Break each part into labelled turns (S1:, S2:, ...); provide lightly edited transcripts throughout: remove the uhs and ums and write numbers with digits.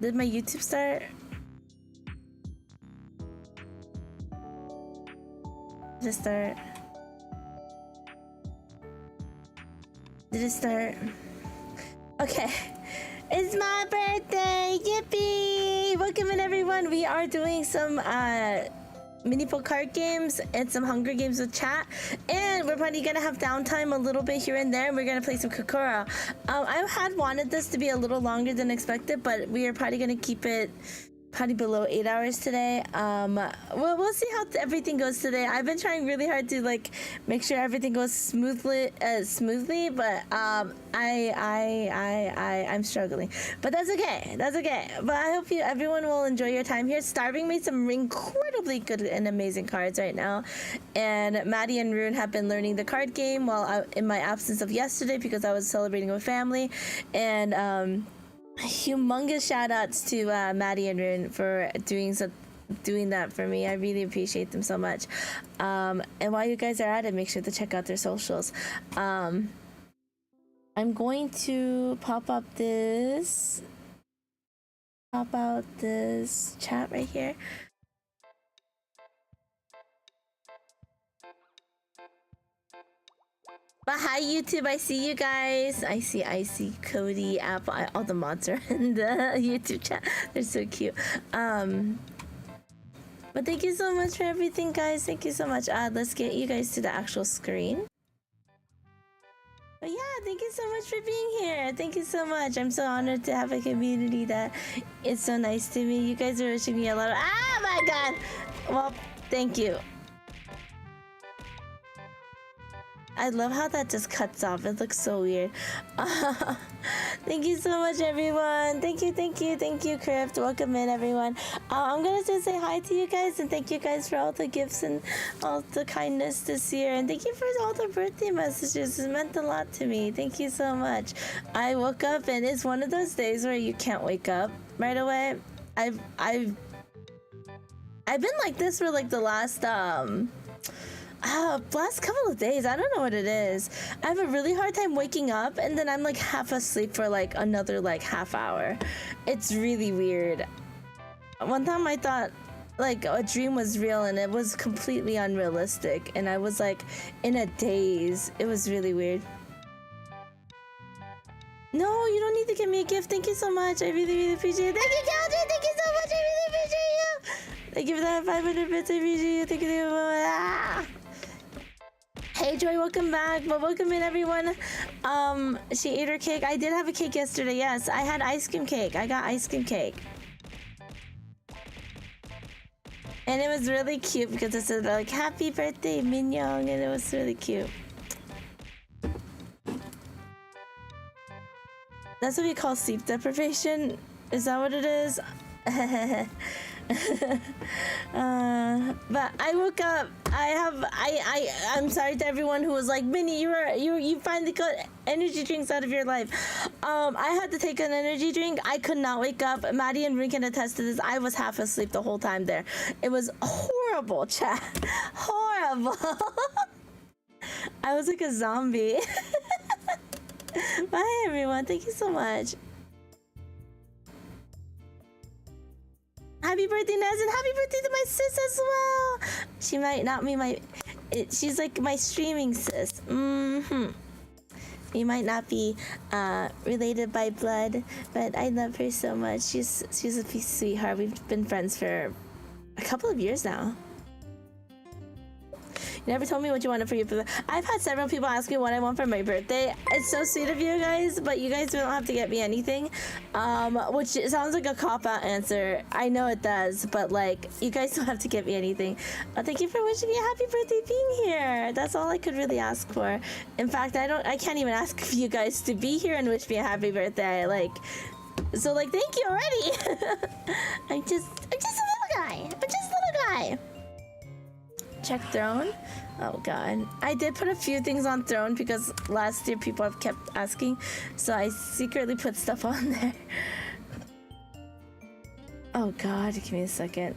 S1: Did my YouTube start? Did it start? Did it start? Okay. It's my birthday! Yippee! Welcome in, everyone. We are doing some Minnieful card games and some Hunger Games with chat, and we're probably gonna have downtime a little bit here and there, and we're gonna play some Kokoro. I had wanted this to be a little longer than expected, but we are probably gonna keep it probably below 8 hours today. We'll see how everything goes today. I've been trying really hard to like make sure everything goes smoothly, but I'm struggling. But that's okay. That's okay. But I hope everyone will enjoy your time here. Starving made some incredibly good and amazing cards right now, and Maddie and Rune have been learning the card game while in my absence of yesterday because I was celebrating with family, and humongous shout outs to Maddie and Rune for doing that for me. I really appreciate them so much. And while you guys are at it, make sure to check out their socials. I'm going to pop out this chat right here. But hi YouTube, I see you guys. I see Cody, Apple, all the mods are in the YouTube chat. They're so cute. But thank you so much for everything, guys. Thank you so much. Let's get you guys to the actual screen. But yeah, thank you so much for being here. Thank you so much. I'm so honored to have a community that is so nice to me. You guys are wishing me a lot of— oh my god! Well, thank you. I love how that just cuts off. It looks so weird. Thank you so much, everyone. Thank you, Crypt. Welcome in, everyone. I'm gonna just say hi to you guys and thank you guys for all the gifts and all the kindness this year. And thank you for all the birthday messages. It meant a lot to me. Thank you so much. I woke up and it's one of those days where you can't wake up right away. I've been like this for like the last last couple of days. I don't know what it is. I have a really hard time waking up and then I'm like half asleep for like another like half hour. It's really weird. One time I thought like a dream was real and it was completely unrealistic and I was like in a daze. It was really weird. No, you don't need to give me a gift. Thank you so much. I really, really appreciate it. Thank you, Calvin. Thank you so much. I really appreciate you. Thank you for that 500 bits. I appreciate you. Thank you so much. Ah. Hey Joy, welcome back. But welcome in, everyone. She ate her cake. I did have a cake yesterday. Yes, I had ice cream cake. I got ice cream cake. And it was really cute because it said like happy birthday Mignon, and it was really cute. That's what we call sleep deprivation. Is that what it is? But I woke up. I'm sorry to everyone who was like, Minnie, you finally got energy drinks out of your life. I had to take an energy drink. I could not wake up. Maddie and Rin can attest to this. I was half asleep the whole time there. It was horrible, chat. Horrible. I was like a zombie. Bye everyone. Thank you so much. Happy birthday, Naz, and happy birthday to my sis as well. She might not be she's like my streaming sis. We might not be related by blood, but I love her so much. She's a sweetheart. We've been friends for a couple of years now. You never told me what you wanted for your birthday. I've had several people ask me what I want for my birthday. It's so sweet of you guys, but you guys don't have to get me anything. Which sounds like a cop-out answer. I know it does, but like, you guys don't have to get me anything. Thank you for wishing me a happy birthday being here. That's all I could really ask for. In fact, I can't even ask for you guys to be here and wish me a happy birthday. Like, so like, thank you already. I'm just a little guy. I'm just a little guy. Check Throne. Oh god. I did put a few things on Throne because last year people have kept asking, so I secretly put stuff on there. Oh god, give me a second.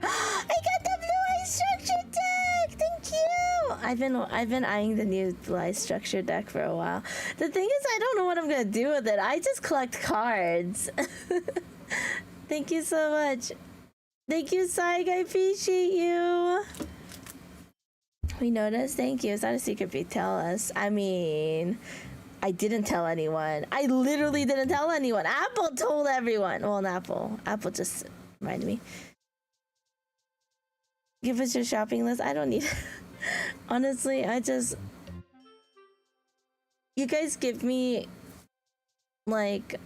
S1: I got the blue eye structure deck! Thank you! I've been eyeing the new life structure deck for a while. The thing is, I don't know what I'm gonna do with it. I just collect cards. Thank you so much. Thank you, Saig. I appreciate you. We noticed. Thank you. Is that a secret? Tell us. I mean, I didn't tell anyone. I literally didn't tell anyone. Apple told everyone. Well, Apple just reminded me. Give us your shopping list. I don't need it. Honestly, you guys give me like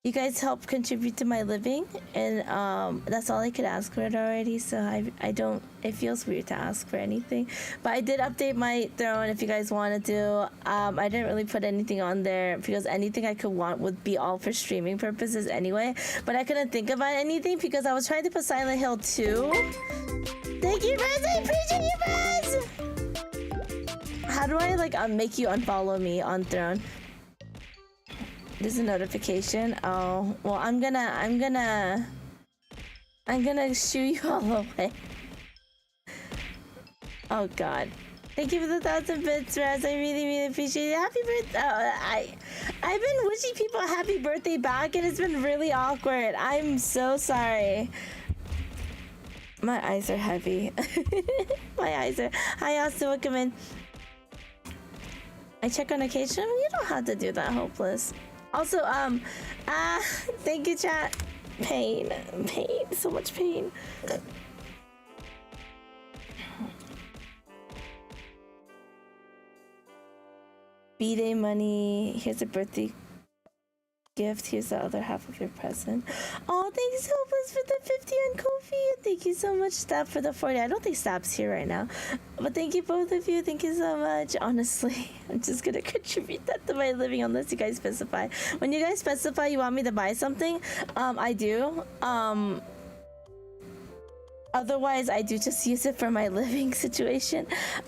S1: you guys help contribute to my living, and that's all I could ask for it already, so I don't, it feels weird to ask for anything. But I did update my throne if you guys wanted to. I didn't really put anything on there because anything I could want would be all for streaming purposes anyway, but I couldn't think about anything because I was trying to put Silent Hill 2. Thank you, Buzz! I appreciate you, Buzz! How do I like make you unfollow me on throne? There's a notification. Oh, well, I'm gonna shoo you all away. Oh God. Thank you for the 1,000 bits, Raz. I really, really appreciate it. Happy birthday. I've been wishing people a happy birthday back, and it's been really awkward. I'm so sorry. My eyes are heavy. My eyes are. Hi, Austin. Welcome in. I check on occasion. You don't have to do that, Hopeless. Also, thank you, chat. Pain, so much pain. B-Day money. Here's a birthday gift. Here's the other half of your present. Oh, thank you so much for the 50 on Ko-fi. Thank you so much, Stab, for the 40. I don't think Stab's here right now, but thank you, both of you. Thank you so much. Honestly, I'm just gonna contribute that to my living unless you guys specify. When you guys specify you want me to buy something, I do. Otherwise, I do just use it for my living situation.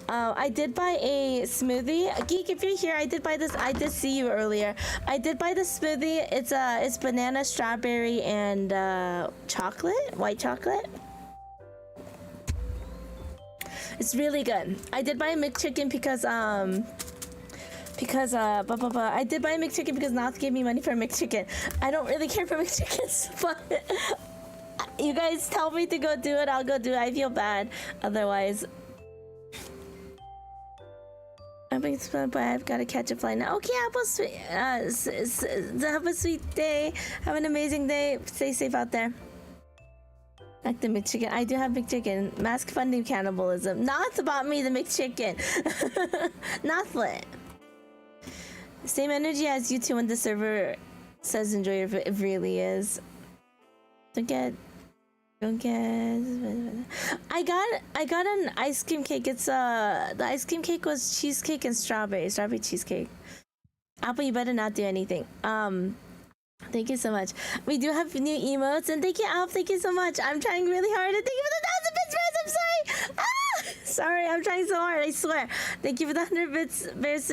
S1: I did buy a smoothie. Geek, if you're here, I did buy this. I did see you earlier. I did buy the smoothie. It's banana, strawberry, and chocolate, white chocolate. It's really good. I did buy a McChicken because I did buy a McChicken because Nath gave me money for a McChicken. I don't really care for McChickens, but you guys tell me to go do it, I'll go do it. I feel bad otherwise. I've got to catch a flight now. Okay, have a sweet day. Have an amazing day. Stay safe out there. Like the McChicken. I do have McChicken. Mask funding cannibalism. Not about me, the McChicken. Not lit. Same energy as you two when the server says enjoy your food. It really is. Don't get. I got an ice cream cake. It's the ice cream cake was cheesecake and strawberry cheesecake. Apple, you better not do anything. Thank you so much. We do have new emotes, and thank you, Alp. Thank you so much. I'm trying really hard, and thank you for the 1,000 bits, Bears. I'm sorry. Sorry, I'm trying so hard. I swear. Thank you for the 100 bits, Bears.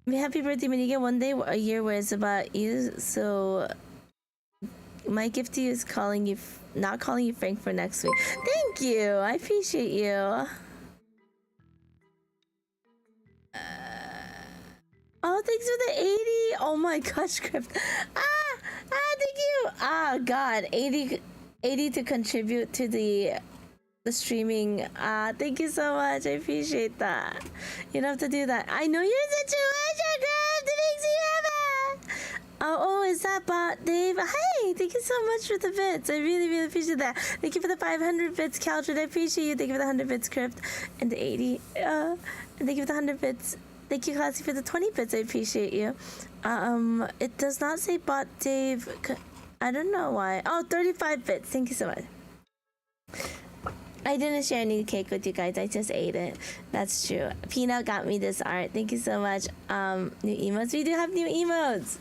S1: Happy birthday, when you get one day a year where it's about you. So my gift to you is not calling you Frank for next week. Thank you. I appreciate you. Oh, thanks for the 80. Oh my gosh, Crypt. Thank you. God, 80 to contribute to the streaming. Thank you so much. I appreciate that. You don't have to do that. I know your situation, Crypt. It makes you happy. Oh, is that bot, Dave? Hey, thank you so much for the bits. I really, really appreciate that. Thank you for the 500 bits, Caltrid. I appreciate you. Thank you for the 100 bits, Crypt. And the 80. And thank you for the 100 bits. Thank you, Classy, for the 20 bits. I appreciate you. It does not say bot, Dave. I don't know why. Oh, 35 bits. Thank you so much. I didn't share any cake with you guys. I just ate it. That's true. Peanut got me this art. Thank you so much. New emotes. We do have new emotes.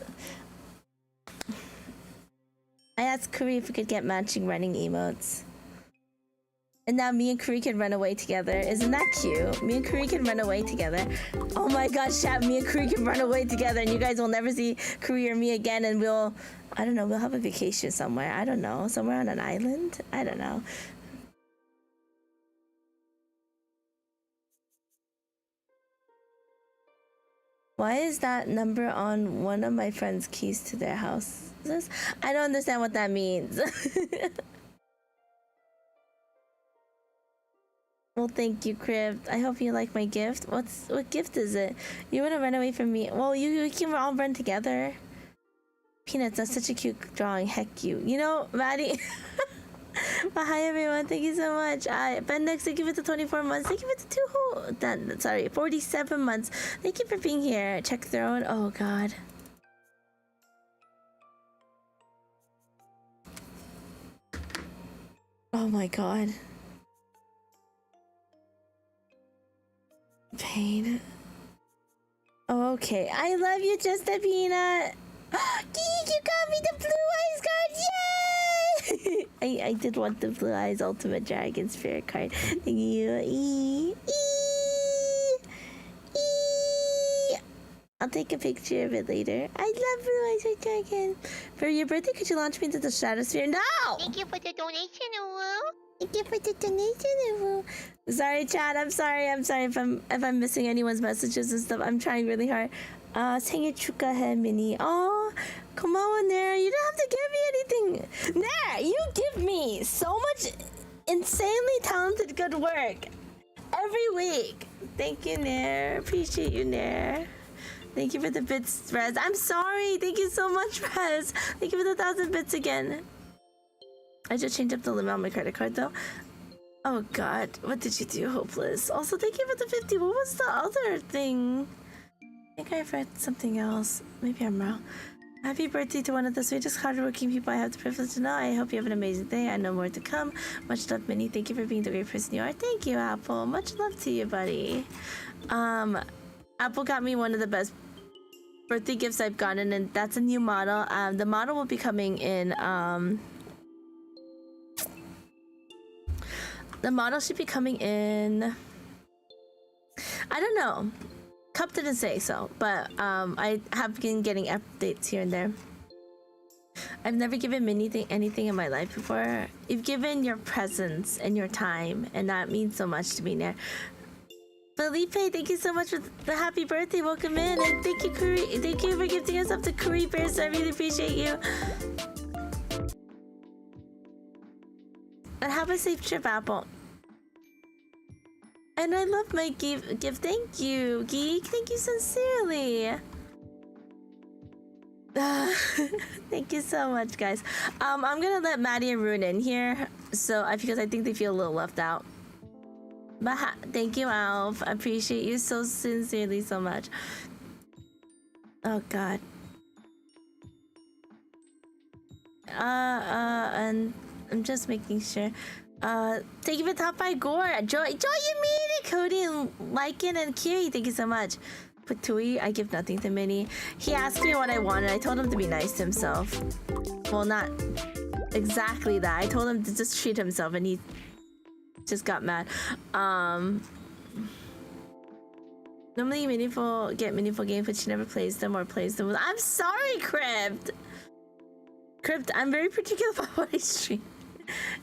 S1: I asked Kuri if we could get matching running emotes. And now me and Kuri can run away together. Isn't that cute? Me and Kuri can run away together. Oh my gosh, chat, me and Kuri can run away together and you guys will never see Kuri or me again, and I don't know, we'll have a vacation somewhere. I don't know. Somewhere on an island? I don't know. Why is that number on one of my friends' keys to their house? I don't understand what that means. Well, thank you, Crypt. I hope you like my gift. What gift is it? You want to run away from me? Well, you can all run together. Peanuts, that's such a cute drawing. Heck you. You know, Maddie. But hi everyone, thank you so much. Bendex, thank you for the 24 months. Thank you for the 47 months. Thank you for being here. Check throne. Oh god. Oh my god. Pain. Oh, okay. I love you, just a peanut. Geek, you got me the blue eyes card. Yay! I did want the blue eyes ultimate dragon spirit card. Thank you. I'll take a picture of it later. I love blue eyes red dragon. For your birthday, could you launch me into the stratosphere? No!
S2: Thank you for the donation, Uwu.
S1: Thank you for the donation. Sorry, chat. I'm sorry if I'm missing anyone's messages and stuff. I'm trying really hard. 생일 축하해, Minnie. Oh, 고마워, Nair. You don't have to give me anything. Nair, you give me so much insanely talented good work every week. Thank you, Nair. Appreciate you, Nair. Thank you for the bits, Rez. I'm sorry. Thank you so much, Rez. Thank you for the 1,000 bits again. I just changed up the limit on my credit card, though. Oh, God. What did you do, Hopeless? Also, thank you for the 50. What was the other thing? I think I've read something else. Maybe I'm wrong. Happy birthday to one of the sweetest, hardworking people I have the privilege to know. I hope you have an amazing day. I know more to come. Much love, Minnie. Thank you for being the great person you are. Thank you, Apple. Much love to you, buddy. Apple got me one of the best birthday gifts I've gotten, and that's a new model. The model will be coming in, the model should be coming in, I don't know. Cup didn't say so, but I have been getting updates here and there. I've never given Minnie anything in my life before. You've given your presence and your time, and that means so much to me now. Felipe, thank you so much for the happy birthday. Welcome in, and thank you, Kuri. Thank you for gifting us up to Kuri Bears. I really appreciate you. And have a safe trip, Apple. And I love my gift. Thank you, Geek. Thank you sincerely. Thank you so much, guys. I'm gonna let Maddie and Rune in here, because I think they feel a little left out. But thank you, Alf. I appreciate you so sincerely so much. Oh God. And I'm just making sure. Thank you for top 5 gore. Joy, you made it, Cody, and Lycan and Kiri. Thank you so much. Patui, I give nothing to Minnie. He asked me what I wanted. I told him to be nice to himself. Well, not exactly that. I told him to just treat himself, and he just got mad. Normally Minnieful get Minnieful games, but she never plays them or plays them with. I'm sorry, Crypt. I'm very particular about what I stream.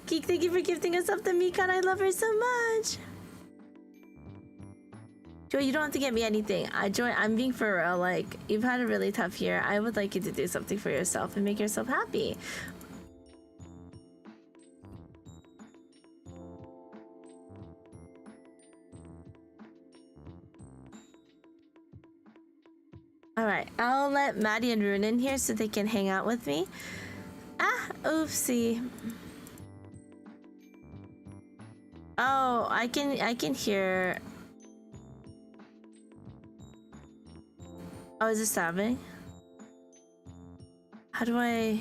S1: Geek, thank you for gifting us up to Mikan. I love her so much. Joy, you don't have to get me anything. Joy, I'm being for real. Like, you've had a really tough year. I would like you to do something for yourself and make yourself happy. Alright, I'll let Maddie and Rune in here so they can hang out with me. Oopsie. Oh, I can hear. Oh, is it stabbing? How do I?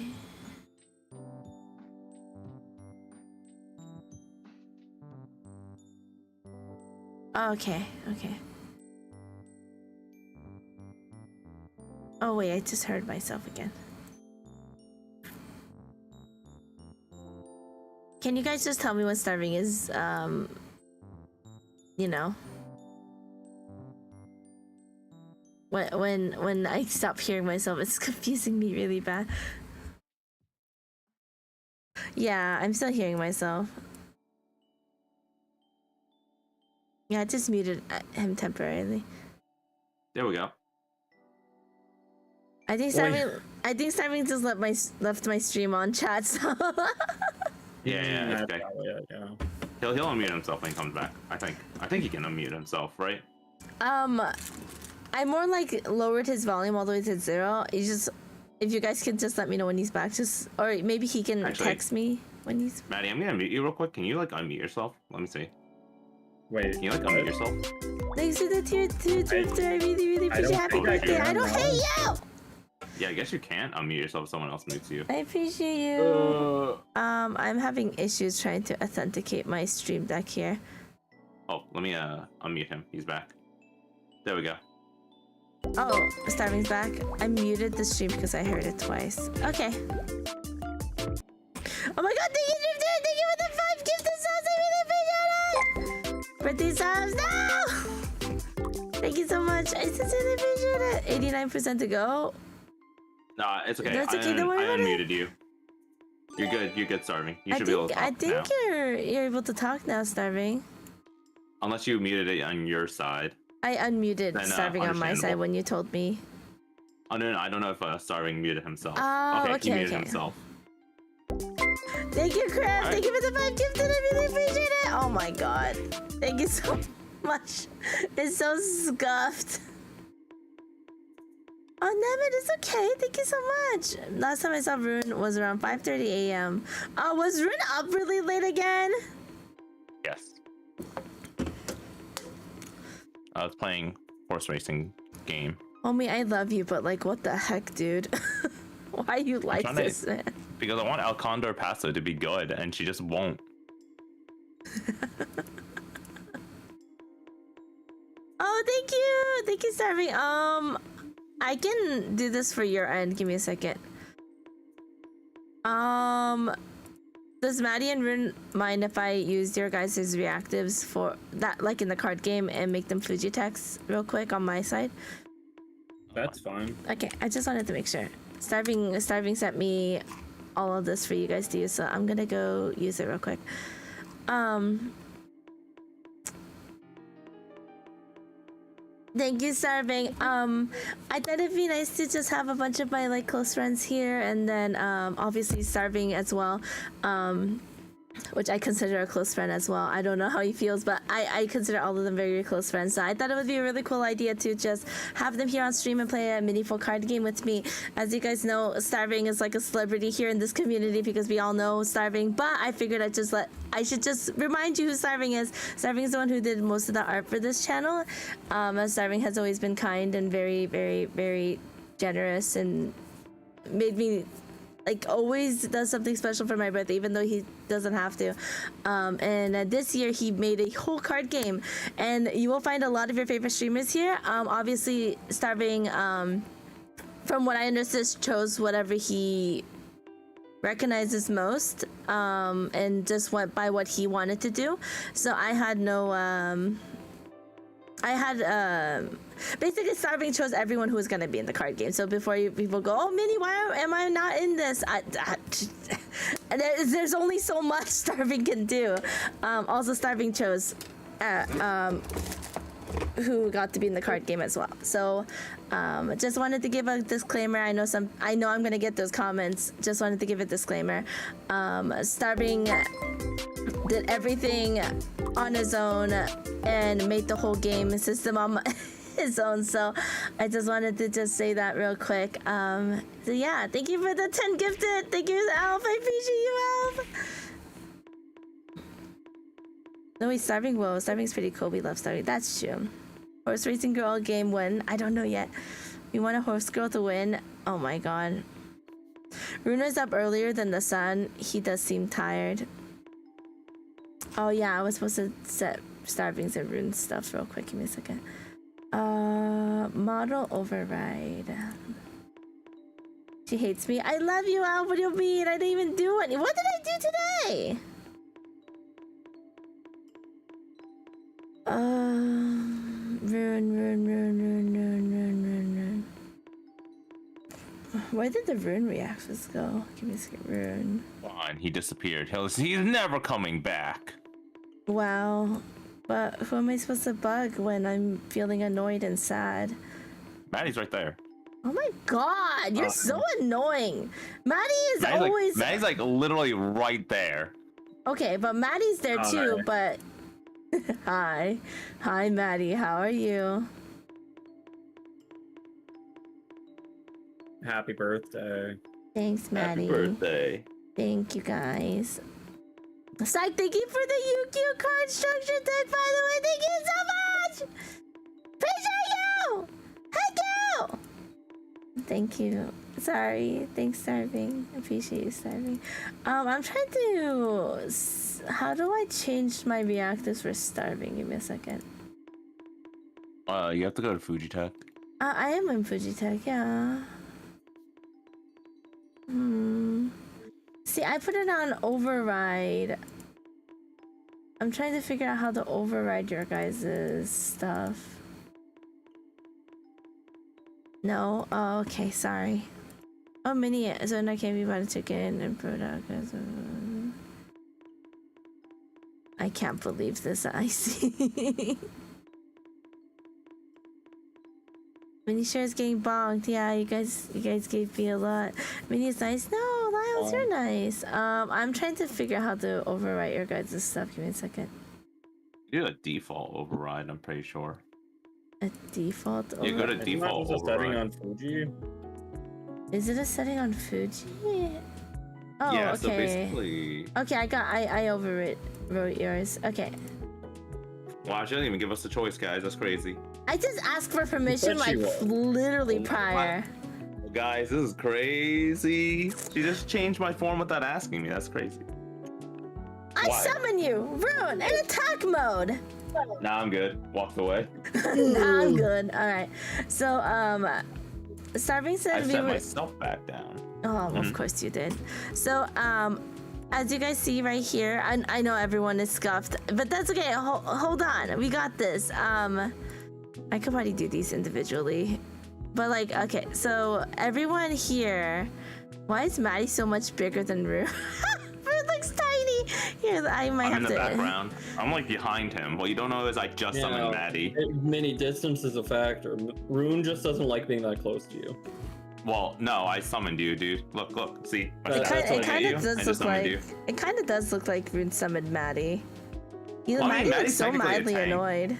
S1: Oh, okay. Oh wait, I just heard myself again. Can you guys just tell me what starving is? You know. When I stop hearing myself, it's confusing me really bad. Yeah, I'm still hearing myself. Yeah, I just muted him temporarily.
S3: There we go.
S1: I think Starving just left my stream on chat. So.
S3: Yeah, it's okay.
S4: Yeah.
S3: He'll unmute himself when he comes back. I think he can unmute himself, right?
S1: I more like lowered his volume all the way to 0. If you guys could just let me know when he's back, or maybe he can text me when he's.
S3: Maddie, I'm gonna mute you real quick. Can you like unmute yourself? Let me see.
S4: Wait.
S3: Can you like unmute yourself?
S1: Thanks for the tier 2 Drifter. I really appreciate it. Happy birthday. I don't hate you.
S3: Yeah, I guess you can't unmute yourself if someone else mutes you.
S1: I appreciate you. I'm having issues trying to authenticate my stream deck here.
S3: Oh, let me unmute him. He's back. There we go.
S1: Oh, Starving's back. I muted the stream because I heard it twice. Okay. Oh my god, thank you, Drifter! Thank you for the 5 gifted subs! I really appreciate it! Birthday subs, no! Thank you so much. I sincerely appreciate it. 89% to go.
S3: Nah, it's okay.
S1: That's okay, don't worry
S3: I
S1: about it.
S3: unmuted you. You're good. You're good, Starving. You should be able to talk
S1: I think
S3: now.
S1: you're able to talk now, Starving.
S3: Unless you muted it on your side.
S1: I unmuted
S3: Then,
S1: Starving on my side when you told me.
S3: Oh no, I don't know if Starving muted himself.
S1: Oh,
S3: he muted
S1: okay.
S3: himself.
S1: Thank you, Craft.
S3: Right.
S1: Thank you for the 5 gifted. I really appreciate it. Oh my god. Thank you so much. It's so scuffed. Oh, Nevin, it's okay. Thank you so much. Last time I saw Rune was around 5:30 a.m. Oh, was Rune up really late again?
S3: Yes. I was playing horse racing game.
S1: Homie, I love you, but like, what the heck, dude? Why you like this, man?
S3: Because I want El Condor Paso to be good, and she just won't.
S1: Oh, thank you. Thank you, Starving. I can do this for your end. Give me a second. Does Maddie and Rune mind if I use your guys' reactives for that, like in the card game, and make them Fuji text real quick on my side?
S4: That's fine.
S1: Okay, I just wanted to make sure. Starving sent me all of this for you guys to use, so I'm gonna go use it real quick. Thank you, Starving. I thought it'd be nice to just have a bunch of my like close friends here, and then obviously Starving as well, which I consider a close friend as well. I don't know how he feels, but I consider all of them very close friends. So I thought it would be a really cool idea to just have them here on stream and play a Minnieful card game with me. As you guys know, Starving is like a celebrity here in this community because we all know Starving. But I figured I should just remind you who Starving is. Starving is the one who did most of the art for this channel. As Starving has always been kind and very, very, very generous and made me like always does something special for my birthday, even though he doesn't have to. And this year he made a whole card game, and you will find a lot of your favorite streamers here. Obviously, Starving, from what I understood, chose whatever he recognizes most, and just went by what he wanted to do. So I had no. Basically Starving chose everyone who was going to be in the card game. So before people go, oh, Minnie, why am I not in this? There's only so much Starving can do. Also, Starving chose who got to be in the card game as well. So just wanted to give a disclaimer. I know I'm going to get those comments. Just wanted to give a disclaimer. Starving did everything on his own and made the whole game system on his own, so I just wanted to just say that real quick. So yeah, thank you for the 10 gifted. Thank you, Alf. I appreciate you, Alf. No, he's Starving. Whoa, Starving's pretty cool. We love Starving. That's true. Horse racing girl game win. I don't know yet. We want a horse girl to win. Oh my god. Runa's up earlier than the sun. He does seem tired. Oh yeah, I was supposed to set Starving's and Rune's stuff real quick. Give me a second. Model override. She hates me. I love you, Al. What do you mean? I didn't even do any. What did I do today? Rune. Where did the Rune reactions go? Give me a second. Rune.
S3: Fine, he disappeared. He's never coming back.
S1: Wow. But who am I supposed to bug when I'm feeling annoyed and sad?
S3: Maddie's right there.
S1: Oh my god, you're so annoying. Maddie is always
S3: Maddie's like literally right there.
S1: okay, but Maddie's there too.
S4: Hi.
S1: But hi, Maddie. How are you?
S4: Happy birthday.
S1: Thanks, Maddie.
S3: Happy birthday.
S1: Thank you guys. Psych, thank you for the UQ card structure deck, by the way. Thank you so much. Appreciate you. Heck you. Thank you. Sorry. Thanks, Starving. Appreciate you, Starving. I'm trying to. How do I change my reactors for Starving? Give me a second.
S3: You have to go to Fujitech.
S1: I am in Fujitech, yeah. See, I put it on override. I'm trying to figure out how to override your guys' stuff. No? Oh, okay, sorry. Oh, mini zone can't be bought a chicken and product. I can't believe this, I see. Mini share is getting bonked. Yeah, you guys gave me a lot. Mini is nice. No, Lyles, you're nice. I'm trying to figure out how to overwrite your guys' stuff. Give me a second.
S3: You do a default override, I'm pretty sure.
S1: A default override?
S3: You go to default
S4: a setting
S3: override.
S4: on Fuji.
S1: Is it a setting on Fuji? Oh,
S3: Yeah,
S1: okay.
S3: so basically...
S1: Okay, I overwrote yours. Okay.
S3: Wow, she didn't even give us the choice, guys. That's crazy.
S1: I just asked for permission
S4: But she
S1: like
S4: will.
S1: literally prior.
S3: Guys, this is crazy. She just changed my form without asking me. That's crazy.
S1: I
S3: Why?
S1: summon you, Rune, in attack mode.
S3: Nah, I'm good. Walked away.
S1: Nah, I'm good. All right. So, Starving
S3: I
S1: said we
S3: set
S1: were.
S3: myself back down.
S1: Oh, of course you did. So, as you guys see right here, I know everyone is scuffed, but that's okay. Hold on, we got this. I could probably do these individually, but like, okay. So everyone here, why is Maddie so much bigger than Rue? Rue looks tiny. Here, I might
S3: I'm
S1: have
S3: in the
S1: to.
S3: background. I'm like behind him. What you don't know is I just summoned Maddie.
S4: Mini distance is a factor. Rune just doesn't like being that close to you.
S3: Well, no, I summoned you, dude. Look, see.
S1: It kind of
S3: I
S1: does
S3: just
S1: look
S3: summoned
S1: like
S3: you.
S1: it kind of does look like Rune summoned Maddie.
S3: Well, I
S1: Maddie
S3: mean,
S1: looks
S3: Maddie's
S1: so
S3: technically a
S1: mildly
S3: tank.
S1: annoyed.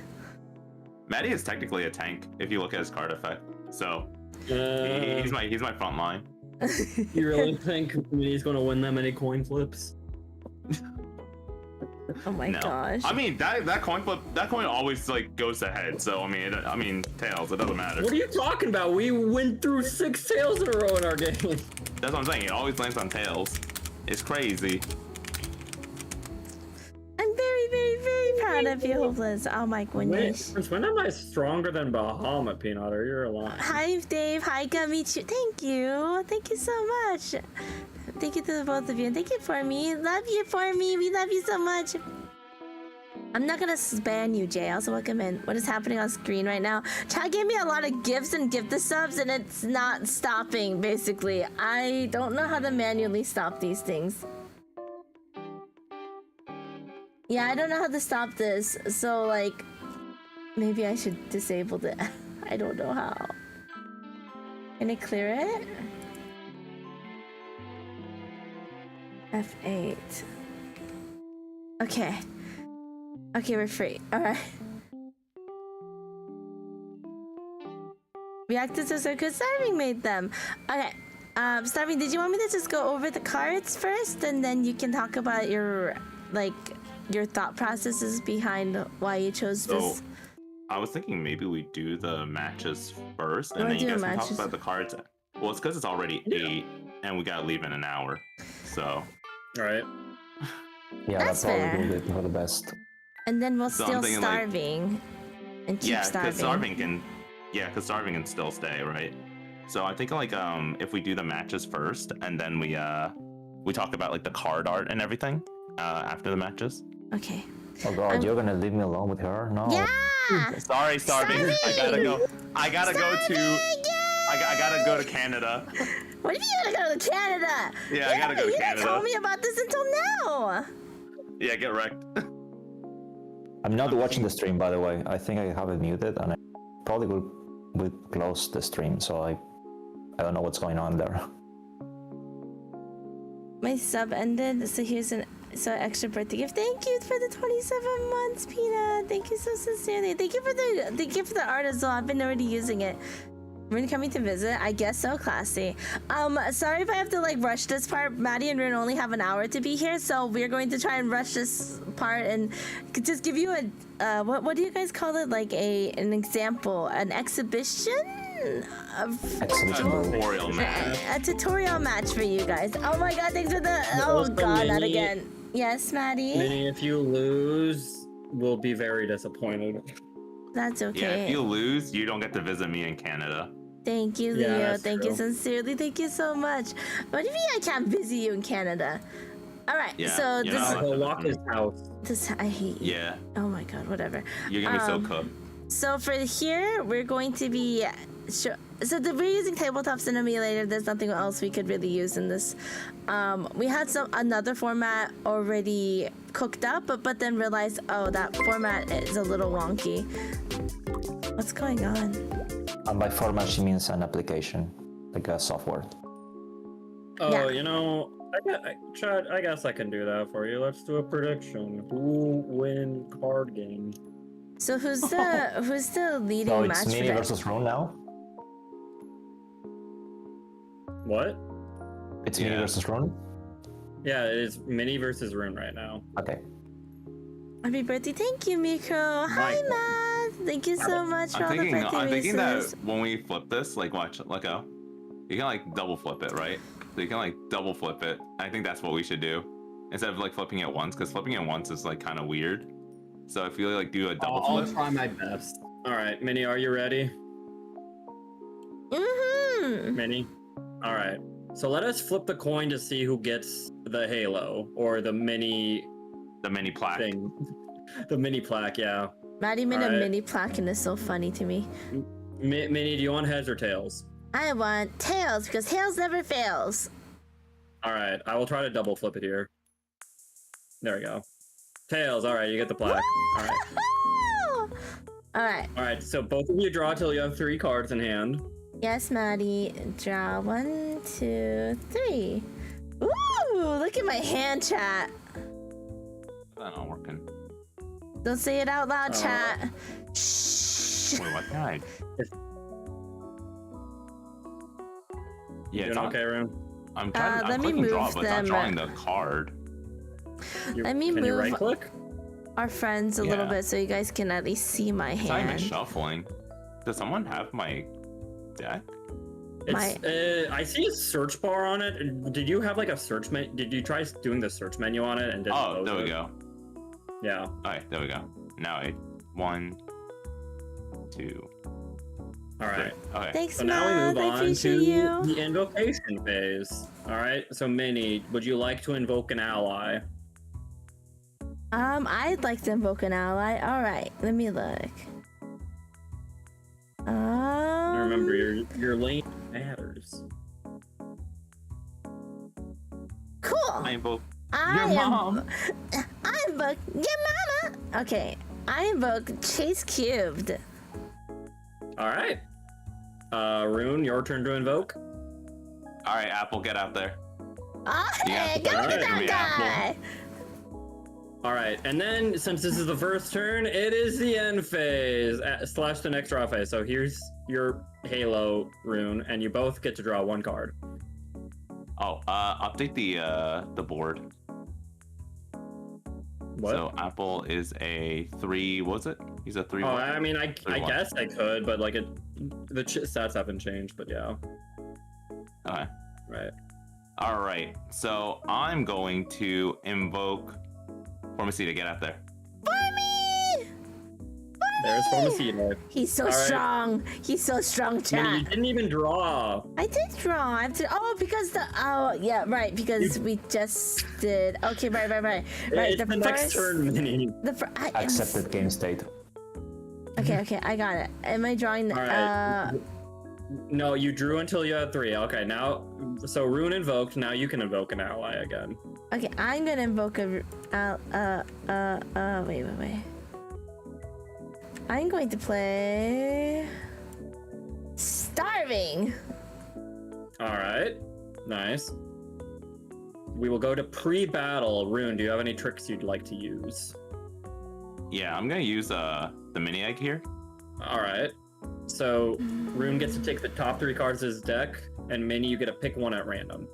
S3: Maddie is technically a tank if you look at his card effect. So
S4: Uh,
S3: he's my front line.
S4: you really think Mini's gonna win that many coin flips?
S1: Oh my
S3: No.
S1: gosh.
S3: I mean that coin flip, that coin always like goes ahead. So I mean tails. It doesn't matter.
S4: What are you talking about? We went through 6 tails in a row in our game.
S3: That's what I'm saying. It always lands on tails. It's crazy.
S1: I'm very, very, very proud of you, Hopeless. Oh my goodness.
S4: When am I stronger than Bahamut, Peanut? You're lying.
S1: Hi, Dave. Hi, Gummy. Thank you. Thank you so much. Thank you to the both of you. Thank you for me. Love you for me. We love you so much. I'm not gonna ban you, Jay. Also, welcome in. What is happening on screen right now? Chat gave me a lot of gifts and gift subs, and it's not stopping, basically. I don't know how to manually stop these things. Yeah, I don't know how to stop this, so like, maybe I should disable it. I don't know how. Can I clear it? F8. Okay. Okay, we're free. Alright. Reactors are so good. Starving made them. Okay. Starving, did you want me to just go over the cards first, and then you can talk about your, like, your thought processes behind why you chose this?
S3: So I was thinking maybe we do the matches first, and
S1: Wanna
S3: then you
S1: do
S3: guys can talk
S1: matches?
S3: about the cards. Well, it's because it's already 8, and we gotta leave in an hour. So
S4: Alright.
S5: Yeah,
S1: That's
S5: that's
S1: fair.
S5: probably for the best.
S1: And then we'll
S3: So I'm
S1: still
S3: thinking, like-
S1: starving and keep
S3: yeah,
S1: starving.
S3: because starving can still stay, right? So I think like if we do the matches first, and then we talk about like the card art and everything after the matches.
S1: Okay.
S5: Oh god,
S1: I'm-
S5: you're gonna leave me alone with her? No.
S1: Yeah!
S3: Sorry, starving. I gotta go. I gotta go to Canada.
S1: What if you gotta go to Canada?
S3: Yeah, I gotta go to
S1: You
S3: Canada.
S1: didn't tell me about this until now.
S3: Yeah, get wrecked.
S5: I'm not watching the stream, by the way. I think I have it muted, and I probably will close the stream. So I don't know what's going on there.
S1: My sub ended, so here's an extra birthday gift. Thank you for the 27 months, Pina. Thank you so sincerely. Thank you for the art as well. I've been already using it. Rune coming to visit? I guess so, classy. Sorry if I have to like rush this part. Maddie and Rune only have an hour to be here, so we're going to try and rush this part and just give you a what do you guys call it? Like an example, an exhibition?
S3: Tutorial match.
S1: A tutorial match for you guys. Oh my god, thanks for the
S4: Also,
S1: god, not
S4: Minnie-
S1: again. Yes, Maddie?
S4: Minnie, if you lose, we'll be very disappointed.
S1: That's
S3: Yeah,
S1: okay.
S3: if you lose, you don't get to visit me in Canada.
S1: Thank you,
S4: Yeah,
S1: Leo.
S4: that's
S1: Thank you
S4: true.
S1: sincerely. Thank you so much. What do you mean I can't visit you in Canada? Alright,
S3: Yeah,
S1: so
S3: you're
S1: this
S3: not allowed
S4: He'll
S3: to
S4: lock
S3: visit
S4: his
S3: me.
S4: house.
S1: I hate you.
S3: Yeah,
S1: Oh my god, whatever.
S3: you're gonna be so
S1: Um,
S3: cooked.
S1: So for here, we're going to be we're using tabletop simulator. There's nothing else we could really use in this. We had another format already cooked up, but then realized, oh, that format is a little wonky. What's going on?
S5: By format, she means an application, like a software.
S4: Oh,
S1: Yeah.
S4: you know, Chad, I guess I can do that for you. Let's do a prediction. Who win card game?
S1: So who's the leading
S5: So
S1: match
S5: it's
S1: for
S5: Minnie
S1: that?
S5: versus Rune now?
S4: What?
S5: It's Minnie
S3: Yeah.
S5: versus Rune?
S4: Yeah, it's Minnie versus Rune right now.
S5: Okay.
S1: Happy birthday! Thank you, Miko. Hi,
S4: Michael.
S1: Matt. Thank you so much for all the birthday
S3: I'm thinking that
S1: wishes.
S3: when we flip this, like watch, let go. You can like double flip it, right? So you can like double flip it. I think that's what we should do instead of like flipping it once, because flipping it once is like kind of weird. So if you like do a double
S4: I'll
S3: flip,
S4: try my best. All right, Minnie, are you ready?
S1: Mm-hmm.
S4: Minnie? All right. So let us flip the coin to see who gets the halo or the mini
S3: the mini plaque.
S4: thing. The mini plaque, yeah.
S1: Maddie made a
S4: Alright.
S1: mini plaque and it's so funny to me.
S4: Minnie, do you want heads or tails?
S1: I want tails because tails never fails.
S4: All right, I will try to double flip it here. There we go. Tails, all right, you get the plaque. All right.
S1: All right.
S4: All right, so both of you draw till you have 3 cards in hand.
S1: Yes, Maddie. Draw 1, 2, 3. Ooh, look at my hand, chat.
S3: That's not working.
S1: Don't say it out loud,
S4: Oh.
S1: chat. Shh.
S3: Wait, what? Guy? Yeah,
S4: Doing
S3: it's on.
S4: okay, Rune?
S3: I'm trying.
S1: let
S3: I'm
S1: me
S3: clicking draw,
S1: move
S3: but it's not
S1: them.
S3: drawing the card.
S1: Let me
S4: Can you
S1: move-
S4: right click?
S1: Our friends a little
S3: Yeah.
S1: bit so you guys can at least see my
S3: It's not even
S1: hand.
S3: shuffling. Does someone have my deck?
S4: It's, I see a search bar on it. Did you have like a search menu? Did you try doing the search menu on it and didn't
S3: Oh,
S4: load
S3: there we
S4: it?
S3: go.
S4: Yeah.
S3: Alright, there we go. Now 1, 2,
S4: All right.
S3: 3. Okay.
S1: Thanks,
S4: So now we
S1: Matt.
S4: move
S1: I
S4: on
S1: appreciate
S4: to
S1: you.
S4: the invocation phase. All right. So Minnie, would you like to invoke an ally?
S1: I'd like to invoke an ally. All right, let me look.
S4: Remember, your lane matters.
S1: Cool.
S3: I invoke
S1: I
S3: your mom.
S1: I invoke your mama. Okay, I invoke Chase Cubed.
S4: All right. Rune, your turn to invoke.
S3: Alright, Apple, get out there.
S1: Oh,
S3: Yeah,
S1: hey, go
S3: okay,
S1: with that
S3: me,
S1: guy.
S4: All right, and then since this is the first turn, it is the end phase / the next draw phase. So here's your Halo rune, and you both get to draw 1 card.
S3: Oh, update the board.
S4: What?
S3: So Apple is a 3. What was it? He's a 3.
S4: Oh, I mean, I
S3: 3-1.
S4: guess I could, but like the stats haven't changed. But yeah,
S3: Okay.
S4: right.
S3: All right. So I'm going to invoke Formacita. Get out there.
S1: For me.
S4: There's Formacita.
S1: He's so
S4: All right.
S1: strong. He's so strong,
S4: Minnie,
S1: chat.
S4: you didn't even draw.
S1: I did draw. I have to. Oh, because yeah, right. Because we just did. Okay, right.
S4: It's the next turn, Minnie.
S5: Accepted game state.
S1: Okay, I got it. Am I drawing?
S4: All right. No, you drew until you had 3. Okay, now, so Rune invoked. Now you can invoke an ally again.
S1: Okay, I'm gonna invoke a. Wait. I'm going to play. Starving.
S4: All right. Nice. We will go to pre-battle. Rune, do you have any tricks you'd like to use?
S3: Yeah, I'm gonna use the mini egg here.
S4: All right. So Rune gets to take the top 3 cards of his deck, and Minnie, you get to pick one at random.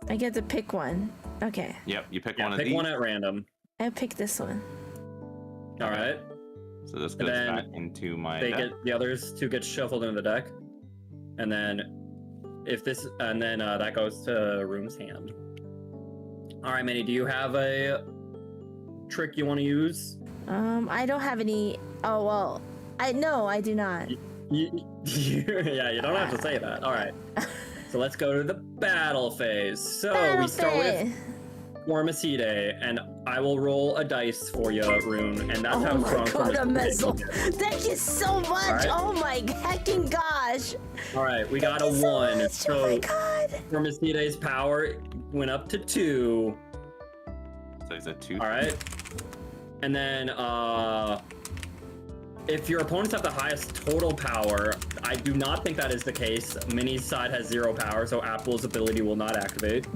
S1: I get to pick one. Okay.
S3: Yep, you pick
S4: Yeah,
S3: one of
S4: pick
S3: these.
S4: one at random.
S1: I'll pick this one.
S4: All right.
S3: So this
S4: And
S3: goes
S4: then
S3: back into my
S4: They
S3: deck.
S4: get the others 2 get shuffled into the deck, and then that goes to Rune's hand. All right, Minnie, do you have a trick you want to use?
S1: I don't have any. Oh well. No, I do not.
S4: Yeah, you don't have to say that. All right. So let's go to the battle phase. So
S1: Battle
S4: we start
S1: phase.
S4: with Formicide, and I will roll a dice for you, Rune, and that's
S1: Oh
S4: how
S1: my
S4: strong
S1: god, a
S4: Formicide
S1: missile.
S4: is.
S1: Thank you so much.
S4: Alright.
S1: Oh my hecking gosh.
S4: All right, we got a
S1: Thank you so
S4: 1.
S1: much.
S4: So
S1: Oh my god.
S4: Formicide's power went up to 2.
S3: So he's a 2.
S4: All right. And then, if your opponents have the highest total power, I do not think that is the case. Minnie's side has 0 power, so Apple's ability will not activate.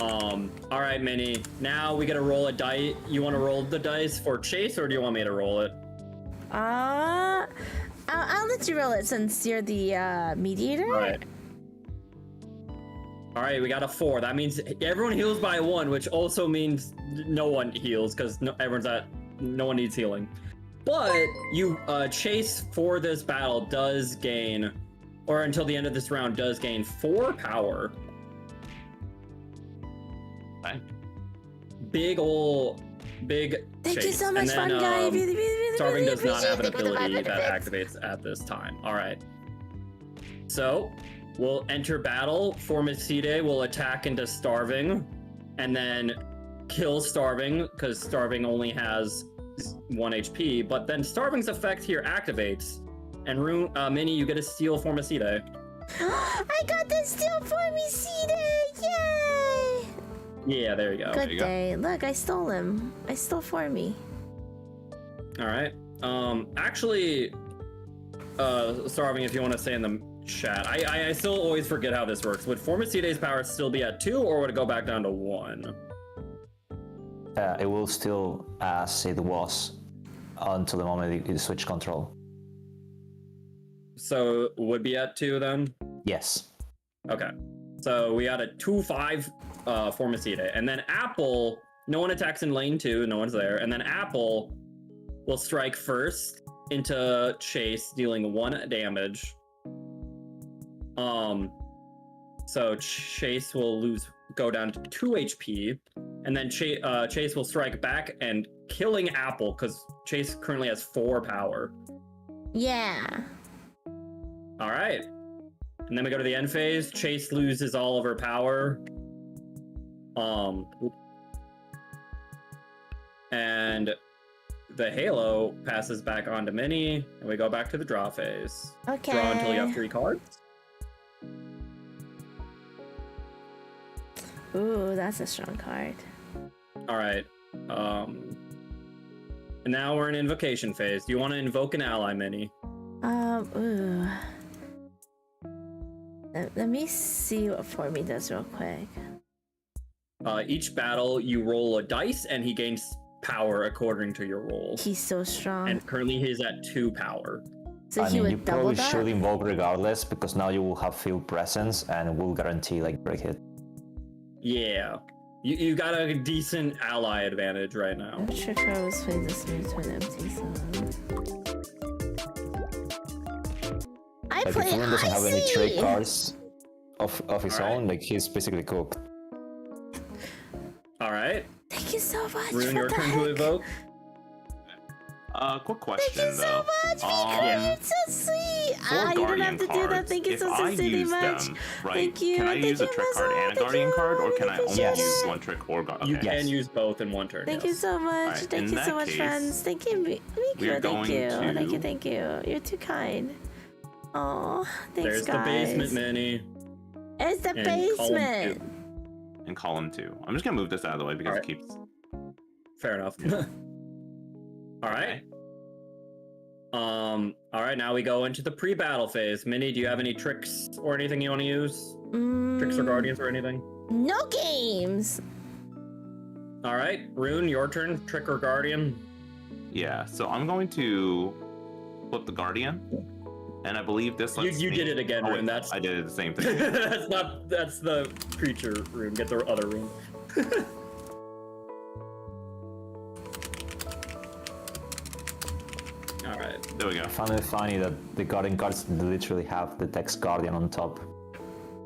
S4: All right, Minnie. Now we gotta roll a die. You want to roll the dice for Chase, or do you want me to roll it?
S1: I'll let you roll it since you're the mediator.
S4: All right. All right, we got a 4. That means everyone heals by 1, which also means no one heals because no one needs healing. But you Chase for this battle does gain, or until the end of this round does gain 4 power.
S3: Right.
S4: Big
S1: Thank
S4: Chase.
S1: you so much,
S4: And then,
S1: fun guy. Really
S4: Starving does not have an
S1: appreciate
S4: ability
S1: it.
S4: that activates at this time. All right. So we'll enter battle. Formicide will attack into Starving, and then kill Starving because Starving only has 1 HP. But then Starving's effect here activates, and Minnie, you get to steal Formicide.
S1: I got this steal for me, Cedar! Yay!
S4: Yeah, there you go.
S1: Good
S3: you go.
S1: day. Look, I stole him. I stole for me.
S4: All right. Actually, Starving, if you want to say in the chat, I still always forget how this works. Would Formicide's power still be at 2, or would it go back down to 1?
S5: It will still as it was until the moment you switch control.
S4: So would be at 2 then?
S5: Yes.
S4: Okay. So we had a 2/5 Formicide, and then Apple. No one attacks in lane 2. No one's there, and then Apple will strike first into Chase, dealing 1 damage. So Chase will go down to 2 HP, and then Chase will strike back and killing Apple because Chase currently has 4 power.
S1: Yeah.
S4: All right. And then we go to the end phase. Chase loses all of her power. And the Halo passes back on to Minnie, and we go back to the draw phase.
S1: Okay.
S4: Draw until you have 3 cards.
S1: Ooh, that's a strong card.
S4: All right. And now we're in invocation phase. Do you want to invoke an ally, Minnie?
S1: Ooh. Let me see what for me does real quick.
S4: Each battle, you roll a dice, and he gains power according to your roll.
S1: He's so strong.
S4: And currently, he's at 2 power.
S1: So
S5: I
S1: he
S5: mean,
S1: would
S5: you
S1: double
S5: probably
S1: that?
S5: should invoke regardless because now you will have field presence and will guarantee like break hit.
S4: Yeah, you got a decent ally advantage right now.
S1: Trick Rose plays this move to an empty zone. I
S5: Like
S1: play
S5: if Rune doesn't have any
S1: Icy!
S5: trade cards of his
S4: Alright.
S5: own, like he's basically cooked.
S4: All right,
S1: Thank you so much.
S4: Rune,
S1: what
S4: your
S1: the
S4: turn to
S1: heck?
S4: evoke.
S3: Quick
S1: Thank
S3: question
S1: you so
S3: though.
S1: much, Vika.
S4: yeah.
S1: You're so sweet.
S3: For
S1: You don't
S3: guardian
S1: have to
S3: cards,
S1: do that. Thank you
S3: if
S1: so
S3: I
S1: sincerely
S3: use
S1: much.
S3: them, right?
S1: Thank you.
S3: Can I
S1: Thank
S3: use a
S1: you,
S3: trick card
S1: Mazel.
S3: and a
S1: Thank
S3: guardian
S1: you.
S3: card, or can I only
S1: Appreciate
S3: use
S1: it.
S3: one trick or guardian?
S4: You
S3: Okay.
S4: can use both in one turn.
S1: Thank
S4: yes.
S1: you so much.
S3: Alright,
S1: Thank
S3: in
S1: you so
S3: that
S1: much,
S3: case,
S1: friends. Thank you,
S3: we
S1: Miko.
S3: are
S1: Thank
S3: going
S1: you.
S3: to-
S1: Thank you. Thank you. You're too kind. Oh, thanks,
S4: There's
S1: guys.
S4: the basement, Minnie.
S1: It's the
S4: and column
S1: basement.
S4: 2.
S3: In column 2. I'm just gonna move this out of the way because
S4: Alright.
S3: it keeps.
S4: Fair enough. All right. All right, now we go into the pre-battle phase. Minnie, do you have any tricks or anything you want to use? Tricks or guardians or anything?
S1: No games.
S4: All right, Rune, your turn. Trick or guardian?
S3: Yeah, so I'm going to flip the Guardian, and I believe this lets
S4: You
S3: me...
S4: did it again,
S3: Oh,
S4: Rune. That's
S3: I did it the same thing.
S4: that's the creature rune. Get the other rune. All right.
S3: There we go.
S5: I found it funny that the Guardian cards literally have the text Guardian on top.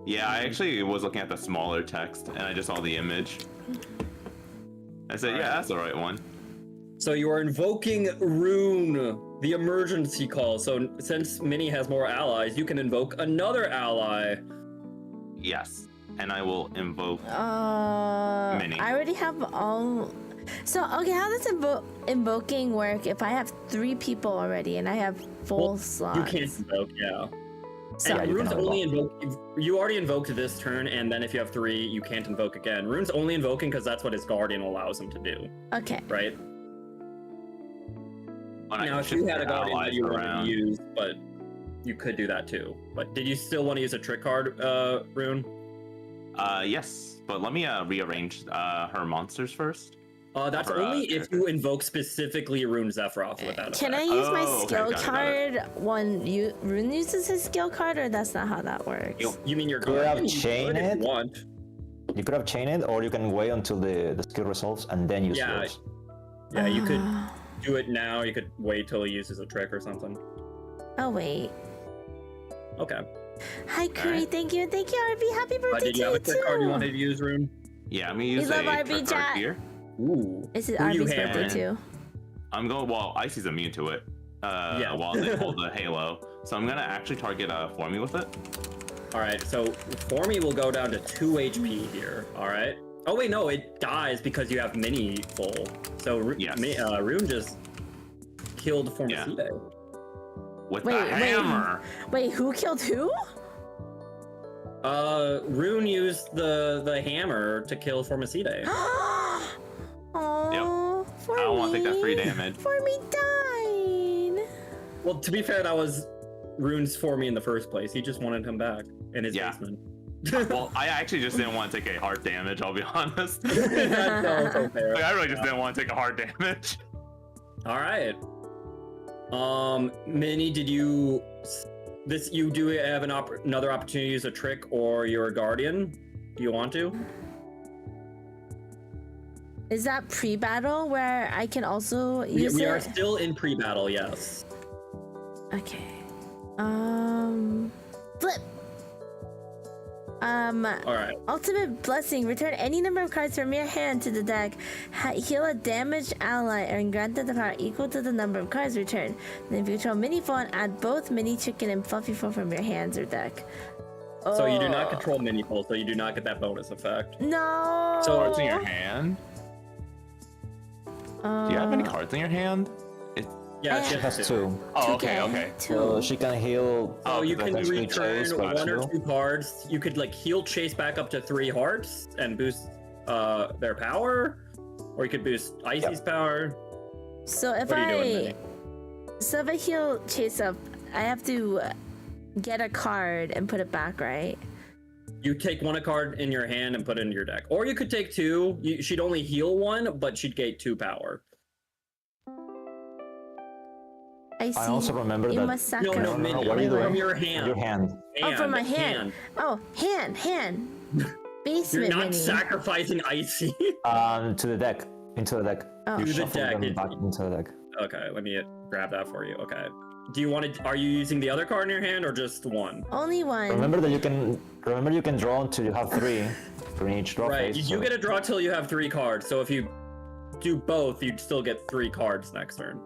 S3: Yeah, I actually was looking at the smaller text, and I just saw the image. I said, yeah, that's the right one.
S4: So you are invoking Rune, the emergency call. So since Minnie has more allies, you can invoke another ally.
S3: Yes, and I will invoke... Minnie.
S1: I already have all. So okay, how does invoking work if I have 3 people already and I have full slots?
S4: You can't invoke, yeah.
S1: So,
S4: And
S5: you
S4: Rune's
S5: can
S4: only invoke. You already invoked this turn, and then if you have 3, you can't invoke again. Rune's only invoking because that's what his guardian allows him to do,
S1: okay.
S4: right?
S3: Oh, and I
S4: Now,
S3: can
S4: if you
S3: shift
S4: had a
S3: the
S4: guardian that
S3: allies
S4: you wanted
S3: around.
S4: to use, but you could do that too. But did you still want to use a trick card, Rune?
S3: Yes, but let me rearrange her monsters first.
S4: That's
S3: For,
S4: only if
S3: character.
S4: you invoke specifically Rune Zephyroth with that
S1: Can I
S4: effect.
S1: use my
S3: Oh, okay,
S1: skill
S3: got it.
S1: card when Rune uses his skill card, or that's not how that works?
S4: You mean your
S5: You have
S4: guardian?
S5: chain
S4: could if
S5: it?
S4: you want.
S5: You could have chained it, or you can wait until the skill resolves and then use
S4: Yeah.
S5: yours.
S4: Yeah, you could
S1: Ah.
S4: do it now. You could wait till he uses a trick or something.
S1: Oh wait.
S4: Okay.
S1: Hi Curry,
S3: Alright.
S1: thank you, and thank you RB. Happy birthday
S4: Did you
S1: to
S4: have
S1: you
S4: a trick card you
S1: too.
S4: wanted to use, Rune?
S3: Yeah, I'm gonna use
S1: love
S3: a
S1: RB
S3: trick
S1: chat.
S3: card here.
S4: Ooh.
S1: This is
S4: Who you
S1: RB's birthday
S4: have?
S1: too.
S3: I'm going, well, Icy's immune to it.
S4: Yeah.
S3: While they hold the halo. So I'm gonna actually target Formy with it.
S4: All right, so Formy will go down to 2 HP here. All right. Oh wait, no, it dies because you have Minnieful. So
S3: Yes.
S4: Rune just killed Formicide.
S3: With
S1: Wait,
S3: the hammer.
S1: Wait, who killed who?
S4: Rune used the hammer to kill Formicide.
S1: Oh, for
S3: I don't want to take that free
S1: me.
S3: damage.
S1: For me died.
S4: Well, to be fair, that was Rune's Formy in the first place. He just wanted him back in his
S3: Yeah.
S4: basement.
S3: Well, I actually just didn't want to take a heart damage, I'll be honest.
S4: That's also fair.
S3: Like, I really just didn't want to take a heart damage.
S4: All right. Minnie, did you you do have another opportunity to use a trick or your guardian? Do you want to?
S1: Is that pre-battle where I can also use
S4: We
S1: it?
S4: are still in pre-battle, yes.
S1: Okay. Flip.
S4: All right.
S1: Ultimate Blessing. Return any number of cards from your hand to the deck. Heal a damaged ally and granted the power equal to the number of cards returned. Then if you control Minnieful, and add both Mini Chicken and Fluffyful from your hands or deck.
S4: So you do not
S1: Oh.
S4: control Minnieful, so you do not get that bonus effect.
S1: No.
S3: So cards in your hand? Do you have any cards in your hand?
S4: Yeah,
S1: I
S4: she
S5: Has
S4: has
S5: 2.
S3: Oh, okay, okay.
S5: So
S1: Two.
S5: she can heal.
S4: Oh, you can
S5: potentially
S4: return
S5: Chase by
S4: 1 or
S5: 2.
S4: 2 cards. You could like heal Chase back up to 3 hearts and boost their power, or you could boost Icy's power.
S1: So if
S4: What are you doing, Minnie?
S1: if I heal Chase up, I have to get a card and put it back, right?
S4: You take 1 card in your hand and put it in your deck, or you could take 2. She'd only heal 1, but she'd get 2 power.
S1: I see.
S5: I also remember
S1: you
S5: that.
S1: must
S4: No,
S1: sacrifice.
S4: no, Minnie,
S5: what are you doing?
S4: from your hand.
S5: Your hand.
S1: Oh, from my hand. Oh, hand.
S4: You're
S1: Basement
S4: not
S1: Minnie.
S4: sacrificing Icy.
S5: To the deck. Into the deck.
S1: Oh.
S4: To the
S5: Shuffle
S4: deck,
S5: them
S4: it's-
S5: back into the deck.
S4: Okay, let me grab that for you. Okay. Do you want to? Are you using the other card in your hand or just 1?
S1: Only one.
S5: Remember that you can. Remember you can draw until you have 3 for each draw
S4: Right.
S5: phase.
S4: You
S5: so-
S4: get a draw till you have 3 cards. So if you do both, you'd still get 3 cards next turn.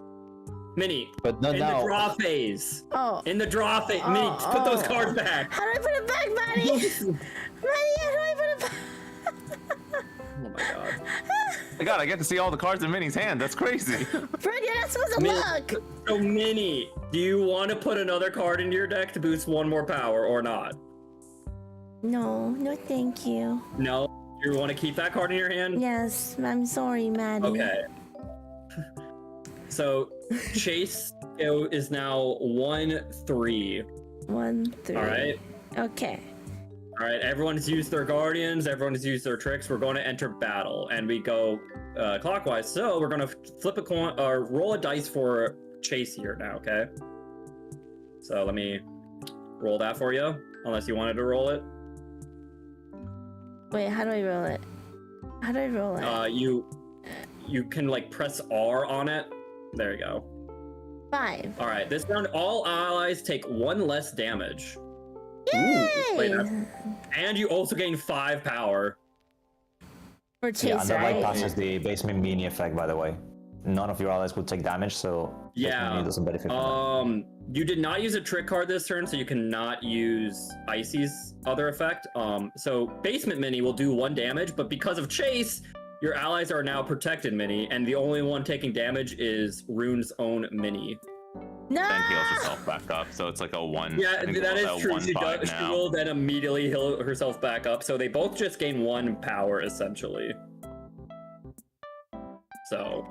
S4: Minnie,
S5: But not
S4: in
S5: now.
S4: the draw phase.
S1: Oh.
S4: In the draw phase. Minnie, put those
S1: oh.
S4: cards back.
S1: How do I put it back, Maddie? Maddie, how do I put it back?
S4: Oh my god.
S3: My God, I get to see all the cards in Minnie's hand. That's crazy.
S1: Fred, you're not supposed to
S4: Minnie,
S1: look.
S4: So Minnie, do you want to put another card into your deck to boost 1 more power or not?
S1: No, thank you.
S4: No? You want to keep that card in your hand?
S1: Yes, I'm sorry, Maddie.
S4: Okay. So Chase is now 1-3.
S1: 1-3.
S4: All right.
S1: Okay.
S4: All right. Everyone's used their guardians. Everyone's used their tricks. We're going to enter battle, and we go clockwise. So we're going to flip a coin or roll a dice for Chase here now. Okay. So let me roll that for you, unless you wanted to roll it.
S1: Wait, how do I roll it? How do I roll it?
S4: You can like press R on it. There you go.
S1: 5.
S4: All right. This round, all allies take 1 less damage.
S1: Yay!
S4: Wait, and you also gain 5 power.
S1: For Chase,
S5: Yeah, and that
S1: right?
S5: bypasses the basement mini effect, by the way. None of your allies will take damage, so basement mini doesn't benefit from
S4: You did not use a trick card this turn, so you cannot use Icy's other effect. So basement mini will do 1 damage, but because of Chase, your allies are now protected mini, and the only one taking damage is Rune's own mini.
S1: No!
S3: Then heals herself back up, so it's like a 1.
S4: Yeah,
S3: I think
S4: that
S3: it's
S4: is true. She
S3: now.
S4: will then immediately heal herself back up, so they both just gain 1 power essentially. So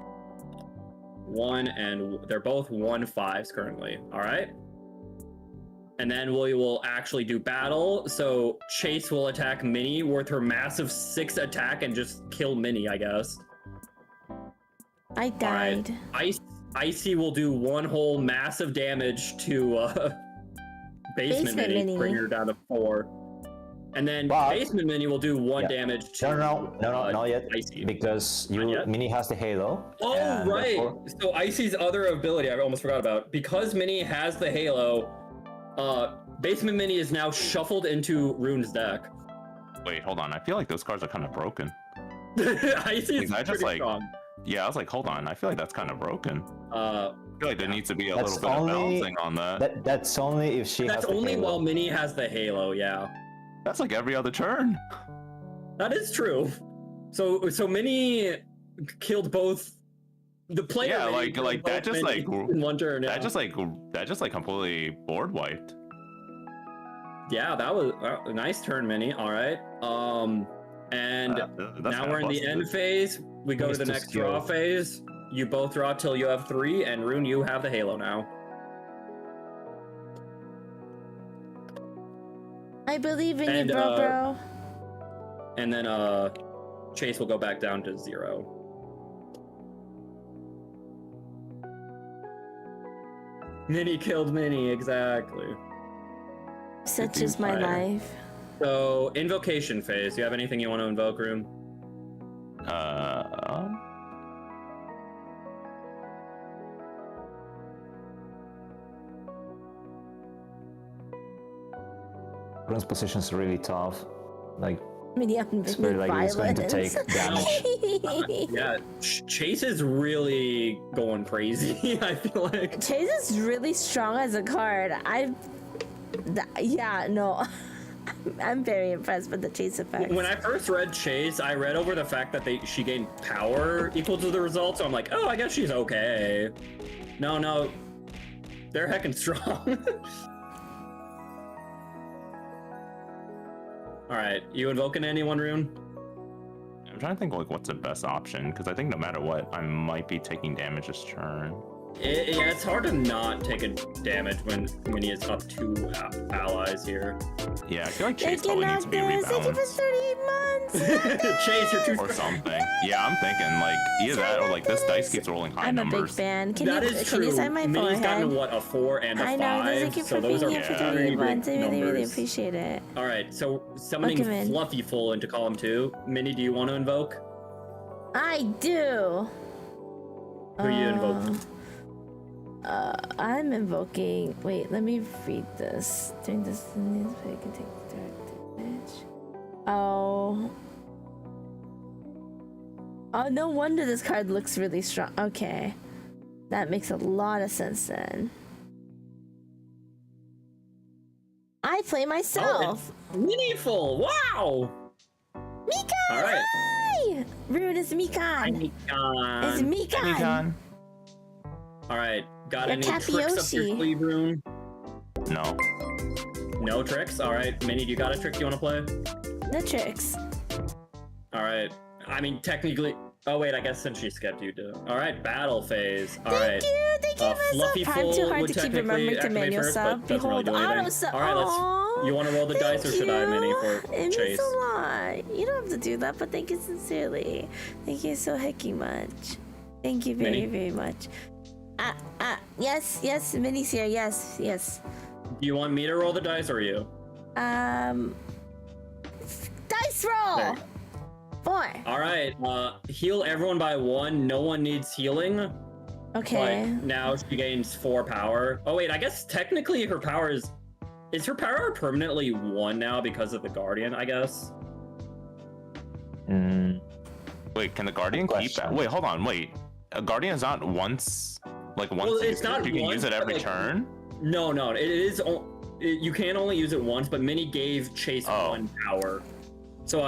S4: 1 and they're both 1/5s currently. All right. And then we will actually do battle. So Chase will attack Minnie worth her massive 6 attack and just kill Minnie, I guess.
S1: I died.
S4: Right. Icy will do 1 whole massive damage to Basement Minnie, bring her down to 4. And then Basement Minnie will do 1 damage to
S5: No, not yet.
S4: Icy.
S5: Because Minnie has the halo.
S4: Oh, right.
S5: Therefore...
S4: So Icy's other ability, I almost forgot about. Because Minnie has the halo, Basement Minnie is now shuffled into Rune's deck.
S3: Wait, hold on. I feel like those cards are kind of broken.
S4: Icy's pretty strong.
S3: Yeah, I was like, hold on. I feel like that's kind of broken. I feel like there needs to be a little bit
S5: only,
S3: of balancing on that.
S5: That's only if she has the halo.
S4: That's only while Minnie has the halo, yeah.
S3: That's like every other turn.
S4: That is true. So Minnie killed both the player.
S3: Yeah, like that just like
S4: in 1 turn. Yeah.
S3: That just like completely board wiped.
S4: Yeah, that was a nice turn, Minnie. All right. And now we're in the end phase. We go to the next draw phase. You both draw till you have 3, and Rune, you have the halo now.
S1: I believe in you, bro.
S4: And then Chase will go back down to 0. Minnie killed Minnie, exactly.
S1: Such is my life.
S4: So, invocation phase. Do you have anything you want to invoke, Rune?
S5: Rune's position is really tough. Like,
S1: it's
S5: very likely he's going to take damage.
S4: Yeah, Chase is really going crazy. I feel like
S1: Chase is really strong as a card. I'm very impressed with the Chase effect.
S4: When I first read Chase, I read over the fact that she gained power equal to the result, so I'm like, oh, I guess she's okay. No, they're heckin' strong. All right, you invoking anyone, Rune?
S3: I'm trying to think like what's the best option because I think no matter what, I might be taking damage this turn.
S4: Yeah, it's hard to not take a damage when Minnie is up 2 allies here.
S3: Yeah, I feel like Chase probably needs to be rebalanced.
S1: Thank you for 38 months.
S4: Chase, you're too
S3: or something. Yeah, I'm thinking like either that or like this dice keeps rolling high numbers.
S1: I'm a big fan. Can
S4: that
S1: you
S4: is true.
S1: sign my
S4: Minnie's
S1: forehead?
S4: gotten what, a 4 and a 5.
S1: I know. Thank you for being here for 38 months. I really appreciate it.
S4: All right, so summoning Fluffyful into column 2. Minnie, do you want to invoke?
S1: I do.
S4: Who you invoke?
S1: I'm invoking. Wait, let me read this. During this, I can take direct damage. Oh, no wonder this card looks really strong. Okay, that makes a lot of sense then. I play myself.
S4: Oh, Minnieful! Wow!
S1: Mikan!
S4: All right.
S1: Hi! Rude is Mikan. It's Mikan.
S4: All right. Got
S1: You're
S4: any tricks up your sleeve, Rune?
S3: No.
S4: No tricks? All right. Minnie, do you got a trick you want to play?
S1: No tricks.
S4: All right. I mean, technically, Oh wait, I guess since she skipped, you do. All right, battle phase. All
S1: Thank
S4: right.
S1: you,
S4: Fluffy
S1: I'm
S4: Full
S1: too hard
S4: would
S1: to keep
S4: technically
S1: remembering to
S4: activate
S1: manual
S4: first,
S1: sub.
S4: but doesn't really
S1: Behold,
S4: do anything.
S1: auto sub.
S4: All right, let's. You want to roll the dice or should I, Minnie, for
S1: It
S4: Chase?
S1: means a lot. You don't have to do that, but thank you sincerely. Thank you so hecky much. Thank you very,
S4: Minnie?
S1: very much. Yes, Minnie's here. Yes.
S4: Do you want me to roll the dice or you?
S1: Dice roll.
S4: There.
S1: 4.
S4: All right. Heal everyone by 1. No one needs healing.
S1: Okay.
S4: But now she gains 4 power. Oh wait, I guess technically her power is her power permanently 1 now because of the Guardian, I guess?
S3: Wait, can the Guardian keep that? Wait, hold on, wait. A Guardian is not once
S4: Well, it's not
S3: you can
S4: once,
S3: use it
S4: but,
S3: every
S4: like,
S3: turn?
S4: No, it is. You can only use it once, but Minnie gave Chase 1 power. So,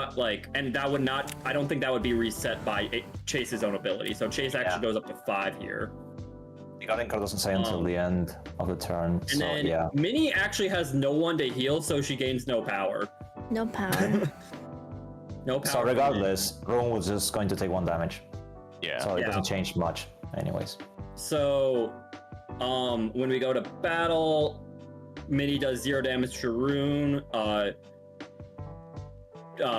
S4: and that would not. I don't think that would be reset by Chase's own ability. So Chase actually goes up to 5 here.
S5: The Guardian card doesn't say until the end of the turn.
S4: And
S5: So
S4: then
S5: yeah.
S4: Minnie actually has no one to heal, so she gains no power.
S1: No power.
S4: No power.
S5: So regardless, Rune was just going to take 1 damage.
S3: Yeah.
S5: So it doesn't change much, anyways.
S4: So, when we go to battle, Minnie does 0 damage to Rune.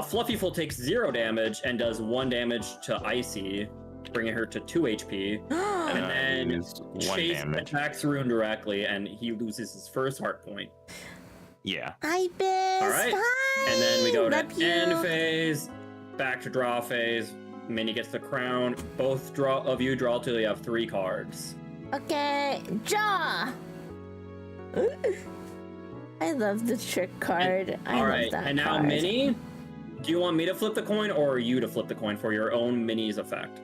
S4: Fluffy Full takes 0 damage and does 1 damage to Icy, bringing her to 2 HP. And then
S3: use 1
S4: Chase
S3: damage.
S4: attacks Rune directly, and he loses his first heart point.
S3: Yeah.
S1: Hi, Biz.
S4: All right.
S1: Hi.
S4: And then we go to
S1: Love you.
S4: end phase, back to draw phase. Minnie gets the crown. Both of you draw till you have 3 cards.
S1: Okay, draw. I love the trick card. I
S4: All
S1: love
S4: right,
S1: that
S4: and now
S1: card.
S4: Minnie, do you want me to flip the coin or you to flip the coin for your own Minnie's effect?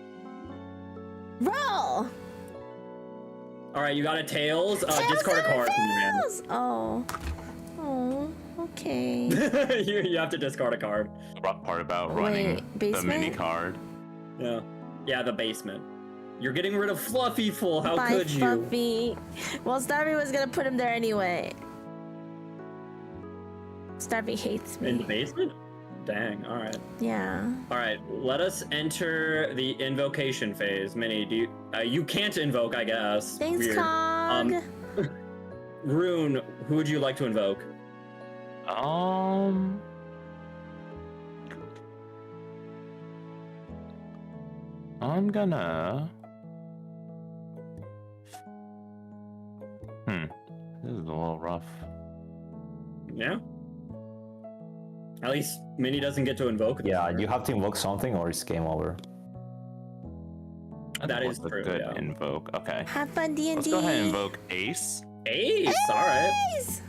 S1: Roll.
S4: All right, you got a tails. Discard a card from your hand.
S1: Tails. Oh, okay.
S4: you have to discard a card.
S3: Rough part about
S1: Wait,
S3: running the
S1: basement?
S3: mini card.
S4: Yeah, the basement. You're getting rid of Fluffy Full. How
S1: Bye,
S4: could you?
S1: Fluffy. Well, Starvey was gonna put him there anyway. Starvey hates
S4: In the
S1: me.
S4: basement? Dang. All right.
S1: Yeah.
S4: All right. Let us enter the invocation phase. Minnie, do you? You can't invoke, I guess.
S1: Thanks,
S4: Weird.
S1: Cog.
S4: Rune, who would you like to invoke?
S3: I'm gonna. This is a little rough.
S4: Yeah. At least Minnie doesn't get to invoke. this
S5: Yeah,
S4: turn.
S5: you have to invoke something or it's game over.
S4: That is
S3: What's a
S4: true,
S3: good
S4: yeah.
S3: invoke. Okay.
S1: Have fun, D&D.
S3: Let's go ahead and invoke Ace.
S4: Ace. All right.
S1: Ace!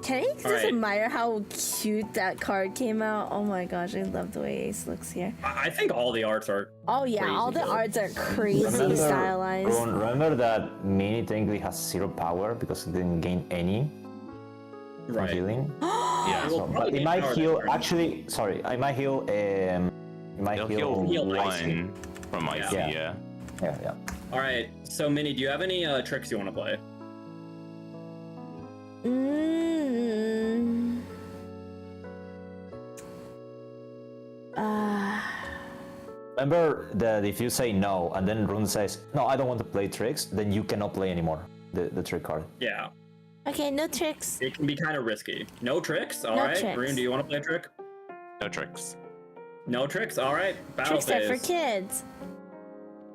S1: Can I just
S4: All right.
S1: admire how cute that card came out? Oh my gosh, I love the way Ace looks here.
S4: I think all the arts are.
S1: Oh yeah,
S4: Crazy
S1: all the
S4: good.
S1: arts are crazy stylized.
S5: Rune, remember that Minnie technically has 0 power because it didn't gain any from
S4: Right.
S5: healing.
S3: Yeah.
S4: Well,
S5: So, but
S4: probably
S5: it might
S4: power
S5: heal.
S4: that turn.
S5: Actually, sorry, I might heal. It might
S3: He'll
S5: heal.
S3: heal
S4: Icy.
S3: 1 from Icy,
S5: Yeah.
S3: yeah.
S5: Yeah.
S4: All right. So Minnie, do you have any tricks you want to play?
S5: Remember that if you say no and then Rune says no, I don't want to play tricks, then you cannot play anymore the trick card.
S4: Yeah.
S1: Okay, no tricks.
S4: It can be kind of risky. No tricks. All
S1: No
S4: right.
S1: tricks.
S4: Rune, do you want to play a trick?
S3: No tricks.
S4: No tricks. All right. Battle
S1: Tricks are for
S4: phase.
S1: kids.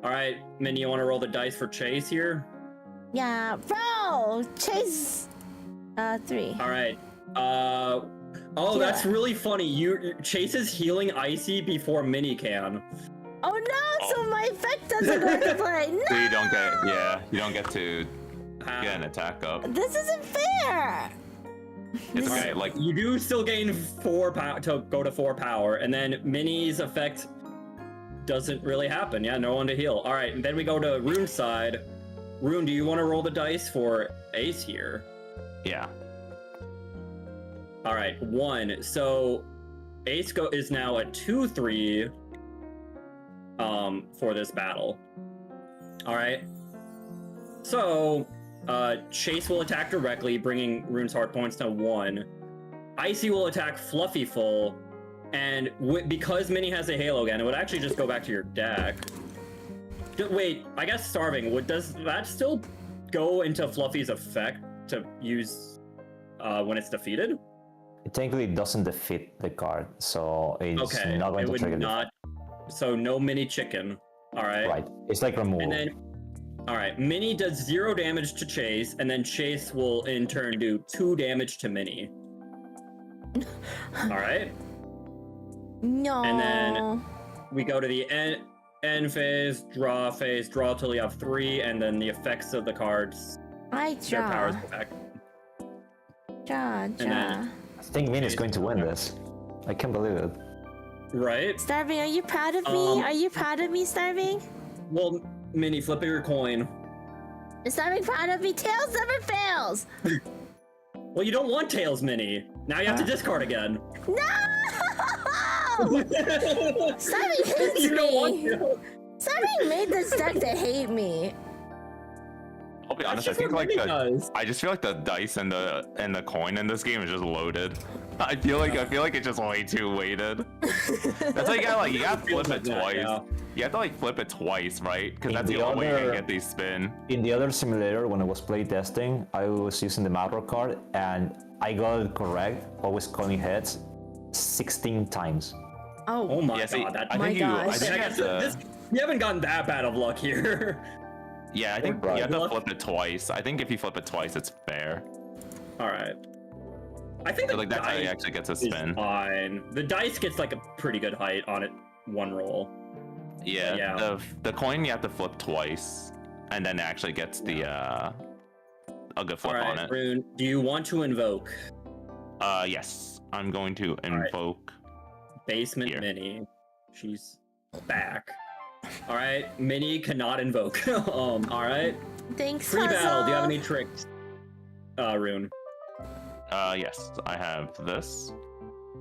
S4: All right, Minnie, you want to roll the dice for Chase here?
S1: Yeah, roll! Chase! 3.
S4: All right. Oh, that's
S1: Yeah.
S4: really funny. Chase is healing Icy before Minnie can.
S1: Oh no, so my effect doesn't go into play. No!
S3: So you don't get to get an attack up.
S1: This isn't fair!
S3: It's okay. Like
S4: You do still gain 4 power to go to 4 power, and then Minnie's effect doesn't really happen. Yeah, no one to heal. All right, and then we go to Rune's side. Rune, do you want to roll the dice for Ace here?
S3: yeah.
S4: All right, 1. So Ace is now a 2/3 for this battle. All right. So Chase will attack directly, bringing Rune's heart points to 1. Icy will attack Fluffy Full, And because Minnie has a Halo again, it would actually just go back to your deck. Wait, I guess Starving. Does that still go into Fluffy's effect to use when it's defeated?
S5: It technically doesn't defeat the card, so it's
S4: Okay,
S5: not going
S4: it
S5: to
S4: would
S5: trigger
S4: not. So no Mini Chicken. All right.
S5: Right. It's like removal.
S4: And then, all right, Minnie does 0 damage to Chase, and then Chase will in turn do 2 damage to Minnie. All right.
S1: No.
S4: And then we go to the end phase, draw till you have 3, and then the effects of the cards,
S1: I
S4: their powers
S1: draw.
S4: go back.
S1: Draw.
S4: then-
S5: I think Min is going to win this. I can't believe it.
S4: Right?
S1: Starving, are you proud of me? Are you proud of me, Starving?
S4: Well, Minnie, flip your coin.
S1: Is Starving proud of me? Tails never fails.
S4: Well, you don't want Tails, Minnie. Now you have to discard again.
S1: No! Starving hates
S4: You don't want
S1: me.
S4: to.
S1: Starving made this deck to hate me.
S3: I'll be honest. I
S4: That's
S3: think
S4: what
S3: like
S4: Minnie does.
S3: I just feel like the dice and the coin in this game is just loaded. I feel like it's just way too weighted. That's why you gotta flip it
S4: Yeah,
S3: twice.
S4: yeah.
S3: You have to like flip it twice, right? Because
S5: In
S3: that's the
S5: the
S3: only way you
S5: other-
S3: can get these spin.
S5: In the other simulator, when I was playtesting, I was using the macro card, and I got it correct, always calling heads, 16 times.
S4: Oh
S1: Oh,
S4: my
S3: Yeah, see,
S4: god, that.
S3: I
S1: My
S3: think you. I
S1: gosh.
S3: think you have to.
S4: You haven't gotten that bad of luck here.
S3: Yeah, I think
S5: Right.
S3: you have to
S4: Luck.
S3: flip it twice. I think if you flip it twice, it's fair.
S4: All right. I think
S3: So
S4: the
S3: like that's how you
S4: dice
S3: actually get to
S4: is
S3: spin.
S4: fine. The dice gets like a pretty good height on it one roll.
S3: Yeah.
S4: Yeah.
S3: The coin you have to flip twice, and then it actually gets the a good flip
S4: All
S3: on
S4: right,
S3: it.
S4: Rune, do you want to invoke
S3: Yes, I'm going to
S4: right.
S3: invoke.
S4: Basement
S3: Here.
S4: Minnie? She's back. All right, Minnie cannot invoke. All right.
S1: thanks,
S4: Free battle. Do you have
S1: Huzzle.
S4: any tricks, Rune?
S3: Yes, I have this.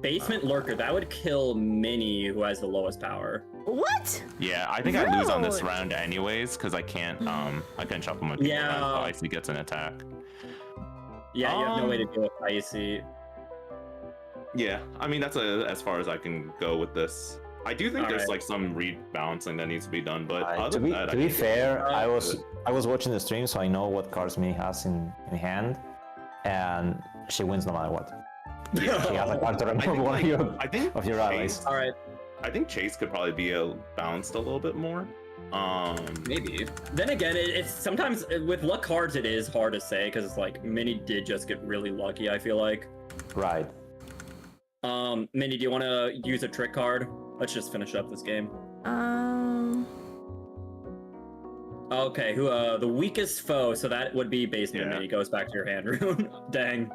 S4: Basement Lurker. That would kill Minnie, who has the lowest power.
S1: What?
S3: Yeah, I think I lose on this
S1: Rude.
S3: round anyways because I can't shuffle my people
S4: Yeah.
S3: around twice. He gets an attack.
S4: Yeah, you have no way to do it. Icy.
S3: Yeah, I mean that's as far as I can go with this. I do think there's
S4: Alright.
S3: like some rebalancing that needs to be done, but
S5: To
S3: other
S5: be,
S3: than that,
S5: to
S3: I
S5: be
S3: think-
S5: fair, I
S3: good.
S5: was watching the stream, so I know what cards Min has in hand, and she wins no matter what. She has a card to
S3: I
S5: remove
S3: think,
S5: one
S3: like,
S5: of your,
S3: I think
S5: of your allies.
S3: Chase,
S4: All right,
S3: I think Chase could probably be balanced a little bit more.
S4: maybe. Then again, it's sometimes with luck cards, it is hard to say because it's like Minnie did just get really lucky. I feel like.
S5: Right.
S4: Minnie, do you want to use a trick card? Let's just finish up this game. Okay, who the weakest foe? So that would be Basement
S3: Yeah.
S4: Minnie. Goes back to your hand, Rune. Dang.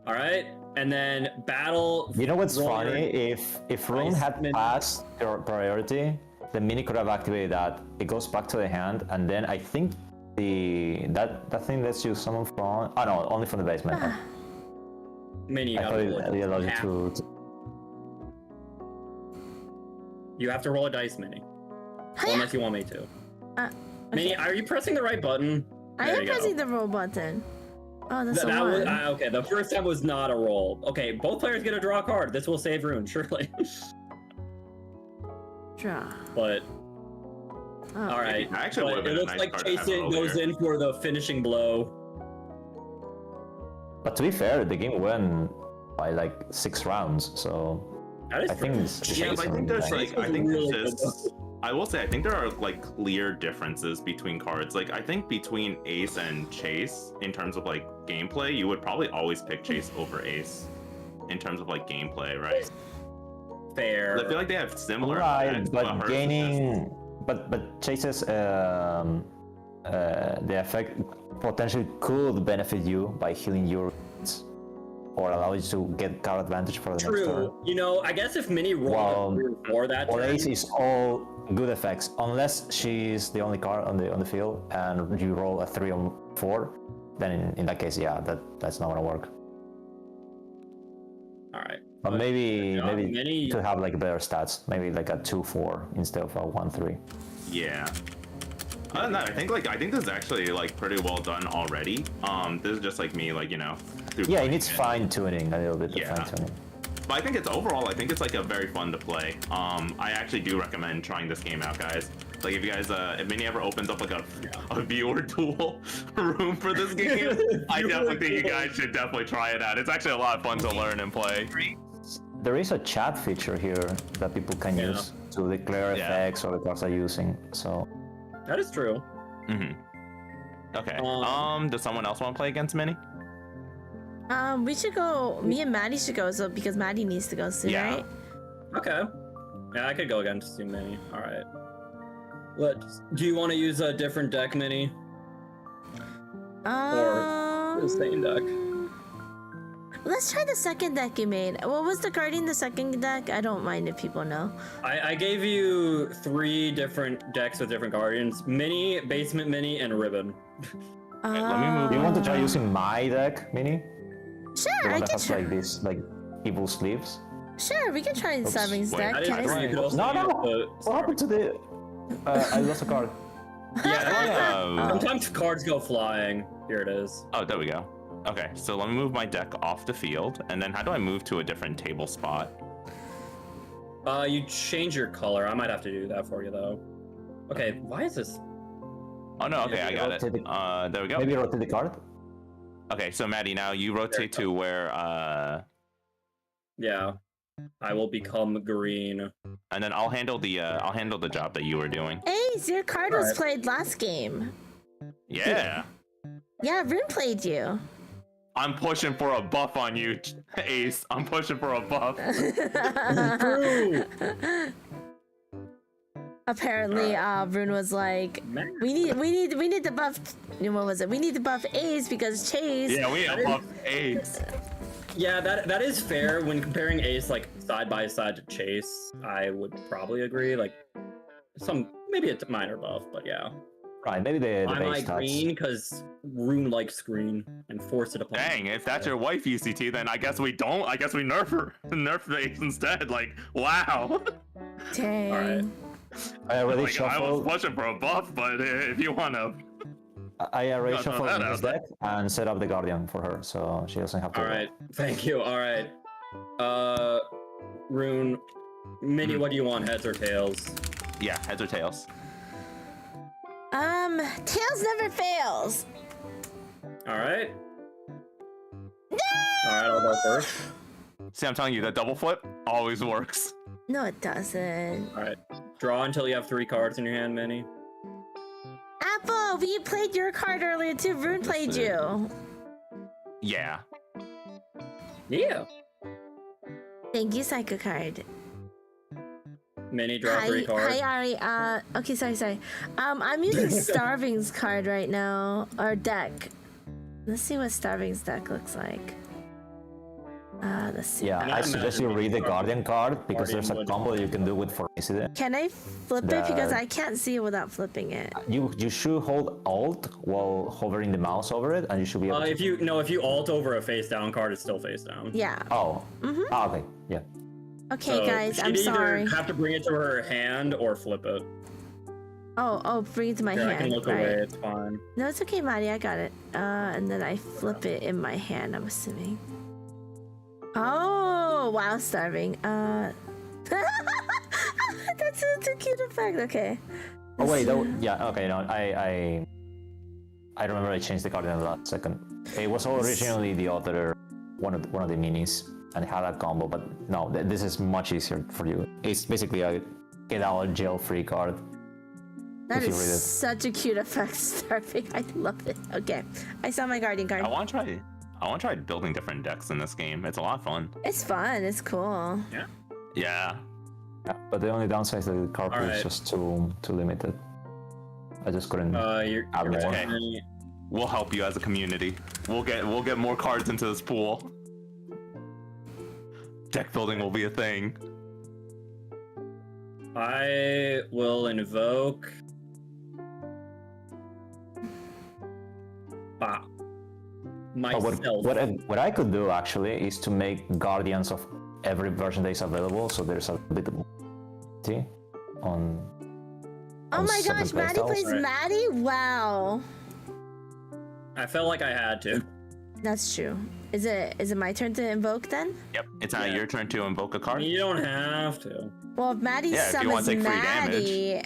S4: All right, and then battle.
S5: You know what's
S4: roll
S5: funny?
S4: your-
S5: If Rune had
S4: Min-
S5: passed your priority, the Mini could have activated that. It goes back to the hand, and then I think that thing lets you summon from. Oh no, only from the basement.
S4: Minnie, you
S5: I
S4: have
S5: thought
S4: to roll
S5: it allowed you
S4: half.
S5: to.
S4: You have to roll a dice, Minnie.
S1: Hiya.
S4: Unless you want me to.
S1: Okay.
S4: Minnie, are you pressing the right button?
S1: I
S4: There
S1: am
S4: you go.
S1: pressing the roll button. Oh, that's a
S4: That
S1: one.
S4: was okay. The first time was not a roll. Okay, both players get to draw a card. This will save Rune, surely.
S1: Draw.
S4: But
S1: Oh.
S4: all right,
S3: I actually
S4: but
S3: would've
S4: it
S3: been a
S4: looks
S3: nice
S4: like
S3: card to have
S4: Chase goes
S3: earlier.
S4: in for the finishing blow.
S5: But to be fair, the game went by like 6 rounds, so
S4: That is
S5: I think it's
S3: Yeah, but I think there's
S5: Chase
S3: like I think
S4: really
S3: there's
S4: good.
S3: this. I will say I think there are like clear differences between cards. Like I think between Ace and Chase, in terms of like gameplay, you would probably always pick Chase over Ace, in terms of like gameplay, right?
S4: Fair.
S3: I feel like they have similar
S5: right,
S3: effects,
S5: but
S3: hers is
S5: gaining, but Chase's the effect potentially could benefit you by healing your hits, or allow you to get card advantage for the next turn.
S4: True. You know, I guess if Minnie rolled
S5: Well,
S4: a 3 or 4 that
S5: Or
S4: turn,
S5: Ace is all good effects, unless she's the only card on the field and you roll a 3 or 4. Then in that case, yeah, that's not gonna work.
S4: all right.
S5: But maybe
S4: Minnie,
S5: to have like better stats, maybe like a 2-4 instead of a 1-3.
S3: Yeah. Other than that, I think this is actually like pretty well done already. This is just like me, like through
S5: Yeah, it
S3: playing
S5: needs fine tuning a little bit.
S3: Yeah.
S5: Fine tuning.
S3: But I think it's overall, I think it's like a very fun to play. I actually do recommend trying this game out, guys. Like if you guys, if Minnie ever opens up like a viewer tool room for this game, I definitely think you guys should definitely try it out. It's actually a lot of fun to learn and play.
S5: There is a chat feature here that people can use to declare effects or the cards they're using. So
S4: That is true.
S3: Okay. Does someone else want to play against Minnie?
S1: We should go. Me and Maddie should go, so because Maddie needs to go soon, right?
S4: Okay. Yeah, I could go against you, Minnie. All right. Do you want to use a different deck, Minnie? Or the same deck?
S1: Let's try the second deck you made. What was the Guardian, the second deck? I don't mind if people know.
S4: I gave you 3 different decks with different Guardians. Minnie, Basement Minnie, and Ribbon.
S3: Let me move.
S5: do you want to try using my deck, Minnie?
S1: Sure,
S5: The
S1: I
S5: one that
S1: can
S5: has
S1: try.
S5: like this, like evil sleeves.
S1: Sure, we can try Starving's
S3: Wait,
S1: deck.
S4: That is
S1: Can I
S4: true. You could also
S5: No,
S4: use
S5: no.
S4: the-
S5: What happened to the? I lost a card.
S4: Yeah, sometimes cards go flying. Here it is.
S3: Oh, there we go. Okay, so let me move my deck off the field, and then how do I move to a different table spot?
S4: You change your color. I might have to do that for you though. Okay, why is this?
S3: Oh no, okay, I got it. There we go.
S5: Maybe rotate the card.
S3: Okay, so Maddie, now you rotate to where,
S4: Yeah, I will become green.
S3: and then I'll handle the job that you were doing.
S1: Ace, your card was
S4: Alright.
S1: played last game.
S3: Yeah,
S1: Yeah, Rune played you.
S3: I'm pushing for a buff on you, Ace. I'm pushing for a buff.
S1: Apparently, Rune was like, we need to buff. What was it? We need to buff Ace because Chase.
S3: Yeah, we have buff Ace.
S4: Yeah, that is fair. When comparing Ace like side by side to Chase, I would probably agree. Like maybe a minor buff, but yeah.
S5: Right, maybe the
S4: I
S5: base
S4: like
S5: stats.
S4: green because Rune likes green and force it upon.
S3: Dang, if that's your wife, UCT, then I guess we don't. I guess we nerf her, nerf the Ace instead. Like, wow.
S1: Dang.
S4: Alright.
S5: I already
S3: Like, I was
S5: shuffled.
S3: pushing for a buff, but if you wanna,
S5: I already
S3: No,
S5: shuffled
S3: that
S5: this
S3: out.
S5: deck and set up the Guardian for her, so she doesn't have to.
S4: All right, thank you. All right, Rune, Minnie, what do you want, heads or tails?
S3: yeah, heads or tails.
S1: Tails never fails.
S4: All right. All right, I'll go first.
S3: See, I'm telling you, that double flip always works.
S1: No, it doesn't.
S4: All right, draw until you have 3 cards in your hand, Minnie.
S1: Apple, we played your card earlier too. Rune played you.
S3: Yeah.
S4: Yeah.
S1: Thank you, Psycho card.
S4: Minnie, draw 3 cards.
S1: Hi, Ari. Okay, sorry. I'm using Starving's card right now, or deck. Let's see what Starving's deck looks like. Let's see.
S5: Yeah,
S4: Can
S5: I
S4: I
S5: suggest
S4: imagine
S5: you read the
S4: the
S5: Guardian card because there's a
S4: Guardian would-
S5: combo you can do with Fornicity.
S1: Can I flip it? Because I can't see it without flipping it.
S5: You should hold Alt while hovering the mouse over it, and you should be able to.
S4: If you alt over a face down card, it's still face down.
S1: Yeah.
S5: Oh. Ah, okay. Yeah.
S1: Okay,
S4: So
S1: guys,
S4: she'd
S1: I'm
S4: either
S1: sorry.
S4: have to bring it to her hand or flip it.
S1: Oh, bring it to my
S4: Yeah, I
S1: hand.
S4: can look
S1: right.
S4: away. It's fine.
S1: No, it's okay, Maddie. I got it. And then I flip it in my hand. I'm assuming. Oh, wow, Starving. That's a cute effect. Okay.
S5: Oh wait, yeah. Okay, no, I remember I changed the Guardian the last second. It was originally the other one of the minis and had a combo, but no, this is much easier for you. It's basically a get out of jail free card.
S1: That
S5: if you
S1: is
S5: read it.
S1: such a cute effect, Starving. I love it. Okay, I saw my Guardian card.
S3: I want to try building different decks in this game. It's a lot of fun.
S1: It's fun. It's cool.
S3: Yeah.
S5: Yeah, but the only downside is that the card pool is
S4: Alright.
S5: just too limited. I just couldn't.
S4: You're
S5: Add more.
S3: Okay. We'll help you as a community. We'll get more cards into this pool. Deck building will be a thing.
S4: I will invoke. Myself.
S5: What I could do actually is to make Guardians of every version that is available, so there's a bit of on.
S1: Oh
S5: on
S1: my
S5: certain
S1: gosh, Maddie
S5: playstyles.
S1: plays
S4: Right.
S1: Maddie? Wow.
S4: I felt like I had to.
S1: That's true. Is it my turn to invoke then?
S3: Yep. It's now your turn to invoke a card.
S4: You don't have to.
S1: Well, if Maddie
S3: Yeah, if you wanna
S1: summons
S3: take free
S1: Maddie,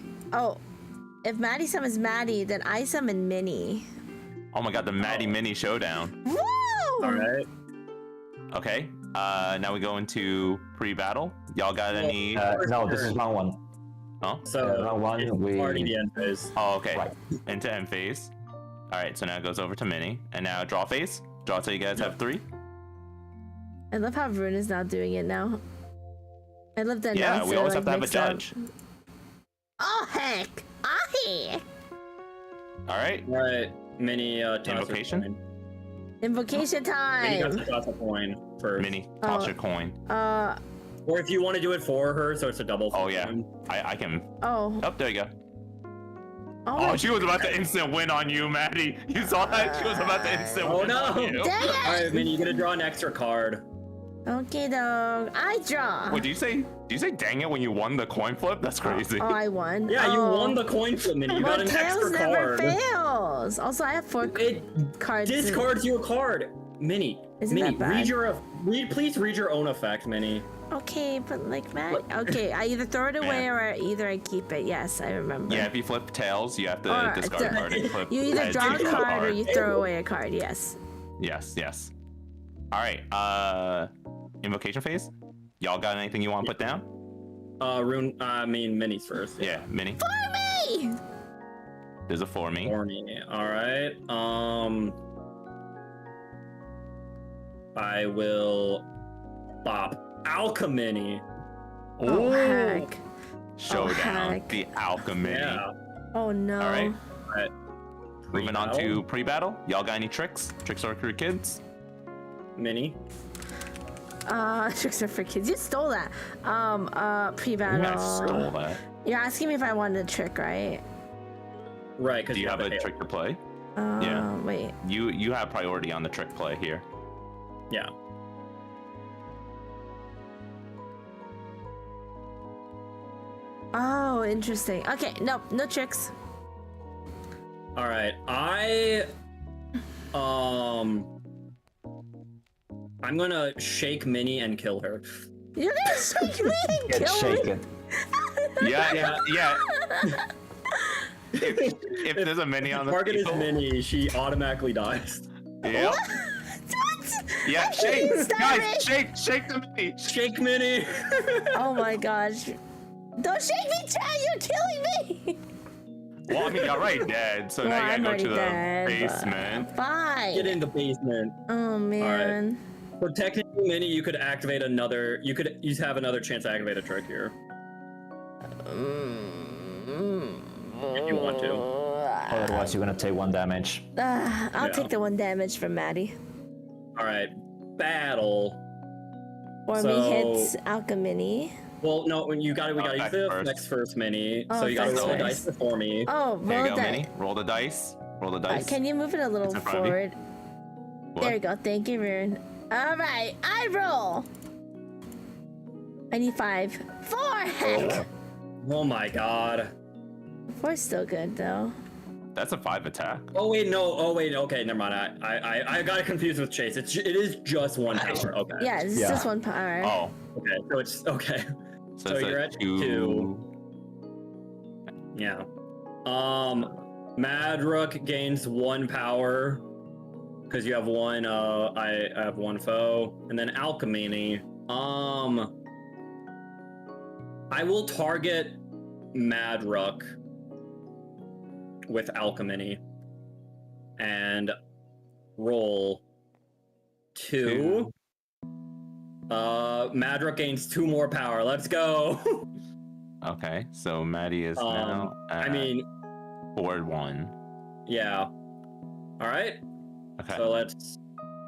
S1: if Maddie summons Maddie, then I summon Minnie.
S3: Oh my god, the Maddie Mini Showdown.
S1: Woo!
S4: All right.
S3: Okay. Now we go into pre-battle. Y'all got any?
S5: No, this is round 1.
S3: Oh.
S4: So
S5: round 1,
S4: it's
S5: we...
S4: already the end phase.
S3: Oh, okay.
S5: Right.
S3: Into end phase. All right. So now it goes over to Mini, and now draw phase. Draw till you guys have 3.
S1: I love how Rune is now doing it now. I love the
S3: Yeah,
S1: announcer,
S3: we always
S1: like,
S3: have to have a
S1: mix up.
S3: judge.
S1: Oh heck! Ahe!
S3: All right.
S4: Right. Mini toss
S3: Invocation?
S4: a coin.
S1: Invocation
S4: Mini
S1: time.
S4: has to toss a coin first.
S3: Mini, toss your coin.
S4: Or if you want to do it for her, so it's a double.
S3: Oh yeah.
S4: coin.
S3: I can.
S1: Oh.
S3: Oh, there you go.
S1: Oh,
S3: Oh, she was about to instant win on you, Maddie. You saw that? She was about to instant
S4: Oh
S3: win
S4: no!
S3: on you.
S1: Dang it!
S4: All right, Mini, you gotta draw an extra card.
S1: Okay, dog. I draw.
S3: Wait, do you say dang it when you won the coin flip? That's crazy.
S1: Oh, I won.
S4: Yeah, you
S1: Oh.
S4: won the coin flip, Mini. You
S1: Well,
S4: got an
S1: tails
S4: extra
S1: never
S4: card.
S1: fails. Also, I have 4
S4: It
S1: cards.
S4: discards your card, Mini.
S1: Isn't
S4: Mini,
S1: that bad?
S4: please read your own effect, Mini.
S1: Okay, but like Matt. Okay, I either throw it away
S3: Man.
S1: or either I keep it. Yes, I remember.
S3: Yeah, if you flip tails, you have to
S1: Or
S3: discard a
S1: it's a-
S3: card and flip
S1: You either
S3: heads,
S1: draw a
S3: you
S1: card or you throw away a card. Yes.
S3: Yes, yes. All right. Invocation phase. Y'all got anything you want to put down?
S4: Minis first.
S3: Yeah, Mini.
S1: For me.
S3: There's a for me.
S4: For me. All right. I will bop Alchemy.
S1: Oh
S3: Ooh.
S1: heck.
S3: Showdown.
S1: heck.
S3: The alchemy.
S4: Yeah.
S1: Oh no.
S3: All right.
S4: Alright.
S3: Moving on to pre-battle. Y'all got any tricks? Tricks are for kids.
S4: Mini.
S1: Tricks are for kids. You stole that. Pre-battle.
S3: I stole that.
S1: You're asking me if I wanted a trick, right?
S4: Right, because
S3: Do you have a
S4: tail.
S3: trick to play?
S1: Yeah. Wait.
S3: You have priority on the trick play here.
S4: Yeah.
S1: Oh, interesting. Okay, nope, no tricks.
S4: All right. I'm gonna shake Minnie and kill her.
S1: You're gonna shake me and
S5: Get
S1: kill me.
S5: shaken.
S3: Yeah. If there's a mini on the
S4: Target is
S3: field,
S4: Minnie. She automatically dies.
S3: Yep.
S1: What?
S3: Yeah,
S1: Okay,
S3: shake,
S1: stop
S3: guys,
S1: it.
S3: shake the mini.
S4: Shake Minnie.
S1: Oh my gosh. Don't shake me, Chad! You're killing me!
S3: Well, I mean, you're right, Dad. So
S1: Well,
S3: now you
S1: I'm
S3: gotta go to the
S1: already dead, but
S3: basement.
S1: Fine.
S4: Get in the basement.
S1: Oh man.
S4: For technically Minnie, you could activate another. You have another chance to activate a trick here if you want to.
S5: Otherwise, you're gonna take 1 damage.
S1: I'll
S4: Yeah.
S1: take the 1 damage from Maddie.
S4: All right. Battle.
S1: Or
S4: So-
S1: me hits Alchemy.
S4: Well, no. We gotta use
S3: effect
S4: the
S3: first.
S4: effects first, Minnie.
S1: Oh,
S4: So you gotta
S1: effects
S4: roll the
S1: first.
S4: dice before me.
S1: Oh,
S3: There
S1: roll
S3: you go,
S1: that.
S3: Mini. Roll the dice. Roll the dice.
S1: Can you move it a little
S3: It's in front of you.
S1: forward?
S3: What?
S1: There you go. Thank you, Rune. All right, I roll. I need 5. 4. Heck.
S4: Oh my god.
S1: 4's still good though.
S3: That's a 5 attack.
S4: Oh wait, no. Oh wait. Okay, never mind. I got it confused with Chase. It is just 1 power. Okay.
S1: Yeah, it's
S5: Yeah.
S1: just 1 power.
S3: Oh,
S4: Okay. So it's okay.
S3: so,
S4: So
S3: it's
S4: you're
S3: a
S4: at 2. Yeah. Madrook gains 1 power because you have 1. I have 1 foe, and then Alchemy. I will target Madrook with Alchemy and roll 2. Madrook gains 2 more power. Let's go.
S3: Okay, so Maddie is now
S4: I
S3: at
S4: mean,
S3: board 1.
S4: yeah. All right.
S3: Okay.
S4: So let's.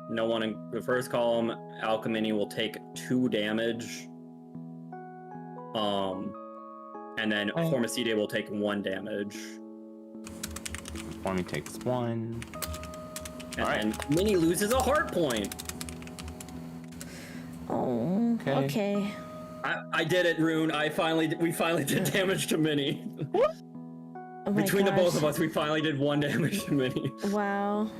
S4: No one in the first column. Alchemy will take 2 damage. And then Formicide will take 1 damage.
S3: Formie takes 1.
S4: And
S3: Alright.
S4: then Minnie loses a heart point.
S1: Oh.
S3: Okay.
S1: Okay.
S4: I did it, Rune. We finally did damage to Minnie.
S1: Oh my
S4: Between the both
S1: gosh.
S4: of us, we finally did 1 damage to Minnie.
S1: Wow.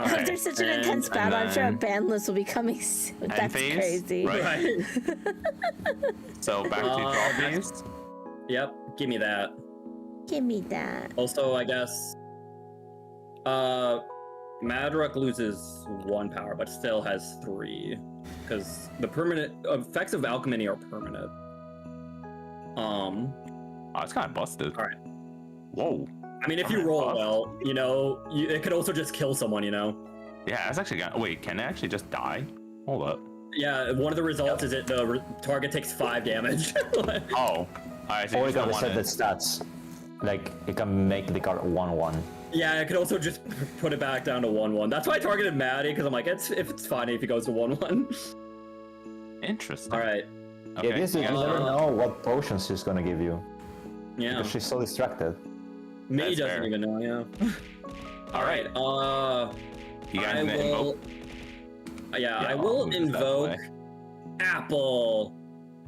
S3: Okay.
S1: After such an
S4: and-
S1: intense battle, I'm sure a
S3: then-
S1: ban list will be coming soon. That's
S3: phase,
S1: crazy.
S3: right?
S4: Right.
S3: So back to draw
S4: that's-
S3: phase.
S4: Yep. Give me that.
S1: Give me that.
S4: Also, I guess. Madrook loses 1 power, but still has 3, because the permanent effects of Alchemy are permanent.
S3: Oh, it's kind of busted.
S4: All right.
S3: Whoa.
S4: I mean, if you
S3: Alright,
S4: roll
S3: buff.
S4: well, you know, it could also just kill someone, you know.
S3: Yeah, it's actually got. Wait, can it actually just die? Hold up.
S4: Yeah, one of the results is that the target takes 5 damage.
S3: Oh. Alright, so
S5: Or
S3: you
S5: you
S3: just
S5: can
S3: don't
S5: reset
S3: want
S5: the stats. Like, you can make the card 1/1.
S4: Yeah, I could also just put it back down to 1/1. That's why I targeted Maddie, because I'm like, it's funny if he goes to 1/1.
S3: Interesting.
S4: All right.
S3: Okay.
S5: Yeah, this is, you
S3: yeah.
S5: never know what potions she's gonna give you.
S4: Yeah.
S5: Because she's so distracted.
S4: Me
S3: That's
S4: doesn't
S3: fair.
S4: even know. Yeah. All right.
S3: You guys
S4: I
S3: invoke.
S4: will. Yeah, I
S3: I'll
S4: will
S3: move this out of the
S4: invoke
S3: way.
S4: Apple.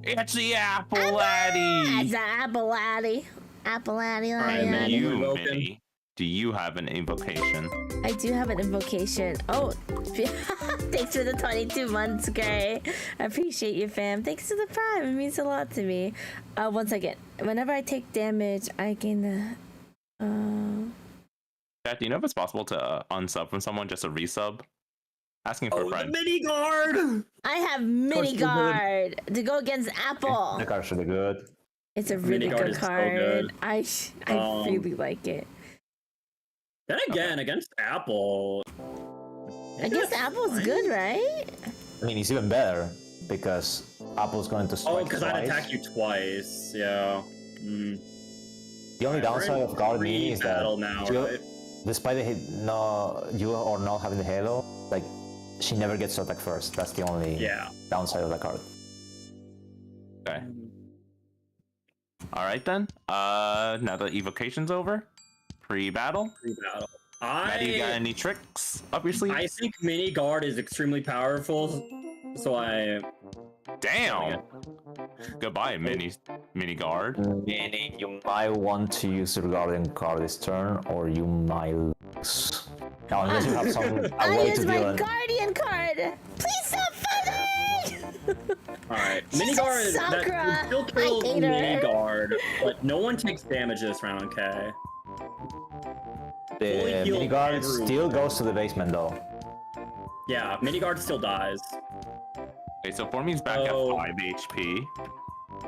S3: It's the apple laddie.
S1: That's an apple laddie. Apple laddie,
S4: Alright,
S1: laddie,
S4: man,
S1: laddie.
S3: You,
S4: Invoking.
S3: Minnie, do you have an invocation?
S1: I do have an invocation. Oh, thanks for the 22 months, Gray. I appreciate you, fam. Thanks for the prime. It means a lot to me. 1 second. Whenever I take damage, I gain the.
S3: Chat, do you know if it's possible to unsub from someone just a resub? Asking for a
S4: Oh, the
S3: friend.
S4: mini guard.
S1: I have mini guard to go against Apple.
S5: The card's really good.
S1: It's a really
S4: Miniguard
S1: good
S4: is so
S1: card.
S4: good.
S1: I really like it.
S4: Then again, against Apple.
S1: I guess Apple's good, right?
S5: I mean, it's even better because Apple's going to strike
S4: Oh, because I'd
S5: twice.
S4: attack you twice. Yeah. Mm.
S5: The only downside of Guard Mini is that
S4: battle now,
S5: you-
S4: right?
S5: despite the you or not having the Halo, like she never gets to attack first. That's the only
S4: Yeah.
S5: downside of the card.
S3: Okay. Alright then. Now the evocation's over. Pre-battle.
S4: Pre-battle.
S3: Maddie, you got any tricks up your sleeve?
S4: I think mini guard is extremely powerful, so I.
S3: Damn! Goodbye, mini guard.
S5: Meaning you might want to use the Guardian card this turn, or you might lose. Now, unless you have some a
S1: I
S5: way
S1: use
S5: to
S1: my
S5: deal it.
S1: Guardian card. Please stop fighting!
S4: All right,
S1: She's
S4: mini
S1: a
S4: guard. That
S1: Sakura.
S4: would still
S1: I
S4: kill
S1: hate
S4: mini
S1: her.
S4: guard, but no one takes damage this round. Okay.
S5: The
S4: fully heal
S5: mini guard
S4: everyone.
S5: still goes to the basement though.
S4: Yeah, mini guard still dies,
S3: Okay, so Formy's back
S4: Oh.
S3: at 5 HP.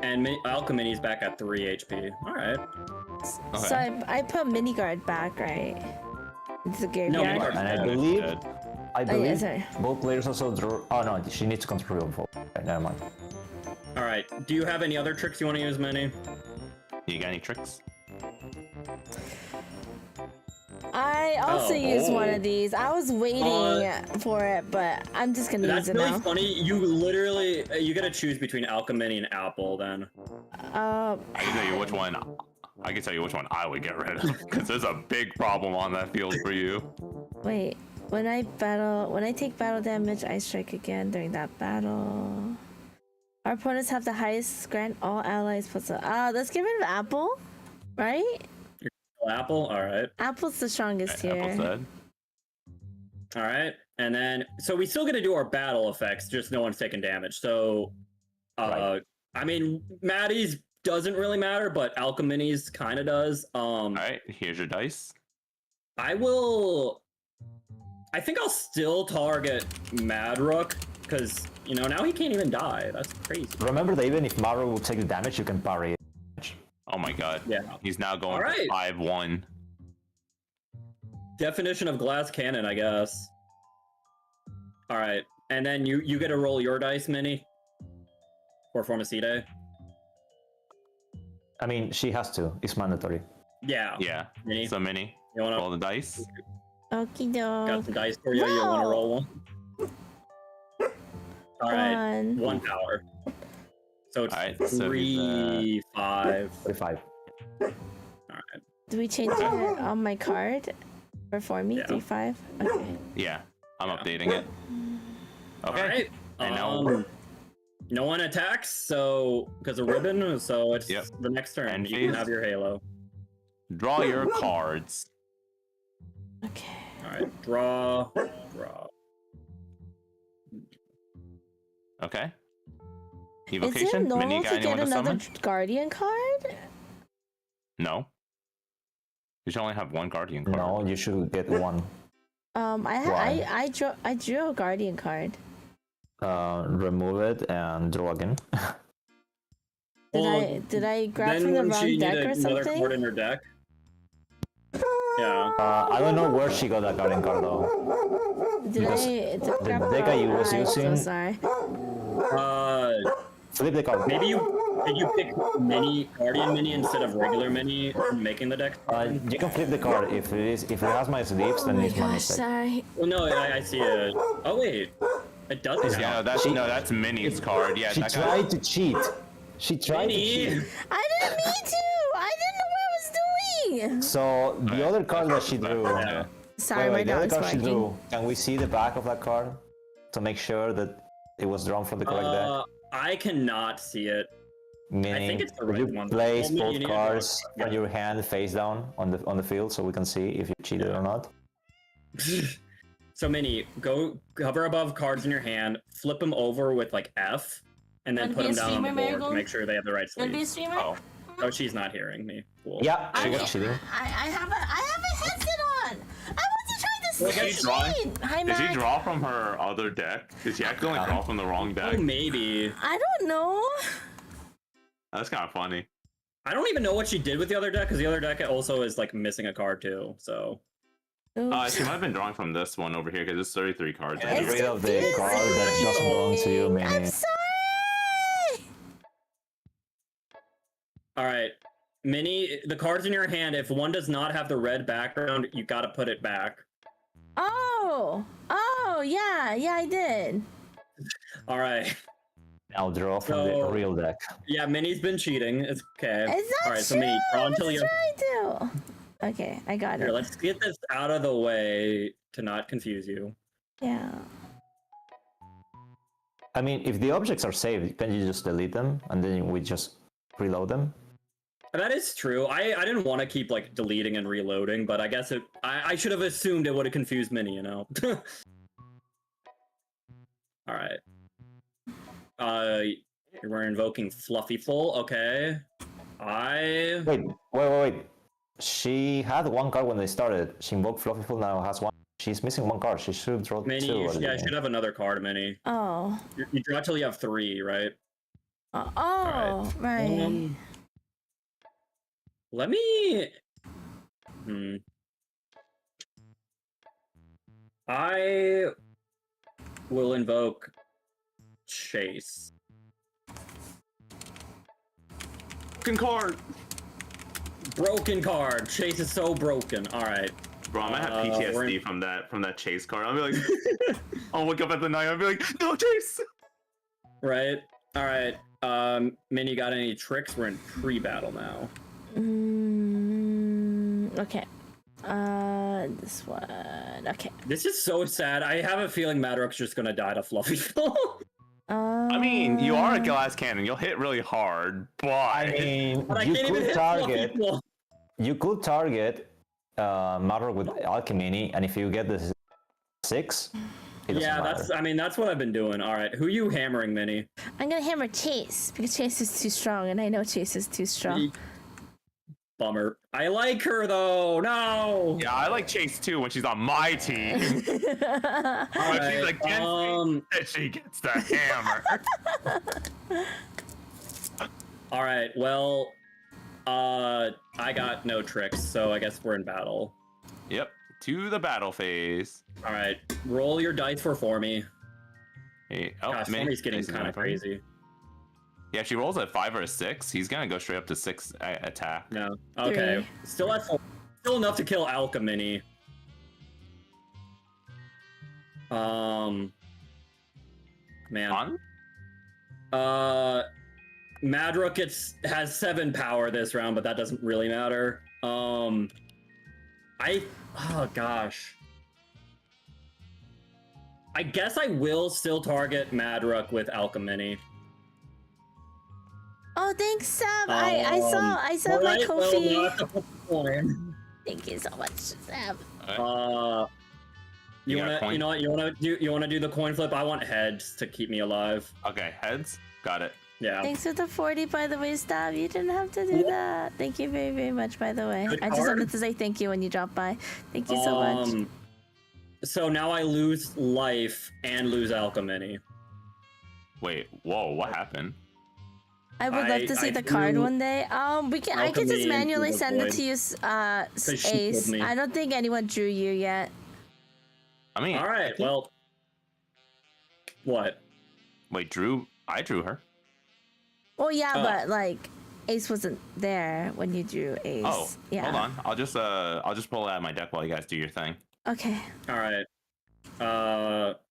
S4: and Alchemini's back at 3 HP. All right.
S3: Okay.
S1: So I put mini guard back, right? It's a good
S4: No,
S1: guard.
S4: mini guard-
S5: And I
S3: Good,
S5: believe,
S3: good.
S5: I
S1: yeah,
S5: believe
S1: sorry.
S5: both players also drew. Oh no, she needs to control removal. Okay, never mind.
S4: All right. Do you have any other tricks you want to use, Minnie?
S3: You got any tricks?
S1: I also
S4: Oh.
S1: used one of these. I was waiting
S4: Uh,
S1: for it, but I'm just gonna
S4: That's
S1: use it
S4: really
S1: now.
S4: funny. You literally you gotta choose between Alchemini and Apple. Then.
S1: Uh,
S3: I can tell you which one. I can tell you which one I would get rid of because there's a big problem on that field for you.
S1: wait. When I take battle damage, I strike again during that battle. Our opponents have the highest grant all allies plus a. Let's get rid of Apple, right?
S4: Apple. All right.
S1: Apple's the strongest
S3: Apple
S1: here.
S3: said.
S4: All right. And then, so we still got to do our battle effects, just no one's taking damage. So,
S5: Right.
S4: I mean, Maddie's doesn't really matter, but Alchemini's kind of does.
S3: All right, here's your dice.
S4: I think I'll still target Madrook because, you know, now he can't even die. That's crazy.
S5: Remember that even if Maru will take the damage, you can parry it.
S3: Oh my god.
S4: Yeah.
S3: He's now going
S4: All right.
S3: 5-1.
S4: Definition of glass cannon, I guess. All right. And then you get to roll your dice, Minnie. Or Formicide.
S5: I mean, she has to. It's mandatory.
S4: Yeah.
S3: Yeah.
S4: Minnie,
S3: So Minnie,
S4: you want
S3: roll
S4: to
S3: the dice.
S1: Okie
S4: got
S1: doke.
S4: some dice for you? You want to roll one? All right. 1 power. So it's
S3: All right, so he's,
S4: 3, 5.
S5: 45.
S4: All right.
S1: Do we change it on my card? For me,
S4: Yeah.
S1: 3-5? Okay.
S3: Yeah, I'm
S4: Yeah.
S3: updating it. Okay.
S4: All right.
S3: And now-
S4: No one attacks, so because of ribbon, so it's
S3: Yep.
S4: the next turn.
S3: And
S4: You can
S3: phase.
S4: have your halo.
S3: Draw your cards.
S1: Okay.
S4: Alright, draw.
S3: Okay.
S1: Is it
S3: Evocation? Minnie,
S1: normal
S3: got
S1: to
S3: anyone
S1: get
S3: to
S1: another
S3: summon?
S1: guardian card?
S3: No. You should only have one guardian card.
S5: No, you should get one. Why?
S1: I drew a guardian card.
S5: Remove it and draw again.
S1: Did I grab
S4: then
S1: from the
S4: wouldn't she
S1: wrong
S4: need
S1: deck or
S4: another card
S1: something?
S4: in her deck? Yeah.
S5: I don't know where she got that guardian card though.
S1: Did
S5: because
S1: I
S5: the
S1: grab the
S5: deck I
S1: wrong?
S5: was
S1: I'm so
S5: using-
S1: sorry.
S5: Flip the card.
S4: Maybe did you pick guardian mini instead of regular mini from making the deck?
S5: You can flip the card if it has my sleeves, then
S1: Oh my
S5: it's my
S1: gosh,
S5: mistake.
S1: sorry.
S4: Well, no, I see it. Oh wait, it doesn't.
S3: Yeah, that's Minnie's card. Yeah,
S5: She
S3: that guy.
S5: tried to cheat. She tried to cheat.
S1: I didn't mean to. I didn't know what I was doing.
S5: So the other card that she drew.
S4: Yeah.
S1: Sorry, my
S5: the other
S1: dog's
S5: card she
S1: barking.
S5: drew. Can we see the back of that card to make sure that it was drawn from the correct deck?
S4: I cannot see it.
S5: Meaning,
S4: think it's the
S5: would
S4: right
S5: you
S4: one.
S5: place
S4: Well, maybe you
S5: both
S4: need to draw
S5: cards
S4: it.
S5: on your hand face down on the field so we can see if you cheated or not?
S4: So Minnie, go hover above cards in your hand, flip them over with like F, and then
S1: Wanna
S4: put
S1: be a
S4: them down on the
S1: streamer,
S4: board to
S1: Marigold?
S4: make sure they have the right
S1: Wanna be a
S4: sleeves.
S1: streamer?
S3: Oh.
S4: Oh, she's not hearing me. Cool.
S5: Yeah, she was cheating.
S1: I have a headset on. I wasn't trying to
S3: Did she draw?
S1: cheat. Hi,
S3: Did she
S1: Mac.
S3: draw from her other deck? Did she accidentally draw from the wrong
S4: Oh,
S3: deck?
S4: maybe.
S1: I don't know.
S3: That's kind of funny.
S4: I don't even know what she did with the other deck because the other deck also is like missing a card too. So
S3: She might have been drawing from this one over here because it's 33 cards.
S5: Get
S1: It's
S5: rid of the
S1: confusing.
S5: card that doesn't belong to you,
S1: I'm
S5: Minnie.
S1: sorry.
S4: all right, Minnie, the cards in your hand. If one does not have the red background, you got to put it back.
S1: Oh, yeah, I did.
S4: All right.
S5: Now draw from the
S4: So-
S5: real deck.
S4: Yeah, Minnie's been cheating. It's okay.
S1: It's not
S4: All right, so
S1: true.
S4: Minnie, draw until
S1: Let's
S4: you.
S1: try to. Okay, I got
S4: Here,
S1: it.
S4: let's get this out of the way to not confuse you.
S1: Yeah.
S5: I mean, if the objects are saved, can you just delete them and then we just reload them?
S4: That is true. I didn't want to keep like deleting and reloading, but I guess I should have assumed it would have confused Minnie, you know. All right. We're invoking Fluffyful. Okay.
S5: Wait. She had one card when they started. She invoked Fluffyful, now has one. She's missing one card. She should draw
S4: Minnie,
S5: two. at the
S4: yeah,
S5: beginning.
S4: should have another card, Minnie.
S1: Oh.
S4: You draw till you have 3, right?
S1: Right.
S4: Let me. I will invoke Chase.
S3: Broken card!
S4: Broken card. Chase is so broken. All right.
S3: Bro, I might have
S4: we're
S3: PTSD from that Chase card. I'll be like, I'll wake up at the night. I'll be like, no, Chase!
S4: Right. All right. Minnie, got any tricks? We're in pre-battle now.
S1: Okay. This one. Okay.
S4: This is so sad. I have a feeling Madrock's just gonna die to Fluffyful.
S3: I mean, you are a glass cannon. You'll hit really hard, but...
S5: I mean,
S4: But I
S5: you
S4: can't even
S5: could
S4: hit
S5: target.
S4: Fluffyful.
S5: You could target Matter with Alchemy, and if you get the 6, it doesn't
S4: Yeah,
S5: matter.
S4: that's what I've been doing. All right, who you hammering, Minnie?
S1: I'm gonna hammer Chase because Chase is too strong, and I know Chase is too strong.
S4: Bummer. I like her though. No.
S3: Yeah, I like Chase too when she's on my team. When she's against me, she gets the hammer.
S4: All right. Well, I got no tricks, so I guess we're in battle.
S3: Yep, to the battle phase.
S4: All right, roll your dice for me.
S3: Hey,
S4: Gosh,
S3: Minnie,
S4: Minnie's getting
S3: Chase is
S4: kind
S3: gonna
S4: of
S3: come.
S4: crazy.
S3: Yeah, if she rolls a 5 or a 6, he's gonna go straight up to 6 attack.
S4: No. Okay.
S1: 3.
S4: Still at 4. Still enough to kill Alchemy. Man.
S3: On?
S4: Madrock has 7 power this round, but that doesn't really matter. Oh gosh. I guess I will still target Madrock with Alchemy.
S1: Oh, thanks, Sam. I saw my
S4: Alright, well,
S1: Kofi.
S4: we'll have to put the coin.
S1: Thank you so much, Sam.
S4: You
S3: got a
S4: wanna,
S3: coin?
S4: you know what? You wanna do the coin flip? I want heads to keep me alive.
S3: Okay, heads. Got it.
S4: Yeah.
S1: Thanks for the 40, by the way, Stab. You didn't have to do that. Thank you very, very much, by the way.
S4: Good
S1: I just
S4: card.
S1: wanted to say thank you when you dropped by. Thank you so much.
S4: So now I lose life and lose alchemy.
S3: Wait, whoa, what happened?
S1: I would love to see
S4: I
S1: the card
S4: threw
S1: one day. We can. I can
S4: alchemy
S1: just manually
S4: into the
S1: send it
S4: void.
S1: to you,
S4: she killed
S1: Ace.
S4: me.
S1: I don't think anyone drew you yet.
S3: I mean,
S4: All right. Well, what?
S3: wait, I drew her.
S1: Well, yeah,
S4: Oh.
S1: but like, Ace wasn't there when you drew Ace.
S3: Oh,
S1: yeah.
S3: hold on. I'll just pull it out of my deck while you guys do your thing.
S1: Okay.
S4: All right.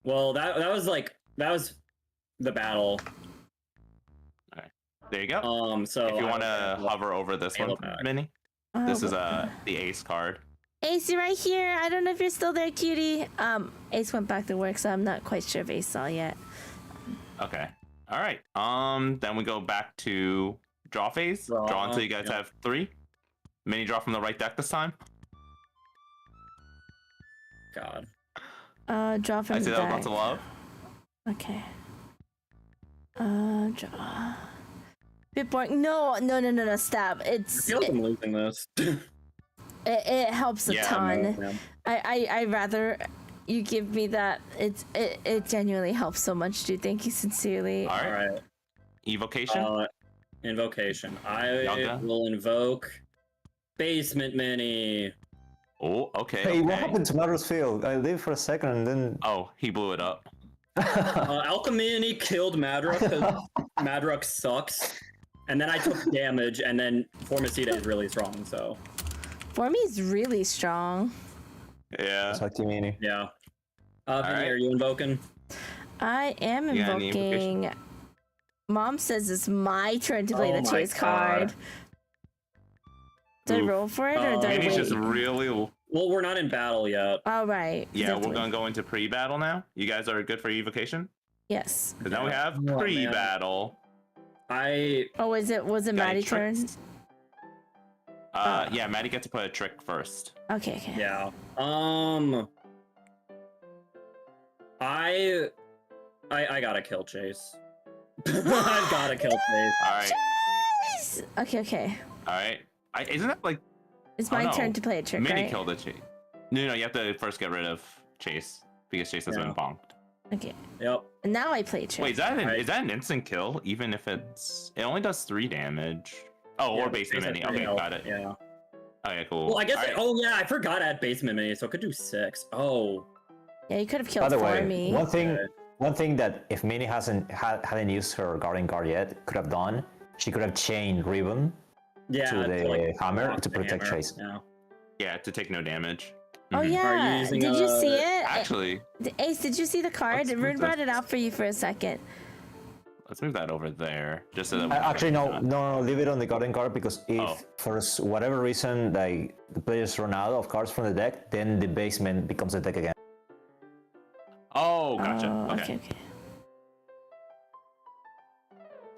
S4: Well, that was the battle.
S3: There you go.
S4: So
S3: if you
S4: I-
S3: want to hover over this one,
S4: Halo back.
S3: Minnie,
S1: Oh,
S3: this is
S1: but-
S3: the ace card.
S1: Ace, you're right here. I don't know if you're still there, cutie. Ace went back to work, so I'm not quite sure if Ace saw yet.
S3: Okay. All right. Then we go back to draw phase.
S4: Draw,
S3: Draw until you guys
S4: yeah.
S3: have 3. Mini draw from the right deck this time.
S4: God.
S1: Draw from
S3: I
S1: the
S3: see that with
S1: deck.
S3: lots of love.
S1: Okay. Draw. Bit boring. No, Stab.
S4: I feel like I'm losing this.
S1: It helps a
S3: Yeah,
S1: ton.
S4: Yeah.
S1: I rather you give me that. It genuinely helps so much, dude. Thank you sincerely.
S3: All
S4: All
S3: right.
S4: right.
S3: Evocation.
S4: Invocation. I
S3: Okay.
S4: will invoke Basement Mini.
S3: Oh, okay.
S5: Hey, what
S3: okay.
S5: happened to Matter's Field? I lived for a second and then.
S3: Oh, he blew it up.
S4: Alchemy killed Madrook because Madrook sucks. And then I took damage, and then Formicida is really strong, so
S1: Formy's really strong.
S3: Yeah.
S5: Sakimini.
S4: yeah. Vinny,
S3: right.
S4: are you invoking?
S1: I am
S3: You got any
S1: invoking. Mom says it's my turn to play
S4: Oh
S1: the
S4: my
S1: chase card.
S4: God.
S1: Do I
S3: Oof.
S1: roll for it or do I
S3: Minnie's
S1: wait?
S3: just really.
S4: Well, we're not in battle yet.
S1: All right.
S3: Yeah, we're gonna go into pre-battle now. You guys are good for evocation?
S1: Yes.
S3: Because now we have
S4: Oh, man.
S3: pre-battle.
S1: Oh, was it
S3: Got any
S1: Maddie's turn?
S3: tricks? Yeah, Maddie gets to put a trick first.
S1: Okay.
S4: Yeah. I gotta kill Chase. I gotta kill Chase.
S3: All right,
S1: Chase! Okay.
S3: all right. Isn't that like
S1: It's
S3: Oh,
S1: my
S3: no.
S1: turn to play a trick,
S3: Minnie
S1: right?
S3: killed the Chase? No, you have to first get rid of Chase because Chase has
S4: Yeah.
S3: been bonked.
S1: Okay.
S4: Yep.
S1: And now I play a trick.
S3: Wait, is that
S4: Right.
S3: is that an instant kill? Even if it only does 3 damage. Oh,
S4: Yeah,
S3: or basement Minnie. Okay,
S4: health.
S3: got it.
S4: Yeah.
S3: Okay, cool.
S4: Well, I guess.
S3: All right.
S4: Oh yeah, I forgot I had basement mini, so I could do 6. Oh.
S1: Yeah, you could have
S5: By
S1: killed
S5: the
S1: for
S5: way,
S1: me.
S5: one thing that if Minnie hadn't used her guarding card yet, could have done, she could have chained Ribbon
S4: Yeah.
S5: to the hammer
S4: block
S5: to
S4: the
S5: protect
S4: hammer.
S5: Chase.
S4: Yeah.
S3: Yeah, to take no damage.
S1: Oh
S3: Mhm.
S1: yeah.
S4: using,
S1: Did you see it?
S3: Actually,
S1: Ace, did you see the card?
S3: Let's
S1: Rune
S3: move
S1: brought
S3: this.
S1: it out for you for a second.
S3: let's move that over there, just so that we
S5: Actually,
S3: can-
S5: no, leave it on the guarding card because if
S3: Oh.
S5: for whatever reason like the players run out of cards from the deck, then the basement becomes a deck again.
S3: Oh, gotcha.
S1: Oh,
S3: okay.
S1: okay.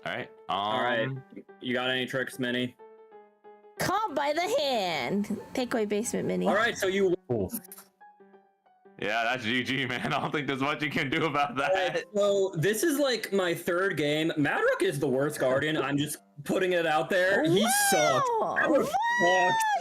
S3: All right.
S4: All right. You got any tricks, Mini?
S1: Caught by the hand. Take away basement mini.
S4: All right. So you.
S5: Ooh.
S3: Yeah, that's GG, man. I don't think there's much you can do about that.
S4: So this is like my 3rd game. Madrook is the worst guardian. I'm just putting it out there. He sucks.
S1: Wow.
S4: Madrook sucks.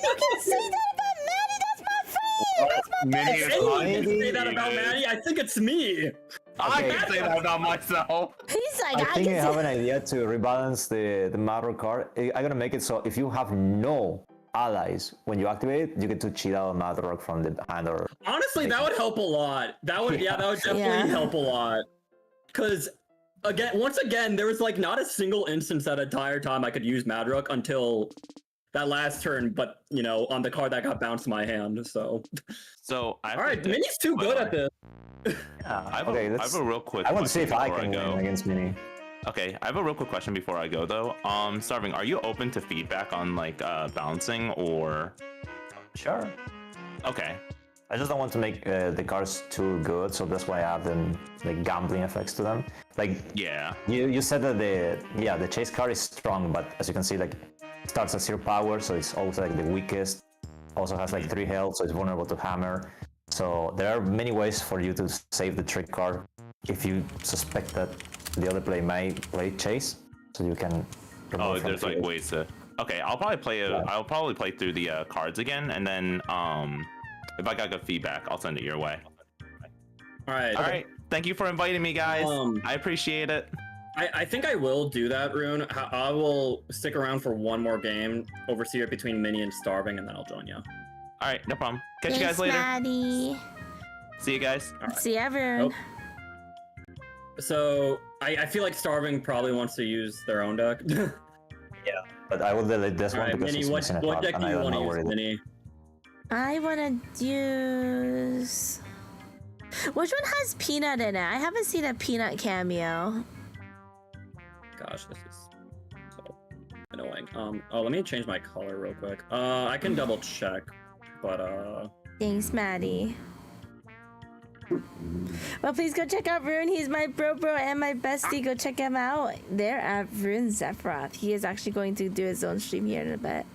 S1: You can say that about Maddie. That's my friend. That's my
S3: Minnie
S4: If
S3: is
S4: anyone
S3: lying
S4: can
S3: to
S4: say that
S3: me,
S4: about
S3: man.
S4: Maddie, I think it's me.
S3: I
S5: Okay.
S3: can say that about myself.
S1: He's like,
S5: I think I
S1: can
S5: have
S1: say-
S5: an idea to rebalance the Marrow card. I'm gonna make it so if you have no allies when you activate it, you get to cheat out Madrock from the hand or
S4: Honestly, that would help a lot. That would, that would definitely
S1: Yeah.
S4: help a lot. Because, once again, there was like not a single instance that entire time I could use Madrook until that last turn, but you know, on the card that got bounced in my hand. So,
S3: So,
S4: all right, Minnie's too good at this.
S3: I have,
S5: Okay,
S3: I have a real quick
S5: I want to see if I
S3: question
S5: can
S3: before
S5: win against Minnie.
S3: Okay, I have a real quick question before I go though. Starving, are you open to feedback on like balancing or?
S5: Sure.
S3: Okay.
S5: I just don't want to make the cards too good, so that's why I have them like gambling effects to them. Like
S3: Yeah.
S5: you said that the chase card is strong, but as you can see, like it starts at 0 power, so it's also like the weakest. Also has like 3 health, so it's vulnerable to hammer. So there are many ways for you to save the trick card if you suspect that the other player may play chase. So you can.
S3: Oh, there's like ways to. Okay, I'll probably play it.
S5: Yeah.
S3: I'll probably play through the cards again, and then if I got good feedback, I'll send it your way.
S4: All right.
S3: All right. Thank you for inviting me, guys.
S4: Um,
S3: I appreciate it.
S4: I think I will do that, Rune. I will stick around for one more game, oversee it between Minnie and Starving, and then I'll join you.
S3: All right, no problem. Catch you
S1: Thanks,
S3: guys later.
S1: Maddie.
S3: See you guys.
S4: All right.
S1: See everyone.
S4: So I feel like Starving probably wants to use their own deck.
S5: But I will delete this
S4: All
S5: one
S4: right,
S5: because
S4: Minnie,
S5: it's
S4: what
S5: missing a card,
S4: deck
S5: and
S4: do
S5: I
S4: you
S5: don't
S4: want
S5: know
S4: to
S5: where
S4: use,
S5: it is.
S4: Minnie?
S1: I want to use. Which one has peanut in it? I haven't seen a peanut cameo.
S4: Gosh, this is so annoying. Oh, let me change my color real quick. I can double check, but
S1: Thanks, Maddie. Well, please go check out Rune. He's my bro and my bestie. Go check him out. They're at Rune Zephyroth. He is actually going to do his own stream here in a bit.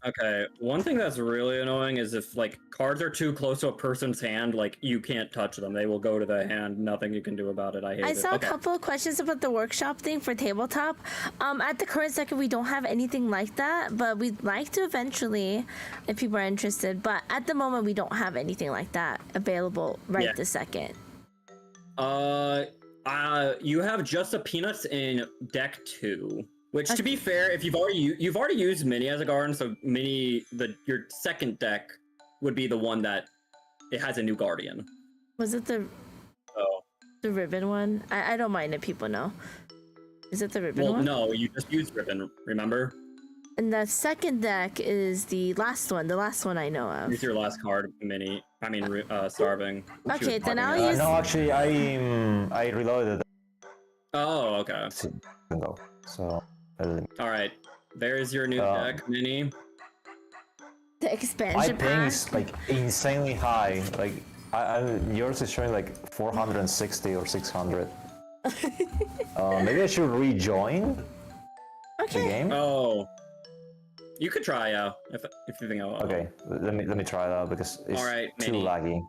S4: okay. One thing that's really annoying is if like cards are too close to a person's hand, like you can't touch them. They will go to the hand. Nothing you can do about it. I hate
S1: I
S4: it.
S1: saw
S4: Okay.
S1: a couple of questions about the workshop thing for tabletop. At the current second, we don't have anything like that, but we'd like to eventually, if people are interested. But at the moment, we don't have anything like that available right this second.
S4: You have just the peanuts in deck 2. Which, to be fair, if you've already used Minnie as a guardian, so Minnie, your second deck would be the one that it has a new guardian.
S1: Was it the ribbon one? I don't mind if people know. Is it the ribbon one?
S4: Well, no, you just used ribbon. Remember?
S1: And the second deck is the last one I know of.
S4: Use your last card, Minnie. I mean, Starving.
S1: Okay, then I'll
S4: talking
S1: use.
S5: No, actually, I reloaded it.
S4: Oh, okay.
S5: So.
S4: All right. There's your new deck, Minnie.
S1: The
S5: My
S1: expansion
S5: ping
S1: pack.
S5: is like insanely high. Like yours is showing like 460 or 600. Maybe I should rejoin the
S1: Okay.
S5: game.
S4: Oh. You could try, if you think I'll.
S5: Okay, let me try that because it's
S4: All right,
S5: too
S4: Minnie.
S5: laggy.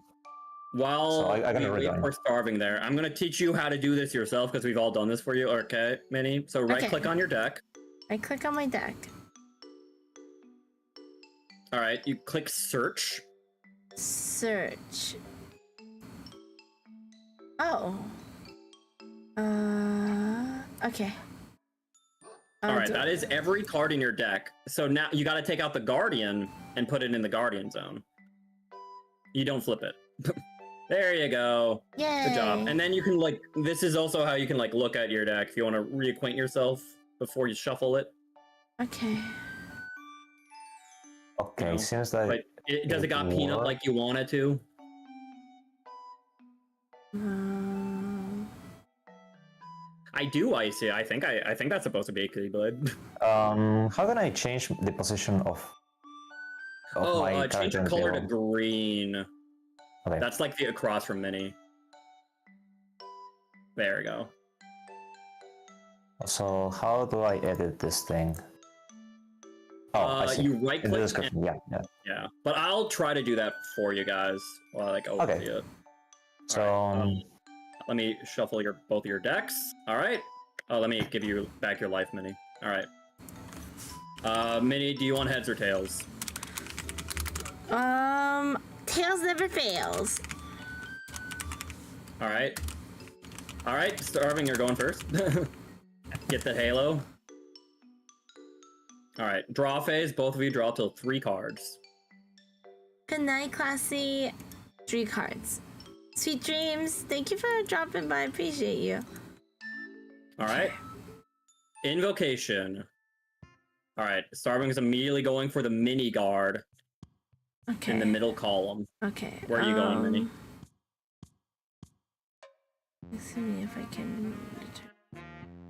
S4: While
S5: So I gotta
S4: we wait
S5: rejoin.
S4: for Starving there, I'm gonna teach you how to do this yourself because we've all done this for you. Okay, Minnie. So right-click on your deck.
S1: I click on my deck.
S4: All right, you click Search.
S1: Search. Oh. Okay.
S4: All right, that is every card in your deck. So now you got to take out the Guardian and put it in the Guardian zone. You don't flip it. There you go.
S1: Yay.
S4: Good job. And then you can this is also how you can look at your deck if you want to reacquaint yourself before you shuffle it.
S1: Okay.
S5: Okay,
S4: No.
S5: seems like
S4: But does it got peanut
S5: work.
S4: like you want it to? I do icy. I think that's supposed to be a Keyblade.
S5: how can I change the position of my
S4: Change
S5: character
S4: the
S5: in the
S4: color to
S5: table?
S4: green.
S5: Okay.
S4: That's like the across from Minnie. There we go.
S5: So how do I edit this thing? Oh, I see.
S4: You right
S5: In the
S4: click.
S5: description. Yeah.
S4: Yeah, but I'll try to do that for you guys while I overview
S5: Okay.
S4: it.
S5: So
S4: Let me shuffle both of your decks. All right. Oh, let me give you back your life, Minnie. All right. Minnie, do you want heads or tails?
S1: Tails never fails.
S4: All right. All right, Starving, you're going first. Get the halo. All right, draw phase. Both of you draw till 3 cards.
S1: Good night, classy. 3 cards. Sweet dreams. Thank you for dropping by. I appreciate you.
S4: All right. Invocation. All right, Starving is immediately going for the mini guard
S1: Okay.
S4: in the middle column.
S1: Okay.
S4: Where are you going, Minnie?
S1: Let's see if I can.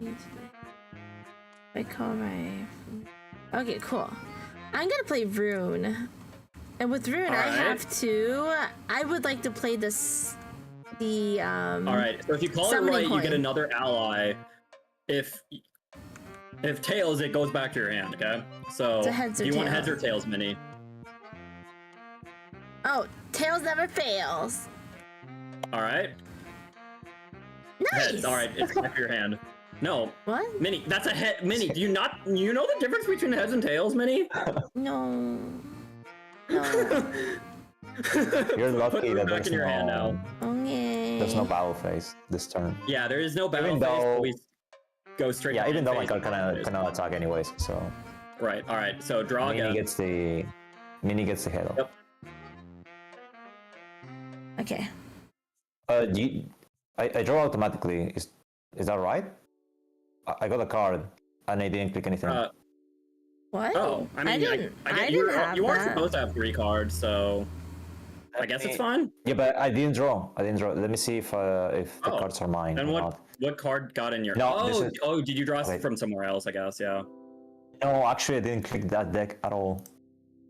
S1: If I call my. Okay, cool. I'm gonna play Rune, and with Rune, I
S4: Alright.
S1: have to. I would like to play this. The
S4: All right, so if you call it
S1: summoning
S4: right, you
S1: coin.
S4: get another ally. If tails, it goes back to your hand. Okay. So
S1: It's a heads or
S4: do you want
S1: tails.
S4: heads or tails, Minnie?
S1: Oh, tails never fails.
S4: All right.
S1: Nice.
S4: Heads. All right. It's back to your hand. No.
S1: What?
S4: Minnie, that's a head. Minnie, do you know the difference between heads and tails, Minnie?
S1: No. No.
S5: You're lucky
S4: Put it
S5: that
S4: back
S5: there's
S4: in your hand now.
S1: Okay.
S5: there's no battle phase this turn.
S4: Yeah, there is no battle
S5: Even
S4: phase,
S5: though-
S4: but we go straight.
S5: Yeah,
S4: to
S5: even
S4: end
S5: though my
S4: phase.
S5: card cannot attack anyways, so
S4: Right. All right. So draw
S5: Mini
S4: again.
S5: gets the head up.
S4: Yep.
S1: Okay.
S5: I draw automatically. Is that right? I got a card and I didn't click anything.
S1: What?
S4: Oh, I mean,
S1: didn't. I
S4: you
S1: didn't have
S4: are
S1: that.
S4: supposed to have 3 cards, so I guess it's fine.
S5: Yeah, but I didn't draw. Let me see if the
S4: Oh,
S5: cards are mine
S4: Then
S5: or
S4: what?
S5: not.
S4: What card got in your?
S5: No, this
S4: oh,
S5: is-
S4: oh, did you draw
S5: Wait.
S4: from somewhere else? I guess. Yeah.
S5: No, actually, I didn't click that deck at all.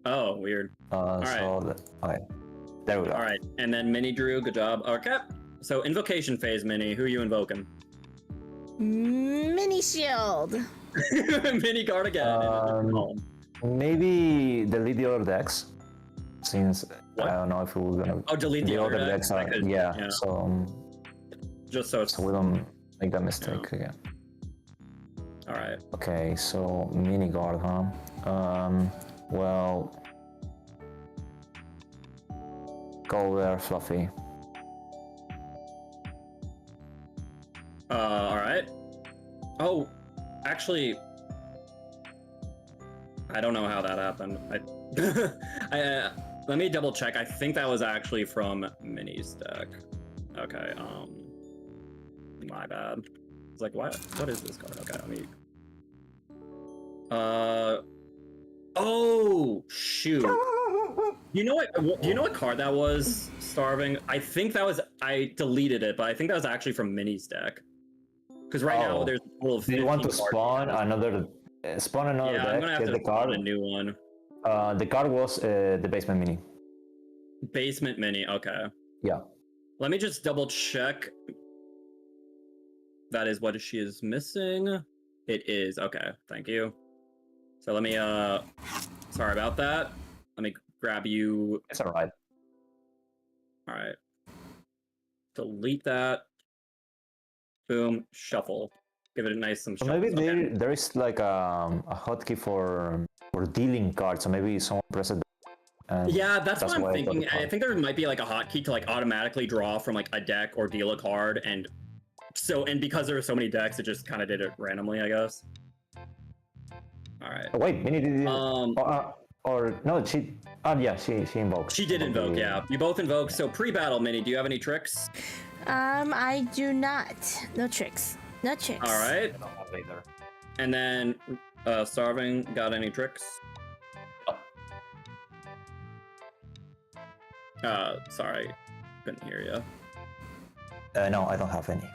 S4: Oh, weird.
S5: Okay, there we go.
S4: All right, and then Minnie drew. Good job. Okay. So invocation phase, Minnie. Who are you invoking?
S1: Mini shield.
S4: Minnie card again.
S5: Maybe delete the other decks, since
S4: What?
S5: I don't know if we're gonna.
S4: Oh, delete the other decks.
S5: are,
S4: I could-
S5: yeah. So
S4: Just so it's.
S5: we don't make that mistake again.
S4: All right.
S5: Okay, so mini guard, huh? Well, go there, Fluffy.
S4: All right. Oh, actually, I don't know how that happened. Let me double check. I think that was actually from Minnie's deck. Okay. My bad. It's like, what is this card? Okay, let me. Oh shoot! You know what? Do you know what card that was? Starving. I think that was. I deleted it, but I think that was actually from Minnie's deck. Because right now there's a total of.
S5: Do you want to
S4: 15
S5: spawn
S4: cards.
S5: another? Spawn another
S4: Yeah,
S5: deck.
S4: I'm gonna have
S5: Get
S4: to
S5: the
S4: spawn
S5: card.
S4: a new one.
S5: The card was the basement mini.
S4: Basement Minnie. Okay.
S5: Yeah.
S4: Let me just double check. That is what she is missing. It is. Okay. Thank you. So let me. Sorry about that. Let me grab you.
S5: It's alright.
S4: All right. Delete that. Boom. Shuffle. Give it a nice some
S5: So
S4: shuffle.
S5: maybe there is like a hotkey for dealing cards. So maybe someone press it. And
S4: Yeah, that's what
S5: why
S4: I'm
S5: I got the
S4: thinking. I
S5: card.
S4: think there might be like a hotkey to like automatically draw from like a deck or deal a card, and because there were so many decks, it just kind of did it randomly, I guess. All right.
S5: Oh, wait, Mini did. Or no, she. Yeah, she invoked.
S4: She did invoke, yeah. You both invoke. So pre-battle, Minnie, do you have any tricks?
S1: I do not. No tricks. No tricks.
S4: All right.
S5: I don't have either.
S4: And then Starving, got any tricks? Sorry, couldn't hear you.
S5: No, I don't have any.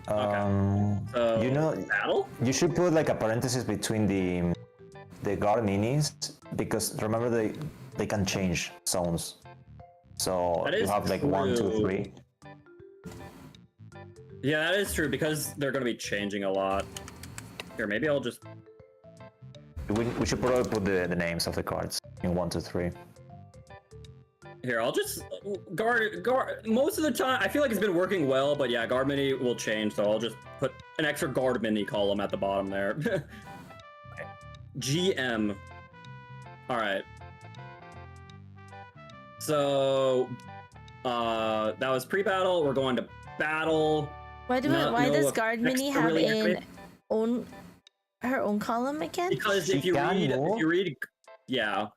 S4: So
S5: You know,
S4: battle?
S5: you should put like a parenthesis between the guard minis, because remember they can change zones. So
S4: That
S5: you
S4: is
S5: have like 1, 2,
S4: true.
S5: 3.
S4: Yeah, that is true because they're gonna be changing a lot. Here, maybe I'll just.
S5: We should probably put the names of the cards in 1, 2, 3.
S4: Here, I'll just guard. Most of the time, I feel like it's been working well, but yeah, guard mini will change, so I'll just put an extra guard mini column at the bottom there. GM. All right. So, that was pre-battle. We're going to battle.
S1: Why does Guard Mini
S4: extra
S1: have
S4: really
S1: her own column again?
S4: Because
S5: She
S4: if you
S5: can move?
S4: read, yeah,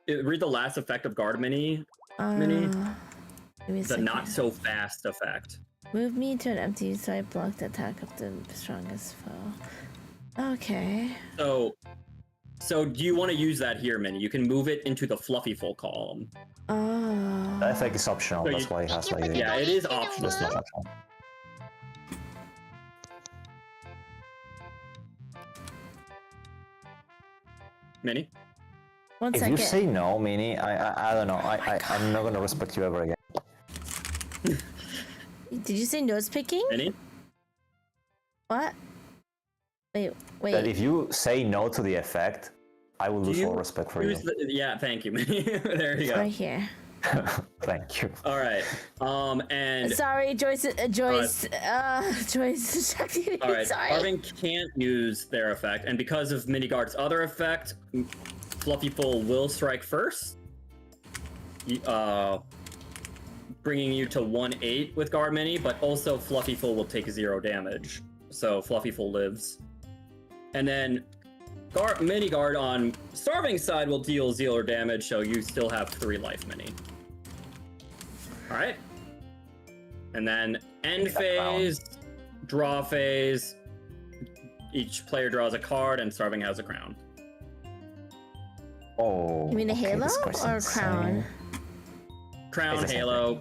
S4: read the last effect of guard mini. Mini?
S1: Give me a
S4: The
S1: second.
S4: not so fast effect.
S1: Move me to an empty so I block the attack of the strongest foe. Okay.
S4: So do you want to use that here, Minnie? You can move it into the fluffy full column.
S1: Oh.
S5: I think it's optional.
S4: So
S5: That's why it has like a,
S4: Yeah, it is
S2: Donation
S4: optional.
S5: that's not optional.
S4: Minnie?
S1: One
S5: If
S1: second.
S5: you say no, Mini, I don't know. I'm not gonna respect you ever again.
S1: Did you say nose picking?
S4: Minnie?
S1: What? Wait.
S5: That if you say no to the effect, I will lose
S4: you
S5: all respect for you.
S4: Yeah, thank you, Minnie. There you go.
S1: Right here.
S5: Thank you.
S4: All right. And
S1: Sorry, Joyce. Joyce. Shakti,
S4: all right,
S1: sorry.
S4: Starving can't use their effect, and because of Miniguard's other effect, Fluffyful will strike first, bringing you to 1-8 with Guard Mini, but also Fluffyful will take 0 damage, so Fluffyful lives. And then Mini Guard on Starving's side will deal 0 damage, so you still have 3 life Mini. All right. And then end phase, draw phase. Each player draws a card, and Starving has a crown.
S5: Oh.
S1: You mean a halo
S5: this
S1: or
S5: question's
S1: crown?
S5: insane.
S4: Crown,
S5: It's the same
S4: halo.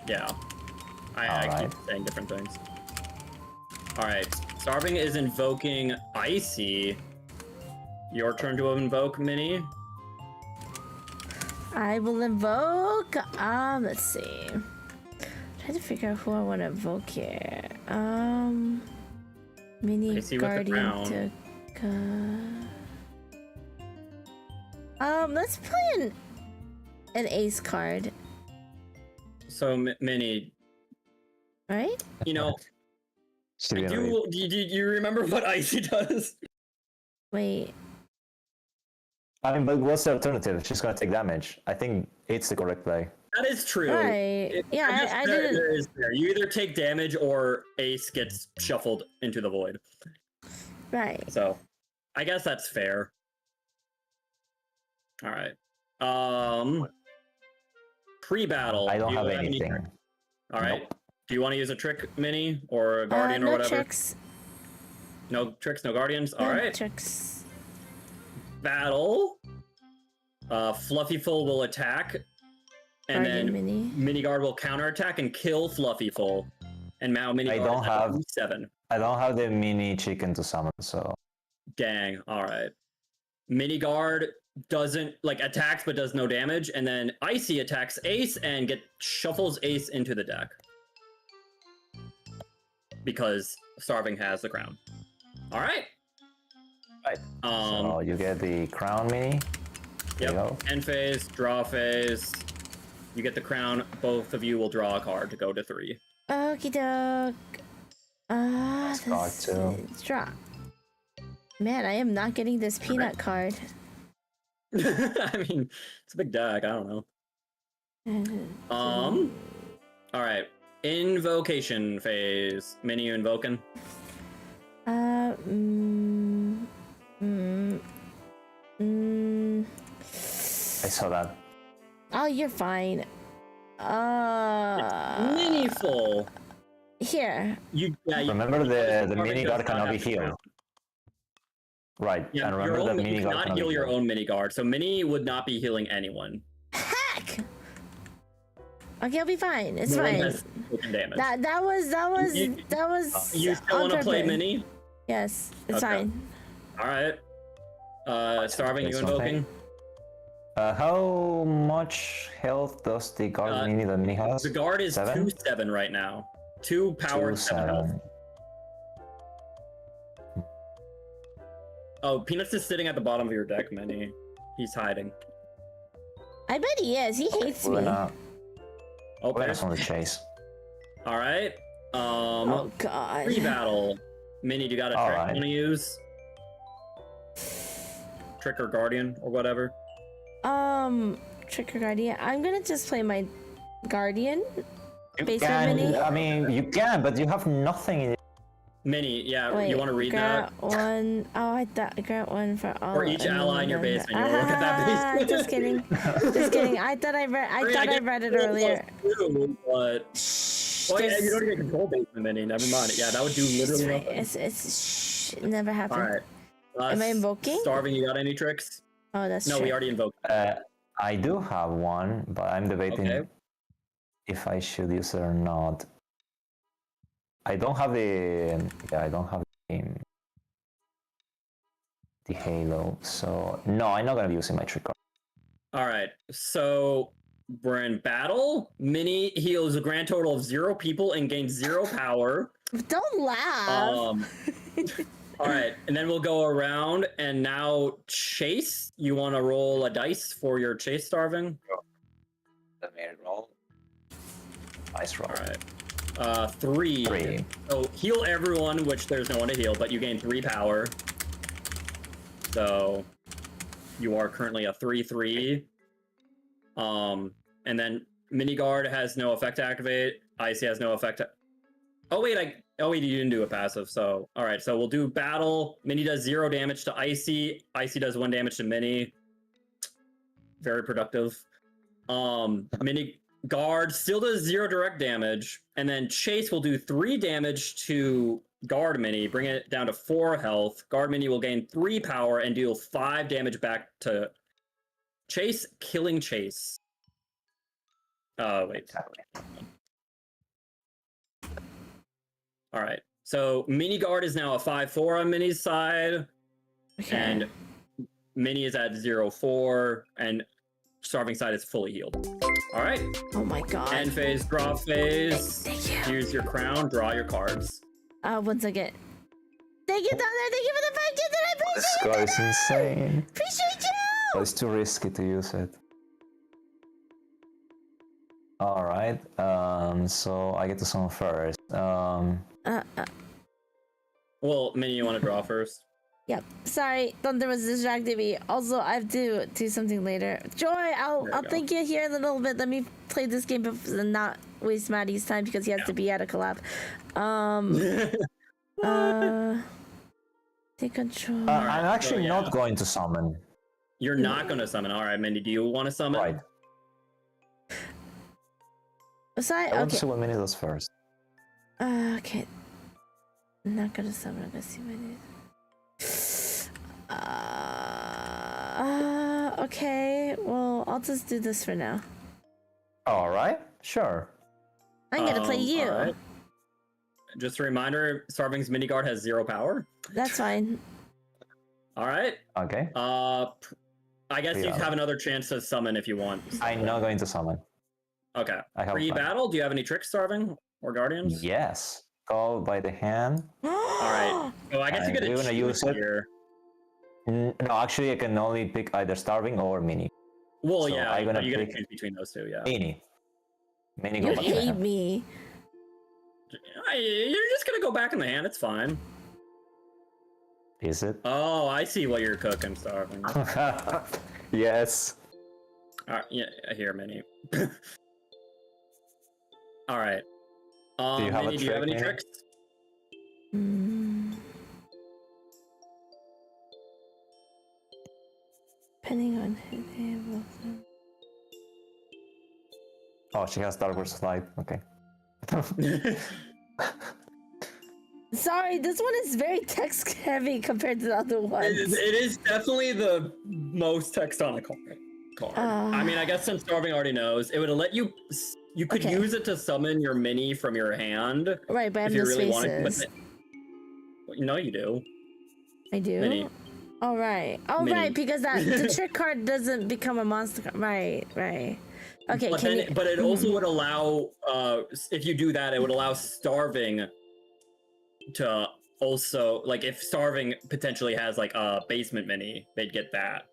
S4: Yeah. I
S5: Alright.
S4: keep saying different things. Alright. Starving is invoking Icy. Your turn to invoke, Minnie.
S1: I will invoke. Let's see. Trying to figure out who I want to invoke here. Mini
S4: Icy with the
S1: Guardian
S4: crown.
S1: to. Let's play an ace card,
S4: So, Minnie,
S1: right?
S4: you know,
S5: Should we read?
S4: do you remember what Icy does?
S1: Wait.
S5: I mean, but what's the alternative? She's gonna take damage. I think it's the correct play.
S4: That is true.
S1: Right. Yeah, I didn't.
S4: There is there. You either take damage or Ace gets shuffled into the void.
S1: Right.
S4: So, I guess that's fair. All right. Pre-battle.
S5: I don't
S4: do you
S5: have
S4: any
S5: anything.
S4: trick? All right.
S5: Nope.
S4: Do you want to use a trick, Mini, or a guardian,
S1: no
S4: or whatever?
S1: tricks.
S4: No tricks, no guardians. All
S1: No
S4: right.
S1: tricks.
S4: Battle. Fluffyful will attack, and
S1: Guardian
S4: then
S1: Mini.
S4: Miniguard will counterattack and kill Fluffyful. And now Miniguard
S5: don't have-
S4: 7.
S5: I don't have the mini chicken to summon, so
S4: Dang. All right. Miniguard doesn't attacks but does no damage, and then Icy attacks Ace and shuffles Ace into the deck because Starving has the crown. All right.
S5: Right. So you get the crown mini. There you
S4: Yep.
S5: go.
S4: End phase, draw phase. You get the crown. Both of you will draw a card to go to 3.
S1: Okie doke.
S5: card
S1: This
S5: too.
S1: is draw. Man, I am not getting this peanut card.
S4: I mean, it's a big deck. I don't know. All right. Invocation phase. Mini, you invoking?
S5: I saw that.
S1: Oh, you're fine.
S4: Minnieful.
S1: Here.
S5: Remember the
S4: Starving
S5: mini
S4: does
S5: guard
S4: not
S5: cannot be
S4: have the
S5: healed.
S4: crown.
S5: Right.
S4: Yeah,
S5: and
S4: your
S5: remember
S4: own,
S5: the
S4: you
S5: mini guard
S4: cannot
S5: cannot
S4: heal
S5: be
S4: your
S5: healed.
S4: own mini guard, so Mini would not be healing anyone.
S1: Heck. Okay, I'll be fine. It's
S4: No one
S1: fine.
S4: has taken damage.
S1: That was
S4: You still
S1: on
S4: want to play
S1: purpose.
S4: Mini?
S1: Yes, it's
S4: Okay.
S1: fine.
S4: All right. Starving, you
S5: It's something.
S4: invoking?
S5: How much health does the guard mini that mini has?
S4: The guard is
S5: 7?
S4: 2/7 right now. 2 power, 7 health.
S5: 7.
S4: Oh, Peanuts is sitting at the bottom of your deck, Mini. He's hiding.
S1: I bet he is. He hates
S5: We're
S1: me.
S5: gonna,
S4: Oh,
S5: we're gonna
S4: there's.
S5: on the chase.
S4: All right.
S1: Oh god.
S4: Pre-battle. Mini, do you got a trick
S5: Alright.
S4: you want to use? Trick or Guardian or whatever?
S1: Trick or Guardian. I'm gonna just play my Guardian.
S5: You
S1: Base of
S5: can,
S1: mini?
S5: I mean, you can, but you have nothing in it.
S4: Mini, yeah,
S1: Wait,
S4: you want to read that?
S1: grant one. Oh, I thought grant one for all.
S4: For each
S1: and
S4: ally in your
S1: then-
S4: basement. You wanna look at that basement?
S1: Just kidding. Just kidding. I thought I read it earlier.
S4: But...
S1: Shh.
S4: Oh, yeah,
S1: there's-
S4: you don't get control basement, Mini. Never mind. Yeah, that would do literally nothing.
S1: It's it never happened.
S4: All right.
S1: Am I invoking?
S4: Starving, you got any tricks?
S1: Oh, that's
S4: No,
S1: true.
S4: we already invoked.
S5: I do have one, but I'm debating
S4: Okay.
S5: if I should use it or not. I don't have the. Yeah, I don't have the halo, so no, I'm not gonna be using my trick card.
S4: All right. So we're in battle. Mini heals a grand total of 0 people and gains 0 power.
S1: Don't laugh.
S4: All right, and then we'll go around, and now Chase, you want to roll a dice for your Chase Starving?
S5: Let me roll. Nice roll.
S4: All right. 3.
S5: 3.
S4: So heal everyone, which there's no one to heal, but you gain 3 power. So you are currently a 3/3. And then Mini Guard has no effect to activate. Icy has no effect. Oh wait, you didn't do a passive. So all right, so we'll do battle. Mini does 0 damage to Icy. Icy does 1 damage to Mini. Very productive. Mini Guard still does 0 direct damage, and then Chase will do 3 damage to Guard Mini, bring it down to 4 health. Guard Mini will gain 3 power and deal 5 damage back to Chase, killing Chase. Wait.
S5: Exactly.
S4: All right. So Mini Guard is now a 5/4 on Mini's side,
S1: Okay.
S4: and Mini is at 0/4, and Starving side is fully healed. All right.
S1: Oh my god.
S4: End phase, draw phase.
S1: Thank you.
S4: Here's your crown. Draw your cards.
S1: 1 second. Thank you, Thunder. Thank you for the 5 kids, and I
S5: This
S1: appreciate
S5: guy
S1: it.
S5: is insane.
S1: Appreciate you.
S5: But it's too risky to use it. Alright, so I get to summon first.
S4: Well, Mini, you want to draw first?
S1: Yep. Sorry, Thunder was distracting me. Also, I have to do something later. Joy, I'll
S4: There you
S1: thank you here in a little bit. Let me play this game and not waste Maddie's time because he has to be at a collab. Take control.
S5: I'm actually
S4: so, yeah.
S5: not going to summon.
S4: You're not going to summon. All right, Mindy, do you want to summon?
S5: Right.
S1: Sorry,
S5: I want to
S1: okay.
S5: see what Minnie does first.
S1: Okay. I'm not gonna summon. I'm gonna see my name. Okay. Well, I'll just do this for now.
S5: Alright, sure.
S1: I'm gonna play you.
S4: all right. Just a reminder, Starving's Mini Guard has 0 power.
S1: That's fine.
S4: All right.
S5: Okay.
S4: I guess you
S5: Yeah.
S4: have another chance to summon if you want.
S5: I'm not going to summon.
S4: Okay.
S5: I have
S4: Pre-battle, do you have any tricks, Starving? Or Guardians?
S5: Yes. Call by the hand.
S4: All right. So I guess you
S5: And
S4: get
S5: you're
S4: to
S5: gonna
S4: choose
S5: use it?
S4: here.
S5: No, actually, I can only pick either Starving or Minnie.
S4: Well,
S5: So
S4: yeah,
S5: I'm gonna
S4: you gotta
S5: pick-
S4: choose between those two, yeah.
S5: Minnie. Minnie
S1: You
S5: go back to the
S1: hate
S5: hand.
S1: me.
S4: You're just gonna go back in the hand, it's fine.
S5: Is it?
S4: Oh, I see what you're cooking, Starving.
S5: Yes.
S4: All right, yeah, here, Minnie. All right.
S5: Do you have a
S4: Minnie, do you have
S5: trick,
S4: any
S5: Minnie?
S4: tricks?
S1: Depending on who they have.
S5: Oh, she has Dark Horse Light. Okay.
S1: Sorry, this one is very text heavy compared to the other ones.
S4: It is definitely the most text on the card. I mean, I guess since Starving already knows, it would let you. You could
S1: Okay.
S4: use it to summon your Mini from your hand
S1: Right, but I have
S4: if you
S1: no
S4: really wanted. But
S1: spaces.
S4: no, you do.
S1: I do.
S4: Mini.
S1: All right. Oh,
S4: Mini.
S1: right, because the trick card doesn't become a monster card. Right, right. Okay,
S4: But,
S1: can
S4: then,
S1: you?
S4: but it also would allow, if you do that, it would allow Starving to also, like, if Starving potentially has like a basement Mini, they'd get that.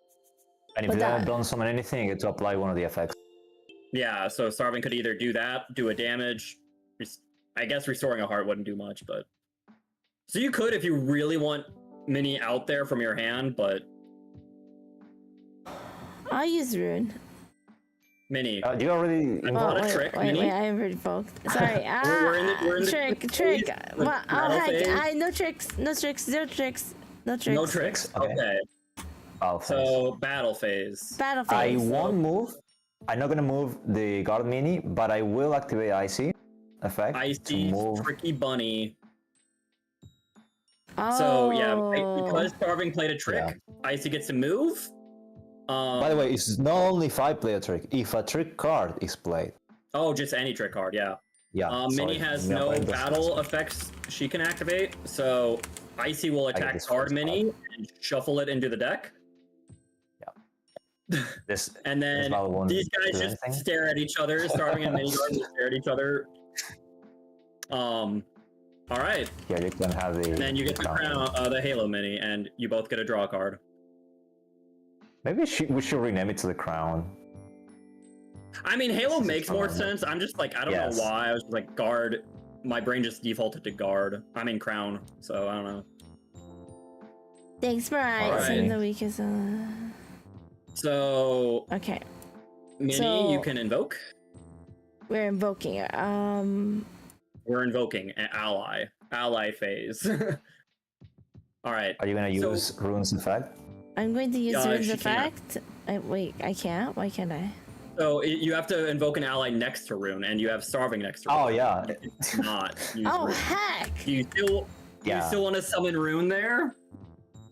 S5: And if
S1: But
S5: they
S1: that-
S5: don't summon anything, you get to apply one of the effects.
S4: Yeah, so Starving could either do that, do a damage. I guess restoring a heart wouldn't do much, but so you could if you really want Mini out there from your hand, but
S1: I'll use rune.
S4: Mini.
S5: Do you already
S4: Oh,
S5: involved?
S4: Not a trick,
S1: wait,
S4: Minnie?
S1: I already both. Sorry.
S4: We're in the
S1: trick,
S4: phase,
S1: trick.
S4: the
S1: Well, oh
S4: battle
S1: heck,
S4: phase.
S1: no tricks, no tricks, no tricks, no tricks.
S4: No tricks?
S5: Okay.
S4: Okay.
S5: Oh,
S4: So battle phase.
S1: Battle
S5: I
S1: phase.
S5: won't move. I'm not gonna move the guard mini, but I will activate Icy effect to
S4: Icy,
S5: move.
S4: Tricky Bunny.
S1: Oh.
S4: So yeah, because Starving played a trick, Icy gets to move.
S5: By the way, it's not only if I play a trick. If a trick card is played,
S4: Oh, just any trick card, yeah.
S5: yeah.
S4: Mini
S5: sorry,
S4: has
S5: yeah,
S4: no
S5: but it doesn't
S4: battle
S5: specify.
S4: effects she can activate, so Icy will
S5: get
S4: attack
S5: this
S4: card
S5: first
S4: Mini and shuffle it into the deck.
S5: This
S4: And then
S5: battle won't
S4: these guys
S5: do
S4: just
S5: anything?
S4: stare at each other, Starving and Mini Guard just stare at each other. All right,
S5: yeah, you can have the.
S4: and then you get the crown, the Halo Mini, and you both get a draw card.
S5: Maybe we should rename it to the crown.
S4: I mean, Halo
S5: This is
S4: makes more
S5: fun.
S4: sense. I'm just like, I don't
S5: Yes.
S4: know why. I was just like, guard. My brain just defaulted to guard. I mean, crown. So I don't know.
S1: Thanks for
S5: Alright.
S1: saying the weakest.
S4: So,
S1: Okay,
S4: Minnie,
S1: So-
S4: you can invoke.
S1: we're invoking it.
S4: We're invoking an ally. Ally phase. All right.
S5: Are you gonna
S4: So-
S5: use Rune's effect?
S1: I'm going to use Rune's
S4: she can't.
S1: effect. Wait, I can't. Why can't I?
S4: So you have to invoke an ally next to Rune, and you have Starving next to Rune.
S5: Oh yeah.
S4: You cannot use
S1: Oh
S4: Rune.
S1: heck!
S4: Do you still
S5: Yeah.
S4: want to summon Rune there?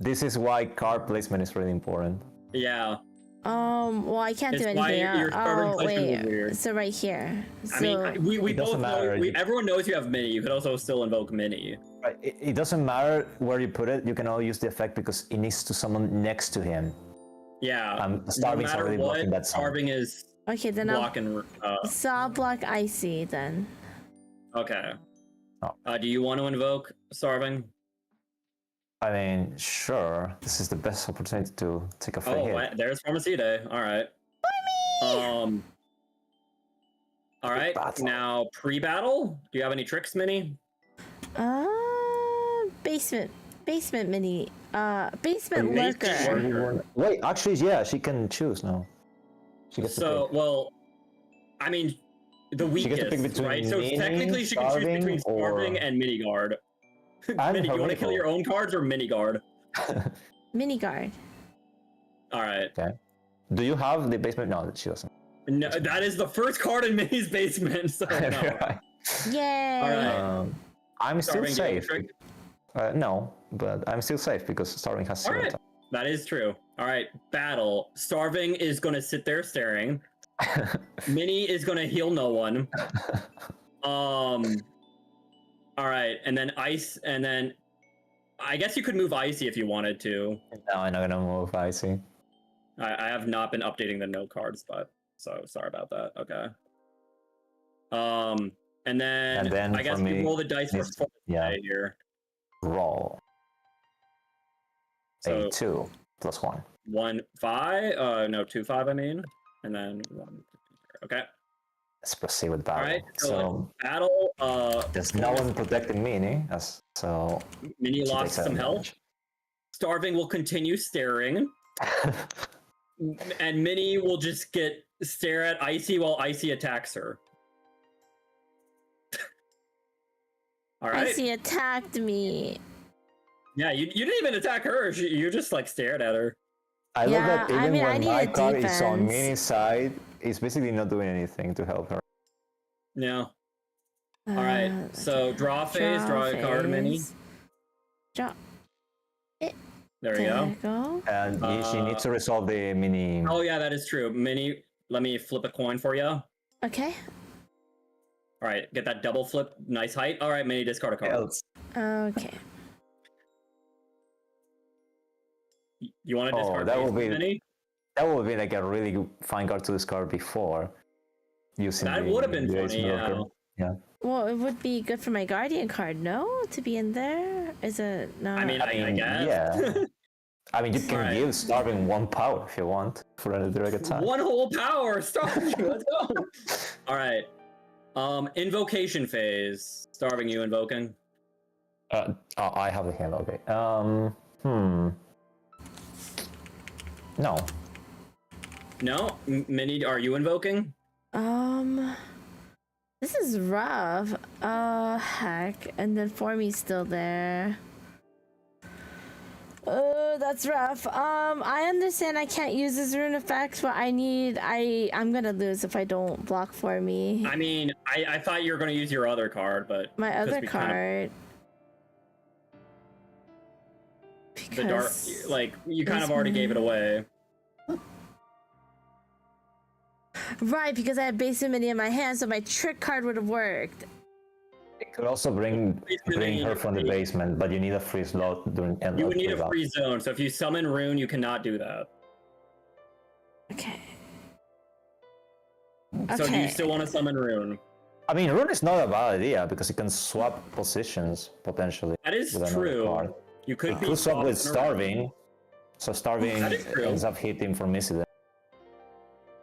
S5: This is why card placement is really important.
S4: Yeah.
S1: Well, I can't
S4: It's
S1: do
S4: why
S1: anything.
S4: your starving
S1: Oh
S4: placement was
S1: wait,
S4: weird.
S1: so right here. So
S4: I mean, we
S5: It
S4: both
S5: doesn't matter.
S4: know. Everyone knows you have Minnie. You could also still invoke Minnie.
S5: Right. It doesn't matter where you put it. You can only use the effect because it needs to summon next to him.
S4: Yeah.
S5: Starving's
S4: no matter
S5: already
S4: what,
S5: blocking that summon.
S4: Starving is
S1: okay, then I'll
S4: blocking.
S1: so I'll block Icy then.
S4: Okay.
S5: Oh.
S4: Do you want to invoke Starving?
S5: I mean, sure. This is the best opportunity to take a free
S4: Oh,
S5: hit.
S4: there's Pharmacy Day. All right. All right.
S5: Battle.
S4: Now pre-battle. Do you have any tricks, Minnie?
S1: Basement mini. Basement lurker.
S5: Wait, actually, yeah, she can choose now. She gets to
S4: So,
S5: pick.
S4: well, I mean, the
S5: She gets to
S4: weakest,
S5: pick between
S4: right? So
S5: Minnie,
S4: technically, she can choose between Starving
S5: or-
S4: and Mini Guard.
S5: And
S4: Minnie, do you want to kill
S5: Minnieful.
S4: your own cards or Mini Guard?
S1: Mini guard.
S4: All right.
S5: Do you have the basement? No, she doesn't.
S4: No, that is the first card in Minnie's basement. So no.
S5: Right.
S1: Yay!
S4: Alright.
S5: I'm still
S4: Starving, do you have a
S5: safe.
S4: trick?
S5: No, but I'm still safe because Starving has
S4: All
S5: zero
S4: right. That is true. All right. Battle. Starving is going to sit there staring.
S5: time.
S4: Minnie is going to heal no one. All right. And then Ice. And then I guess you could move Icy if you wanted to.
S5: No, I'm not gonna move. I see.
S4: I have not been updating the note cards, but so sorry about that. Okay. And then I guess
S5: for
S4: you
S5: me,
S4: roll the dice for
S5: it's-
S4: four
S5: yeah.
S4: here.
S5: Roll.
S4: So
S5: A 2 plus 1.
S4: 1 5. No, 2 5. I mean, and then 1. Okay.
S5: Let's proceed with
S4: All
S5: battle.
S4: right. So
S5: So
S4: battle.
S5: there's no one protecting Minnie, so
S4: Minnie
S5: she
S4: lost
S5: takes
S4: some health.
S5: advantage.
S4: Starving will continue staring, and Minnie will just stare at Icy while Icy attacks her. All right.
S1: Icy attacked me.
S4: Yeah, you didn't even attack her. You just like stared at her.
S5: I love
S1: Yeah,
S5: that even
S1: I mean, I
S5: when
S1: need
S5: my
S1: a
S5: card is on
S1: defense.
S5: Minnie's side, it's basically not doing anything to help her.
S4: No. All right. So draw phase. Draw a card, Minnie.
S1: Draw.
S4: There we go.
S1: go.
S5: And she needs to resolve the Minnie.
S4: Oh yeah, that is true. Minnie, let me flip a coin for you. All
S1: Okay.
S4: right, get that double flip. Nice height. All right, Minnie, discard a card.
S5: else.
S1: Okay.
S4: You want to
S5: Oh,
S4: discard
S5: that
S4: phase,
S5: will be-
S4: Minnie?
S5: That would be like a really good fine card to discard before using
S4: That
S5: the
S4: would have been
S5: Erase
S4: funny. Yeah.
S5: Blocker.
S1: Well, it would be good for my guardian card, no? To be in there? Is it no?
S4: I mean, I guess.
S5: Yeah. I mean, you can
S4: Alright.
S5: give Starving 1 power if you want for a direct attack.
S4: One whole power. Starving. Let's go. All right. Invocation phase. Starving, you invoking?
S5: Oh, I have the hand. Okay. No.
S4: No. Minnie, are you invoking?
S1: This is rough. Heck. And then Formy's still there. Oh, that's rough. I understand I can't use this rune effect, but I'm gonna lose if I don't block for me.
S4: I mean, I thought you were going to use your other card, but
S1: My
S4: 'cause
S1: other
S4: we kind of-
S1: card.
S4: the dark,
S1: Because
S4: like you kind
S1: this
S4: of already gave it
S1: one-
S4: away.
S1: right, because I had Basement Mini in my hand, so my trick card would have worked.
S5: It could also bring her from the basement, but you need a free slot during end
S4: You
S5: of
S4: would need
S5: the
S4: a
S5: round.
S4: free zone, so if you summon Rune, you cannot do that.
S1: Okay.
S4: So do you
S1: Okay.
S4: still want to summon Rune?
S5: I mean, Rune is not a bad idea because you can swap positions potentially.
S4: That is
S5: with another
S4: true.
S5: card.
S4: You could be
S5: Could swap with
S4: swapping around.
S5: Starving, so Starving
S4: That is true.
S5: ends up hitting for Missident.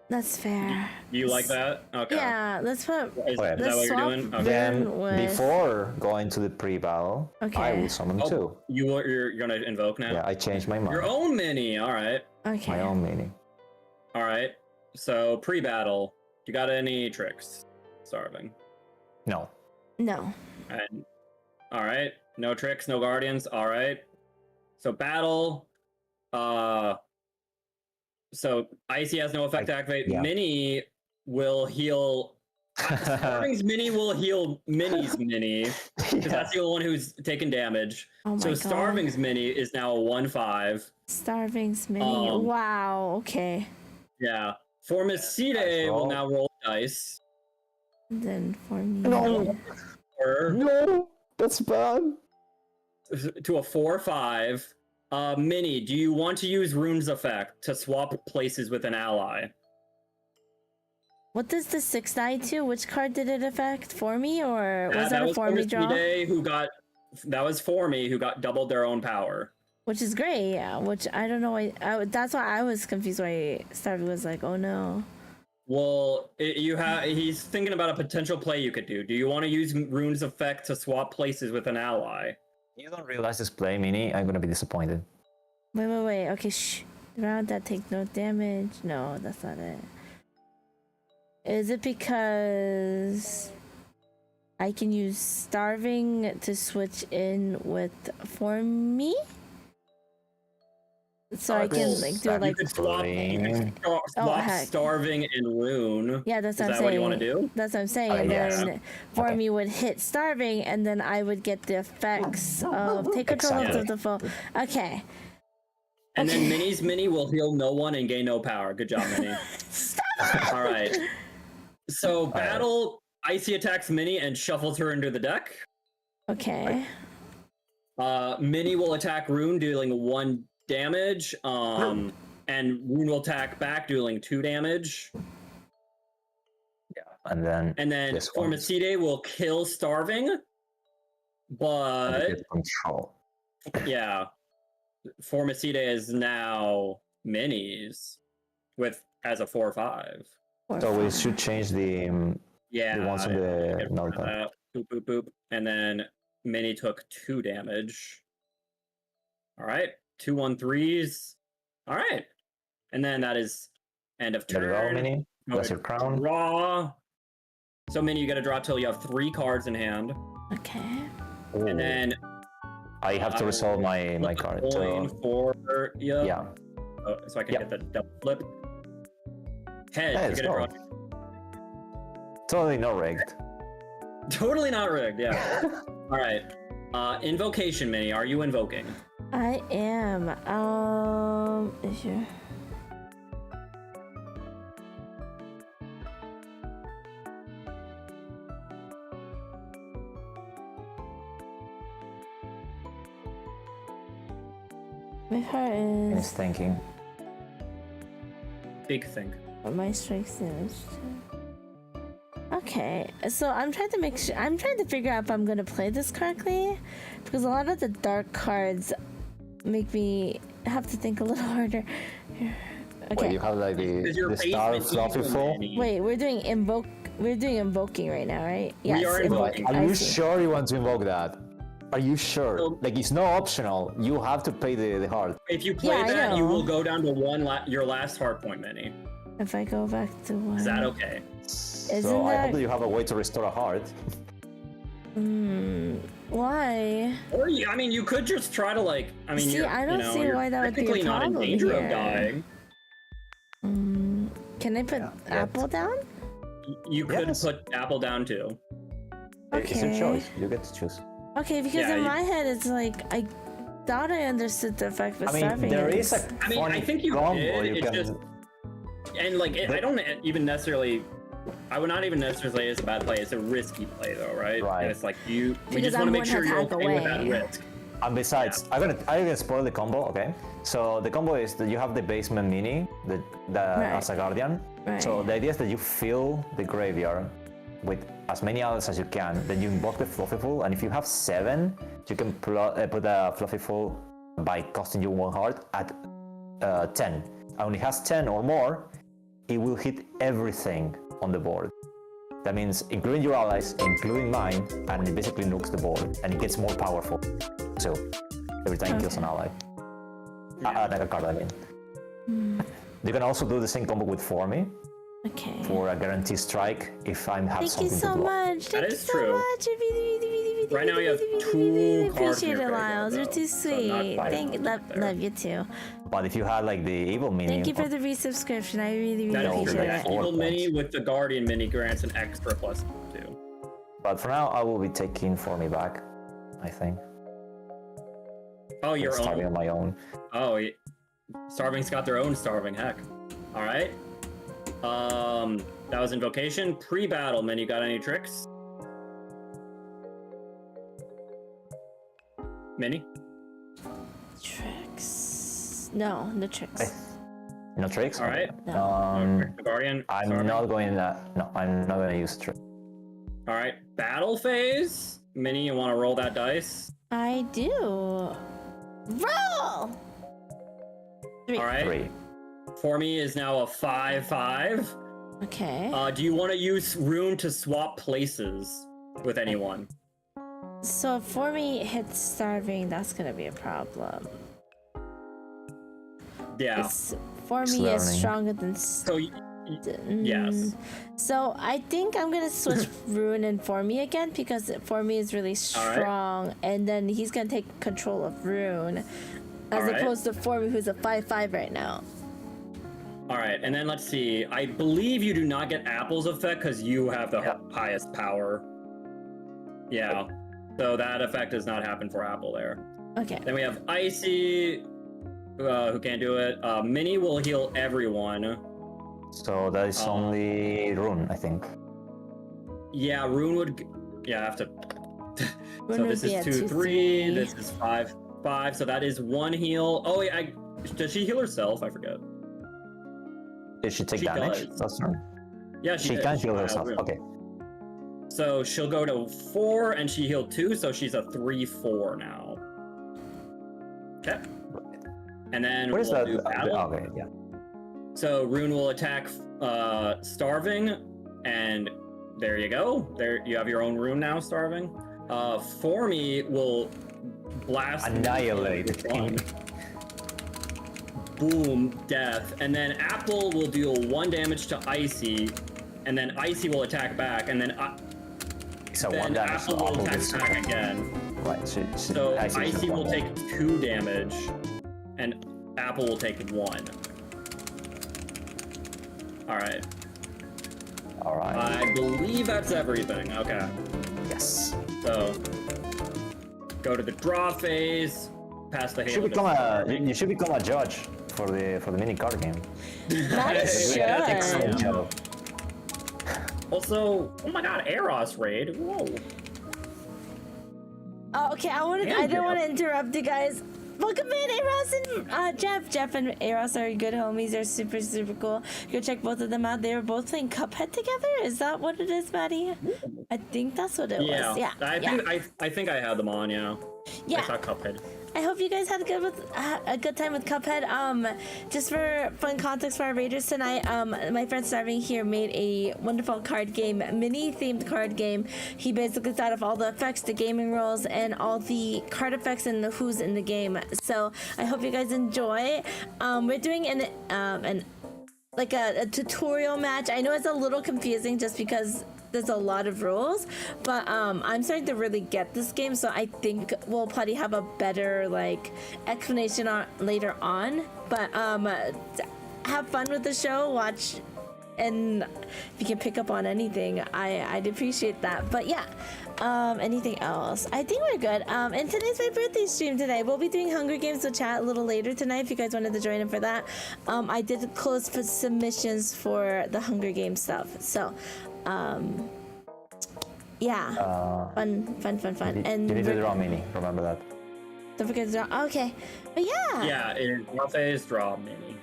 S1: That's fair.
S4: You like that? Okay.
S1: Yeah, let's put.
S4: Is
S5: Okay.
S4: that
S1: Let's
S4: what you're
S1: swap
S4: doing? Okay.
S5: Then
S1: with-
S5: before going to the pre-battle, I
S1: Okay.
S5: will summon
S4: Oh,
S5: two.
S4: you're gonna invoke now?
S5: Yeah, I changed my mind.
S4: Your own mini. All right.
S1: Okay.
S5: My own meaning.
S4: All right. So pre-battle, you got any tricks? Starving.
S5: No.
S1: No.
S4: And all right, no tricks, no guardians. All right. So battle. So icy has no effect to activate.
S5: yeah.
S4: Mini will heal. Starving's mini will heal Mini's mini because
S5: Yeah.
S4: that's the only one who's taken damage.
S1: Oh my
S4: So
S1: god.
S4: Starving's mini is now a 1/5.
S1: Starving's mini.
S4: Um,
S1: Wow. Okay.
S4: Yeah. Formicide
S5: Nice
S4: will
S5: roll.
S4: now roll dice.
S1: Then for me.
S5: No.
S4: Or
S5: No. That's bad.
S4: to a 4/5. Mini, do you want to use Rune's effect to swap places with an ally?
S1: What does the 6 die to? Which card did it affect? For me, or was that a for me draw?
S4: Formicide who got that was for me who got doubled their own power.
S1: Which is great, yeah. Which I don't know why. That's why I was confused. Why Starvey was like, "Oh no."
S4: Well, he's thinking about a potential play you could do. Do you want to use Rune's effect to swap places with an ally?
S5: You don't realize this play, Mini. I'm gonna be disappointed.
S1: Wait. Okay, shh. Round that take no damage. No, that's not it. Is it because I can use Starving to switch in with for me? So I can
S5: Cool.
S1: like do
S5: You
S1: like
S4: You could swap
S1: Oh, heck.
S4: Starving and Rune.
S1: yeah, that's
S4: Is
S1: what I'm
S4: that
S1: saying.
S4: what you want to do?
S1: That's what I'm saying.
S5: Oh,
S1: And
S5: yes.
S1: then for
S5: Okay.
S1: me would hit Starving, and then I would get the effects of take control
S5: Exactly.
S1: of the foe. Okay.
S4: And then
S1: Okay.
S4: Mini's mini will heal no one and gain no power. Good job, Mini. All right. So battle, Icy attacks Mini and shuffles her into the deck.
S1: Okay.
S4: Mini will attack Rune, dealing 1 damage. And Rune will attack back, dealing 2 damage.
S5: And then
S4: And then
S5: this one.
S4: Formicide will kill Starving. But
S5: get control.
S4: yeah, Formicide is now Mini's with as a 4/5.
S5: So we should change the
S4: Yeah,
S5: ones on the north.
S4: boop boop boop, and then Mini took 2 damage. All right, 2/13s. All right, and then that is end of
S5: There you go,
S4: turn.
S5: Mini. That's your crown.
S4: Draw. So Mini, you got to draw till you have 3 cards in hand,
S1: Okay.
S5: Ooh.
S4: and then
S5: I have to resolve my
S4: flip a
S5: card.
S4: coin
S5: So
S4: for you.
S5: yeah.
S4: So I can
S5: Yeah.
S4: get the double flip. Head,
S5: Hey,
S4: you
S5: let's
S4: get to
S5: go.
S4: draw.
S5: Totally not rigged.
S4: Totally not rigged. Yeah. All right. Invocation, Mini. Are you invoking?
S1: I am. Sure. My heart
S5: It's
S1: is.
S5: thinking.
S4: Big thing.
S1: My strength damage. Okay, so I'm trying to make sure. I'm trying to figure out if I'm gonna play this correctly, because a lot of the dark cards make me have to think a little harder.
S5: Wait,
S1: Okay.
S5: you have like
S4: Because your
S5: the star
S4: basement
S5: fluffy
S4: evil,
S5: full.
S4: Manny.
S1: Wait, we're doing invoke. We're doing invoking right now, right? Yes.
S4: are invoking.
S5: Are
S1: I
S5: you
S1: see.
S5: sure you want to invoke that? Are you sure?
S4: So-
S5: Like it's no optional. You have to pay the heart.
S4: If you play
S1: Yeah, I
S4: that, you
S1: know.
S4: will go down to your last heart point, Mini.
S1: If I go back to one.
S4: Is that okay?
S1: Isn't
S5: So I
S1: that-
S5: hope that you have a way to restore a heart.
S1: Why?
S4: Or I mean, you could just try to like. I mean,
S1: See,
S4: you're,
S1: I don't see
S4: you're
S1: why that would be a
S4: technically not in
S1: problem
S4: danger
S1: here.
S4: of dying.
S1: Can I put apple down?
S4: You could
S5: Yes.
S4: put Apple down too.
S5: It's your
S1: Okay.
S5: choice. You get to choose.
S1: Okay, because
S4: Yeah,
S1: in
S4: you-
S1: my head it's like I thought I understood the effect with
S5: I mean,
S1: starving.
S5: there is a
S4: I mean, I
S5: funny
S4: think you
S5: combo
S4: did.
S5: you
S4: It's
S5: can.
S4: just, and like, I don't even necessarily. I would not even necessarily say it's a bad play. It's a risky play, though, right?
S5: Right.
S4: And it's like we
S1: Because
S4: just want
S1: I'm
S4: to make
S1: one
S4: sure you're
S1: attack
S4: okay with that
S1: away.
S4: risk.
S5: And besides, I'm gonna spoil the combo. Okay. So the combo is that you have the basement mini, as a guardian.
S1: Right.
S5: So the idea is that you fill the graveyard with as many others as you can. Then you invoke the Fluffyful, and if you have 7, you can put a Fluffyful by costing you 1 heart at 10. And when it has 10 or more, it will hit everything on the board. That means including your allies, including mine, and it basically nukes the board, and it gets more powerful. So every time it kills an ally. Like a card, I mean. You can also do the same combo with For Me
S1: Okay.
S5: for a guaranteed strike if I have
S1: Thank you
S5: something
S1: so
S5: to block.
S1: much. Thank you
S4: is
S1: so
S4: true.
S1: much. I really
S4: Right now you have two
S1: really
S4: cards in
S1: appreciate
S4: your
S1: it,
S4: graveyard,
S1: Lyles. You're
S4: though,
S1: too
S4: so not
S1: sweet.
S4: quite
S1: Thank
S4: there.
S1: love you too.
S5: But if you had like the evil mini,
S1: Thank you for the resubscription. I really
S4: That is true.
S1: appreciate
S4: That
S1: it.
S5: Four
S4: evil mini
S5: points.
S4: with the Guardian mini grants an extra +2.
S5: but for now I will be taking For Me back, I think.
S4: Oh, your
S5: Starting
S4: own.
S5: on my own.
S4: Oh, Starving's got their own Starving. Heck. All right. That was Invocation. Pre-battle, man. You got any tricks? Mini?
S1: Tricks. No tricks.
S5: No tricks?
S4: All right. The Guardian.
S5: I'm
S4: Starving.
S5: not going to. No, I'm not going to use trick.
S4: All right. Battle phase. Mini, you want to roll that dice?
S1: I do. Roll. 3.
S4: All right.
S5: 3.
S4: For me is now a 5/5.
S1: Okay.
S4: Do you want to use Rune to swap places with anyone?
S1: So if For Me hits Starving, that's gonna be a problem.
S4: Yeah.
S1: For
S5: It's
S1: Me is
S5: learning.
S1: stronger than.
S4: So yes.
S1: So I think I'm gonna switch Rune and For Me again because For Me is really
S4: All right.
S1: strong, and then he's gonna take control of Rune, as
S4: All right.
S1: opposed to For Me, who's a 5/5 right now.
S4: All right, and then let's see. I believe you do not get Apple's effect because you have the highest power. Yeah. So that effect does not happen for Apple there.
S1: Okay.
S4: Then we have Icy, who can't do it. Mini will heal everyone.
S5: So that is only Rune, I think.
S4: Yeah, Rune would. Yeah, I have to.
S1: Rune
S4: So
S1: would
S4: this
S1: be
S4: is
S1: at
S4: 2/3.
S1: 2/3.
S4: This is 5/5. So that is one heal. Oh wait, does she heal herself? I forget.
S5: Did she take
S4: She
S5: damage?
S4: does.
S5: That's right.
S4: Yeah,
S5: She can heal herself.
S4: Rune.
S5: Okay.
S4: So she'll go to 4 and she healed 2, so she's a 3/4 now. Okay. And then
S5: What is
S4: we'll
S5: that?
S4: do battle.
S5: Okay, yeah.
S4: So Rune will attack Starving, and there you go. There you have your own Rune now, Starving. For Me will blast
S5: Annihilate.
S4: one. Boom, death. And then Apple will deal 1 damage to Icy, and then Icy will attack back, and then
S5: So
S4: then
S5: 1 damage.
S4: Apple will
S5: Apple
S4: attack
S5: gets-
S4: back again.
S5: Right.
S4: So
S5: Icy
S4: Icy will
S5: one
S4: take
S5: more.
S4: 2 damage, and Apple will take 1. Alright.
S5: Alright.
S4: I believe that's everything. Okay.
S5: Yes.
S4: So go to the draw phase, pass the
S5: You
S4: Halo.
S5: should become you should become a judge for the mini card game.
S1: That is
S4: Yeah,
S1: sure.
S5: Excellent job.
S4: Also, oh my god, Eros raid. Whoa.
S1: Oh, okay. I didn't want to interrupt you guys. Welcome in, Eros and Jeff. Jeff and Eros are good homies. They're super, super cool. Go check both of them out. They were both playing Cuphead together. Is that what it is, Maddie? I think that's what it
S4: Yeah.
S1: was. Yeah.
S4: I think I had them on, yeah.
S1: Yeah.
S4: I saw Cuphead.
S1: I hope you guys had a good time with Cuphead. Just for fun context for our raiders tonight, my friend Starving here made a wonderful card game, mini-themed card game. He basically thought of all the effects, the gaming rules, and all the card effects and the who's in the game. So I hope you guys enjoy. We're doing a tutorial match. I know it's a little confusing just because there's a lot of rules, but I'm starting to really get this game, so I think we'll probably have a better explanation later on. But have fun with the show, watch, and if you can pick up on anything, I'd appreciate that. But yeah, anything else? I think we're good. And today's my birthday stream today. We'll be doing Hunger Games with chat a little later tonight if you guys wanted to join in for that. I did close for submissions for the Hunger Games stuff, so yeah, fun. And
S5: You need to draw mini. Remember that.
S1: don't forget to draw. Okay, but yeah.
S4: Yeah, in draw phase, draw mini.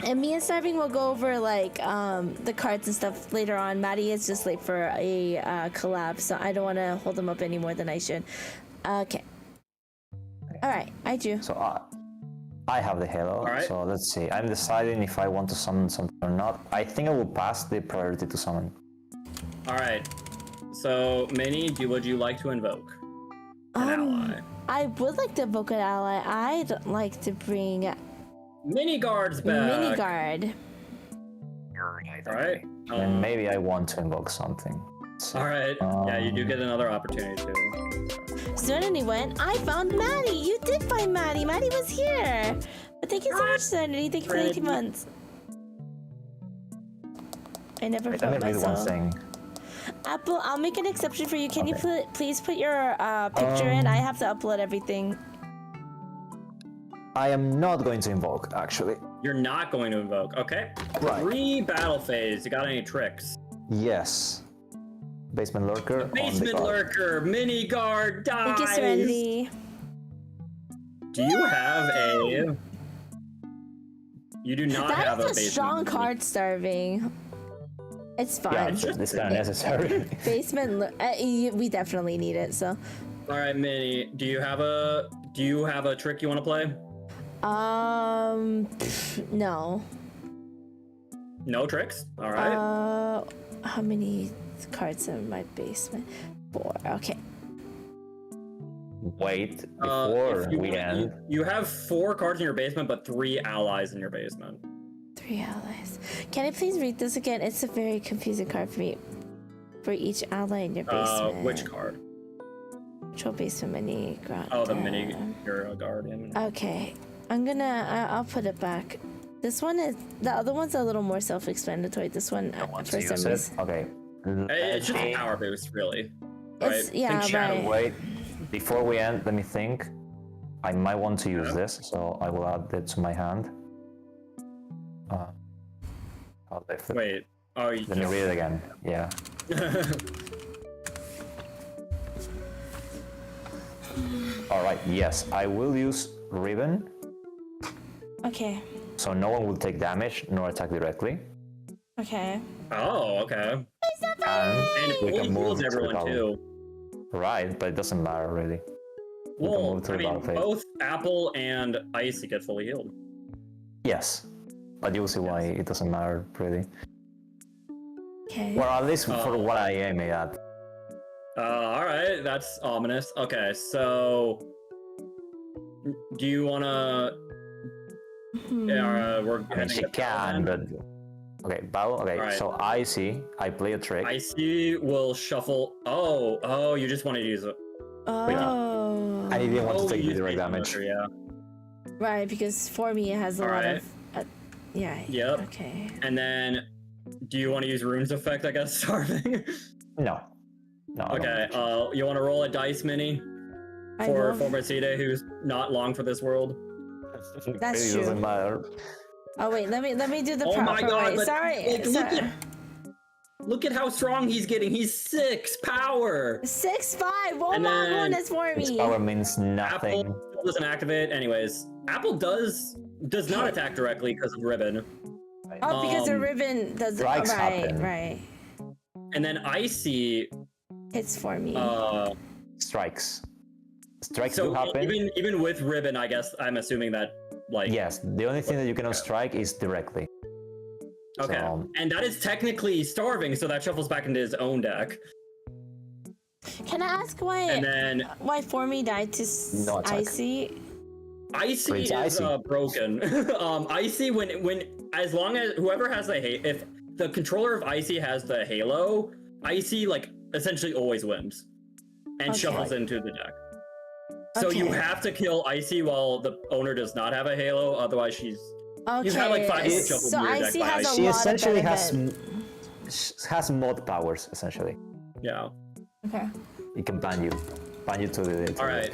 S1: And me and Starving will go over the cards and stuff later on. Maddie is just late for a collab, so I don't want to hold him up any more than I should. Okay. All right, I drew.
S5: So I have the Halo,
S4: Alright.
S5: so let's see. I'm deciding if I want to summon something or not. I think I will pass the priority to summon.
S4: All right. So, Minnie, would you like to invoke an ally?
S1: I would like to invoke an ally. I'd like to bring
S4: Mini guards back.
S1: Mini Guard.
S4: All right.
S5: And maybe I want to invoke something.
S4: All right. Yeah, you do get another opportunity to.
S1: Serenity went. I found Maddie. You did find Maddie. Maddie was here. But thank you so much, Serenity. Thank you for 18 months. I never
S5: Wait, let me
S1: felt
S5: read one
S1: myself.
S5: thing.
S1: Apple, I'll make an exception for you. Can you please put your picture
S5: Um,
S1: in? I have to upload everything.
S5: I am not going to invoke, actually.
S4: You're not going to invoke. Okay.
S5: Right.
S4: 3 battle phase. You got any tricks?
S5: Yes. Basement Lurker. on the
S4: Basement
S5: guard.
S4: lurker. Mini guard dies.
S1: Thank you, Serenity.
S4: Do you have a? You do not have
S1: That
S4: a
S1: is a
S4: basement.
S1: strong card, Starving. It's
S5: Yeah,
S1: fine.
S5: this kind of necessary.
S1: We definitely need it, so.
S4: All right, Minnie. Do you have a trick you want to play?
S1: No.
S4: No tricks. All right.
S1: How many cards are in my basement? 4. Okay.
S5: Wait,
S4: If
S5: before
S4: you
S5: we
S4: want,
S5: end.
S4: you have 4 cards in your basement, but 3 allies in your basement.
S1: 3 allies. Can I please read this again? It's a very confusing card for me. For each ally in your basement.
S4: Which card?
S1: Control basement mini.
S4: Oh, the mini. You're a guardian.
S1: Okay. I'll put it back. This one is, the other one's a little more self-explanatory. This one,
S5: Want
S1: for
S5: to
S1: some
S5: use
S1: reason.
S5: it? Okay.
S4: It's just a
S5: Let
S4: power boost, really.
S1: It's,
S4: Right?
S1: yeah,
S4: Think Shadow
S1: right.
S5: Wait, before we end, let me think. I might want to use this, so I will add it to my hand. I'll lift it.
S4: Wait. Oh, you
S5: Let me read it again. Yeah. Alright, yes, I will use Ribbon,
S1: Okay.
S5: so no one will take damage nor attack directly.
S1: Okay.
S4: Oh, okay.
S5: And
S4: And
S5: we
S4: it
S5: can move
S4: heals
S5: to
S4: everyone
S5: battle.
S4: too.
S5: Right, but it doesn't matter really. We can
S4: Well,
S5: move to
S4: I
S5: the
S4: mean,
S5: battle phase.
S4: both Apple and Icy get fully healed.
S5: Yes, but you'll see why it doesn't matter really.
S1: Okay.
S5: Well, at least for what I aim at.
S4: All right, that's ominous. Okay, so do you wanna? We're
S5: I mean, she can, but okay, battle. Okay,
S4: Alright.
S5: so I play a trick.
S4: Icy will shuffle. Oh, you just want to use it.
S1: Oh.
S5: I didn't want to take
S4: you
S5: the
S4: use
S5: direct
S4: Basement
S5: damage.
S4: Lurker, yeah.
S1: Right, because for me it has a lot
S4: Alright.
S1: of. Yeah.
S4: Yep.
S1: Okay.
S4: And then, do you want to use Rune's effect? I guess starving.
S5: No. No. I don't.
S4: Okay. You want to roll a dice, Mini,
S1: I
S4: for
S1: will.
S4: Formicide, who's not long for this world.
S1: That's
S5: It doesn't
S1: true.
S5: matter.
S1: Oh wait, let me do the
S4: Oh my
S1: proper
S4: God!
S1: way.
S4: But,
S1: Sorry.
S4: like,
S1: sorry.
S4: look at how strong he's getting. He's 6 power.
S1: 6'5". One
S4: And
S1: long
S4: then
S1: one is for
S5: Its
S1: me.
S5: power means nothing.
S4: Apple doesn't activate. Anyways, Apple does not attack directly because of Ribbon.
S1: Oh, because the
S4: um,
S1: ribbon does.
S5: strikes
S1: Right,
S5: happen.
S1: right.
S4: And then Icy,
S1: It's for me.
S5: Strikes. Strikes
S4: so
S5: do happen.
S4: even with Ribbon, I guess I'm assuming that like
S5: Yes, the only thing that you cannot strike is directly.
S4: okay,
S5: So,
S4: and that is technically starving, so that shuffles back into his own deck.
S1: Can I ask
S4: And then
S1: why for me died to
S5: No attack.
S1: Icy?
S4: Icy
S5: Prince
S4: is
S5: Icy.
S4: broken. Icy when as long as whoever has the if the controller of Icy has the Halo, Icy like essentially always wins and
S1: Okay.
S4: shuffles into the deck. So you
S1: Okay.
S4: have to kill Icy while the owner does not have a Halo, otherwise she's
S1: Okay.
S4: have, like, 5 hit shuffle
S1: so
S4: in your deck
S1: Icy
S4: by
S1: has a
S4: Icy.
S5: she
S1: lot
S5: essentially
S1: of
S5: has
S1: benefit.
S5: has mod powers essentially.
S4: yeah.
S1: Okay.
S5: It can ban you to the.
S4: All right.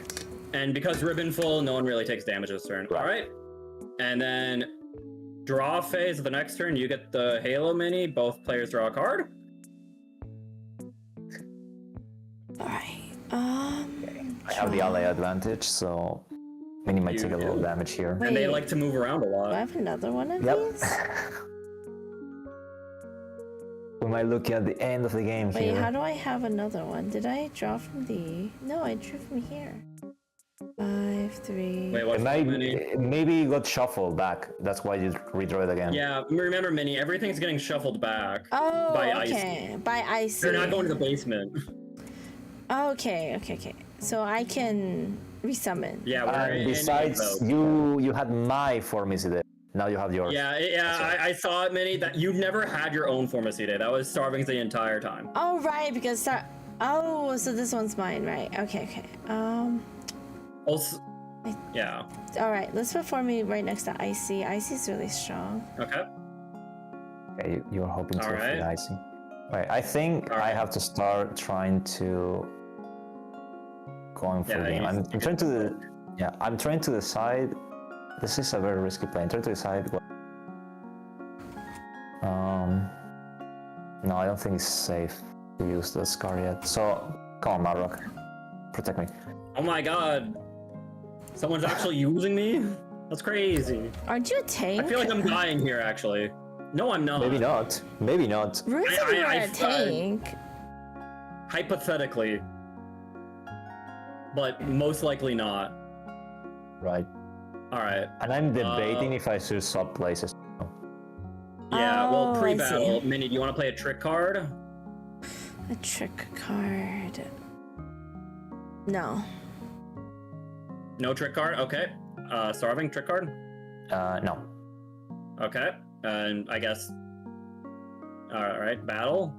S4: And because Ribbon full, no one really takes damage this turn.
S5: Right.
S4: All right. And then draw phase of the next turn, you get the Halo mini. Both players draw a card.
S1: All right.
S5: I have the ally advantage, so Minnie might
S4: You
S5: take a little
S4: do.
S5: damage here.
S1: Wait.
S4: And they like to move around a
S1: Do I
S4: lot.
S1: have another one of
S5: Yep.
S1: these?
S5: We might look at the end of the game
S1: Wait,
S5: here.
S1: how do I have another one? Did I draw from the? No, I drew from here. 5, 3.
S4: Wait, what's
S5: It
S4: that, Minnie?
S5: maybe you got shuffled back. That's why you redraw it again.
S4: Yeah, remember, Minnie, everything's getting shuffled back.
S1: Oh,
S4: by
S1: okay. By icy.
S4: They're not going to the basement.
S1: Okay. So I can resummon.
S4: Yeah, we're
S5: And
S4: in
S5: besides,
S4: invoke.
S5: you had my Formicide. Now you have yours.
S4: Yeah, I saw it, Minnie. That you've never had your own Formicide. That was Starving's the entire time.
S1: Oh, right, because oh, so this one's mine, right? Okay.
S4: Also, yeah.
S1: All right, let's put Formy right next to Icy. Icy's really strong.
S4: Okay.
S5: Okay, you're hoping to
S4: All right.
S5: free icing. Right, I think I have to start trying to going for game. I'm trying to I'm trying to decide. This is a very risky play. I'm trying to decide what. No, I don't think it's safe to use the scar yet. So come on, Marrock, protect me.
S4: Oh my god. Someone's actually using me? That's crazy.
S1: Aren't you a tank?
S4: I feel like I'm dying here, actually. No, I'm not.
S5: Maybe not. Maybe not.
S1: Rude said you were
S4: I-
S1: a tank.
S4: Hypothetically. But most likely not.
S5: Right.
S4: Alright.
S5: And I'm debating if I should swap places.
S4: Yeah,
S1: Oh,
S4: well,
S1: I
S4: pre-battle.
S1: see.
S4: Minnie, do you want to play a trick card?
S1: A trick card. No.
S4: No trick card? Okay. Starving, trick card?
S5: No.
S4: Okay. And I guess... Alright, battle.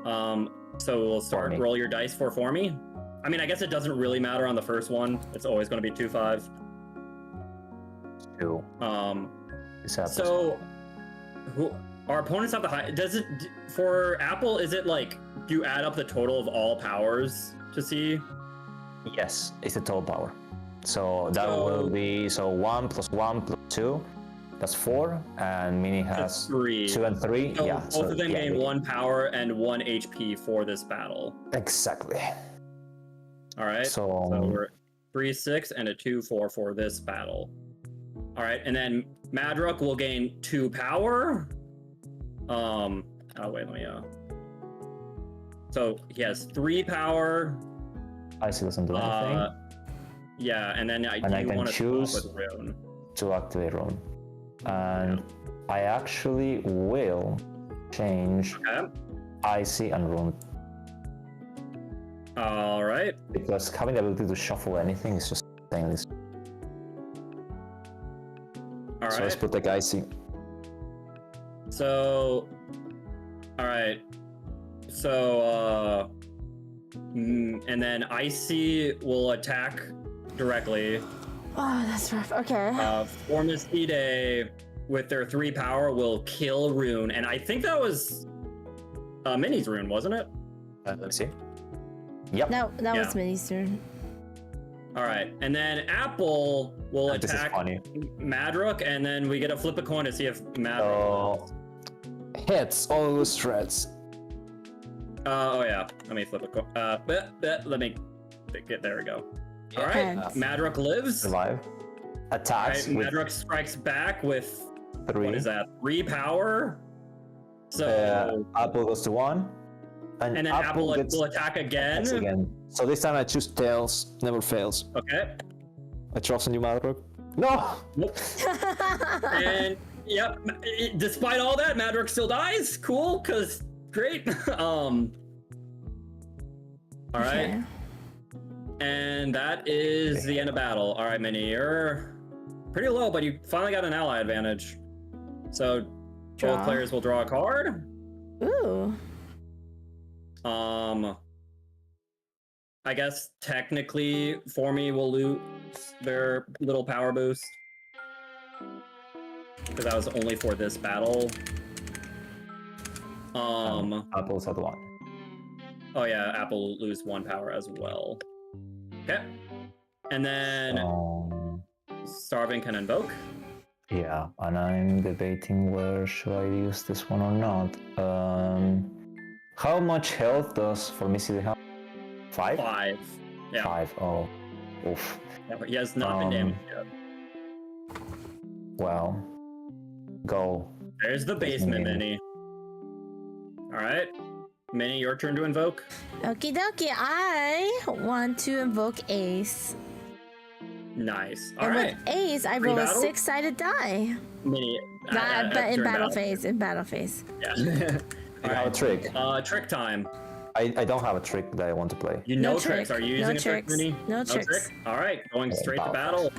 S4: So we'll start.
S5: Formy.
S4: Roll your dice for me. I mean, I guess it doesn't really matter on the first one. It's always going to be 2-5.
S5: 2.
S4: So, who our opponents have the high? Does it for Apple? Is it like do you add up the total of all powers to see?
S5: Yes, it's the total power. So that will be 1 + 1 + 2. That's 4, and Minnie has
S4: 3.
S5: 2 and 3.
S4: So
S5: Yeah.
S4: both of them gain 1 power and 1 HP for this battle.
S5: Exactly.
S4: All right.
S5: So
S4: we're 3, 6, and a 2, 4 for this battle. All right, and then Madrook will gain 2 power. Oh wait, let me. So he has 3 power.
S5: Icy doesn't do anything
S4: Yeah, and then I
S5: can
S4: want to
S5: choose
S4: swap with Rune.
S5: to activate Rune, and I actually will change
S4: Okay.
S5: Icy and Rune
S4: All right.
S5: because having the ability to shuffle anything is just stainless.
S4: All
S5: So let's
S4: right.
S5: put the Icy.
S4: So, all right. So, and then Icy will attack directly.
S1: Oh, that's rough. Okay.
S4: Formicide with their 3 power will kill Rune, and I think that was Minnie's Rune, wasn't it?
S5: Let's see. Yep.
S1: that
S4: yeah.
S1: was Minnie's turn.
S4: All right, and then Apple will
S5: This is
S4: attack
S5: funny.
S4: Madrook, and then we get to flip a coin to see if Madrook.
S5: Hits all those threats.
S4: Oh yeah, let me flip a coin. Let me get there. We go. All right,
S1: Heads.
S4: Madrook lives.
S5: Survive.
S4: All right,
S5: Attacks with
S4: Madrook strikes back with
S5: 3.
S4: what is that? 3 power. So
S5: Apple goes to 1.
S4: and then Apple
S5: gets
S4: will attack again.
S5: attacks again. So this time I choose tails. Never fails.
S4: Okay.
S5: I trust in you, Madrook. No!
S4: Nope. And yep, despite all that, Madrook still dies. Cool, cause great. All right,
S1: Okay.
S4: and that is the end of battle. All right, Minnie, you're pretty low, but you finally got an ally advantage. So
S1: Draw.
S4: both players will draw a card.
S1: Ooh.
S4: I guess technically Formy will lose their little power boost. Because that was only for this battle.
S5: Apple's at 1.
S4: Oh yeah, Apple will lose 1 power as well. Okay. And then Starving can invoke.
S5: Yeah, and I'm debating whether should I use this one or not. How much health does Formicide have? 5?
S4: 5. Yeah.
S5: 5. Oh. Oof.
S4: Yeah, but he has not been damaged yet.
S5: Well. Go.
S4: There's the basement,
S5: Minnie.
S4: Minnie. Alright. Minnie, your turn to invoke.
S1: Okie dokie. I want to invoke Ace.
S4: Nice. All
S1: And
S4: right.
S1: with Ace, I roll a
S4: battle?
S1: 6-sided die.
S4: Mini.
S1: But in
S4: during
S1: battle phase. In battle phase.
S4: Yeah.
S5: I have a trick.
S4: Trick time.
S5: I don't have a trick that I want to play.
S4: You
S1: No
S4: know tricks.
S1: trick.
S4: Are you
S1: No
S4: using a trick,
S1: tricks.
S4: Mini?
S1: No tricks.
S4: trick? All right. Going straight to battle.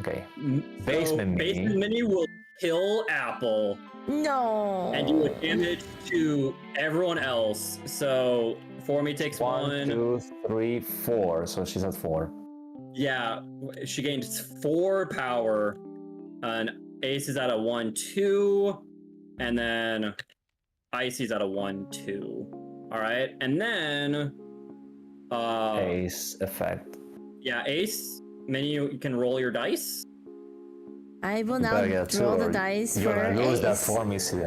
S5: Okay.
S4: So,
S5: Basement Mini.
S4: Basement Mini will kill Apple
S1: No.
S4: and do a damage to everyone else. So Formy takes
S5: 1, 2, 3, 4. So she's at 4.
S4: Yeah, she gains 4 power. And Ace is at a 1-2. And then Icy's at a 1-2. All right. And then
S5: Ace effect.
S4: yeah, Ace, Mini, you can roll your dice.
S1: I will
S5: You
S1: now
S5: better get
S1: roll the
S5: or
S1: dice
S5: you're
S1: for
S5: gonna lose that
S1: Ace.
S5: for me, see.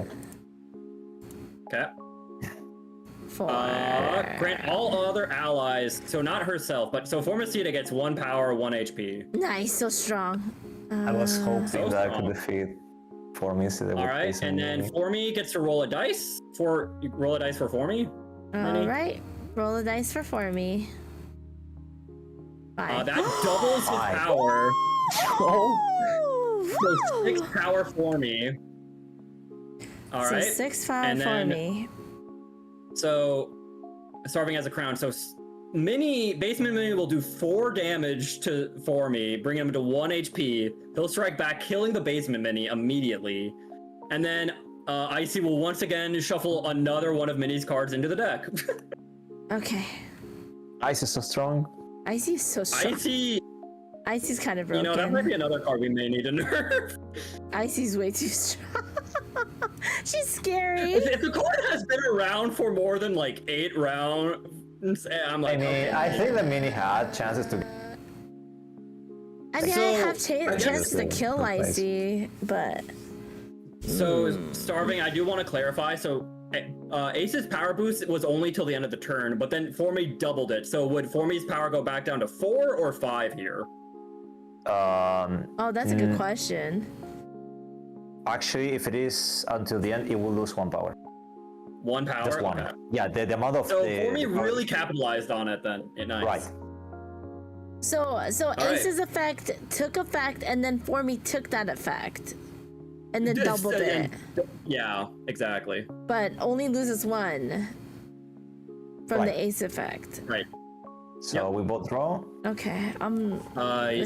S4: Okay.
S1: 4.
S4: Grant all other allies, so not herself, but so Formicida gets 1 power, 1 HP.
S1: Nice, so strong.
S5: I was hoping
S4: So
S5: that I could
S4: strong.
S5: defeat Formy.
S4: All right, and then Formy gets to roll a dice for Formy.
S1: All right, roll the dice for me. 5.
S4: That doubles his
S5: 5.
S4: power,
S1: Oh,
S4: so 6 power for me. All
S1: so
S4: right,
S1: 6 power
S4: and
S1: for
S4: then-
S1: me.
S4: so Starving has a crown. So Basement Mini will do 4 damage to Formy, bring him to 1 HP. He'll strike back, killing the Basement Mini immediately, and then Icy will once again shuffle another one of Mini's cards into the deck.
S1: Okay.
S5: Ice is so strong.
S1: Icy's so strong.
S4: Icy,
S1: Icy's kind of
S4: you
S1: broken.
S4: know, that might be another card we may need to nerf.
S1: Icy's way too strong. She's scary.
S4: If the card has been around for more than like 8 rounds, I'm like,
S5: I mean,
S4: okay.
S5: I think the Mini had chances to.
S1: I mean,
S4: So,
S1: I have
S4: I guess-
S1: chances to kill
S5: Nice.
S1: Icy, but
S4: So Starving, I do want to clarify. So Ace's power boost was only till the end of the turn, but then Formy doubled it. So would Formy's power go back down to 4 or 5 here?
S1: oh, that's a good question.
S5: Actually, if it is until the end, it will lose 1 power.
S4: 1 power.
S5: Just 1.
S4: Okay.
S5: Yeah, the amount of
S4: So
S5: the.
S4: Formy
S5: the power-
S4: really capitalized on it then. Nice.
S5: Right.
S1: So
S4: right.
S1: Ace's effect took effect, and then Formy took that effect, and then
S4: Just,
S1: doubled it,
S4: Yeah, exactly.
S1: but only loses 1 from
S5: Right.
S1: the Ace effect.
S4: Right.
S5: So we both draw.
S1: Okay, it's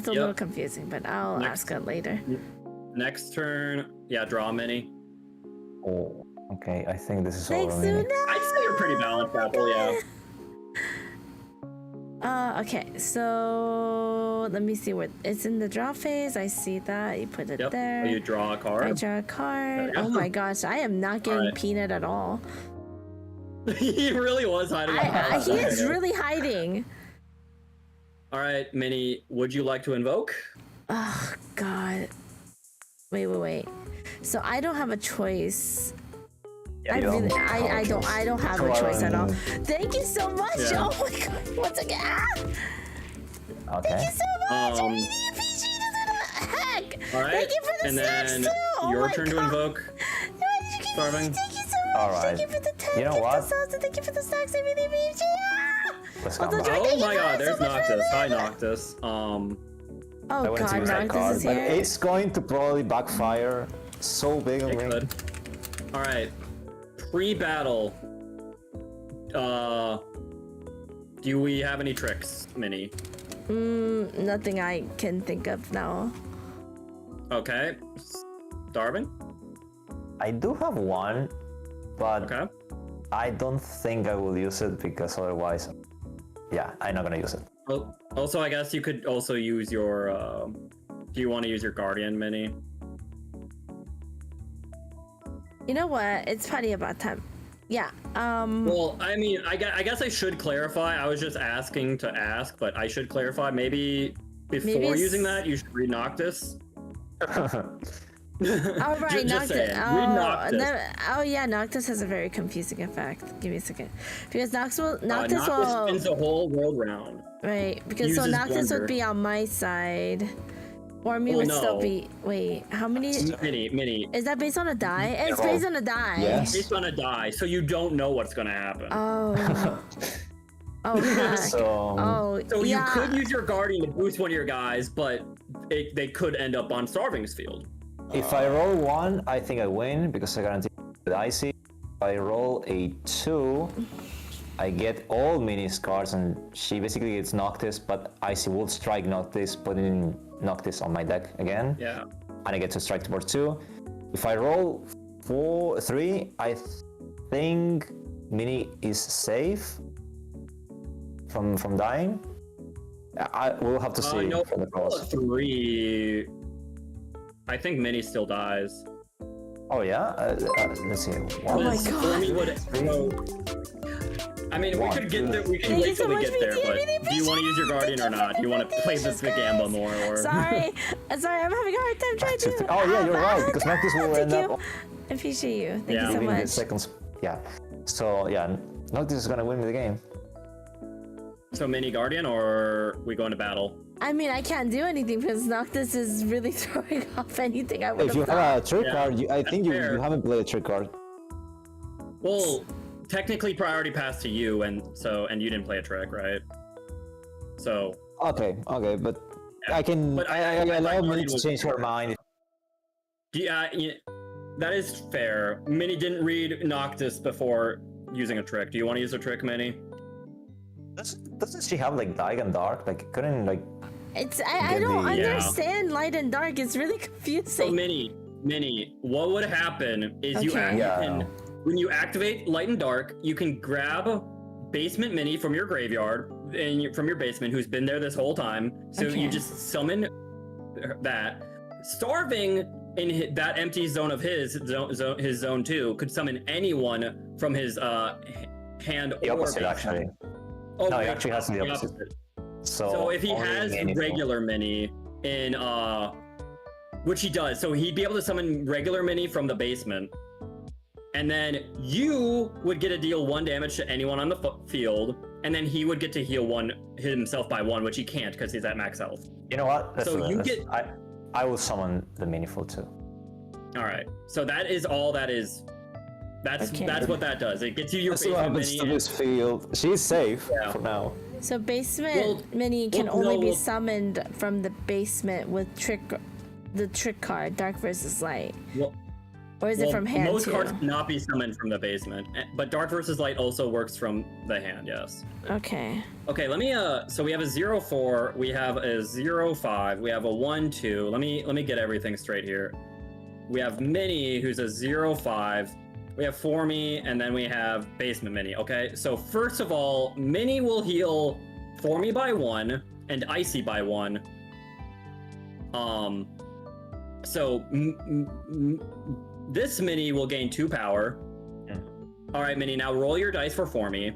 S1: a
S4: Yep.
S1: little confusing, but I'll
S4: Next.
S1: ask it later.
S4: Next turn, yeah, draw Mini.
S5: Oh, okay. I think this is
S1: Thanks,
S5: over. Mini.
S1: Luna.
S4: I'd say you're pretty balanced, Apple, yeah.
S1: Okay, so let me see what it's in the draw phase. I see that you put it
S4: Yep.
S1: there.
S4: You draw a
S1: I
S4: card.
S1: draw a card.
S4: There you
S1: Oh
S4: go.
S1: my gosh, I am not getting
S4: Alright.
S1: peanut at all.
S4: He really was hiding. behind
S1: He
S4: that.
S1: is really hiding.
S4: All right, Mini, would you like to invoke?
S1: Oh God. Wait. So I don't have a choice.
S5: Yeah,
S1: I
S5: you
S1: really,
S5: don't have a
S1: I don't have a
S5: Come
S1: choice at all.
S5: on.
S1: Thank you so much.
S4: Yeah.
S1: Oh my God. Once again.
S5: Okay.
S1: Thank you so much. I
S4: Um,
S1: really appreciate it. Heck.
S4: All right,
S1: Thank you for the
S4: and
S1: snacks
S4: then
S1: too. Oh
S4: your
S1: my
S4: turn to
S1: God.
S4: invoke. Starving.
S1: Thank you so much.
S5: All right.
S1: Thank you for the 10.
S5: You know
S1: thank
S5: what?
S1: You for the thank you for the snacks. I really appreciate it.
S5: Let's
S1: Oh,
S5: come
S1: the
S5: back.
S1: drink-
S4: Oh
S1: Thank
S4: my
S1: you
S4: God,
S1: so
S4: there's
S1: much for
S4: Noctis. Hi,
S1: that.
S4: Noctis.
S1: Oh
S5: I went to
S1: God,
S5: use that
S1: Noctis
S5: card,
S1: is
S5: but
S1: here.
S5: it's going to probably backfire so big on
S4: It
S5: me.
S4: could. All right, pre-battle. Do we have any tricks, Mini?
S1: Nothing I can think of now.
S4: Okay, Darwin.
S5: I do have one, but
S4: Okay.
S5: I don't think I will use it because otherwise, yeah, I'm not gonna use it.
S4: Well, also, I guess you could also use your. Do you want to use your Guardian, Mini?
S1: You know what? It's probably about time. Yeah.
S4: Well, I mean, I guess I should clarify. I was just asking to ask, but I should clarify. Maybe before
S1: Maybe it's-
S4: using that, you should read Noctis.
S1: All right,
S4: Just
S1: Noctis.
S4: saying. Read Noctis.
S1: Oh yeah, Noctis has a very confusing effect. Give me a second, because Noctis will
S4: Noctis spins the whole world round.
S1: right because so
S4: uses
S1: Noctis
S4: Blender.
S1: would be on my side, or me
S4: Oh,
S1: would
S4: no.
S1: still be. Wait, how many?
S4: Mini.
S1: Is that based on a die? It's
S5: Yeah.
S1: based on a die.
S5: Yes.
S4: Based on a die, so you don't know what's gonna happen.
S1: Oh. Oh, heck.
S5: So
S1: Oh,
S4: So
S1: yeah.
S4: you could use your Guardian to boost one of your guys, but they could end up on Starving's field.
S5: if I roll 1, I think I win because I guarantee the icy. If I roll a 2, I get all Minnie's cards and she basically gets Noctis, but icy will strike Noctis, putting Noctis on my deck again.
S4: Yeah.
S5: And I get to strike towards 2. If I roll 3, I think Minnie is safe from dying. I will have to see
S4: No,
S5: for the cost.
S4: 3. I think Minnie still dies.
S5: Oh yeah, let's see.
S1: Oh my
S4: Because
S1: God.
S4: Formy would. I mean, we could get there. We can
S1: Thank you
S4: wait till
S1: so
S4: we
S1: much,
S4: get there.
S1: BT. I
S4: But
S1: really
S4: do you want to use your Guardian or not? Do you want to play this the gamble more or?
S1: Sorry, I'm having a hard time trying to.
S5: Oh yeah, you're right, because Noctis will end
S1: Thank you.
S5: up
S1: I appreciate you. Thank
S4: Yeah.
S1: you so
S5: giving the
S1: much.
S5: seconds. Yeah. So yeah, Noctis is gonna win the game.
S4: So mini Guardian or we go into battle?
S1: I mean, I can't do anything because Noctis is really throwing off anything I would
S5: If you
S1: have
S5: have
S1: thought.
S5: a trick
S4: Yeah,
S5: card, I think you
S4: fair.
S5: haven't played a trick card.
S4: Well, technically priority passed to you, and you didn't play a trick, right? So
S5: Okay, but
S4: Yeah,
S5: I can.
S4: but
S5: I
S4: I
S5: allow
S4: thought
S5: Minnie
S4: it
S5: to
S4: was
S5: change her
S4: fair.
S5: mind.
S4: yeah, that is fair. Minnie didn't read Noctis before using a trick. Do you want to use a trick, Minnie?
S5: Doesn't she have like Diag and Dark? Like couldn't like.
S1: I
S5: Get
S1: don't
S5: the-
S4: Yeah.
S1: understand light and dark. It's really
S4: So
S1: confusing.
S4: Minnie, what would happen is you
S1: Okay.
S5: Yeah.
S4: can, when you activate Light and Dark, you can grab Basement Minnie from your graveyard and from your basement, who's been there this whole time. So
S1: Okay.
S4: you just summon that. Starving in that empty zone of his zone 2 could summon anyone from his hand
S5: The
S4: or
S5: opposite,
S4: basement.
S5: actually.
S4: Oh,
S5: No, he
S4: wait,
S5: actually has the opposite.
S4: So if he
S5: only
S4: has
S5: Minnieful.
S4: regular Minnie in which he does, so he'd be able to summon regular Minnie from the basement, and then you would get to deal 1 damage to anyone on the field, and then he would get to heal 1 himself by 1, which he can't because he's at max health.
S5: You know what? Let's
S4: So
S5: do it.
S4: you
S5: Let's-
S4: get-
S5: I will summon the Minnieful too.
S4: All right, so that is all that is. That's
S1: Okay.
S4: that's what that does. It gets you your
S5: Let's see what
S4: basement
S5: happens
S4: Minnie.
S5: to
S4: and-
S5: this field. She's safe
S4: Yeah.
S5: for now.
S1: So basement
S4: Well,
S1: mini can
S4: well,
S1: only
S4: no,
S1: be
S4: well-
S1: summoned from the basement with the trick card, dark versus light.
S4: Well,
S1: Or is it
S4: well,
S1: from hand
S4: most
S1: too?
S4: cards cannot be summoned from the basement, but Dark versus Light also works from the hand. Yes.
S1: Okay.
S4: Okay, let me so we have a 0-4, we have a 0-5, we have a 1-2. Let me get everything straight here. We have Minnie, who's a 0-5. We have Formy, and then we have Basement Minnie. Okay, so first of all, Minnie will heal Formy by 1 and Icy by 1. So this Minnie will gain 2 power.
S5: Yeah.
S4: All right, Minnie, now roll your dice for Formy.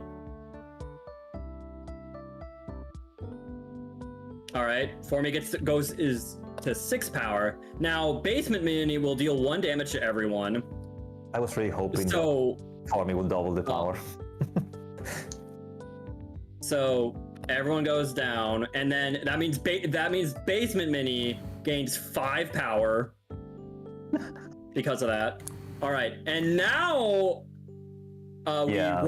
S4: All right, Formy goes to 6 power. Now, Basement Minnie will deal 1 damage to everyone.
S5: I was really hoping
S4: So,
S5: that Formy would double the power.
S4: so everyone goes down, and then that means Basement Minnie gains 5 power because of that. All right, and now
S5: Yeah.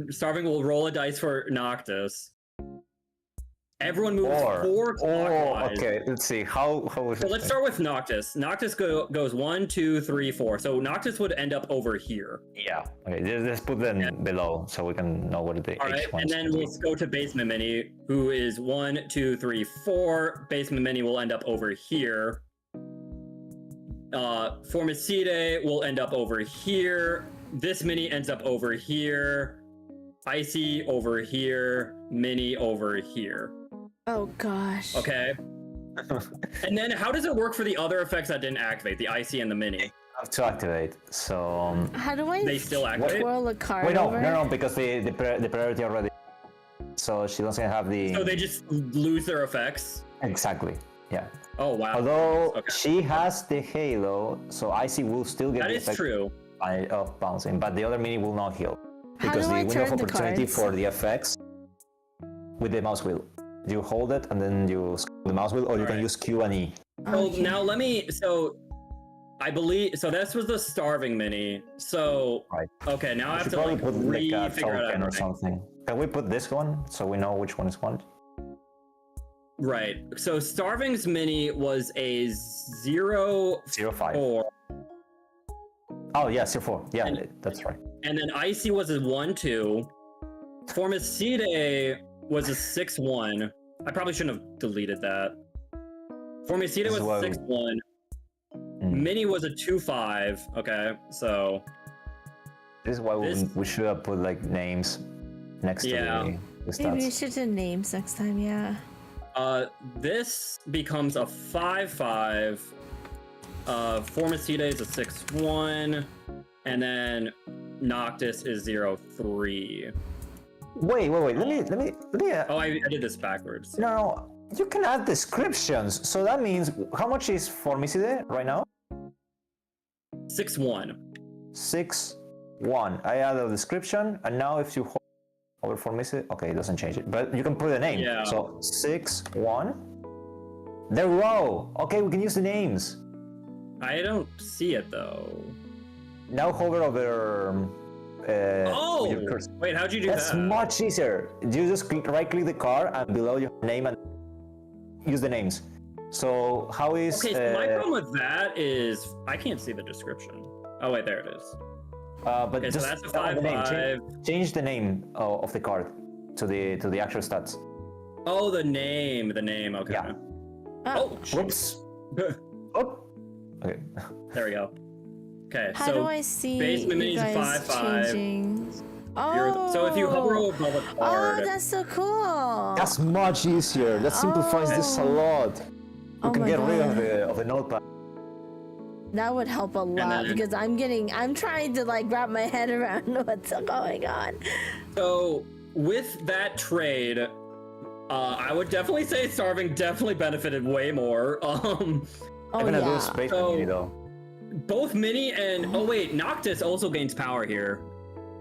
S4: Starving will roll a dice for Noctis. Everyone moves 4
S5: Or
S4: clockwise.
S5: okay, let's see how is
S4: So
S5: it?
S4: let's start with Noctis. Noctis goes 1, 2, 3, 4. So Noctis would end up over here.
S5: Yeah. Okay, just put them below so we can know what the
S4: All right,
S5: each one's
S4: and then
S5: gonna
S4: we'll go to Basement Minnie, who is 1, 2, 3, 4. Basement Minnie will end up over here. Formicide will end up over here. This Minnie ends up over here. Icy over here. Minnie over here.
S1: Oh gosh.
S4: Okay. And then how does it work for the other effects that didn't activate, the Icy and the Minnie?
S5: have to activate. So
S1: How do I
S4: They still activate?
S1: twirl a card
S5: wait, no,
S1: over?
S5: no, because the priority already. So she doesn't have the
S4: So they just lose their effects?
S5: exactly. Yeah.
S4: Oh, wow.
S5: Although
S4: Okay.
S5: she has the halo, so Icy will still get
S4: That
S5: the
S4: is
S5: effect
S4: true.
S5: of bouncing, but the other mini will not heal
S1: How
S5: because
S1: do
S5: the
S1: I
S5: window of
S1: turn the
S5: opportunity
S1: cards?
S5: for the effects with the mouse wheel. You hold it and then you scroll the mouse wheel, or you can
S4: Alright.
S5: use Q and E.
S4: So
S1: Okay.
S4: now I believe, so this was the Starving Mini. So,
S5: Right.
S4: okay, now I
S5: You
S4: have
S5: should
S4: to
S5: probably
S4: like
S5: put like a
S4: re-figure out
S5: token or
S4: everything.
S5: something. Can we put this one so we know which one is what?
S4: Right. So Starving's mini was a 0
S5: 0.5.
S4: 4,
S5: Oh yeah, 0.4. Yeah, that's right.
S4: and then Icy was a 1-2. Formicide was a 6-1. I probably shouldn't have deleted that. Formicide
S5: This
S4: was
S5: is why
S4: 6-1.
S5: Mm.
S4: Mini was a 2-5. Okay, so
S5: This is why
S4: This-
S5: we should have put like names next
S4: Yeah.
S5: to the
S1: Maybe we
S5: stats.
S1: should do names next time. Yeah.
S4: this becomes a 5-5. Formicide is a 6-1, and then Noctis is 0-3.
S5: Wait. Let me.
S4: Oh, I did this backwards.
S5: No. You can add descriptions. So that means how much is Formicide right now?
S4: 6-1.
S5: 6-1. I add a description, and now if you hold over Formicide, okay, it doesn't change it, but you can put a name.
S4: Yeah.
S5: So 6-1. The row. Okay, we can use the names.
S4: I don't see it though.
S5: Now hover over.
S4: Oh!
S5: with your cursor.
S4: Wait, how'd you do
S5: That's
S4: that?
S5: much easier. You just right-click the car, and below your name and use the names. So how is?
S4: Okay, so my problem with that is I can't see the description. Oh wait, there it is.
S5: But
S4: Okay, so
S5: just
S4: that's a
S5: the name.
S4: 5-5.
S5: Change the name of the card to the actual stats.
S4: Oh, the name. Okay.
S5: Yeah.
S4: Oh,
S5: Whoops. Oh. Okay.
S4: there we go. Okay,
S1: How
S4: so
S1: do I see
S4: basement
S1: you
S4: minis
S1: guys
S4: 5-5.
S1: changing?
S4: So if you hover
S1: Oh.
S4: above a
S1: Oh,
S4: card,
S1: that's so cool.
S5: That's much easier. That simplifies this a
S1: Oh.
S5: lot. You
S1: Oh
S5: can
S1: my
S5: get rid
S1: God.
S5: of the notepad.
S1: That would help a lot
S4: then-
S1: because I'm trying to like wrap my head around what's going on.
S4: so with that trade, I would definitely say Starving definitely benefited way more.
S1: Oh
S5: I'm gonna do
S1: yeah.
S5: a space
S4: So-
S5: mini though.
S4: Both Mini and oh wait, Noctis also gains power here.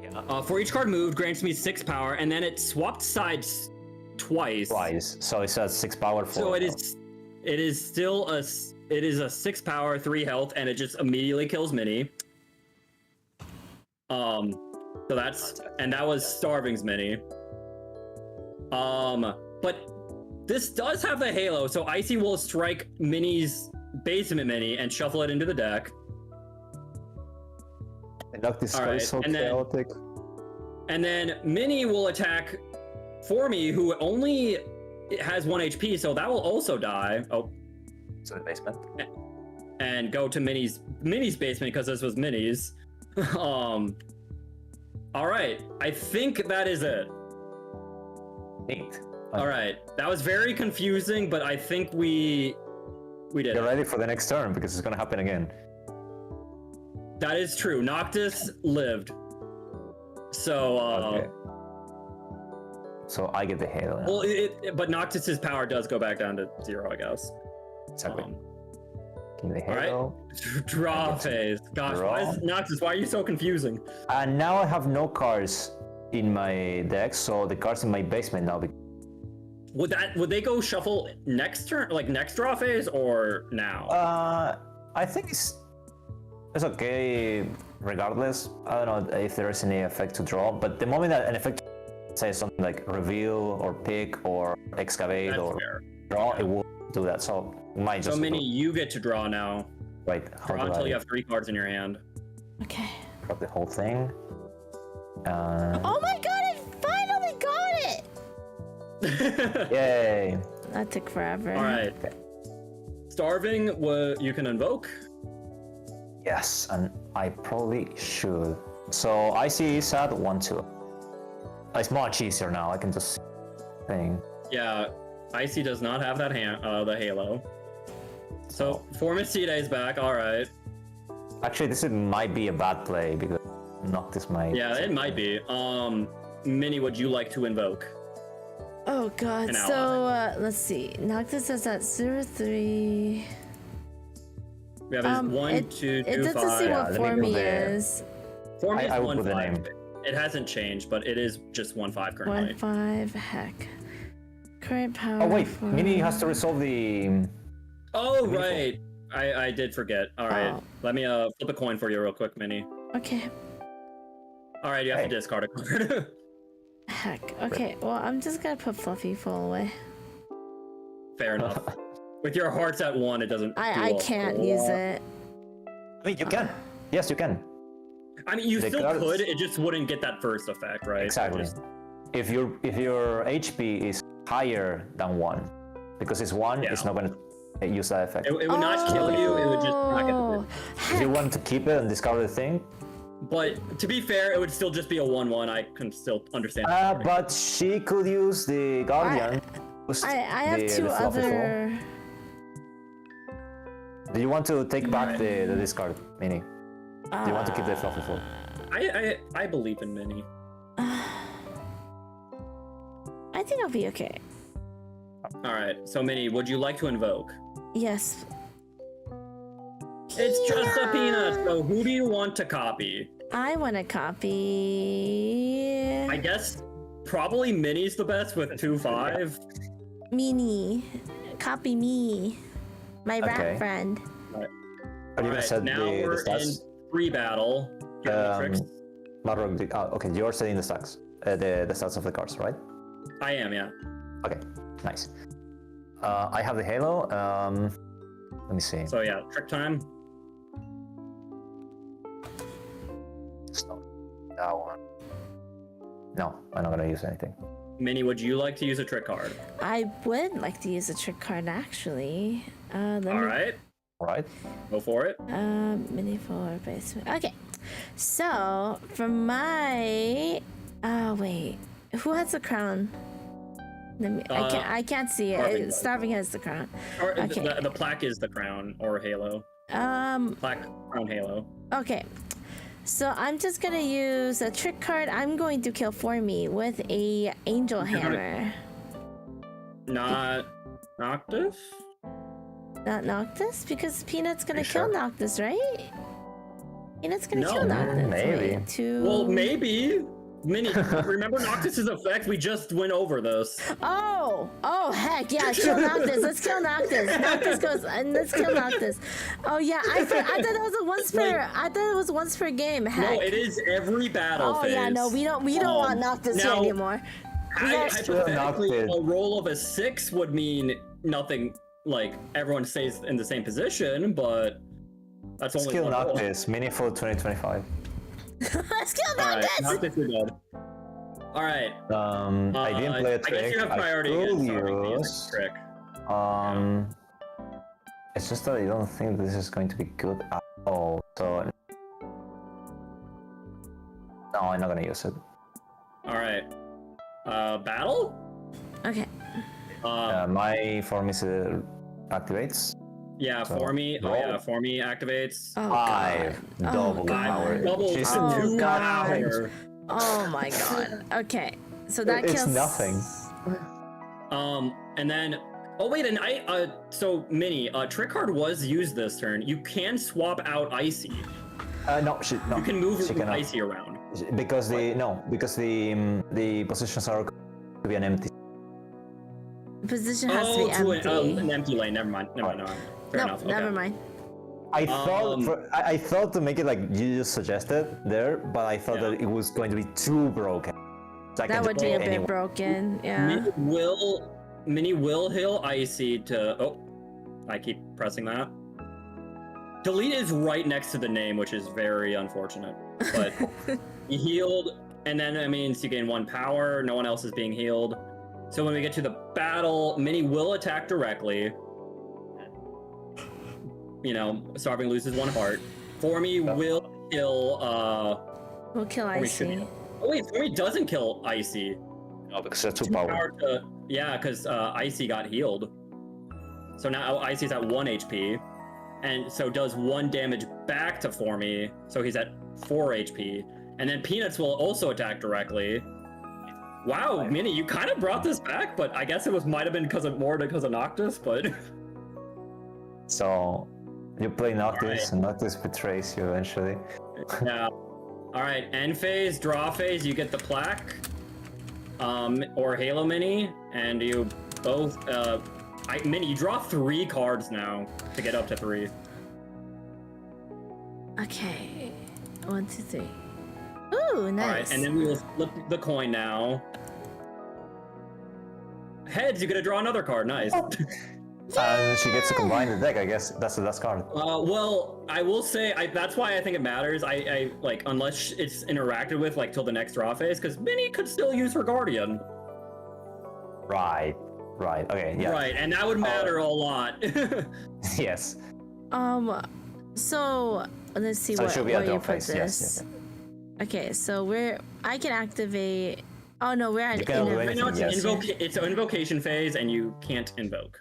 S5: Yeah.
S4: For each card moved, grants me 6 power, and then it swapped sides twice.
S5: Twice. So it's at 6 power for.
S4: So it is still a 6 power, 3 health, and it just immediately kills Mini. So that was Starving's Mini. But this does have the Halo, so Icy will strike Mini's basement Mini and shuffle it into the deck.
S5: Noctis
S4: All right,
S5: is so
S4: and then-
S5: chaotic.
S4: And then Mini will attack Formy, who only has 1 HP, so that will also die. Oh,
S5: To the basement.
S4: and go to Mini's basement because this was Mini's. All right, I think that is it.
S5: Neat.
S4: All right, that was very confusing, but I think we did
S5: Get
S4: it.
S5: ready for the next turn because it's gonna happen again.
S4: That is true. Noctis lived. So,
S5: Okay. So I get the Halo now.
S4: well, but Noctis's power does go back down to 0, I guess.
S5: Exactly.
S4: Um,
S5: Give me the
S4: all right.
S5: Halo.
S4: Draw phase. Gosh, why is Noctis? Why are you so confusing?
S5: And now I have no cards in my deck, so the cards in my basement now.
S4: Would they go shuffle next turn, like next draw phase, or now?
S5: I think it's okay regardless. I don't know if there is any effect to draw, but the moment that an effect says something like reveal or pick or excavate
S4: That's
S5: or
S4: fair.
S5: draw, it will do that. So might just
S4: So Mini, you get to draw now.
S5: wait. How
S4: Draw
S5: do
S4: until
S5: I
S4: you have 3 cards in your hand.
S1: Okay.
S5: drop the whole thing?
S1: Oh my god! I finally got it.
S5: Yay!
S1: That took forever.
S4: All right.
S5: Okay.
S4: Starving, you can invoke.
S5: Yes, and I probably should. So IC is at 1-2. It's much easier now. I can just thing.
S4: Yeah, Icy does not have that the Halo. So Formicide is back. All right.
S5: Actually, this might be a bad play because Noctis might.
S4: Yeah, it might be. Mini, would you like to invoke?
S1: Oh god.
S4: An
S1: So let's see. Noctis is at 0-3.
S4: We have his 1, 2, 2,
S1: It doesn't
S4: 5.
S1: see
S5: Yeah,
S1: what
S5: let me
S1: form
S5: go
S1: he
S5: there.
S1: is.
S4: Form is
S5: I would
S4: 1,
S5: put the
S4: 5.
S5: name.
S4: It hasn't changed, but it is just 1, 5 currently.
S1: 1-5. Heck. Current power.
S5: Oh wait,
S1: for-
S5: Mini has to resolve the.
S4: Oh
S5: Minnieful.
S4: right, I did forget. All right,
S1: Oh.
S4: let me flip a coin for you real quick, Mini.
S1: Okay.
S4: All right, you have
S5: Hey.
S4: to discard a card.
S1: Heck. Okay, well, I'm just gonna put Fluffy full away.
S4: Fair enough. With your hearts at 1, it doesn't.
S1: I can't use it.
S5: I mean, you can. Yes, you can.
S4: I mean, you
S5: The
S4: still
S5: cards-
S4: could. It just wouldn't get that first effect, right?
S5: Exactly. If your HP is higher than 1, because it's 1, it's not going to use that effect.
S4: It would not kill you. It would just knock it a bit.
S5: If you want to keep it and discard the thing,
S4: But to be fair, it would still just be a 1/1. I can still understand.
S5: but she could use the Guardian.
S1: I have two other.
S5: Do you want to take back the discard, Minnie? Do you want to keep the Fluffy full?
S4: I believe in Minnie.
S1: I think I'll be okay.
S4: All right, so Minnie, would you like to invoke?
S1: Yes.
S4: It's just a peanut. So who do you want to copy?
S1: I want to copy.
S4: I guess probably Minnie's the best with 2/5.
S1: Minnie. Copy me. My rat friend.
S5: Are you
S4: All
S5: gonna
S4: right,
S5: set
S4: now
S5: the
S4: we're in
S5: stats?
S4: free battle. Do you have any tricks?
S5: Okay, you're setting the stats. The stats of the cards, right?
S4: I am, yeah.
S5: Okay, nice. I have the Halo. Let me see.
S4: So yeah, trick time.
S5: Stop. That one. No, I'm not gonna use anything.
S4: Minnie, would you like to use a trick card?
S1: I would like to use a trick card actually. Let
S4: All
S1: me,
S4: right,
S5: All right.
S4: go for it.
S1: Minnieful or basement. Okay. So for my wait. Who has the crown? Let me I can't see
S4: Starving
S1: it.
S4: does.
S1: Starving has the crown.
S4: Or
S1: Okay.
S4: the plaque is the crown or halo. Plaque, crown, halo.
S1: Okay. So I'm just gonna use a trick card. I'm going to kill for me with a angel hammer.
S4: Not Noctis?
S1: Not Noctis? Because Peanut's gonna kill
S5: sure?
S1: Noctis, right? Peanut's gonna
S4: No.
S1: kill Noctis.
S5: Maybe.
S1: Wait, two...
S4: Well, maybe. Minnie, remember Noctis's effect? We just went over this.
S1: Oh, heck yeah! Kill Noctis. Let's kill Noctis. Noctis goes, and let's kill Noctis. Oh yeah, I thought that was a once per. I thought it was once per game. Heck.
S4: No, it is every battle
S1: Oh
S4: phase.
S1: yeah, no, we don't want Noctis here
S4: now-
S1: anymore.
S4: Hypothetically,
S5: Noctis.
S4: a roll of a 6 would mean nothing. Like everyone stays in the same position, but that's only
S3: Skill
S4: one roll.
S3: Noctis, Minnieful 2025.
S1: Let's kill
S4: All right,
S1: Noctis.
S4: Noctis is dead. All right.
S3: I didn't play a
S4: I guess
S3: trick.
S4: you have priority
S3: I
S4: against
S3: could
S4: starving to use
S3: use.
S4: a trick.
S3: It's just that I don't think this is going to be good at all. So no, I'm not gonna use it.
S4: All right. Battle?
S1: Okay.
S3: My form is activates.
S4: Yeah,
S3: So,
S4: for me. Oh
S3: roll.
S4: yeah, for me activates.
S1: Oh
S3: Five,
S1: god.
S3: double
S1: God.
S3: power.
S4: Double
S3: She's
S1: Oh,
S4: 2
S1: God.
S4: power.
S1: Oh my god. Okay. So that
S3: It's
S1: kills.
S3: nothing.
S4: And then. Oh wait, and so Minnie, trick card was used this turn. You can swap out Icy.
S3: No, no.
S4: You can move
S3: she cannot.
S4: Icy around.
S3: Because the positions are to be an empty.
S1: The position has to be empty.
S4: An empty lane. Never mind. Fair
S1: no,
S4: enough.
S1: never
S4: Okay.
S1: mind.
S3: I thought
S4: Um,
S3: I thought to make it like you just suggested there, but I thought
S4: Yeah.
S3: that it was going to be too broken. So I
S1: That
S3: can
S1: would
S3: just
S1: be a
S3: play
S1: bit
S3: anyway.
S1: broken. Yeah.
S4: Minnie will heal Icy to. Oh, I keep pressing that. Delete is right next to the name, which is very unfortunate. But you healed, and then it means you gain 1 power. No one else is being healed. So when we get to the battle, Minnie will attack directly. You know, Starving loses 1 heart. Formy will kill.
S1: We'll kill
S4: Formy should
S1: Icy.
S4: be- Oh wait, Formy doesn't kill Icy.
S3: No, because it's too
S4: 2
S3: powerful.
S4: power to, yeah, because Icy got healed. So now Icy's at 1 HP, and so does 1 damage back to Formy, so he's at 4 HP. And then Peanuts will also attack directly. Wow, Minnie, you kind of brought this back, but I guess it might have been because of Noctis, but
S3: So you play Noctis,
S4: Alright.
S3: and Noctis betrays you eventually.
S4: yeah. All right, end phase, draw phase, you get the plaque, or Halo Mini, and you both, Minnie, you draw 3 cards now to get up to 3.
S1: Okay. 1, 2, 3. Ooh, nice.
S4: All right, and then we will flip the coin now. Heads, you get to draw another card. Nice.
S5: And she gets to combine the deck. I guess that's the last card.
S4: Well, I will say that's why I think it matters. I like unless it's interacted with like till the next draw phase, because Minnie could still use her Guardian.
S5: Right. Okay. Yeah.
S4: Right, and that would matter a lot.
S5: Yes.
S1: So let's see
S5: So it should be a
S1: where you
S5: draw
S1: put
S5: phase.
S1: this.
S5: Yes.
S1: Okay, so I can activate. Oh no, we're at
S5: You can do
S4: Right now
S5: anything,
S4: it's
S5: yes.
S4: it's an invocation phase, and you can't invoke.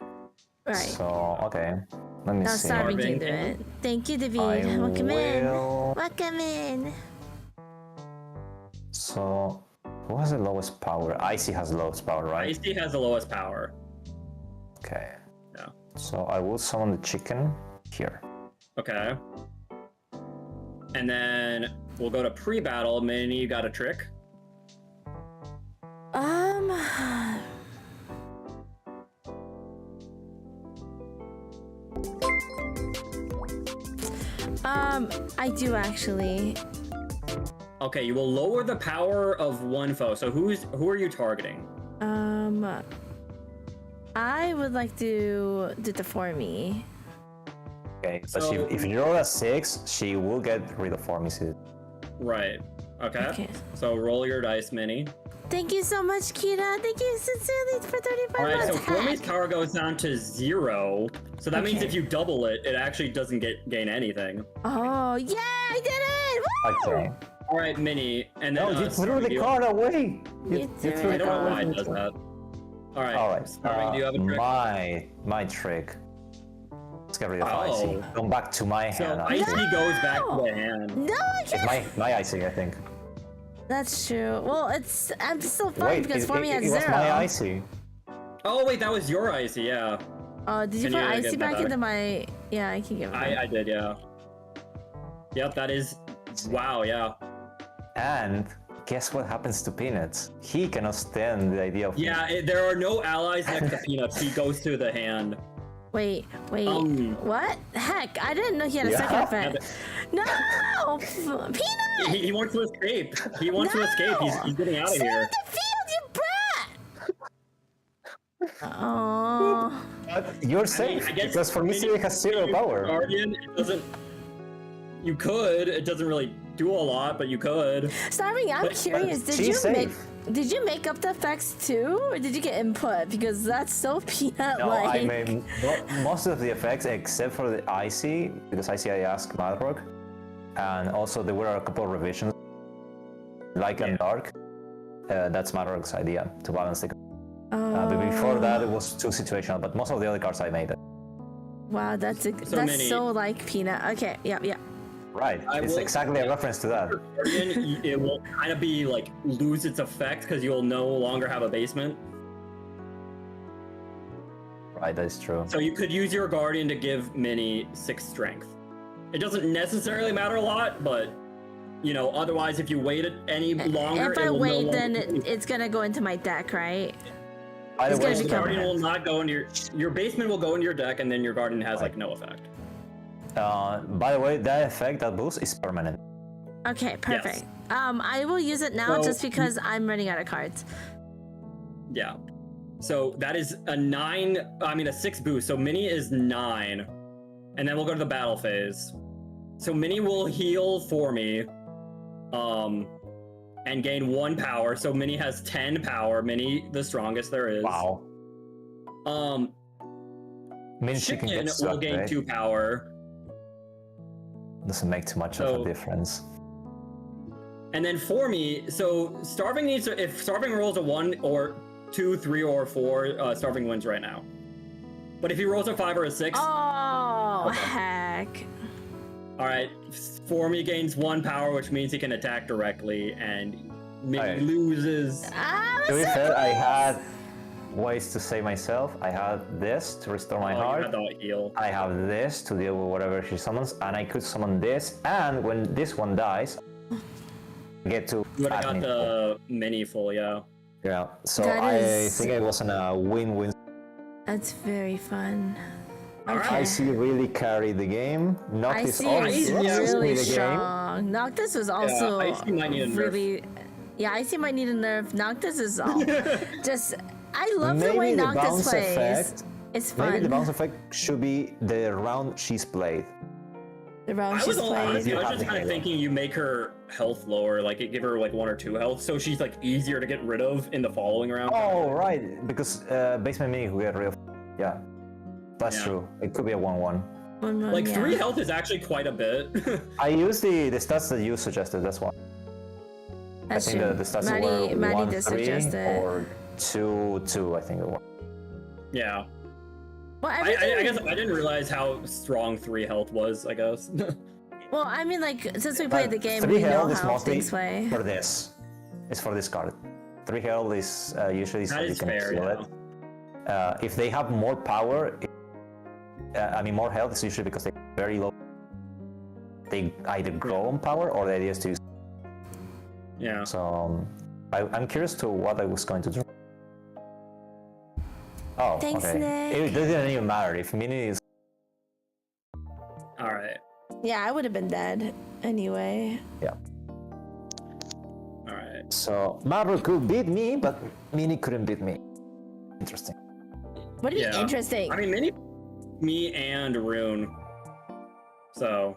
S1: Right.
S5: So okay. Let me
S1: Now
S5: see.
S1: Starving can
S4: Starving.
S1: do it. Thank you, David.
S5: I
S1: Welcome in.
S5: will-
S1: Welcome in.
S5: So who has the lowest power? Icy has the lowest power, right?
S4: Icy has the lowest power.
S5: Okay.
S4: Yeah.
S5: So I will summon the chicken here.
S4: Okay. And then we'll go to pre-battle. Minnie, you got a trick?
S1: I do actually.
S4: Okay, you will lower the power of one foe. So who are you targeting?
S1: I would like to do the for me.
S5: Okay. But
S4: So-
S5: if you roll a 6, she will get rid of Formices.
S4: Right. Okay.
S1: Okay.
S4: So roll your dice, Minnie.
S1: Thank you so much, Kira. Thank you sincerely for 35
S4: All right. So
S1: months.
S4: Formi's power goes down to 0. So that means
S1: Okay.
S4: if you double it, it actually doesn't gain anything.
S1: Oh, yeah, I did it! Woo!
S5: Okay.
S4: All right, Minnie, and then
S5: No, you threw
S4: Starving,
S5: the
S4: do you-
S5: card away.
S1: You threw
S4: I
S1: it
S4: don't know why
S1: away.
S4: it does that. All right.
S5: All right.
S4: Starving, do you have a trick?
S5: My trick. Let's get rid of
S4: Oh.
S5: Icy. Come back to my
S4: So
S5: hand.
S4: Icy
S5: actually.
S4: goes back to the hand.
S1: No, I
S5: It's
S1: can't.
S5: my Icy, I think.
S1: That's true. Well, I'm still fine because for me
S5: it
S1: has
S5: was
S1: 0.
S5: my Icy.
S4: Oh wait, that was your Icy, yeah.
S1: Did you
S4: Can
S1: put
S4: you
S1: Icy
S4: get
S1: back
S4: that?
S1: into my? Yeah, I can give it. back.
S4: I did, yeah. Yep, that is. Wow, yeah.
S5: And guess what happens to Peanuts? He cannot stand the idea of.
S4: Yeah, there are no allies next to Peanuts. He goes through the hand.
S1: Wait. What? Heck, I didn't know he had a
S5: Yeah.
S1: second
S4: Yeah,
S1: effect. No, Peanut.
S4: He wants to escape. He wants to escape. He's getting out of
S1: Stay
S4: here.
S1: on the field, you brat. Oh.
S5: But you're safe
S4: I guess
S5: because for me,
S4: maybe-
S5: he has 0
S4: maybe
S5: power.
S4: Guardian, it doesn't. You could. It doesn't really do a lot, but you could.
S1: Starving, I'm
S5: But
S1: curious. Did
S5: she's
S1: you
S5: safe.
S1: make up the effects too, or did you get input? Because that's so peanut
S5: No,
S1: like.
S5: I mean most of the effects except for the Icy, because Icy I asked Madrock, and also there were a couple of revisions, Light and Dark. That's Madrock's idea to balance the. But before that, it was too situational. But most of the other cards I made.
S1: Wow, that's
S4: many-
S1: so like peanut. Okay, yeah.
S5: Right,
S4: I
S5: it's
S4: will-
S5: exactly a reference to that.
S4: Guardian, it will kind of be like lose its effect because you'll no longer have a basement.
S5: Right, that is true.
S4: So you could use your Guardian to give Minnie 6 strength. It doesn't necessarily matter a lot, but you know, otherwise if you waited any longer,
S1: If
S4: it
S1: I
S4: will no
S1: wait,
S4: longer
S1: then
S4: be-
S1: it's gonna go into my deck, right?
S5: By the
S1: it's
S5: way,
S1: gonna
S4: the
S1: become-
S4: Guardian will not go into your basement will go into your deck, and then your Guardian has like no effect.
S5: by the way, that effect, that boost is permanent.
S1: Okay, perfect. I will use it now
S4: So-
S1: just because I'm running out of cards.
S4: Yeah. So that is a 6 boost. So Minnie is 9. And then we'll go to the battle phase. So Minnie will heal for me. And gain 1 power. So Minnie has 10 power. Minnie, the strongest there is.
S5: Wow. Means she can
S4: Chicken
S5: get
S4: will
S5: struck,
S4: gain
S5: right?
S4: 2 power.
S5: Doesn't make too much of
S4: So-
S5: a difference.
S4: And then for me, so Starving needs to, if Starving rolls a 1 or 2, 3, or 4, Starving wins right now. But if he rolls a 5 or a 6,
S1: Oh, heck.
S4: all right, for me gains 1 power, which means he can attack directly, and Minnie
S5: Alright.
S4: loses.
S5: To be fair, I had ways to save myself. I had this to restore my
S4: Oh, you
S5: heart.
S4: had the heal.
S5: I have this to deal with whatever she summons, and I could summon this. And when this one dies, I get to.
S4: You would have got
S5: add
S4: the Minnieful, yeah.
S5: Yeah. So
S1: That
S5: I
S1: is-
S5: think it wasn't a win-win.
S1: That's very fun.
S4: Alright.
S5: I see really carried the game.
S1: I
S5: Noctis
S1: see
S5: also
S1: it's
S4: yeah,
S1: really
S5: the game.
S1: strong. Noctis was also
S4: Icy might need a nerf.
S1: really. Yeah, Icy might need a nerf. Noctis is all just I love the way Noctis plays.
S5: Effect,
S1: It's fun.
S5: maybe the bounce effect should be the round she's played.
S1: The round
S4: I was
S1: she's played.
S4: honestly, I was
S5: have
S4: just
S5: the
S4: kind of
S5: halo.
S4: thinking you make her health lower, like it give her like 1 or 2 health, so she's like easier to get rid of in the following round.
S5: Oh, right, because basement mini we get rid of. Yeah, that's
S4: Yeah.
S5: true. It could be a 1-1.
S4: Like
S1: yeah.
S4: 3 health is actually quite a bit.
S5: I use the stats that you suggested. That's why.
S1: That's
S5: I think
S1: true.
S5: the stats
S1: Maddie,
S5: were
S1: Maddie
S5: 1,
S1: did
S5: 3
S1: suggest it.
S5: or 2. I think it was.
S4: Yeah.
S1: Well,
S4: I
S1: everything-
S4: guess I didn't realize how strong 3 health was, I guess.
S1: Well, I mean, like, since we played the game,
S5: 3
S1: we know
S5: health is
S1: how
S5: mostly
S1: things play.
S5: for this. It's for this card. 3 health is usually so
S4: That
S5: you
S4: is
S5: can
S4: fair,
S5: heal
S4: yeah.
S5: it. If they have more power, I mean more health is usually because they're very low. They either grow on power or they just use.
S4: Yeah.
S5: So I'm curious to what I was going to do. Oh,
S1: Thanks,
S5: okay.
S1: Nick.
S5: It doesn't even matter if Mini is.
S4: Alright.
S1: Yeah, I would have been dead anyway.
S5: Yeah.
S4: Alright.
S5: So Maverick could beat me, but Mini couldn't beat me. Interesting.
S1: What is
S4: Yeah.
S1: interesting?
S4: I mean, me and Rune. So,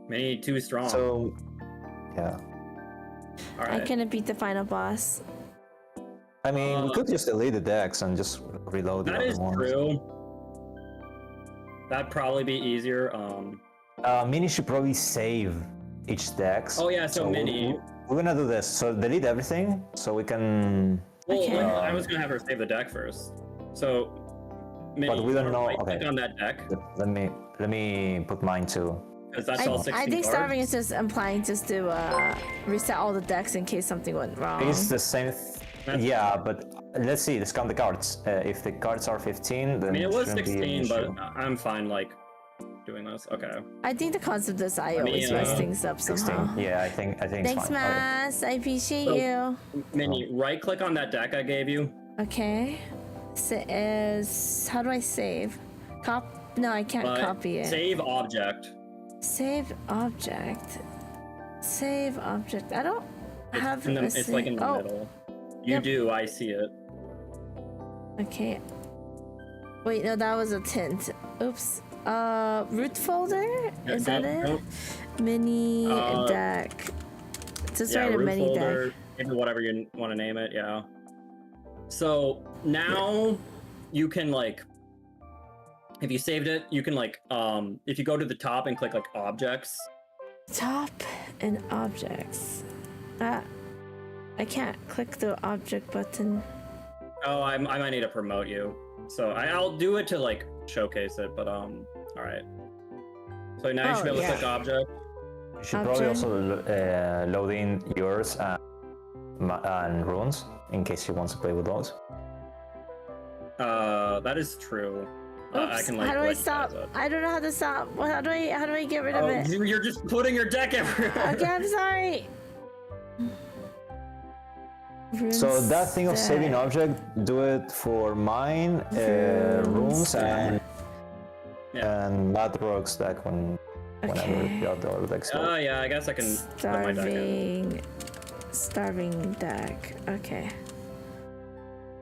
S4: Mini too strong.
S5: So, yeah.
S1: I
S4: Alright.
S1: couldn't beat the final boss.
S5: I mean, we could just delete the decks and just reload the
S4: That
S5: other
S4: is
S5: ones.
S4: true. That'd probably be easier.
S5: Mini should probably save each deck.
S4: Oh yeah, so Mini.
S5: We're gonna do this. So delete everything, so we can.
S4: Well,
S1: Okay.
S4: I was gonna have her save the deck first. So, Mini,
S5: But we don't know-
S4: Click
S5: okay.
S4: on that deck
S5: Let me put mine too.
S4: because that's all 16
S1: I think
S4: cards.
S1: starving is just implying just to reset all the decks in case something went wrong.
S5: It's the same.
S4: That's-
S5: Yeah, but let's see. Let's count the cards. If the cards are 15, then
S4: I mean, it was
S5: shouldn't be an
S4: 16, but
S5: issue.
S4: I'm fine like doing this. Okay.
S1: I think the concept is I
S4: mean,
S1: always mess things up
S5: 16.
S1: somehow.
S5: Yeah, I think it's
S1: Thanks,
S5: fine. Okay.
S1: Mas. I appreciate
S4: So-
S1: you.
S4: Mini, right click on that deck I gave you.
S1: Okay. How do I save? No, I can't
S4: But
S1: copy it.
S4: save object.
S1: Save object. Save object. I don't have
S4: In the,
S1: a
S4: it's like in the
S1: oh,
S4: middle. You
S1: Yep.
S4: do, I see it.
S1: Okay. Wait, no, that was a tint. Oops. Root folder? Is that it? Mini deck. Just write a
S4: root
S1: mini
S4: folder,
S1: deck.
S4: maybe whatever you want to name it, yeah. So now you can like, if you saved it, you can like, if you go to the top and click like objects,
S1: Top and objects. I can't click the object button.
S4: oh, I might need to promote you. So I'll do it to like showcase it, but all right. So now you should be able to click object.
S5: You should probably
S1: Option.
S5: also load in yours and runes in case he wants to play with those.
S4: That is true. I
S1: Oops,
S4: can like.
S1: how do I
S4: like,
S1: stop?
S4: that.
S1: I don't know how to stop. How do I get rid of
S4: Oh,
S1: it?
S4: you're just putting your deck everywhere.
S1: Okay, I'm sorry.
S5: So that thing of saving
S1: Runes
S5: object, do it for mine, runes, and Madrock's deck whenever
S1: Okay.
S5: the other decks
S4: Oh
S5: go.
S4: yeah, I guess I can put my deck in.
S1: Starving deck. Okay.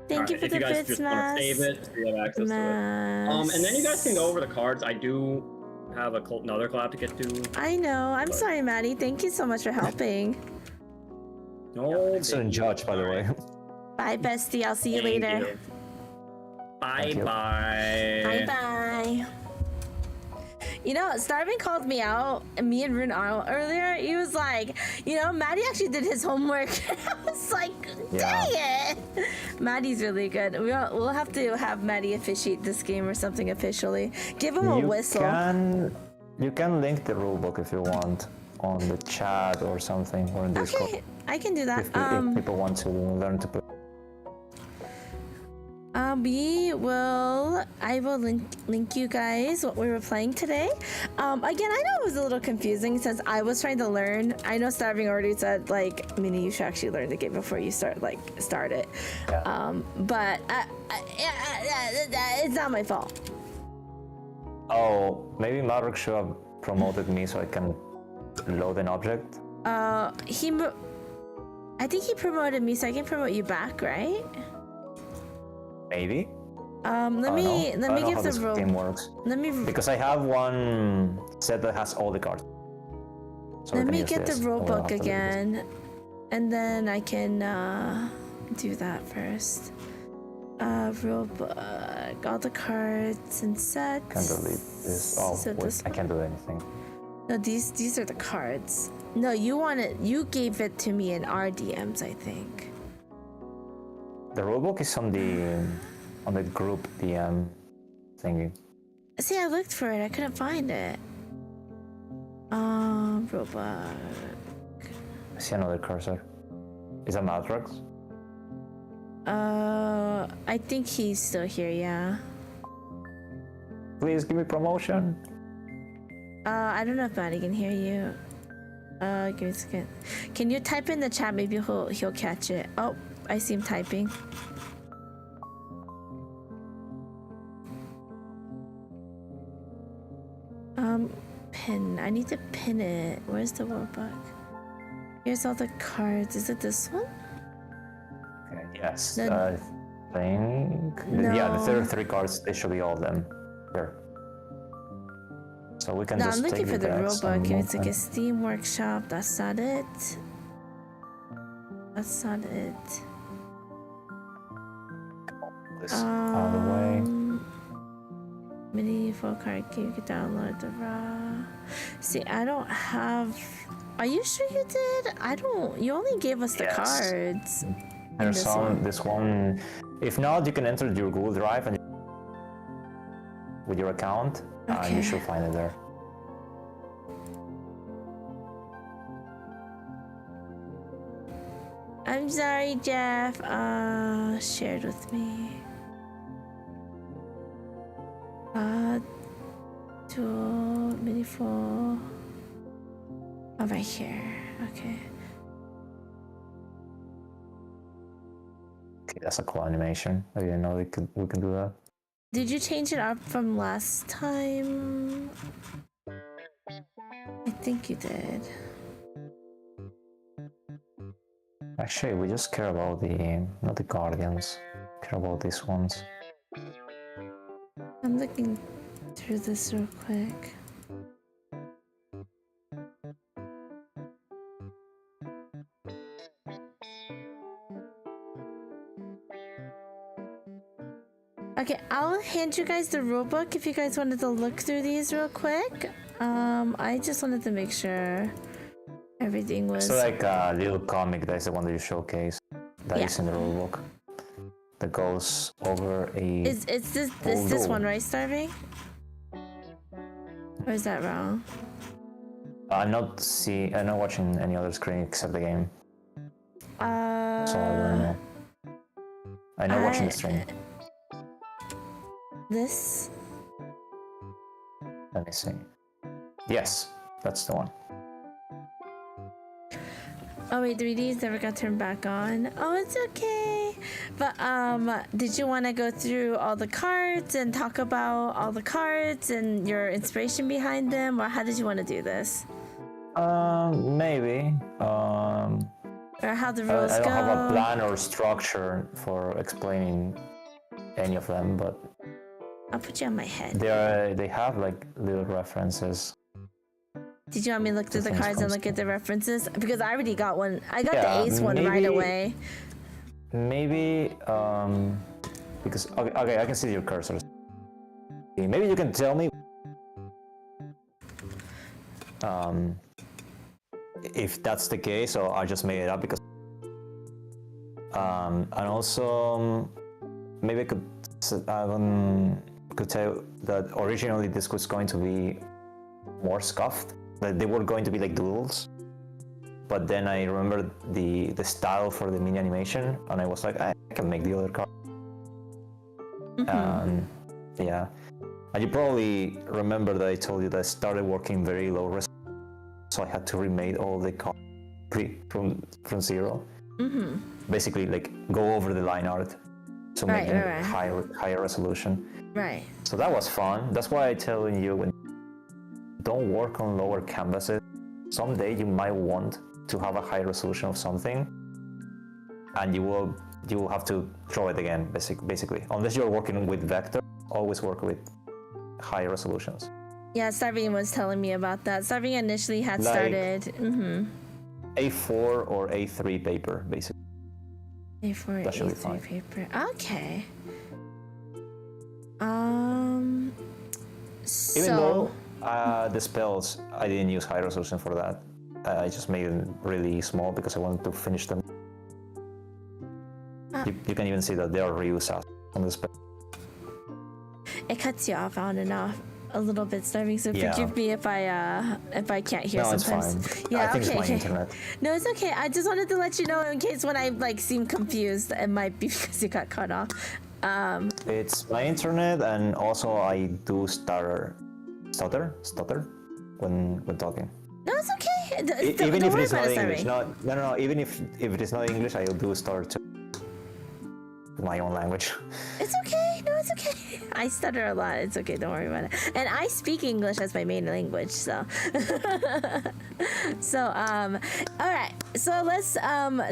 S1: Thank you
S4: Alright,
S1: for
S4: if
S1: the
S4: you guys
S1: bits,
S4: just want
S1: Mas.
S4: to save it, so you have access to it. And then you guys can go over the cards. I do have another collab to get to.
S1: I know. I'm sorry, Maddie. Thank you so much for helping.
S4: No,
S5: Excellent judge, by the way.
S1: Bye, bestie. I'll see you later.
S4: Bye
S5: you.
S4: bye.
S1: Bye bye. You know, Starving called me out, me and Rune out earlier. He was like, you know, Maddie actually did his homework. I was like, dang it. Maddie's really good. We'll have to have Maddie officiate this game or something officially. Give him a whistle.
S5: You can link the rulebook if you want on the chat or something or in Discord.
S1: Okay, I can do that.
S5: If people want to learn to play.
S1: I will link you guys what we were playing today. Again, I know it was a little confusing since I was trying to learn. I know Starving already said, like, Minnie, you should actually learn the game before you start it.
S5: Yeah.
S1: But it's not my fault.
S5: Oh, maybe Maverick should have promoted me so I can load an object.
S1: I think he promoted me, so I can promote you back, right?
S5: Maybe.
S1: Let
S5: I
S1: me
S5: don't know
S1: give
S5: how
S1: the
S5: this game
S1: robot.
S5: works.
S1: Let me
S5: Because I have one set that has all the cards. So we
S1: let
S5: can
S1: me
S5: use
S1: get the
S5: this.
S1: rule
S5: We'll
S1: book
S5: have to look at this.
S1: again, and then I can do that first. Rule book, all the cards and sets.
S5: Can't delete this. Oh,
S1: So
S5: wait,
S1: this
S5: I can't do anything.
S1: No, these are the cards. No, you want it. You gave it to me in our DMs, I think.
S5: The rulebook is on the group DM thingy.
S1: See, I looked for it. I couldn't find it. Robot.
S5: I see another cursor. Is that Matrix?
S1: I think he's still here. Yeah.
S5: Please give me promotion.
S1: I don't know if Maddie can hear you. Give me a second. Can you type in the chat? Maybe he'll catch it. Oh, I see him typing. Pin. I need to pin it. Where's the workbook? Here's all the cards. Is it this one?
S5: Okay, yes,
S1: The-
S5: I think. Yeah, the
S1: No.
S5: 33 cards, they should be all of them. Here. So we can
S1: No,
S5: just
S1: I'm looking
S5: take
S1: for the
S5: decks
S1: rulebook.
S5: and
S1: It's
S5: move
S1: like a
S5: them.
S1: Steam workshop. That's not it. That's not it.
S5: This out of the way.
S1: Minnieful card game. You can download the raw. See, I don't have. Are you sure you did? I don't. You only gave us the
S5: Yes.
S1: cards.
S5: There's
S1: this
S5: some.
S1: one.
S5: This one. If not, you can enter your Google Drive and with your account, and
S1: Okay.
S5: you should find it there.
S1: I'm sorry, Jeff. Shared with me. Dual Minnieful. Oh, right here. Okay.
S5: Okay, that's a cool animation. I didn't know we can do that.
S1: Did you change it up from last time? I think you did.
S5: Actually, we just care about not the Guardians. Care about these ones.
S1: I'm looking through this real quick. Okay, I'll hand you guys the rulebook if you guys wanted to look through these real quick. I just wanted to make sure everything was.
S5: So like a little comic, that's the one that you showcase. That is
S1: Yeah.
S5: in the rulebook. That goes over a.
S1: Is it's this
S5: Although-
S1: one, right, Starving? Or is that wrong?
S5: I'm not watching any other screen except the game, so I don't know. I'm not watching the stream.
S1: This.
S5: Let me see. Yes, that's the one.
S1: Oh wait, 3Ds never got turned back on. Oh, it's okay. But did you want to go through all the cards and talk about all the cards and your inspiration behind them, or how did you want to do this,
S5: Maybe.
S1: or how the
S5: I
S1: rules
S5: don't
S1: go?
S5: have a plan or structure for explaining any of them, but
S1: I'll put you on my head.
S5: they have like little references.
S1: Did you want me to look through the
S5: things
S1: cards and
S5: from
S1: look at the references? Because I already got one. I got
S5: Yeah,
S1: the ace one right
S5: maybe-
S1: away.
S5: Maybe because okay, I can see your cursors. Maybe you can tell me if that's the case, or I just made it up because and also maybe I could tell that originally this was going to be more scuffed, that they were going to be like duels. But then I remembered the style for the mini animation, and I was like, I can make the other card. Yeah, and you probably remember that I told you that I started working very low res, so I had to remake all the cards from zero. Basically, like go over the line art to make them
S1: right.
S5: higher resolution.
S1: Right.
S5: So that was fun. That's why I'm telling you, when don't work on lower canvases. Someday you might want to have a high resolution of something, and you will you will have to throw it again, basically. Unless you're working with vector, always work with high resolutions.
S1: Yeah, Starving was telling me about that. Starving initially had
S5: Like-
S1: started.
S5: A4 or A3 paper, basically.
S1: A4,
S5: That should be
S1: A3
S5: fine.
S1: paper. Okay.
S5: Even though
S1: So
S5: the spells, I didn't use high resolution for that. I just made them really small because I wanted to finish them. You can even see that they are reused on the spell.
S1: it cuts you off on and off a little bit, Starving. So
S5: Yeah.
S1: forgive me if I can't hear
S5: No, it's
S1: sometimes.
S5: fine.
S1: Yeah,
S5: I think
S1: okay,
S5: it's my
S1: okay.
S5: internet.
S1: No, it's okay. I just wanted to let you know in case when I like seem confused, it might be because you got cut off.
S5: It's my internet, and also I do stutter when talking.
S1: No, it's okay.
S5: Even
S1: Don't
S5: if
S1: worry
S5: it's
S1: about
S5: not
S1: it,
S5: English,
S1: Starving.
S5: no. Even if it is not English, I'll do stutter too. My own language.
S1: It's okay. No, it's okay. I stutter a lot. It's okay. Don't worry about it. And I speak English as my main language, so. So, all right. So let's,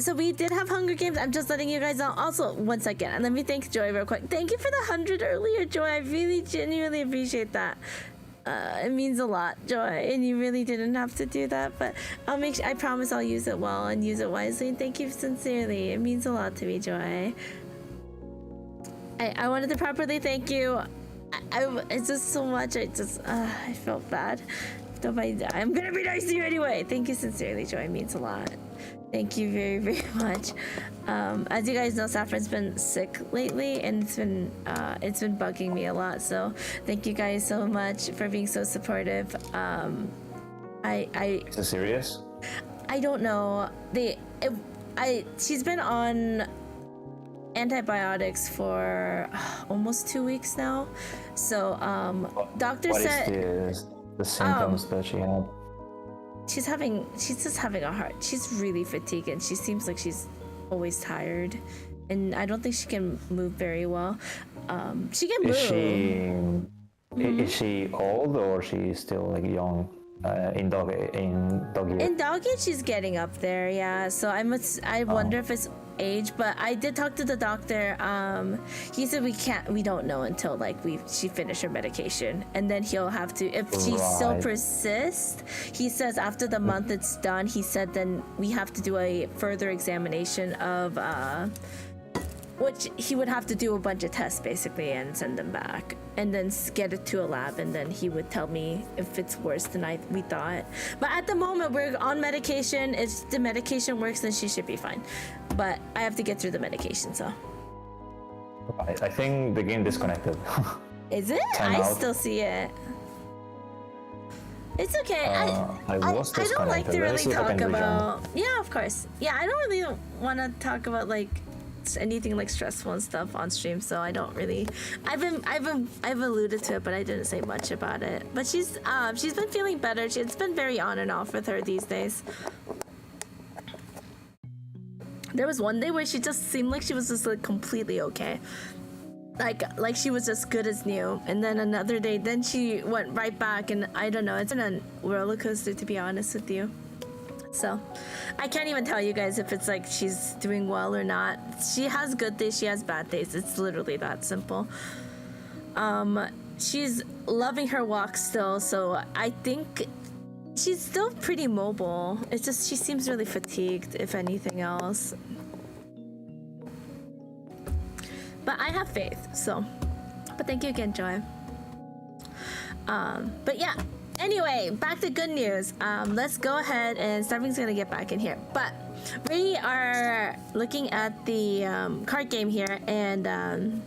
S1: so we did have Hunger Games. I'm just letting you guys know. Also, one second. And let me thank Joy real quick. Thank you for the 100 earlier, Joy. I really genuinely appreciate that. It means a lot, Joy, and you really didn't have to do that, but I'll make sure, I promise I'll use it well and use it wisely, and thank you sincerely. It means a lot to me, Joy. I wanted to properly thank you. It's just so much. I felt bad. I'm gonna be nice to you anyway. Thank you sincerely, Joy. It means a lot. Thank you very, very much. As you guys know, Saffron's been sick lately, and it's been bugging me a lot. So thank you guys so much for being so supportive.
S5: Is it serious?
S1: I don't know. She's been on antibiotics for almost 2 weeks now. So doctor
S5: What
S1: said
S5: is the symptoms that she had?
S1: she's just having a hard. She's really fatigued, and she seems like she's always tired, and I don't think she can move very well. She can move.
S5: Is she old, or she still like young? In dog year?
S1: In dog age, she's getting up there, yeah. So I wonder if it's age, but I did talk to the doctor. He said we don't know until like she finished her medication, and then he'll have to, if she still
S5: Right.
S1: persists, he says after the month it's done, he said then we have to do a further examination of which he would have to do a bunch of tests basically and send them back and then get it to a lab, and then he would tell me if it's worse than we thought. But at the moment we're on medication. If the medication works, then she should be fine, but I have to get through the medication. So
S5: I think the game disconnected.
S1: is it?
S5: Time
S1: I
S5: out.
S1: still see it. It's okay.
S5: I was
S1: I don't like to
S5: disconnected. Let me
S1: really
S5: see if I
S1: talk
S5: can rejoin.
S1: about. Yeah, of course. Yeah, I don't really want to talk about like anything like stressful and stuff on stream, so I don't really. I've alluded to it, but I didn't say much about it. But she's been feeling better. It's been very on and off with her these days. There was one day where she just seemed like she was just like completely okay. Like she was just good as new, and then another day, then she went right back, and I don't know. It's been a roller coaster, to be honest with you. So, I can't even tell you guys if it's like she's doing well or not. She has good days, she has bad days. It's literally that simple. She's loving her walk still, so I think she's still pretty mobile. It's just she seems really fatigued, if anything else. But I have faith, so. But thank you again, Joy. But yeah. Anyway, back to good news. Let's go ahead, and Starving's gonna get back in here. But we are looking at the card game here, and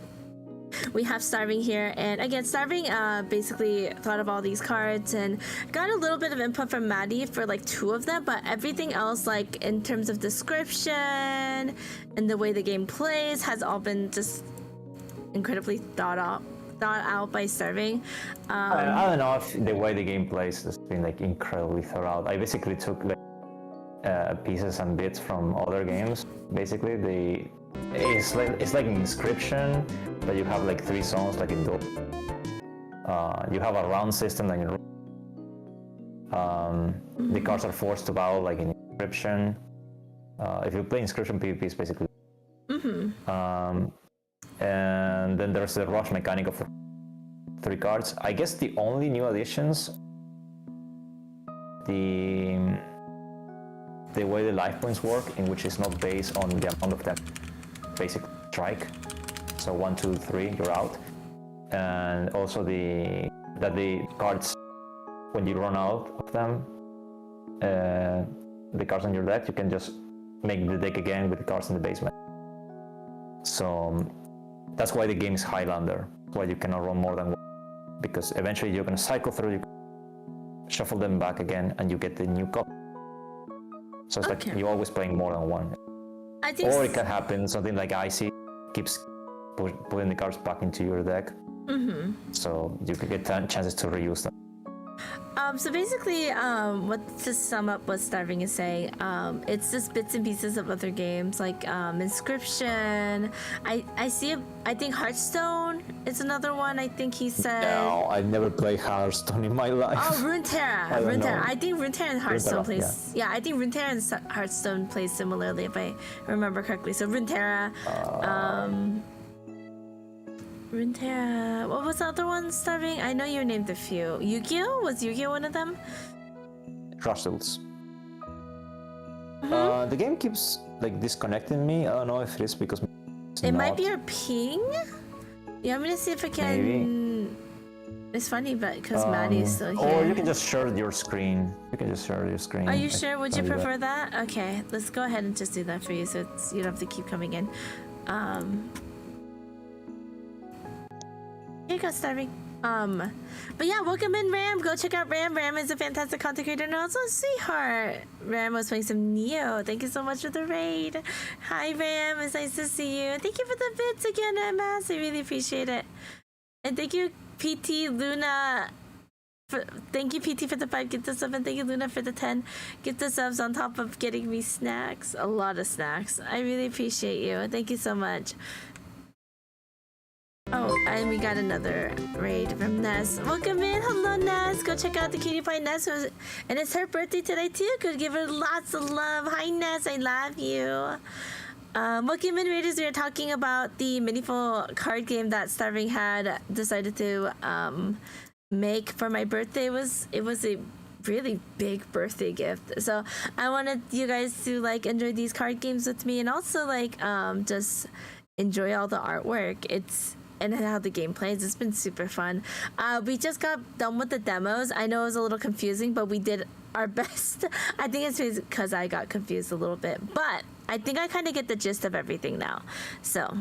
S1: we have Starving here. And again, Starving basically thought of all these cards and got a little bit of input from Maddie for like 2 of them, but everything else, like in terms of description and the way the game plays, has all been just incredibly thought out by Starving.
S5: I don't know if the way the game plays has been like incredibly thought out. I basically took like pieces and bits from other games. Basically, it's like an inscription, but you have like 3 zones like in Dota. You have a round system like in the cards are forced to battle like in inscription. If you play inscription PvP, it's basically And then there's the rush mechanic of 3 cards. I guess the only new additions, the way the life points work, in which it's not based on the amount of that basic strike. So 1, 2, 3, you're out. And also the cards, when you run out of them, the cards on your deck, you can just make the deck again with the cards in the basement. So that's why the game is Highlander. Why you cannot run more than one, because eventually you're gonna cycle through, you shuffle them back again, and you get the new copy. So it's like you're always playing more than one.
S1: I think
S5: Or it can happen something like Icy keeps putting the cards back into your deck. So you could get chances to reuse them.
S1: So basically, what to sum up what Starving is saying, it's just bits and pieces of other games like Inscription. I think Hearthstone is another one. I think he said.
S5: No, I've never played Hearthstone in my life.
S1: Oh, Runeterra. I think Runeterra and Hearthstone plays. Yeah, I think Runeterra and Hearthstone plays similarly, if I remember correctly. So Runeterra. Runeterra. What was the other one, Starving? I know you named a few. Yu-Gi-Oh? Was Yu-Gi-Oh one of them?
S5: Trussels. The game keeps like disconnecting me. I don't know if it is because
S1: it might be your ping. Yeah, I'm gonna see if I can.
S5: Maybe.
S1: It's funny, but because Maddie's still here.
S5: Or you can just share your screen.
S1: Are you sure? Would you prefer that? Okay, let's go ahead and just do that for you, so you don't have to keep coming in. Here you go, Starving. But yeah, welcome in, Ram. Go check out Ram. Ram is a fantastic content creator and also a sweetheart. Ram was playing some Neo. Thank you so much for the raid. Hi, Ram. It's nice to see you. Thank you for the bits again, MS. I really appreciate it. And thank you, PT Luna. Thank you, PT, for the 5 gift subs, and thank you, Luna, for the 10 gift subs on top of getting me snacks. A lot of snacks. I really appreciate you. Thank you so much. Oh, and we got another raid from Ness. Welcome in. Hello, Ness. Go check out the cutie pie Ness. And it's her birthday today, too. Go give her lots of love. Hi, Ness. I love you. Welcome in, Raiders. We are talking about the Minnieful card game that Starving had decided to make for my birthday. It was a really big birthday gift. So I wanted you guys to like enjoy these card games with me and also like just enjoy all the artwork. And how the game plays. It's been super fun. We just got done with the demos. I know it was a little confusing, but we did our best. I think it's because I got confused a little bit, but I think I kind of get the gist of everything now. So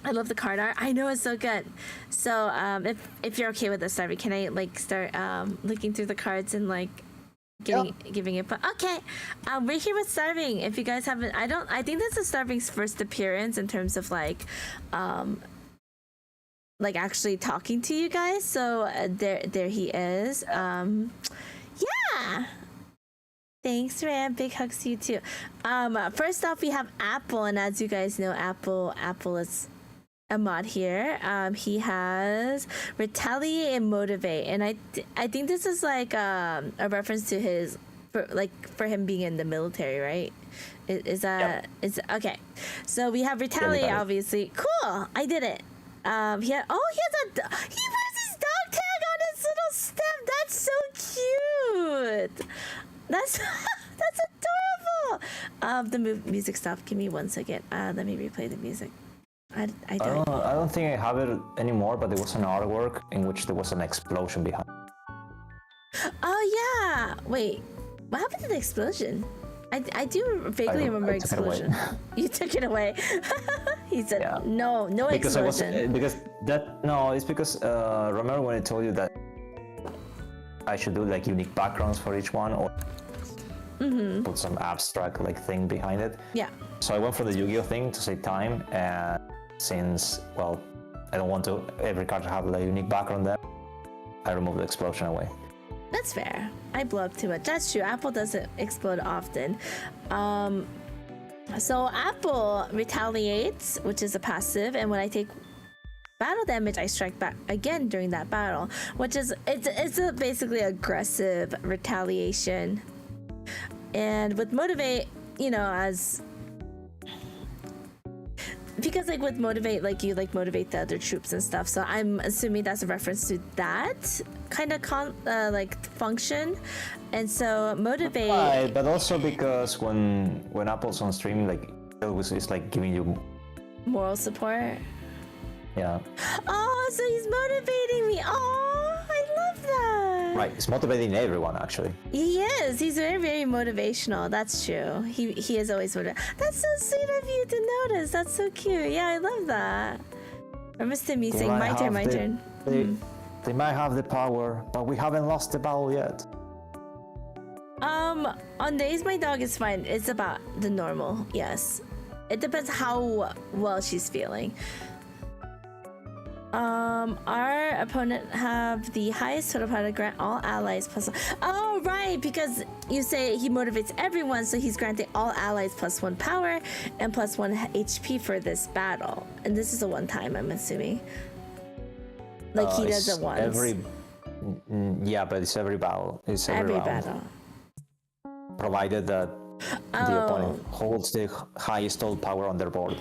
S1: I love the card art. I know it's so good. So if you're okay with this, Starvey, can I like start looking through the cards and like giving it? But okay, we're here with Starving. If you guys haven't, I think this is Starving's first appearance in terms of like actually talking to you guys. So there he is. Yeah. Thanks, Ram. Big hugs to you too. First off, we have Apple, and as you guys know, Apple is a mod here. He has Retaliate and Motivate, and I think this is like a reference to his for him being in the military, right? Is that is okay? So we have Retaliate, obviously. Cool. I did it. He wears his dog tag on his little stem. That's so cute. That's adorable. The music stopped. Give me 1 second. Let me replay the music. I
S5: don't think I have it anymore, but there was an artwork in which there was an explosion behind.
S1: Oh yeah. Wait. What happened to the explosion? I do vaguely remember explosion. You took it away. He said no explosion.
S5: It's because remember when I told you that I should do like unique backgrounds for each one or put some abstract like thing behind it.
S1: Yeah.
S5: So I went for the Yu-Gi-Oh thing to save time, and since I don't want to every card to have a unique background there, I removed the explosion away.
S1: That's fair. I blow up too much. That's true. Apple doesn't explode often. So Apple retaliates, which is a passive, and when I take battle damage, I strike back again during that battle, which is it's a basically aggressive retaliation. And with Motivate, as because like with motivate, like you like motivate the other troops and stuff. So I'm assuming that's a reference to that kind of like function. And so motivate.
S5: Right, but also because when Apple's on stream, like it's like giving you
S1: moral support.
S5: Yeah.
S1: Oh, so he's motivating me. Oh, I love that.
S5: Right, it's motivating everyone actually.
S1: He is. He's very, very motivational. That's true. He is always motivated. That's so sweet of you to notice. That's so cute. Yeah, I love that. Or Mr. Me saying, my turn.
S5: They might have the power, but we haven't lost the battle yet.
S1: On days my dog is fine. It's about the normal. Yes. It depends how well she's feeling. Our opponent have the highest total power to grant all allies plus. Oh, right, because you say he motivates everyone, so he's granting all allies +1 power and +1 HP for this battle. And this is a one-time, I'm assuming. Like he does it once.
S5: Yeah, but it's every battle. It's
S1: every
S5: round.
S1: battle.
S5: Provided that the opponent holds the highest total power on their board.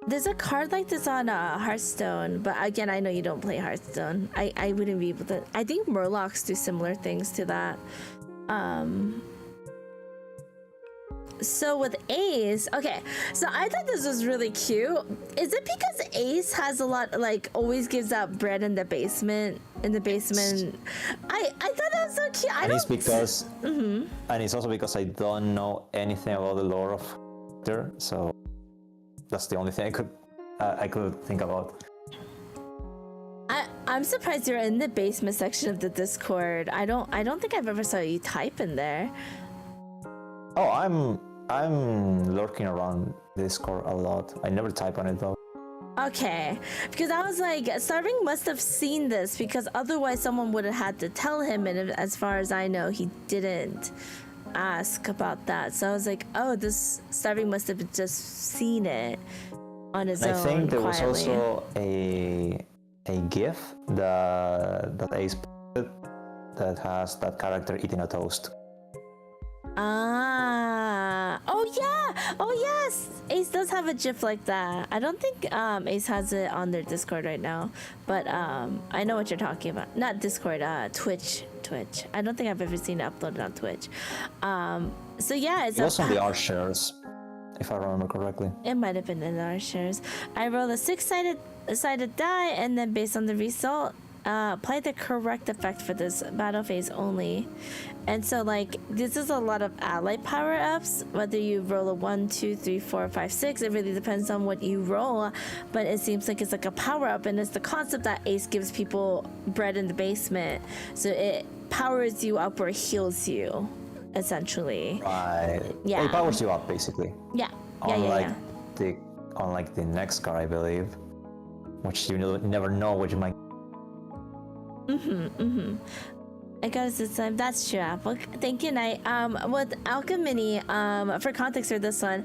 S1: There's a card like this on Hearthstone, but again, I know you don't play Hearthstone. I wouldn't be able to. I think Murlocs do similar things to that. So with Ace, okay, so I thought this was really cute. Is it because Ace has a lot, like, always gives out bread in the basement? I thought that was so cute.
S5: And it's because, and it's also because I don't know anything about the lore of her, so that's the only thing I could think about.
S1: I'm surprised you're in the basement section of the Discord. I don't think I've ever saw you type in there.
S5: Oh, I'm lurking around Discord a lot. I never type on it though.
S1: Okay, because I was like, Starving must have seen this because otherwise someone would have had to tell him, and as far as I know, he didn't ask about that. So I was like, oh, this Starving must have just seen it on his own.
S5: I think there was
S1: quietly.
S5: also a GIF that Ace posted that has that character eating a toast.
S1: Oh yes, Ace does have a GIF like that. I don't think Ace has it on their Discord right now, but I know what you're talking about. Not Discord, Twitch. I don't think I've ever seen it uploaded on Twitch. So yeah, it's
S5: also the art shares, if I remember correctly.
S1: It might have been in our shares. I roll a 6-sided die, and then based on the result, apply the correct effect for this battle phase only. And so, like, this is a lot of ally power-ups. Whether you roll a 1, 2, 3, 4, 5, 6, it really depends on what you roll. But it seems like it's like a power-up, and it's the concept that Ace gives people bread in the basement. So it powers you up or heals you, essentially.
S5: Right.
S1: Yeah.
S5: It powers you up, basically.
S1: Yeah.
S5: Unlike the next card, I believe, which you never know what you might.
S1: I got it this time. That's true, Apple. Thank you, Knight. With Alchemy, for context for this one,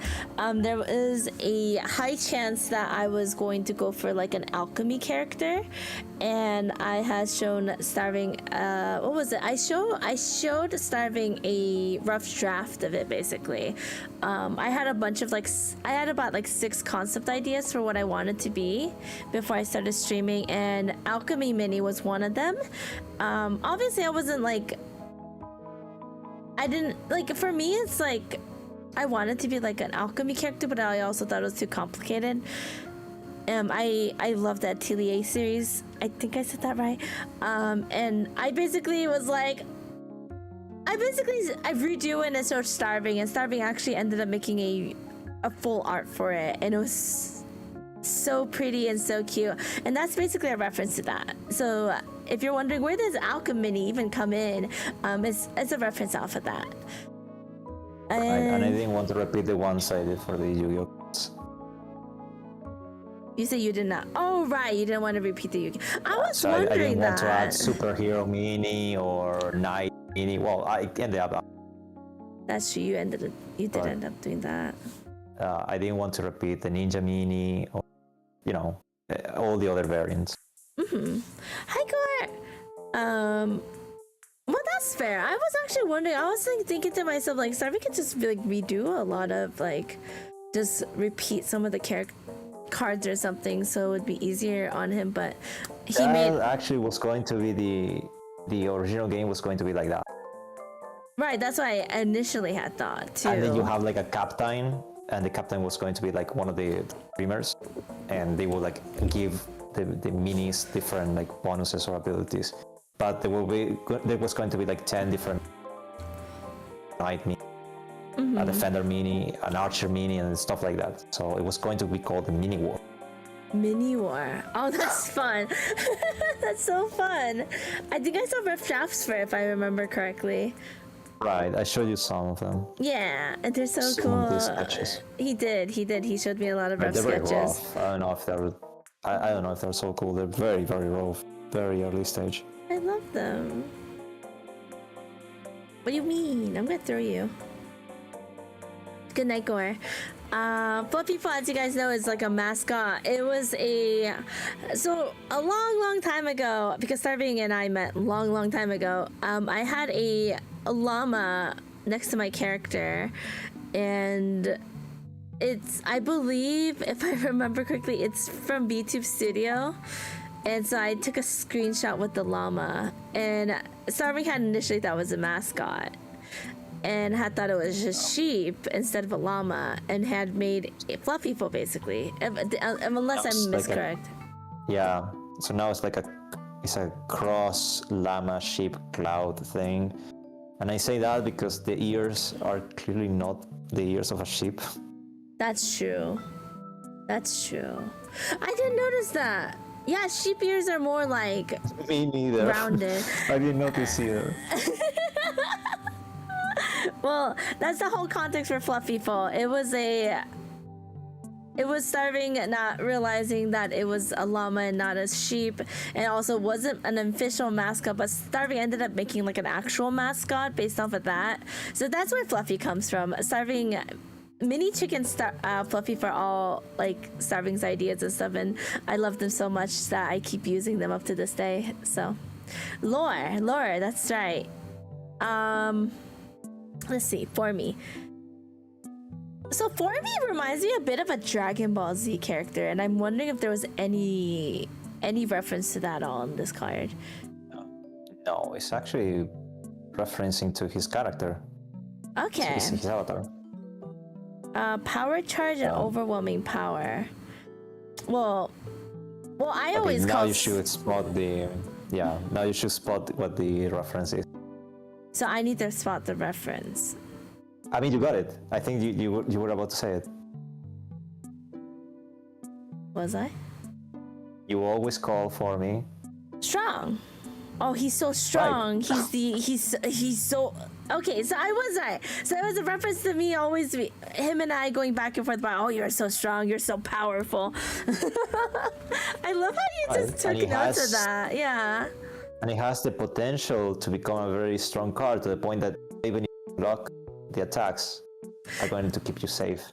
S1: there was a high chance that I was going to go for like an alchemy character, and I had shown Starving. What was it? I showed Starving a rough draft of it, basically. I had a bunch of I had about 6 concept ideas for what I wanted to be before I started streaming, and Alchemy Mini was one of them. Obviously I wasn't for me it's like I wanted to be like an alchemy character, but I also thought it was too complicated. I love that TLA series. I think I said that right. And I basically was like, I redo it and started Starving, and Starving actually ended up making a full art for it, and it was so pretty and so cute, and that's basically a reference to that. So if you're wondering where does Alchemy even come in, it's a reference off of that.
S5: And I didn't want to repeat the ones I did for the Yu-Gi-Oh!
S1: You said you did not. Oh right, you didn't want to repeat the Yu-Gi. I was
S5: so
S1: wondering
S5: I didn't
S1: that.
S5: want to add Superhero Mini or Knight Mini. Well, I ended up.
S1: That's true. You did end up doing that.
S5: I didn't want to repeat the Ninja Mini or, all the other variants.
S1: Hi, Gore. Well, that's fair. I was actually wondering. I was thinking to myself, Starving could just redo a lot of just repeat some of the cards or something, so it would be easier on him. But he made
S5: actually was going to be the original game was going to be like that.
S1: right. That's what I initially had thought too.
S5: And then you have like a captain, and the captain was going to be like one of the streamers, and they will like give the minis different like bonuses or abilities. But there was going to be like 10 different knight mini, a defender mini, an archer mini, and stuff like that. So it was going to be called the mini war.
S1: Mini war. Oh, that's fun. That's so fun. I think I saw rough drafts for it, if I remember correctly.
S5: Right, I showed you some of them.
S1: Yeah, and they're so
S5: Some
S1: cool.
S5: of these sketches.
S1: He did. He showed me a lot of rough
S5: They're very
S1: sketches.
S5: rough. I don't know if they're. I don't know if they're so cool. They're very, very rough. Very early stage.
S1: I love them. What do you mean? I'm gonna throw you. Good night, Gore. Fluffyful, as you guys know, is like a mascot. It was a long time ago, because Starving and I met long time ago. I had a llama next to my character, and I believe, if I remember correctly, it's from VTube Studio. And so I took a screenshot with the llama, and Starving had initially thought it was a mascot, and had thought it was just sheep instead of a llama, and had made a Fluffyful basically, unless I'm miscorrect.
S5: Yeah. So now it's like it's a cross llama sheep cloud thing, and I say that because the ears are clearly not the ears of a sheep.
S1: That's true. That's true. I didn't notice that. Yeah, sheep ears are more like
S5: Me neither.
S1: rounded.
S5: I didn't notice either.
S1: Well, that's the whole context for Fluffyful. It was Starving not realizing that it was a llama and not a sheep, and also wasn't an official mascot, but Starving ended up making like an actual mascot based off of that. So that's where Fluffy comes from. Starving Mini Chicken Fluffy for all like Starving's ideas and stuff, and I love them so much that I keep using them up to this day. So lore, that's right. Let's see, For Me. So For Me reminds me a bit of a Dragon Ball Z character, and I'm wondering if there was any reference to that on this card.
S5: No, it's actually referencing to his character.
S1: Okay.
S5: His avatar.
S1: Power charge and overwhelming power. Well, I
S5: Okay,
S1: always
S5: now
S1: call.
S5: you should spot the. Yeah, now you should spot what the reference is.
S1: So I need to spot the reference.
S5: I mean, you got it. I think you were about to say it.
S1: Was I?
S5: You always call For Me.
S1: Strong. Oh, he's so strong.
S5: Right.
S1: He's so. Okay, so I was right. So it was a reference to me always him and I going back and forth about, oh, you're so strong, you're so powerful. I love how you just took notes of that. Yeah.
S5: And it has the potential to become a very strong card to the point that even if you block, the attacks are going to keep you safe.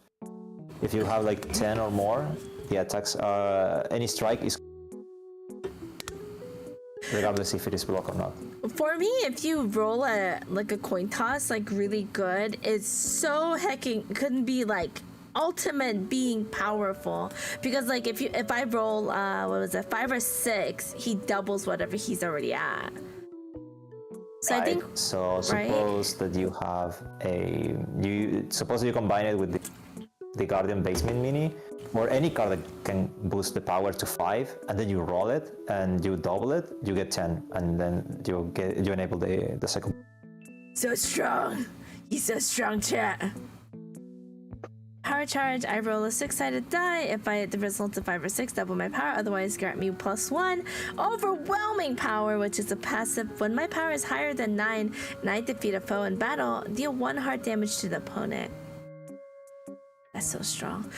S5: If you have like 10 or more, the attacks any strike is regardless if it is blocked or not.
S1: For me, if you roll a coin toss like really good, it's so hecking couldn't be like ultimate being powerful, because like if I roll what was it, 5 or 6, he doubles whatever he's already at. So
S5: Right.
S1: I think
S5: So suppose that you have suppose you combine it with the Guardian Basement Mini, or any card that can boost the power to 5, and then you roll it and you double it, you get 10, and then you enable the second.
S1: so strong. He's so strong, chat. Power charge, I roll a 6-sided die. If I hit the result of 5 or 6, double my power, otherwise grant me +1. Overwhelming power, which is a passive. When my power is higher than 9 and I defeat a foe in battle, deal 1 heart damage to the opponent. That's so strong.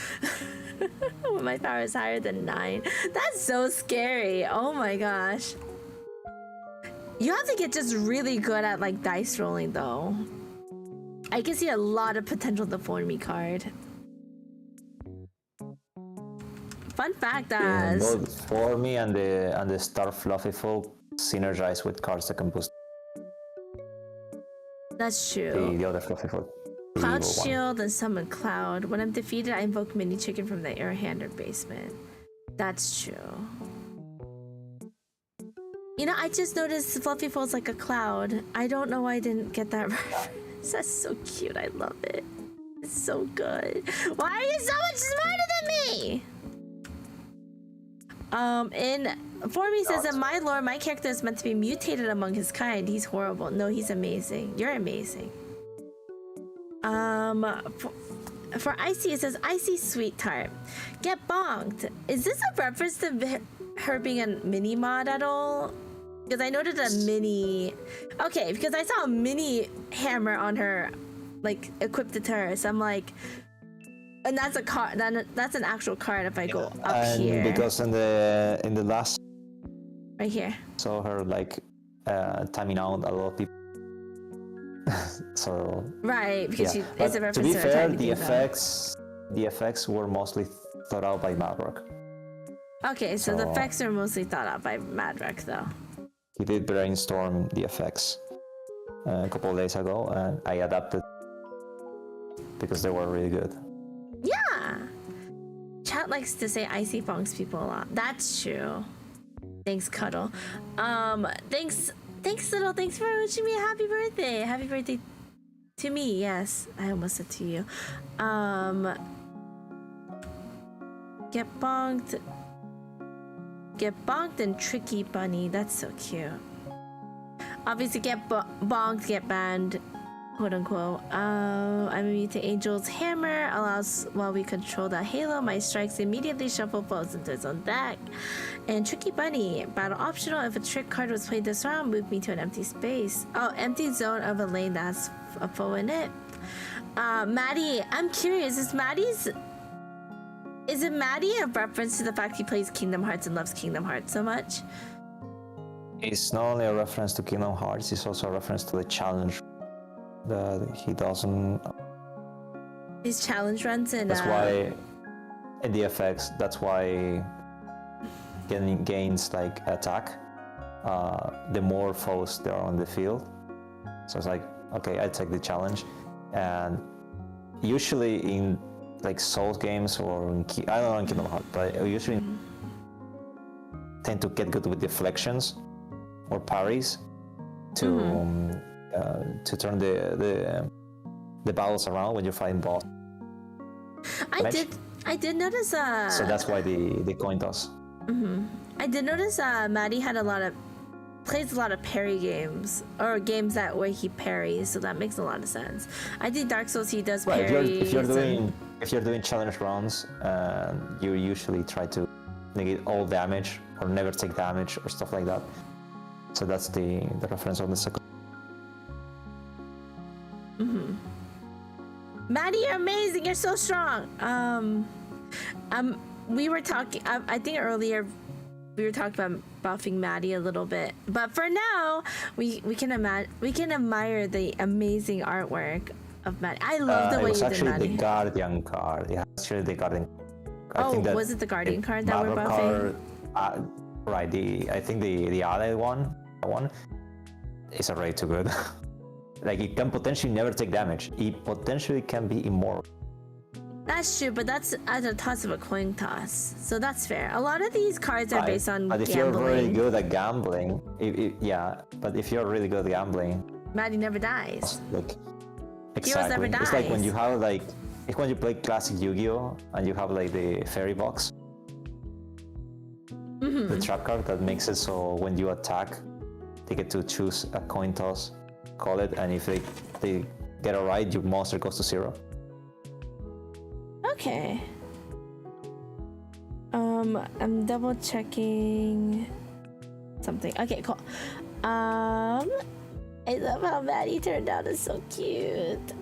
S1: When my power is higher than 9. That's so scary. Oh my gosh. You have to get just really good at like dice rolling though. I can see a lot of potential with the For Me card. Fun fact,
S5: Both For Me and the Star Fluffyful synergize with cards that can boost
S1: that's true.
S5: the other Fluffyful.
S1: Cloud
S5: evil one.
S1: Shield and summon Cloud. When I'm defeated, I invoke Mini Chicken from the air hand or basement. That's true. You know, I just noticed Fluffy Fold's like a cloud. I don't know why I didn't get that reference. That's so cute. I love it. It's so good. Why are you so much smarter than me? Formy says that my lore, my character is meant to be mutated among his kind. He's horrible. No, he's amazing. You're amazing. For Icy, it says Icy Sweet Tart. Get bonked. Is this a reference to her being a mini mod at all? Because I noted a mini. Okay, because I saw a mini hammer on her, like equipped to her. So I'm like, and that's a card. That's an actual card. If I go up
S5: And
S1: here,
S5: because in the last
S1: right here.
S5: saw her like timing out a lot of people. So
S1: Right, because
S5: yeah.
S1: it's a
S5: But
S1: reference
S5: to be
S1: her
S5: fair,
S1: tiny
S5: the
S1: people.
S5: effects were mostly thought out by Maverick.
S1: Okay, so the
S5: So-
S1: effects are mostly thought out by Madrek, though.
S5: He did brainstorm the effects a couple of days ago, and I adapted because they were really good.
S1: Yeah. Chat likes to say icy bonks people a lot. That's true. Thanks, Cuddle. Thanks, Little. Thanks for wishing me a happy birthday. Happy birthday to me. Yes, I almost said to you. Get bonked. Get bonked and Tricky Bunny. That's so cute. Obviously, get bonked, get banned, quote unquote. I'm immune to Angel's Hammer. Allows while we control the Halo, my strikes immediately shuffle foes into its own deck. And Tricky Bunny, battle optional. If a trick card was played this round, move me to an empty space. Oh, empty zone of a lane that has a foe in it. Maddie, I'm curious. Is it Maddie a reference to the fact he plays Kingdom Hearts and loves Kingdom Hearts so much?
S5: It's not only a reference to Kingdom Hearts, it's also a reference to the challenge that he doesn't.
S1: His challenge runs and
S5: That's why in the effects, that's why getting gains like attack, the more foes there are on the field. So it's like, okay, I take the challenge. And usually in like Souls games or I don't know in Kingdom Hearts, but I usually tend to get good with deflections or parries to turn the battles around when you're fighting boss.
S1: I did notice
S5: So that's why the coin toss.
S1: I did notice Maddie plays a lot of parry games or games that where he parries, so that makes a lot of sense. I think Dark Souls he does
S5: Right,
S1: parries.
S5: if you're doing challenge rounds, you usually try to negate all damage or never take damage or stuff like that. So that's the reference on the second.
S1: Maddie, you're amazing. You're so strong. We were talking. I think earlier we were talking about buffing Maddie a little bit, but for now, we can admire the amazing artwork of Maddie. I love the way you did Maddie.
S5: It was actually the Guardian card. Yeah, actually the Guardian.
S1: Was it the Guardian card that we're buffing?
S5: Right. I think the allied one, that one, is already too good. Like it can potentially never take damage. It potentially can be immortal.
S1: That's true, but that's at the toss of a coin toss, so that's fair. A lot of these cards are based on
S5: But if
S1: gambling.
S5: you're really good at gambling, but if you're really good at gambling,
S1: Maddie never dies.
S5: like
S1: Heroes never
S5: exactly, it's like when
S1: dies.
S5: you have like, it's when you play classic Yu-Gi-Oh and you have like the fairy box, the trap card that makes it so when you attack, they get to choose a coin toss, call it, and if they get it right, your monster goes to 0.
S1: Okay. I'm double checking something. Okay, cool. I love how Maddie turned out. It's so cute.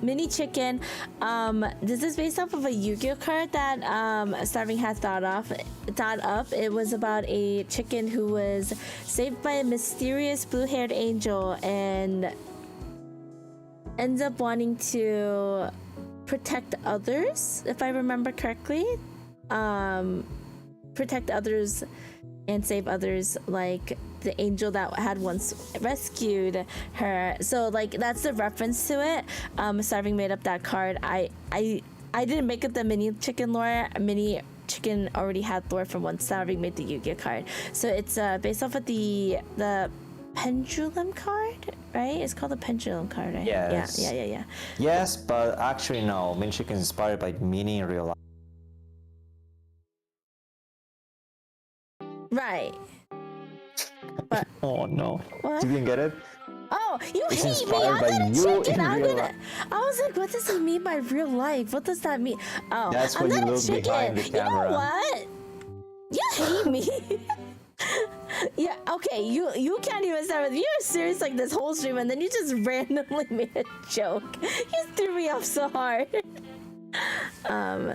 S1: Mini Chicken. This is based off of a Yu-Gi-Oh card that Starving had thought up. It was about a chicken who was saved by a mysterious blue-haired angel and ends up wanting to protect others, if I remember correctly. Protect others and save others. Like the angel that had once rescued her. So like that's the reference to it. Starving made up that card. I didn't make up the mini chicken lore. Mini chicken already had lore from once Starving made the Yu-Gi-Oh card. So it's based off of the pendulum card, right? It's called the pendulum card, right?
S5: Yes.
S1: Yeah.
S5: Yes, but actually no. Mini chicken is inspired by Minnie in real life.
S1: Right. But
S5: Oh no.
S1: what?
S5: You didn't get it?
S1: Oh, you
S5: It's
S1: hate me!
S5: inspired
S1: I'm
S5: by
S1: gonna
S5: you
S1: check it.
S5: in
S1: I'm
S5: real
S1: gonna.
S5: life.
S1: I was like, what does he mean by real life? What does that mean? Oh,
S5: That's
S1: I'm
S5: when you
S1: gonna
S5: look
S1: check
S5: behind
S1: it.
S5: the camera.
S1: You know what? You hate me. Yeah. Okay. You can't even start with. You're serious like this whole stream, and then you just randomly made a joke. You threw me off so hard.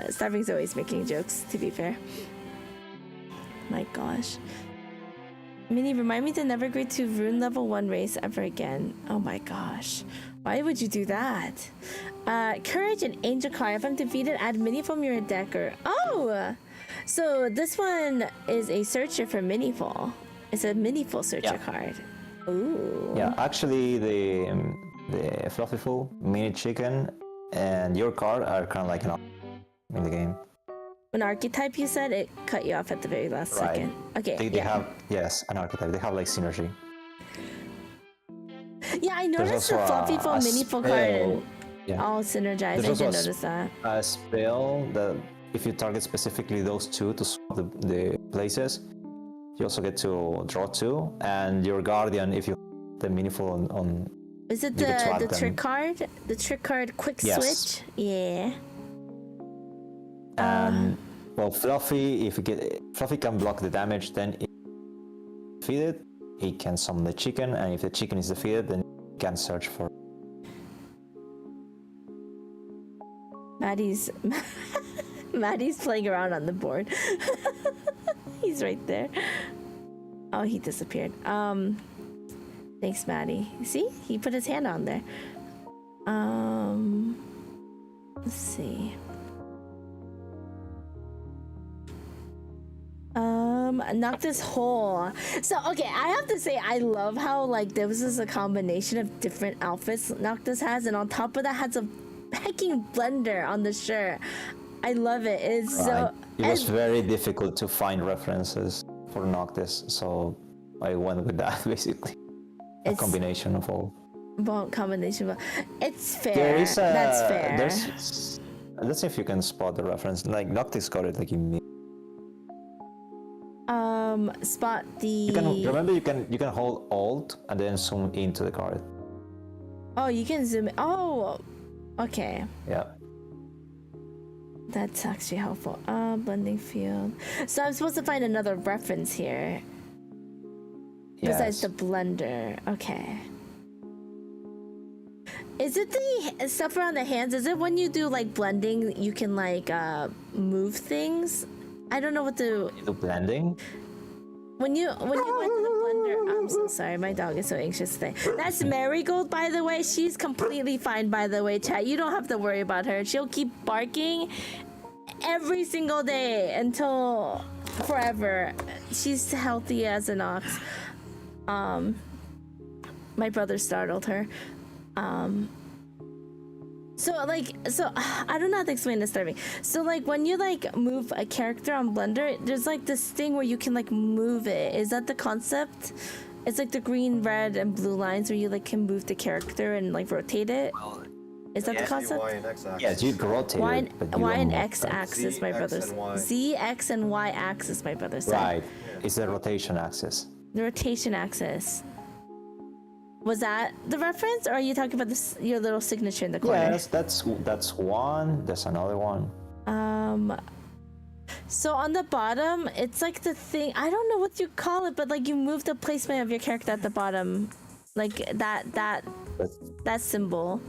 S1: Starving's always making jokes. To be fair. My gosh. Minnie, remind me to never agree to rune level 1 race ever again. Oh my gosh. Why would you do that? Courage and Angel card. If I'm defeated, add Minnie from your deck or... Oh! So this one is a searcher for Minnieful. It's a Minnieful searcher card. Ooh.
S5: Yeah, actually the Fluffyful, Mini Chicken, and your card are kind of like in the game.
S1: An archetype, you said? It cut you off at the very last
S5: Right.
S1: second. Okay.
S5: They have, yes, an archetype. They have like synergy.
S1: Yeah, I noticed the
S5: also
S1: Fluffyful,
S5: a
S1: Minnieful card
S5: spell.
S1: and
S5: Yeah.
S1: all synergized.
S5: There's
S1: I
S5: also
S1: did
S5: a
S1: notice that.
S5: A spell that if you target specifically those two to swap the places, you also get to draw 2, and your guardian, if you the Minnieful on
S1: Is it
S5: you get to
S1: the
S5: add them.
S1: trick card? The trick card quick
S5: Yes.
S1: switch? Yeah.
S5: and well, Fluffy, if you get Fluffy can block the damage, then if defeated, he can summon the chicken, and if the chicken is defeated, then he can search for.
S1: Maddie's Maddie's playing around on the board. He's right there. Oh, he disappeared. Thanks, Maddie. See? He put his hand on there. Let's see. Knock this hole. So okay, I have to say I love how like this is a combination of different outfits Noctis has, and on top of that has a hecking blender on the shirt. I love it. It's so.
S5: It was very difficult to find references for Noctis, so I went with that basically. A
S1: It's-
S5: combination of all.
S1: Well, combination, but it's fair.
S5: There is a.
S1: That's fair.
S5: Let's see if you can spot the reference. Like Noctis got it like immediately.
S1: Spot the.
S5: You can remember you can hold Alt and then zoom into the card.
S1: Oh, you can zoom. Oh, okay.
S5: Yeah.
S1: That's actually helpful. Blending field. So I'm supposed to find another reference here besides the blender. Okay. Is it the stuff around the hands? Is it when you do like blending, you can like move things? I don't know what to.
S5: The blending.
S1: When you go into the blender, I'm so sorry, my dog is so anxious today. That's Marigold, by the way. She's completely fine, by the way, chat. You don't have to worry about her. She'll keep barking every single day until forever. She's healthy as an ox. My brother startled her. So I don't know how to explain this to me. So like when you like move a character on Blender, there's like this thing where you can like move it. Is that the concept? It's like the green, red, and blue lines where you like can move the character and like rotate it. Is that the concept?
S6: Y and X axis.
S5: Yes, you rotate
S1: Y
S5: it, but you
S1: and
S5: don't move
S1: X
S5: it.
S1: axis, my
S6: Z, X,
S1: brother's.
S6: and Y.
S1: Z, X, and Y axis, my brother said.
S5: Right. It's the rotation axis.
S1: The rotation axis. Was that the reference, or are you talking about this, your little signature in the corner?
S5: Yes, that's one. There's another one.
S1: So on the bottom, it's like the thing. I don't know what you call it, but like you move the placement of your character at the bottom, like that symbol.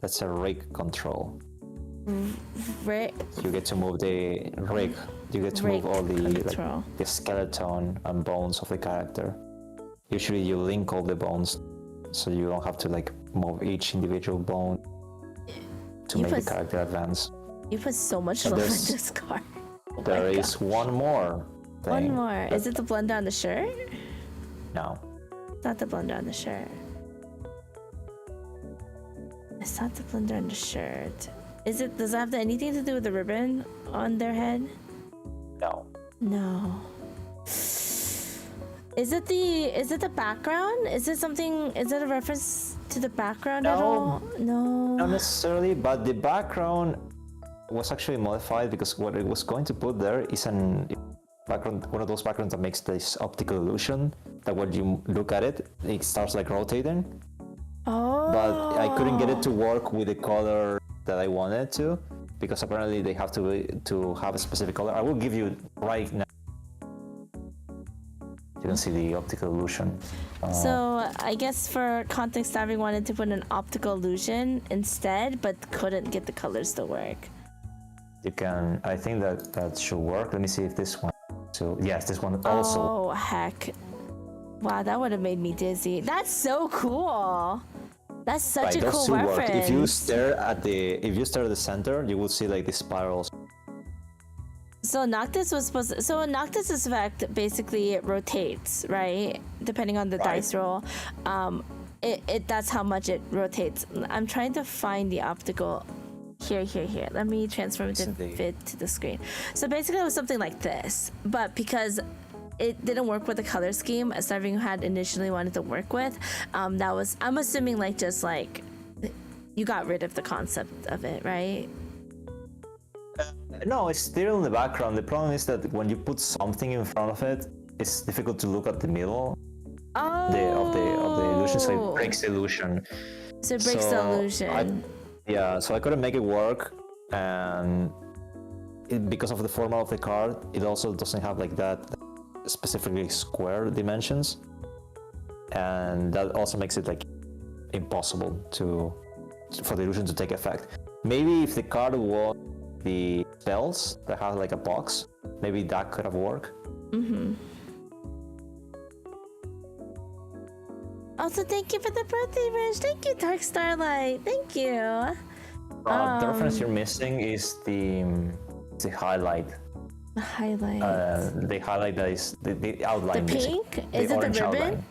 S5: That's a rig control.
S1: Right.
S5: You get to move the rig. You get to
S1: Rig
S5: move all the
S1: control.
S5: the skeleton and bones of the character. Usually you link all the bones, so you don't have to like move each individual bone to
S1: You
S5: make the
S1: put-
S5: character advance.
S1: You put so much
S5: And
S1: love in
S5: there's-
S1: this card. Oh
S5: There
S1: my
S5: is one more
S1: God. One
S5: thing.
S1: more. Is it the blend on the shirt?
S5: No.
S1: It's not the blender on the shirt. It's not the blender on the shirt. Is it? Does it have anything to do with the ribbon on their head?
S5: No.
S1: No. Is it the background? Is it something? Is it a reference to the background at all? No.
S5: Not necessarily, but the background was actually modified because what it was going to put there is an background, one of those backgrounds that makes this optical illusion that when you look at it, it starts like rotating.
S1: Oh.
S5: But I couldn't get it to work with the color that I wanted to because apparently they have to have a specific color. I will give you right now. You can see the optical illusion.
S1: So I guess for context, I wanted to put an optical illusion instead, but couldn't get the colors to work.
S5: You can. I think that should work. Let me see if this one. So yes, this one also.
S1: Oh heck! Wow, that would have made me dizzy. That's so cool. That's such a
S5: those
S1: cool
S5: two
S1: reference.
S5: work. If you stare at the center, you will see like the spirals.
S1: So Noctis was supposed to, so Noctis's effect basically it rotates, right? Depending on the dice roll. That's how much it rotates. I'm trying to find the optical here. Let me transform it to fit to the screen. So basically it was something like this, but because it didn't work with the color scheme Starving had initially wanted to work with, that was, I'm assuming like just like you got rid of the concept of it, right?
S5: No, it's still in the background. The problem is that when you put something in front of it, it's difficult to look at the middle of the illusion, so it breaks the illusion.
S1: So it breaks the illusion.
S5: So I couldn't make it work, and because of the format of the card, it also doesn't have like that specifically square dimensions, and that also makes it like impossible for the illusion to take effect. Maybe if the card was the spells that have like a box, maybe that could have worked.
S1: Also, thank you for the birthday wish. Thank you, Dark Starlight. Thank you.
S5: The reference you're missing is the highlight.
S1: The highlight.
S5: The highlight that is the outline.
S1: The pink? Is it the ribbon?
S5: Outline.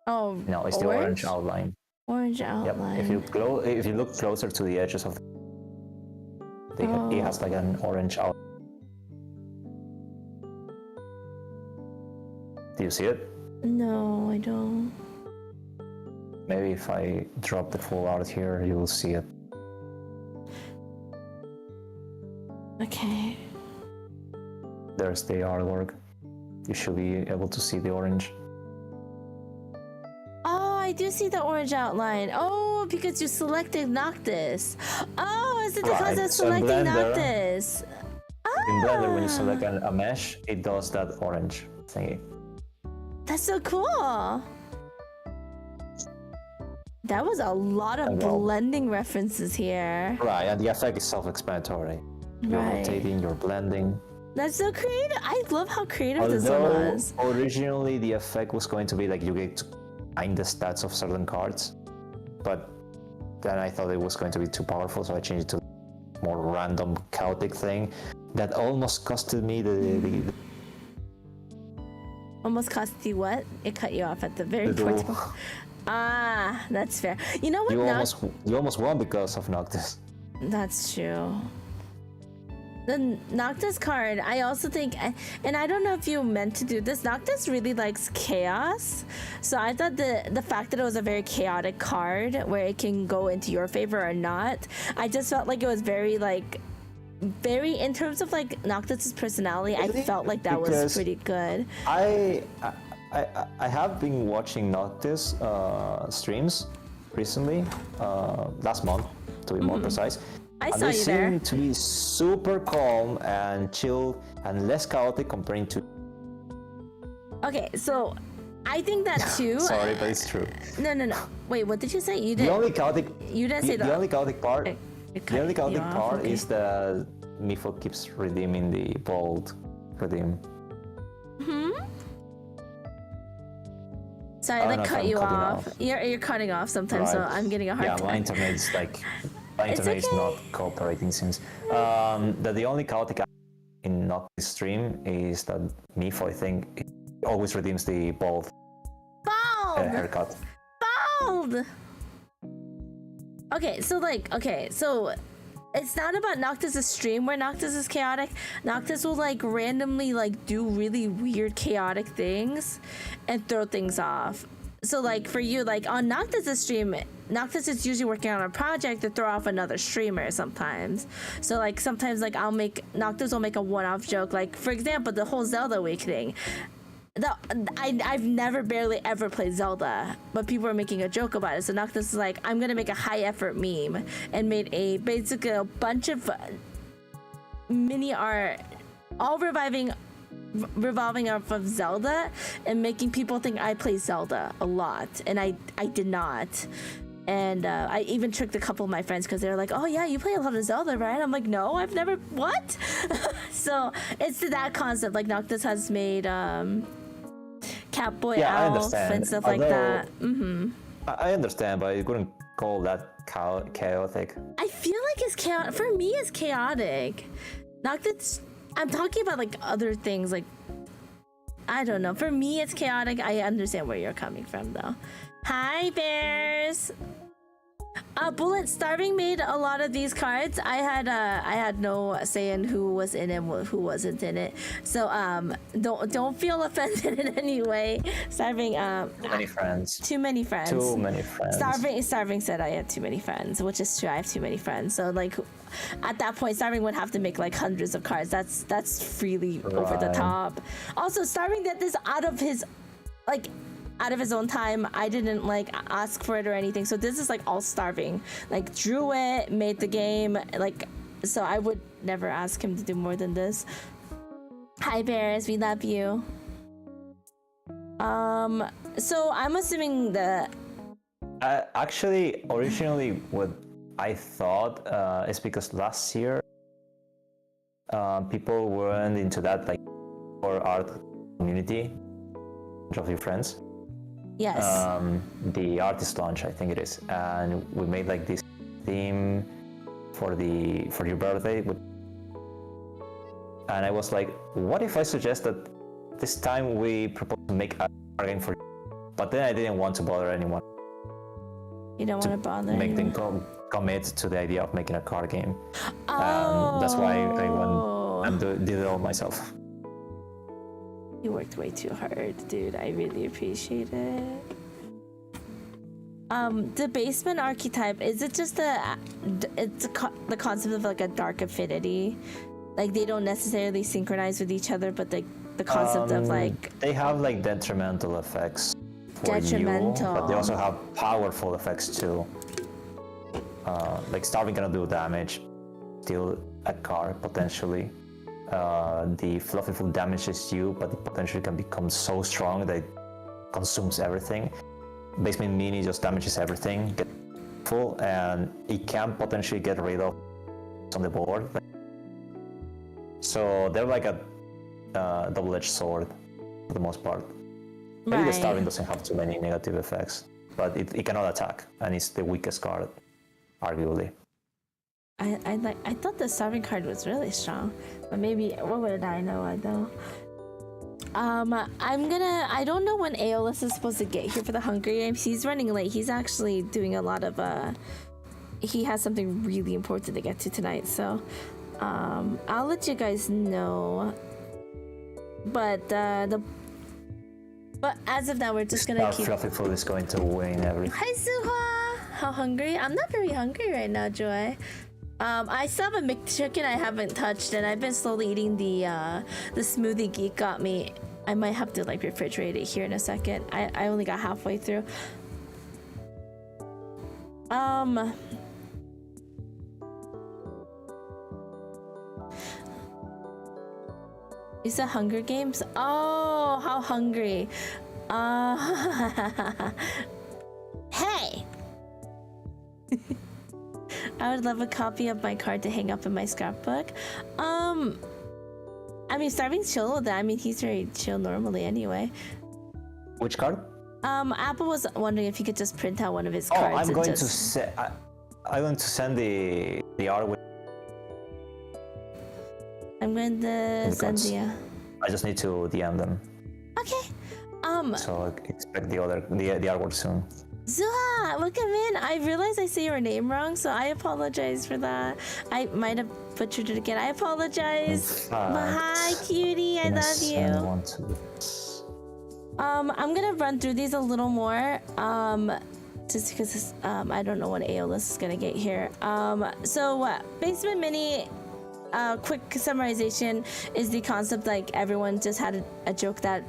S1: Oh,
S5: No, it's the orange outline.
S1: Orange
S5: Yep.
S1: outline.
S5: If you look closer to the edges of it has like an orange outline. Do you see it?
S1: No, I don't.
S5: Maybe if I drop the full art here, you will see it.
S1: Okay.
S5: There's the artwork. You should be able to see the orange.
S1: Oh, I do see the orange outline. Oh, because you selected Noctis. Oh, is it because I selecting Noctis?
S5: In Blender, when you select a mesh, it does that orange thingy.
S1: That's so cool. That was a lot of blending references here.
S5: Right, and the effect is self-explanatory. You're rotating, you're blending.
S1: That's so creative. I love how creative this one was.
S5: Originally the effect was going to be like you get to find the stats of certain cards, but then I thought it was going to be too powerful, so I changed it to a more random, chaotic thing that almost costed me the
S1: Almost cost you what? It cut you off at the very point. Ah, that's fair. You know what?
S5: You almost won because of Noctis.
S1: That's true. The Noctis card, I also think, and I don't know if you meant to do this, Noctis really likes chaos. So I thought the fact that it was a very chaotic card where it can go into your favor or not, I just felt like it was very in terms of like Noctis's personality, I felt like that was pretty good.
S5: I have been watching Noctis streams recently, last month to be more precise.
S1: I saw you there.
S5: They seem to be super calm and chill and less chaotic compared to.
S1: Okay, so I think that too.
S5: Sorry, but it's true.
S1: No. Wait, what did you say? You didn't.
S5: The only chaotic.
S1: You didn't say
S5: the only chaotic part. The only chaotic part
S1: okay.
S5: is that Minnieful keeps redeeming the bold redeem.
S1: Sorry, I cut you off. You're cutting off sometimes, so I'm getting a hard time.
S5: Yeah, my internet is like. My internet is not cooperating since. The only chaotic in Noctis stream is that Minnieful, I think, always redeems the bold.
S1: Fuck!
S5: haircut.
S1: Bald. Okay, so it's not about Noctis' stream where Noctis is chaotic. Noctis will like randomly like do really weird chaotic things and throw things off. So like for you, like on Noctis' stream, Noctis is usually working on a project to throw off another streamer sometimes. So like sometimes like Noctis will make a one-off joke. Like for example, the whole Zelda week thing. I've never barely ever played Zelda, but people are making a joke about it. So Noctis is like, I'm gonna make a high effort meme and made basically a bunch of mini art, all revolving off of Zelda and making people think I play Zelda a lot, and I did not. And I even tricked a couple of my friends because they were like, oh yeah, you play a lot of Zelda, right? I'm like, no, I've never, what? So it's that concept. Like Noctis has made Catboy Elf and stuff like that.
S5: I understand, but you couldn't call that chaotic.
S1: I feel like it's chaotic. For me, it's chaotic. Noctis, I'm talking about like other things, like, I don't know. For me, it's chaotic. I understand where you're coming from, though. Hi, bears. Bullet, Starving made a lot of these cards. I had no say in who was in it, who wasn't in it. So don't feel offended in any way. Starving.
S5: Too many friends.
S1: Too many friends.
S5: Too many friends.
S1: Starving said I had too many friends, which is true. I have too many friends. So like, at that point, Starving would have to make like hundreds of cards. That's really over the top. Also, Starving did this out of his own time. I didn't like ask for it or anything, so this is like all Starving. Like drew it, made the game, like, so I would never ask him to do more than this. Hi bears, we love you. So I'm assuming that
S5: actually originally what I thought is because last year people weren't into that, like, for art community of your friends.
S1: yes.
S5: The artist launch, I think it is, and we made like this theme for your birthday, and I was like, what if I suggest that this time we propose to make a card game for you? But then I didn't want to bother anyone.
S1: You don't want to bother
S5: Make
S1: anyone.
S5: them commit to the idea of making a card game.
S1: Oh.
S5: That's why I went and did it all myself.
S1: You worked way too hard, dude. I really appreciate it. The basement archetype, is it just the concept of like a dark affinity? Like they don't necessarily synchronize with each other, but the concept of like...
S5: They have like detrimental effects for you, but they also have powerful effects too. Like Starving cannot do damage, steal a card potentially. The Fluffyful damages you, but it potentially can become so strong that it consumes everything. Basement Mini just damages everything, get full, and it can potentially get rid of on the board. So they're like a double-edged sword for the most part. Maybe the Starving doesn't have too many negative effects, but it cannot attack, and it's the weakest card, arguably.
S1: I thought the Starving card was really strong, but maybe, what would I know? I know. I don't know when Aeolus is supposed to get here for the Hunger Games. He's running late. He's actually doing a lot of he has something really important to get to tonight, so I'll let you guys know. But but as of now, we're just gonna keep...
S5: Fluffyful is going to win everything.
S1: Hi Suha! How hungry? I'm not very hungry right now, Joy. I still have a McChicken I haven't touched, and I've been slowly eating the Smoothie Geek got me. I might have to like refrigerate it here in a second. I only got halfway through. You said Hunger Games? Oh, how hungry. Hey! I would love a copy of my card to hang up in my scrapbook. I mean, Starving's chill with that. I mean, he's very chill normally anyway.
S5: Which card?
S1: Apple was wondering if he could just print out one of his
S5: Oh,
S1: cards.
S5: I'm going
S1: just...
S5: to I'm going to send the art with...
S1: I'm going to send the...
S5: I just need to DM them.
S1: Okay.
S5: So expect the artwork soon.
S1: Zuha, welcome in. I realized I say your name wrong, so I apologize for that. I might have butchered it again. I apologize. But hi, cutie. I love you. I'm gonna run through these a little more. Just because this, I don't know what Aeolus is gonna get here. Basement Mini. Quick summarization is the concept like everyone just had a joke that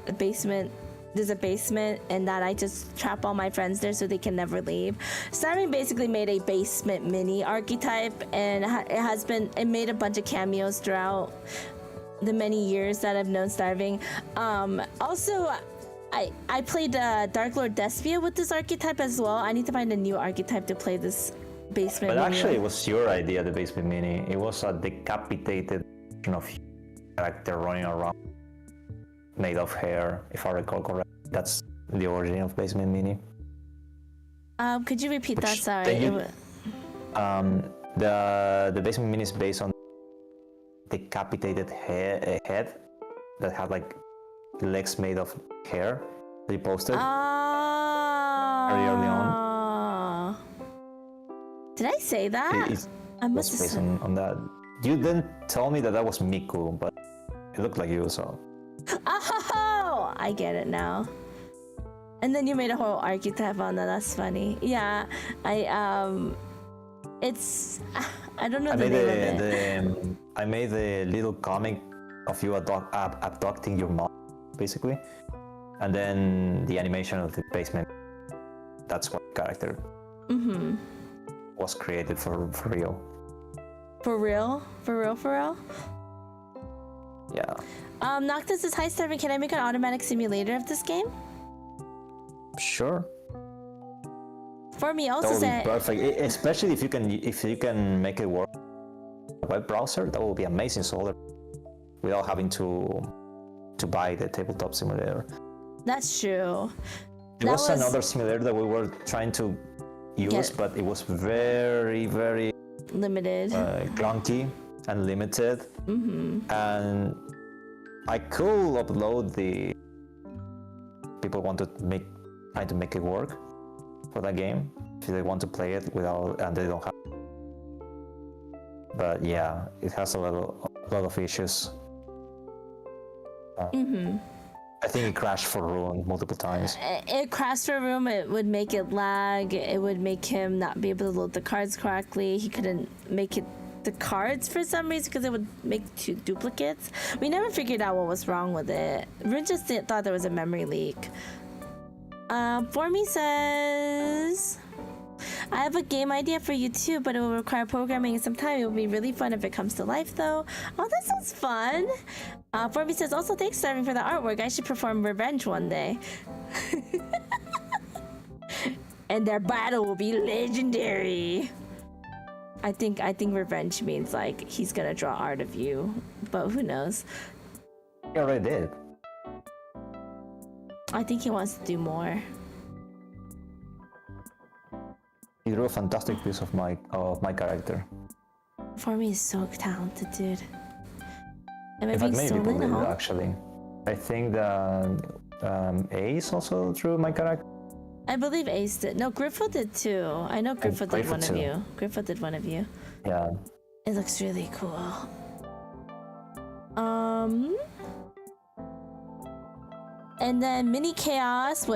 S1: there's a basement and that I just trap all my friends there so they can never leave. Starving basically made a basement mini archetype, and it made a bunch of cameos throughout the many years that I've known Starving. Also, I played Dark Lord Despia with this archetype as well. I need to find a new archetype to play this basement
S5: But
S1: mini.
S5: actually, it was your idea, the basement mini. It was a decapitated version of character running around, made of hair, if I recall correctly. That's the origin of basement mini.
S1: Could you repeat that?
S5: Which
S1: Sorry.
S5: then the basement mini is based on decapitated head that had like legs made of hair. They posted very early on.
S1: Did I say that? I must have
S5: based
S1: said.
S5: on that. You didn't tell me that was Miku, but it looked like you, so.
S1: Oh, I get it now. And then you made a whole archetype on that. That's funny. Yeah, it's I don't know the name of it.
S5: I made the little comic of you abducting your mom, basically, and then the animation of the basement. That's what character was created for real.
S1: For real? For real? For real?
S5: Yeah.
S1: Noctis says, hi Starving, can I make an automatic simulator of this game?
S5: Sure.
S1: For me also
S5: That would
S1: said
S5: be perfect, especially if you can make it work on a web browser. That would be amazing. So without having to buy the tabletop simulator.
S1: that's true.
S5: There was another simulator that we were trying to use, but it was very, very
S1: limited,
S5: clunky and limited. And I could upload the people want to try to make it work for that game if they want to play it without, and they don't have. But yeah, it has a lot of issues. I think it crashed for Ruin multiple times.
S1: It crashed for room. It would make it lag. It would make him not be able to load the cards correctly. He couldn't make it the cards for some reason because it would make two duplicates. We never figured out what was wrong with it. Ruin just thought there was a memory leak. For me says, I have a game idea for you too, but it will require programming and some time. It will be really fun if it comes to life though. Oh, that sounds fun. For me says, also thanks Starving for the artwork. I should perform Revenge one day. And their battle will be legendary. I think Revenge means like he's gonna draw art of you, but who knows?
S5: He already did.
S1: I think he wants to do more.
S5: He drew a fantastic piece of my character.
S1: For me, is so talented, dude. Am I
S5: In fact,
S1: being
S5: many people
S1: stolen?
S5: did
S1: Huh?
S5: actually. I think that Ace also drew my character.
S1: I believe Ace did. No, Griffo did too. I know Griffo did
S5: Griffo
S1: one
S5: too.
S1: of you. Griffo did one of you.
S5: Yeah.
S1: It looks really cool. And then Mini Chaos,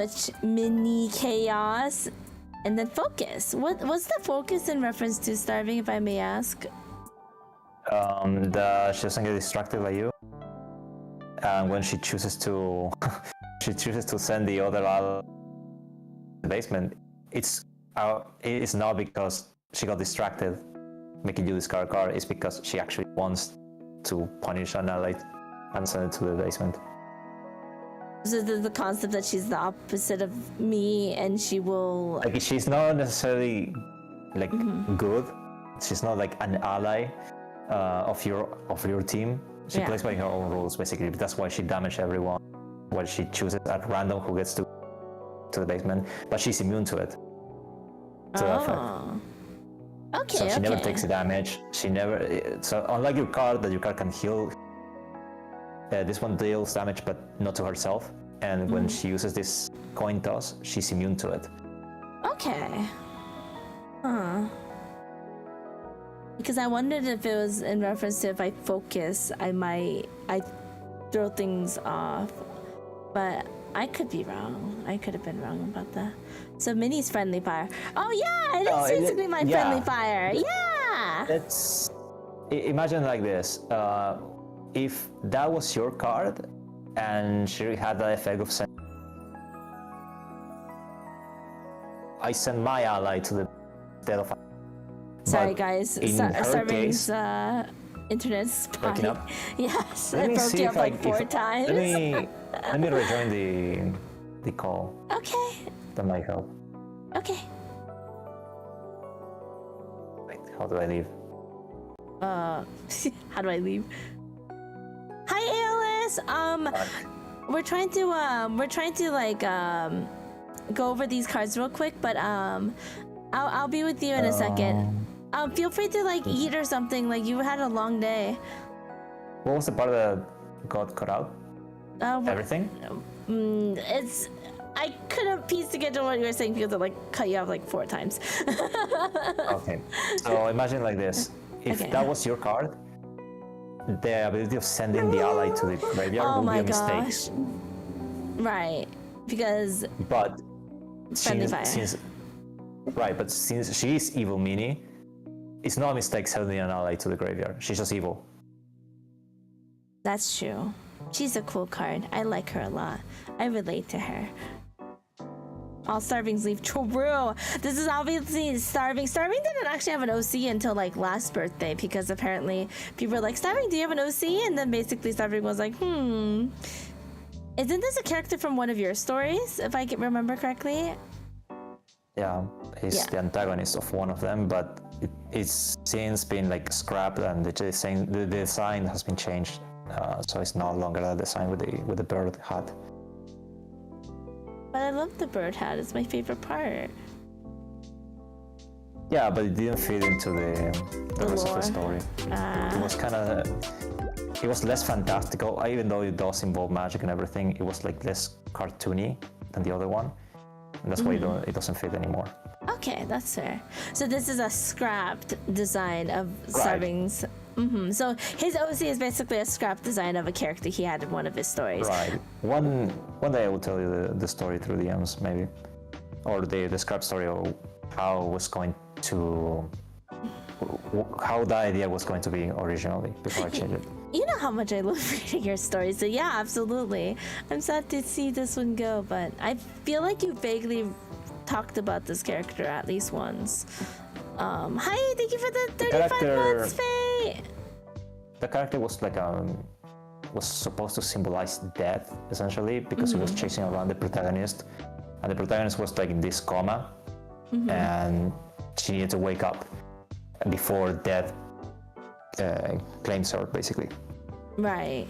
S1: and then Focus. What's the Focus in reference to Starving, if I may ask?
S5: She doesn't get distracted by you, and when she chooses to send the other out to the basement, it's not because she got distracted making you discard a card. It's because she actually wants to punish an ally and send it to the basement.
S1: So the concept that she's the opposite of me, and she will.
S5: Like, she's not necessarily like good. She's not like an ally of your team. She plays by her own rules, basically. That's why she damages everyone. Why she chooses at random who gets to the basement, but she's immune to it. To that effect.
S1: Okay.
S5: So she never takes the damage. She never. So unlike your card, that your card can heal. This one deals damage, but not to herself. and when she uses this coin toss, she's immune to it.
S1: Okay. Huh. Because I wondered if it was in reference to if I focus, I throw things off. But I could be wrong. I could have been wrong about that. So Minnie's friendly fire. Oh yeah, it is basically my friendly fire. Yeah.
S5: It's imagine like this. If that was your card, and she had the effect of sending, I send my ally to the instead of.
S1: Sorry
S5: But
S1: guys,
S5: in her
S1: Starving's
S5: case,
S1: internet spotty.
S5: breaking up?
S1: Yes,
S5: Let
S1: it
S5: me
S1: broke
S5: see
S1: you
S5: if
S1: up
S5: I-
S1: like
S5: if-
S1: 4 times.
S5: Let me rejoin the call.
S1: Okay,
S5: That might help.
S1: okay.
S5: Wait, how do I leave?
S1: How do I leave? Hi ALS. We're trying to like go over these cards real quick, but I'll be with you in a second. Feel free to like eat or something. Like you had a long day.
S5: What was the part that got cut out? Everything?
S1: It's. I couldn't piece together what you were saying because it like cut you off like 4 times.
S5: Okay. So imagine like this. If
S1: Okay.
S5: that was your card, the ability of sending the ally to the graveyard
S1: Oh
S5: would be
S1: my
S5: a mistake.
S1: gosh. Right, because
S5: But
S1: Friendly fire.
S5: but since she is evil Minnie, it's not a mistake sending an ally to the graveyard. She's just evil.
S1: that's true. She's a cool card. I like her a lot. I relate to her. All Starvings leave. True. This is obviously Starving. Starving didn't actually have an OC until like last birthday because apparently people were like, Starving, do you have an OC? And then basically Starving was like, Isn't this a character from one of your stories, if I can remember correctly?
S5: Yeah, he's the antagonist of one of them, but it's since been like scrapped and the design has been changed. So it's no longer that design with the bird hat.
S1: But I love the bird hat. It's my favorite part.
S5: Yeah, but it didn't fit into the rest of the story. It was kind of, it was less fantastical, even though it does involve magic and everything. It was like less cartoony than the other one, and that's why it doesn't fit anymore.
S1: Okay, that's fair. So this is a scrapped design of
S5: Right.
S1: Starving's. So his OC is basically a scrap design of a character he had in one of his stories.
S5: Right. One day I will tell you the story through the DMs maybe, or the scrap story of how it was going to, how the idea was going to be originally before I changed it.
S1: You know how much I love reading your stories, so yeah, absolutely. I'm sad to see this one go, but I feel like you vaguely talked about this character at least once. Hi, thank you for the 35 months, Faye!
S5: The character was like was supposed to symbolize death essentially because he was chasing around the protagonist, and the protagonist was like in this coma, and she needed to wake up before death claims her basically.
S1: Right.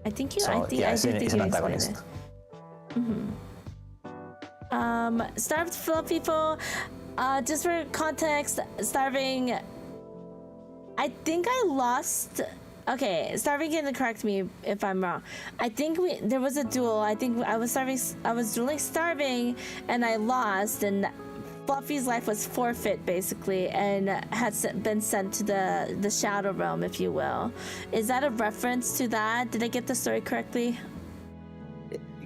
S1: I think you.
S5: So,
S1: I think
S5: yeah,
S1: I
S5: it's
S1: do
S5: an-
S1: think
S5: it's an
S1: you explained
S5: antagonist.
S1: it. Starved Fluffy People. Just for context, Starving. I think I lost. Okay, Starving can correct me if I'm wrong. I think there was a duel. I think I was dueling Starving, and I lost, and Fluffy's life was forfeit basically, and had been sent to the Shadow Realm, if you will. Is that a reference to that? Did I get the story correctly?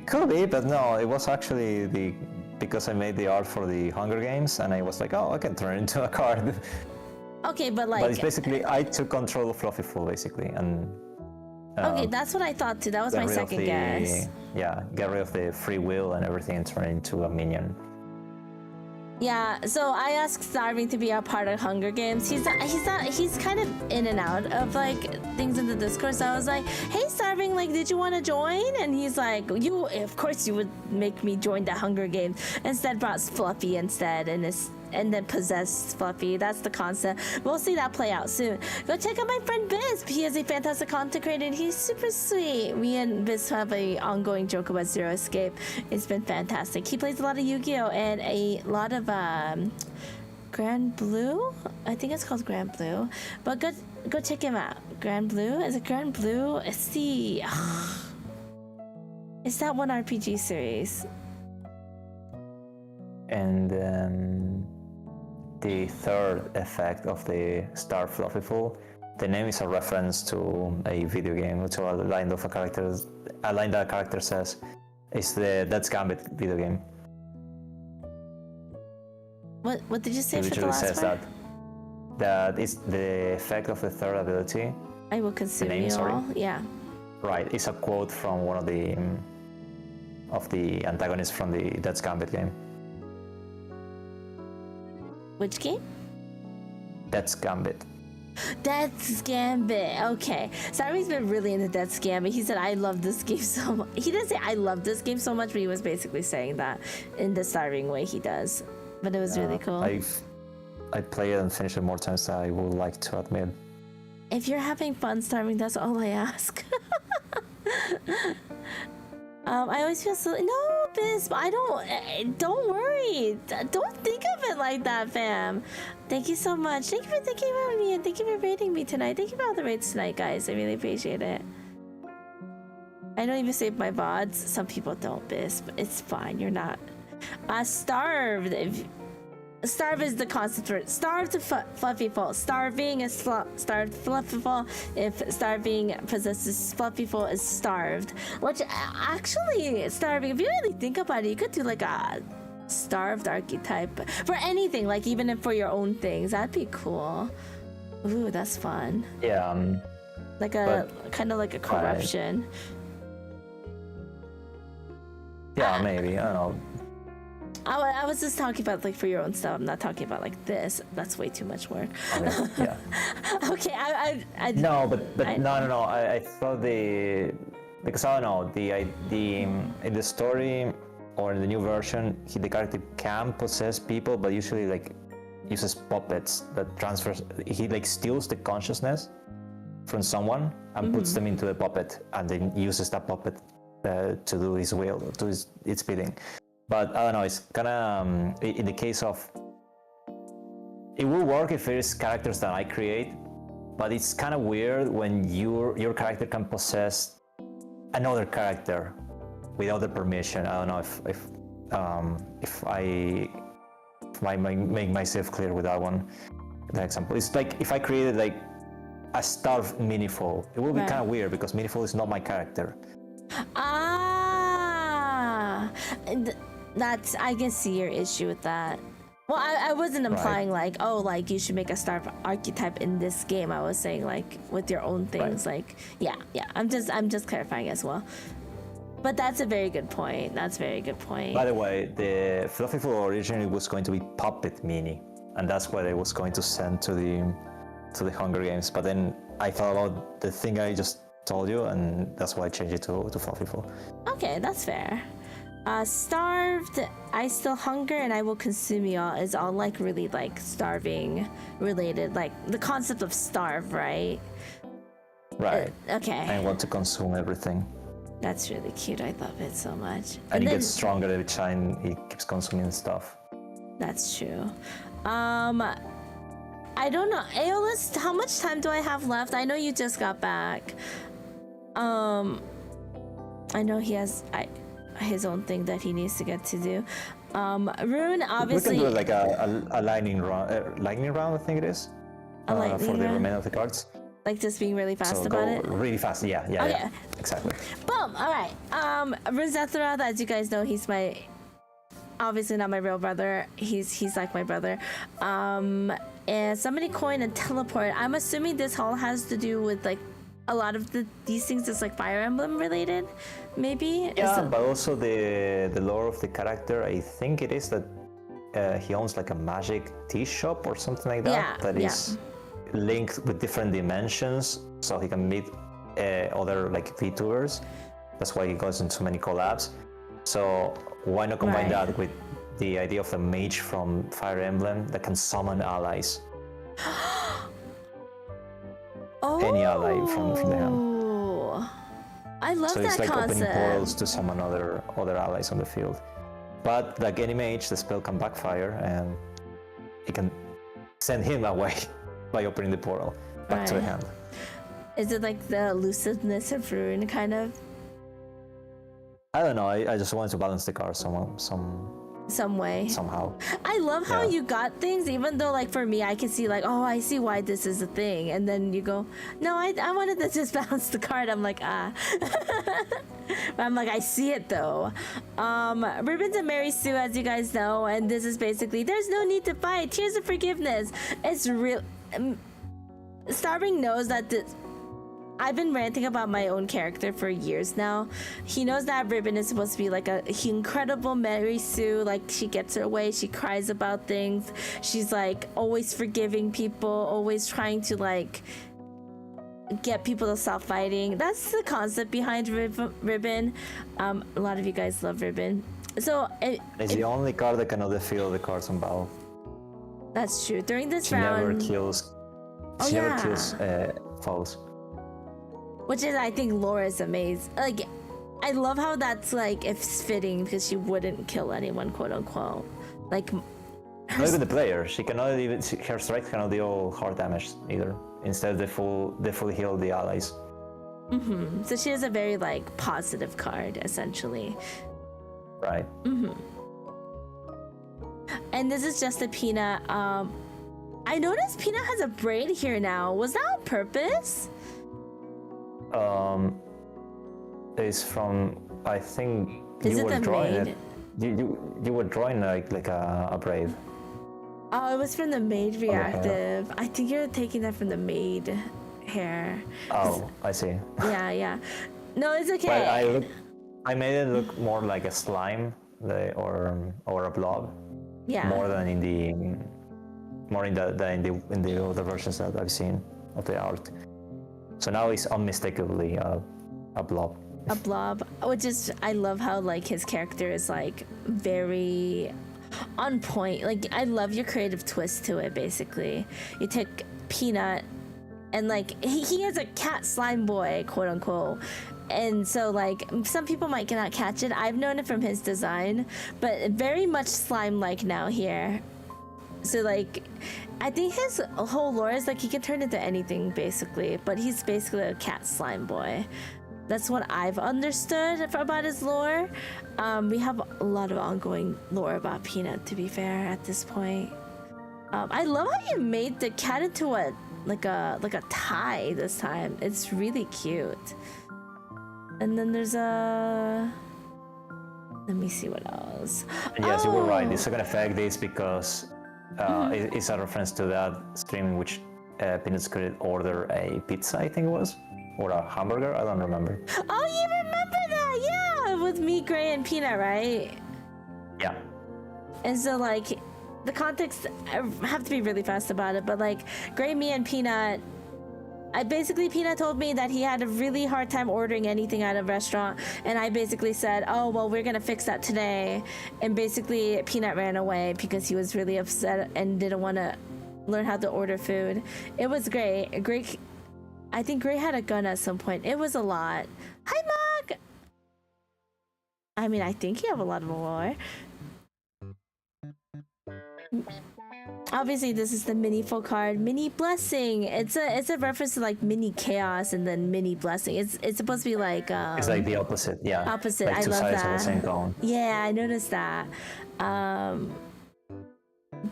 S5: Could be, but no, it was actually because I made the art for the Hunger Games, and I was like, oh, I can turn it into a card.
S1: Okay, but like.
S5: But it's basically I took control of Fluffyful basically, and.
S1: Okay, that's what I thought too. That was
S5: get
S1: my
S5: rid of
S1: second guess.
S5: Yeah, get rid of the free will and everything and turn it into a minion.
S1: Yeah, so I asked Starving to be a part of Hunger Games. He's kind of in and out of like things in the Discord. So I was like, hey Starving, like did you want to join? And he's like, of course you would make me join the Hunger Games. Instead brought Fluffy instead, and then possessed Fluffy. That's the concept. We'll see that play out soon. Go check out my friend Biz. He is a fantastic content creator and he's super sweet. Me and Biz have a ongoing joke about Zero Escape. It's been fantastic. He plays a lot of Yu-Gi-Oh! And a lot of Grand Blue? I think it's called Grand Blue. But go check him out. Grand Blue? Is it Grand Blue? It's the It's that one RPG series.
S5: And the third effect of the Star Fluffyful, the name is a reference to a video game, to a line of a character. A line that a character says, "It's the That's Gambit video game."
S1: What did you say
S5: It
S1: for the
S5: literally
S1: last
S5: says
S1: part?
S5: that is the effect of the third ability.
S1: I will consume
S5: name,
S1: you
S5: sorry?
S1: all. Yeah.
S5: Right, it's a quote from one of the antagonists from the That's Gambit game.
S1: Which game?
S5: That's Gambit.
S1: Death's Gambit. Okay. Starving's been really into Death's Gambit. He said, I love this game so much. He didn't say I love this game so much, but he was basically saying that in the Starving way he does. But it was really cool.
S5: I play it and finish it more times than I would like to admit.
S1: If you're having fun Starving, that's all I ask. I always feel so. No, Biz, I don't worry. Don't think of it like that, fam. Thank you so much. Thank you for thinking about me and thank you for rating me tonight. Thank you for all the rates tonight, guys. I really appreciate it. I don't even save my VODs. Some people don't, Biz, but it's fine. You're not. Starved. Starve is the concept for it. Starved to Fluffyful. Starving is starved Fluffyful. If starving possesses Fluffyful is starved. Which actually, starving, if you really think about it, you could do like a starved archetype for anything, like even if for your own things. That'd be cool. Ooh, that's fun.
S5: Yeah.
S1: Like a kind of like a corruption.
S5: Yeah, maybe. I don't know.
S1: I was just talking about like for your own stuff. I'm not talking about like this. That's way too much work.
S5: Okay, yeah.
S1: Okay, I
S5: No, but no. I thought because I don't know the in the story or in the new version, the character can possess people, but usually like uses puppets that transfers. He like steals the consciousness from someone and puts them into the puppet, and then uses that puppet to do his will, to its bidding. But I don't know, it's kind of, in the case of, it will work if it is characters that I create, but it's kind of weird when your character can possess another character without the permission. I don't know if I make myself clear with that one. The example, it's like if I created like a starved Minnieful, it will be kind of weird because Minnieful is not my character.
S1: That's, I can see your issue with that. Well, I wasn't implying like, oh, like you should make a starved archetype in this game. I was saying like with your own things, like yeah. I'm just clarifying as well. But that's a very good point. That's a very good point.
S5: By the way, the Fluffyful originally was going to be Puppet Mini, and that's what I was going to send to the Hunger Games. But then I thought about the thing I just told you, and that's why I changed it to Fluffyful.
S1: Okay, that's fair. Starved, I still hunger and I will consume you all is all like really like starving related, like the concept of starve, right?
S5: Right.
S1: Okay.
S5: I want to consume everything.
S1: That's really cute. I love it so much.
S5: And he
S1: then,
S5: gets stronger every time he keeps consuming stuff.
S1: That's true. I don't know. Aeolus, how much time do I have left? I know you just got back. I know he has his own thing that he needs to get to do. Rune, obviously.
S5: We can do like a lightning round, I think it is.
S1: A lightning
S5: for the
S1: round?
S5: remainder of the cards.
S1: Like just being really fast
S5: So
S1: about
S5: go
S1: it?
S5: really fast. Yeah,
S1: Okay.
S5: exactly.
S1: Boom! Alright. Rune Zethroth, as you guys know, he's my... Obviously not my real brother. He's like my brother. And Somebody Coin and Teleport. I'm assuming this all has to do with like a lot of these things is like Fire Emblem related, maybe?
S5: Yeah, but also the lore of the character, I think it is that he owns like a magic tea shop or something like that.
S1: Yeah,
S5: Is linked with different dimensions, so he can meet other like VTubers. That's why he goes into many collabs. So why not combine that with the idea of a mage from Fire Emblem that can summon allies? Any ally from the hand.
S1: I love
S5: So
S1: that
S5: it's like
S1: concept.
S5: opening portals to summon other allies on the field. But like any mage, the spell can backfire and it can send him away by opening the portal back to the hand.
S1: Is it like the elusiveness of Rune kind of?
S5: I don't know. I just wanted to balance the card
S1: Some way.
S5: somehow.
S1: I love how
S5: Yeah.
S1: you got things, even though like for me, I can see like, oh, I see why this is a thing, and then you go, no, I wanted to just balance the card. I'm like, ah. But I'm like, I see it though. Ribbons and Mary Sue, as you guys know, and this is basically, there's no need to fight. Tears of forgiveness. It's real. Starving knows that I've been ranting about my own character for years now. He knows that Ribbon is supposed to be like a incredible Mary Sue. Like, she gets her way, she cries about things. She's like always forgiving people, always trying to like get people to stop fighting. That's the concept behind Ribbon. A lot of you guys love Ribbon. So
S5: It's the only card that cannot defeat the cards on battle.
S1: that's true. During this
S5: She never
S1: round,
S5: kills.
S1: Oh,
S5: She never
S1: yeah.
S5: kills foes.
S1: which is, I think, Laura's amazing. Like, I love how that's like, it's fitting because she wouldn't kill anyone, quote unquote. Like,
S5: Not even the player. She cannot even. Her strike cannot deal hard damage either. Instead, they full heal the allies.
S1: so she has a very like positive card, essentially.
S5: Right.
S1: And this is just a Peanut. I noticed Peanut has a braid here now. Was that on purpose?
S5: Is from, I think
S1: Is
S5: you
S1: it
S5: were
S1: the
S5: drawing
S1: maid?
S5: it. You were drawing like a braid.
S1: Oh, it was from the maid reactive. I think you're taking that from the maid hair.
S5: Oh, I see.
S1: Yeah. No, it's okay.
S5: But I made it look more like a slime, or a blob,
S1: yeah.
S5: more than in the other versions that I've seen of the art. So now it's unmistakably a blob.
S1: A blob, which is, I love how like his character is like very on point. Like, I love your creative twist to it. Basically, you take Peanut and like he is a cat slime boy, quote unquote, and so like some people might not catch it. I've known it from his design, but very much slime like now here. So like, I think his whole lore is like he can turn into anything basically, but he's basically a cat slime boy. That's what I've understood about his lore. We have a lot of ongoing lore about Peanut, to be fair, at this point. I love how you made the cat into a tie this time. It's really cute. And then there's a... Let me see what else.
S5: Yes, you were right.
S1: Oh!
S5: The second effect is because it's a reference to that stream in which Peanuts could order a pizza, I think it was, or a hamburger. I don't remember.
S1: Oh, you remember that? Yeah, with me, Gray, and Peanut, right?
S5: Yeah.
S1: And so, like, the context, I have to be really fast about it, but like, Gray, me, and Peanut, Peanut told me that he had a really hard time ordering anything at a restaurant, and I basically said, oh, well, we're gonna fix that today. And basically, Peanut ran away because he was really upset and didn't want to learn how to order food. It was great. Great. I think Gray had a gun at some point. It was a lot. Hi, Mog! I mean, I think you have a lot of lore. Obviously, this is the Minnieful card, Mini Blessing. It's a reference to like Mini Chaos and then Mini Blessing. It's supposed to be like
S5: It's like the opposite, yeah.
S1: opposite.
S5: Like
S1: I
S5: two
S1: love
S5: sides of the
S1: that.
S5: same coin.
S1: Yeah, I noticed that.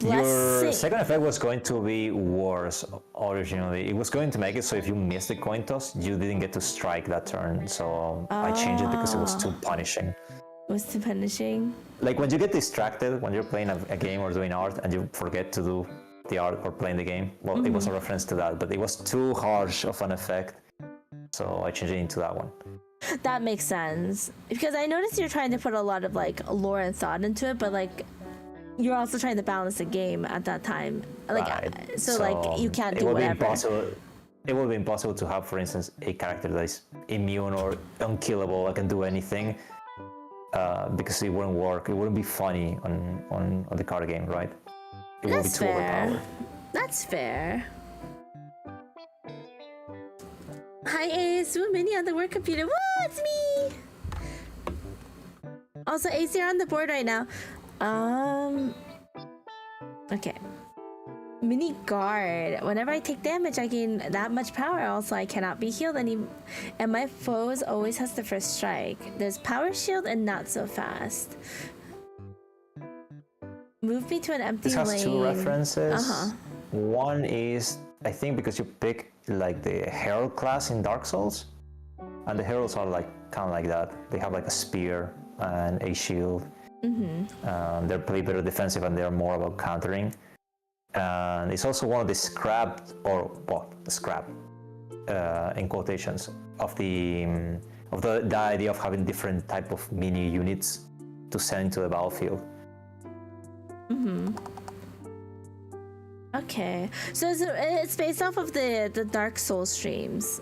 S5: Your
S1: Blessing.
S5: second effect was going to be worse originally. It was going to make it so if you missed the coin toss, you didn't get to strike that turn. So I changed it because it was too punishing.
S1: Was too punishing.
S5: Like when you get distracted when you're playing a game or doing art and you forget to do the art or playing the game, well, it was a reference to that, but it was too harsh of an effect. So I changed it into that one.
S1: That makes sense. Because I noticed you're trying to put a lot of like lore and thought into it, but like you're also trying to balance the game at that time. Like
S5: Right.
S1: so like you can't do
S5: it would
S1: whatever.
S5: Be impossible. It would be impossible to have, for instance, a character that is immune or unkillable, that can do anything, because it wouldn't work. It wouldn't be funny on the card game, right? It would be
S1: That's
S5: too
S1: fair.
S5: overpowered.
S1: That's fair. Hi Ace, with Minnie on the work computer. What's me? Also, Ace, you're on the board right now. Okay. Mini guard. Whenever I take damage, I gain that much power. Also, I cannot be healed and my foes always has the first strike. There's power shield and not so fast. Move me to an empty
S5: This has
S1: lane.
S5: two references.
S1: Uh-huh.
S5: One is, I think, because you pick like the Herald class in Dark Souls, and the Heralds are like kind of like that. They have like a spear and a shield. They're pretty better defensive, and they're more about countering. And it's also one of the scrap, in quotations, of the idea of having different type of mini units to send into the battlefield.
S1: Okay, so it's based off of the Dark Souls streams.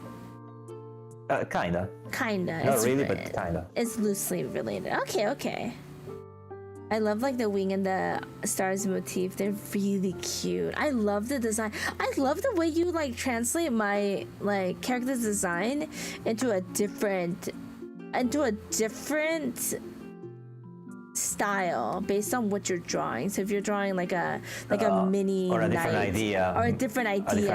S5: Kinda.
S1: Kinda.
S5: Not
S1: It's
S5: really, but kinda.
S1: It's loosely related. Okay. I love like the wing and the stars motif. They're really cute. I love the design. I love the way you like translate my like character's design into a different style based on what you're drawing. So if you're drawing like a mini
S5: or a different
S1: knight
S5: idea.
S1: or a different idea,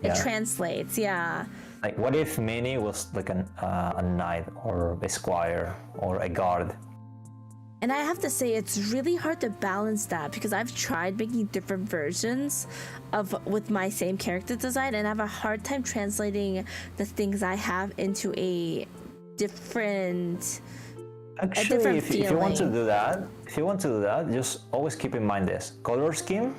S5: yeah.
S1: it translates. Yeah.
S5: Like, what if Minnie was like a knight or a squire or a guard?
S1: And I have to say, it's really hard to balance that because I've tried making different versions with my same character design, and I have a hard time translating the things I have into a different.
S5: Actually, if you want to do that, just always keep in mind this color scheme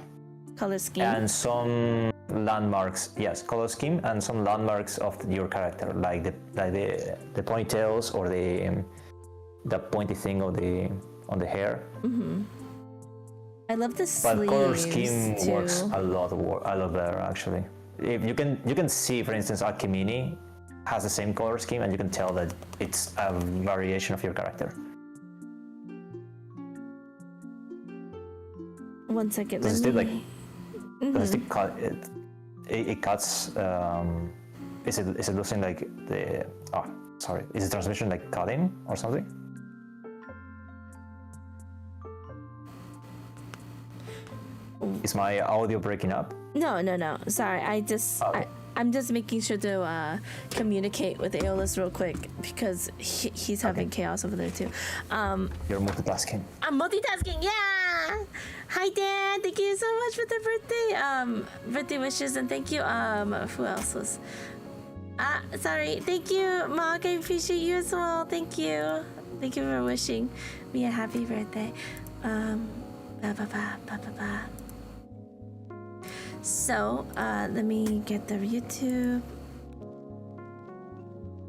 S5: and some landmarks. Yes, color scheme and some landmarks of your character, like the ponytails or the pointy thing on the hair.
S1: I love the sleeves.
S5: But color scheme
S1: too.
S5: works a lot better actually. If you can see, for instance, Akimini has the same color scheme, and you can tell that it's a variation of your character.
S1: 1 second.
S5: Does it
S1: let
S5: still
S1: me-
S5: does it cut it cuts? Is it losing like the? Oh, sorry. Is the transmission like cutting or something? Is my audio breaking up?
S1: No. Sorry, I'm just making sure to communicate with Aeolus real quick because he's having chaos over there too.
S5: You're multitasking.
S1: I'm multitasking. Yeah. Hi Dan, thank you so much for the birthday wishes, and thank you. Who else was? Sorry. Thank you, Mark. I appreciate you as well. Thank you. Thank you for wishing me a happy birthday. Ba ba ba ba ba ba. So, let me get the YouTube.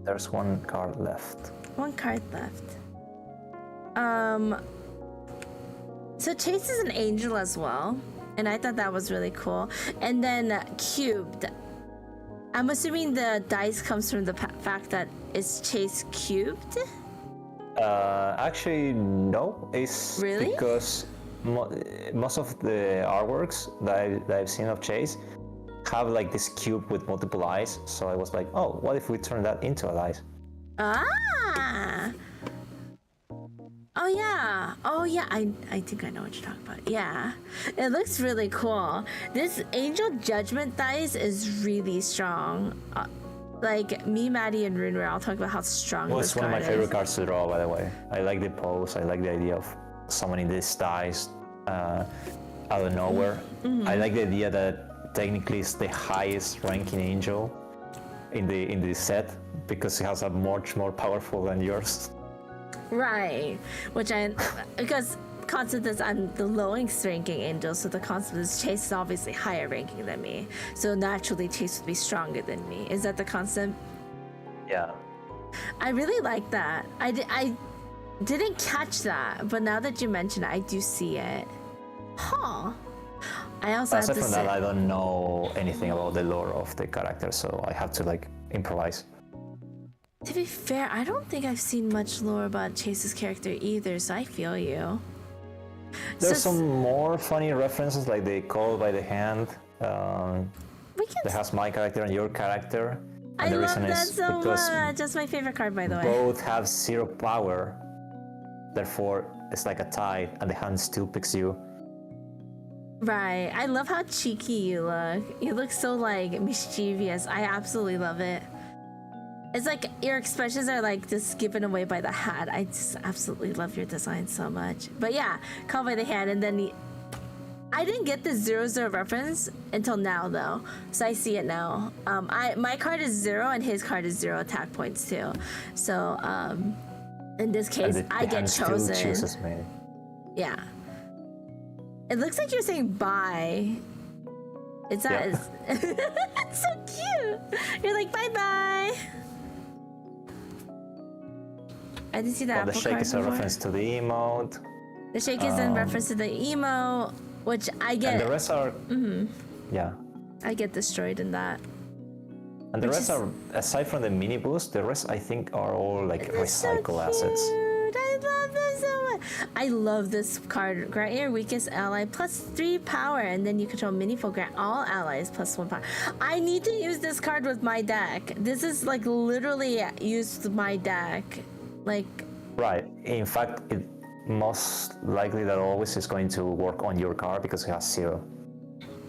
S5: There's one card left.
S1: One card left. So Chase is an angel as well, and I thought that was really cool. And then cubed. I'm assuming the dice comes from the fact that it's Chase cubed.
S5: Actually, no. It's
S1: Really?
S5: because most of the artworks that I've seen of Chase have like this cube with multiple eyes. So I was like, oh, what if we turn that into a dice?
S1: Ah. Oh yeah. I think I know what you're talking about. Yeah. It looks really cool. This Angel Judgment dice is really strong. Like me, Maddie, and Runeware, I'll talk about how strong
S5: Well,
S1: this
S5: it's one of
S1: card
S5: my
S1: is.
S5: favorite cards to draw, by the way. I like the pose. I like the idea of summoning these dice out of nowhere. I like the idea that technically it's the highest ranking angel in the set because it has a much more powerful than yours.
S1: Right. Because concept is I'm the lowest ranking angel, so the concept is Chase is obviously higher ranking than me. So naturally Chase would be stronger than me. Is that the concept?
S5: Yeah.
S1: I really like that. I didn't catch that, but now that you mention it, I do see it. Huh. I also have
S5: Aside
S1: to
S5: from
S1: say,
S5: that, I don't know anything about the lore of the character, so I have to like improvise.
S1: to be fair, I don't think I've seen much lore about Chase's character either, so I feel you.
S5: There's
S1: So-
S5: some more funny references, like the call by the hand.
S1: We can.
S5: That has my character and your character. And
S1: I
S5: the
S1: love
S5: reason
S1: that
S5: is
S1: so
S5: because
S1: much. That's my favorite card, by the way.
S5: both have 0 power. Therefore, it's like a tie, and the hand still picks you.
S1: Right. I love how cheeky you look. You look so like mischievous. I absolutely love it. It's like your expressions are like just given away by the hat. I just absolutely love your design so much. But yeah, call by the hand, and then I didn't get the 0-0 reference until now though, so I see it now. My card is 0 and his card is 0 attack points too. So in this case, I get chosen.
S5: Chooses me.
S1: Yeah. It looks like you're saying bye. It's that.
S5: Yeah.
S1: It's so cute. You're like bye bye. I didn't see that.
S5: Well, the shake is a reference to the emote.
S1: The shake is in reference to the emo, which I get.
S5: And the rest are. Yeah.
S1: I get destroyed in that.
S5: And the rest are, aside from the mini boost, the rest I think are all like recycle assets.
S1: I love this so much. I love this card. Grant your weakest ally +3 power, and then you control Minnieful. Grant all allies +1 power. I need to use this card with my deck. This is like literally used my deck. Like.
S5: Right. In fact, it most likely that always is going to work on your card because it has 0.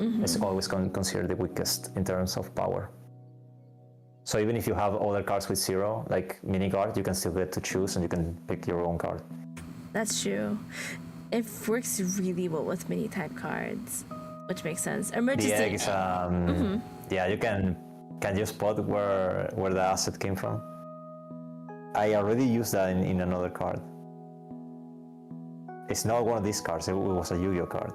S5: It's always going to consider the weakest in terms of power. So even if you have other cards with 0, like mini guard, you can still get to choose and you can pick your own card.
S1: That's true. It works really well with mini type cards, which makes sense. Emergency.
S5: The egg is yeah, you can you spot where the asset came from? I already used that in another card. It's not one of these cards. It was a Yu-Gi-Oh card.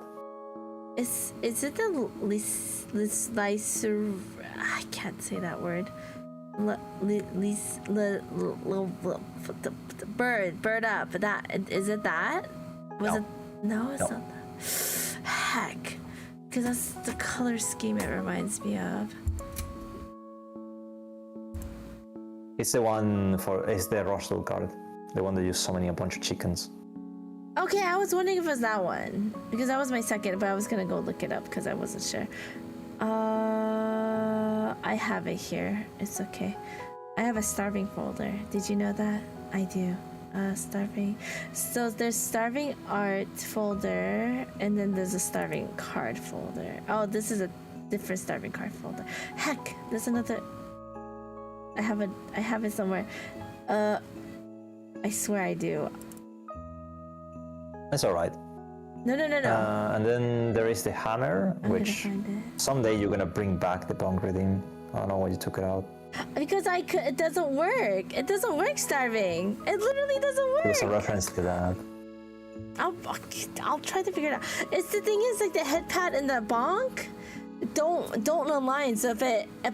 S1: Is it the Licer? I can't say that word. Bird up. That is it. That was it. No, it's not that. Heck, because that's the color scheme it reminds me of.
S5: It's the one it's the Rostal card, the one that you summon a bunch of chickens.
S1: Okay, I was wondering if it was that one because that was my second, but I was gonna go look it up because I wasn't sure. I have it here. It's okay. I have a starving folder. Did you know that? I do. Starving. So there's starving art folder, and then there's a starving card folder. Oh, this is a different starving card folder. Heck, there's another. I have it somewhere. I swear I do.
S5: That's all right.
S1: No.
S5: And then there is the hammer, which someday you're gonna bring back the bunk redeem. I don't know why you took it out.
S1: Because it doesn't work. It doesn't work, starving. It literally doesn't work.
S5: There's a reference to that.
S1: I'll try to figure it out. It's the thing is like the head pad and the bonk don't align. So if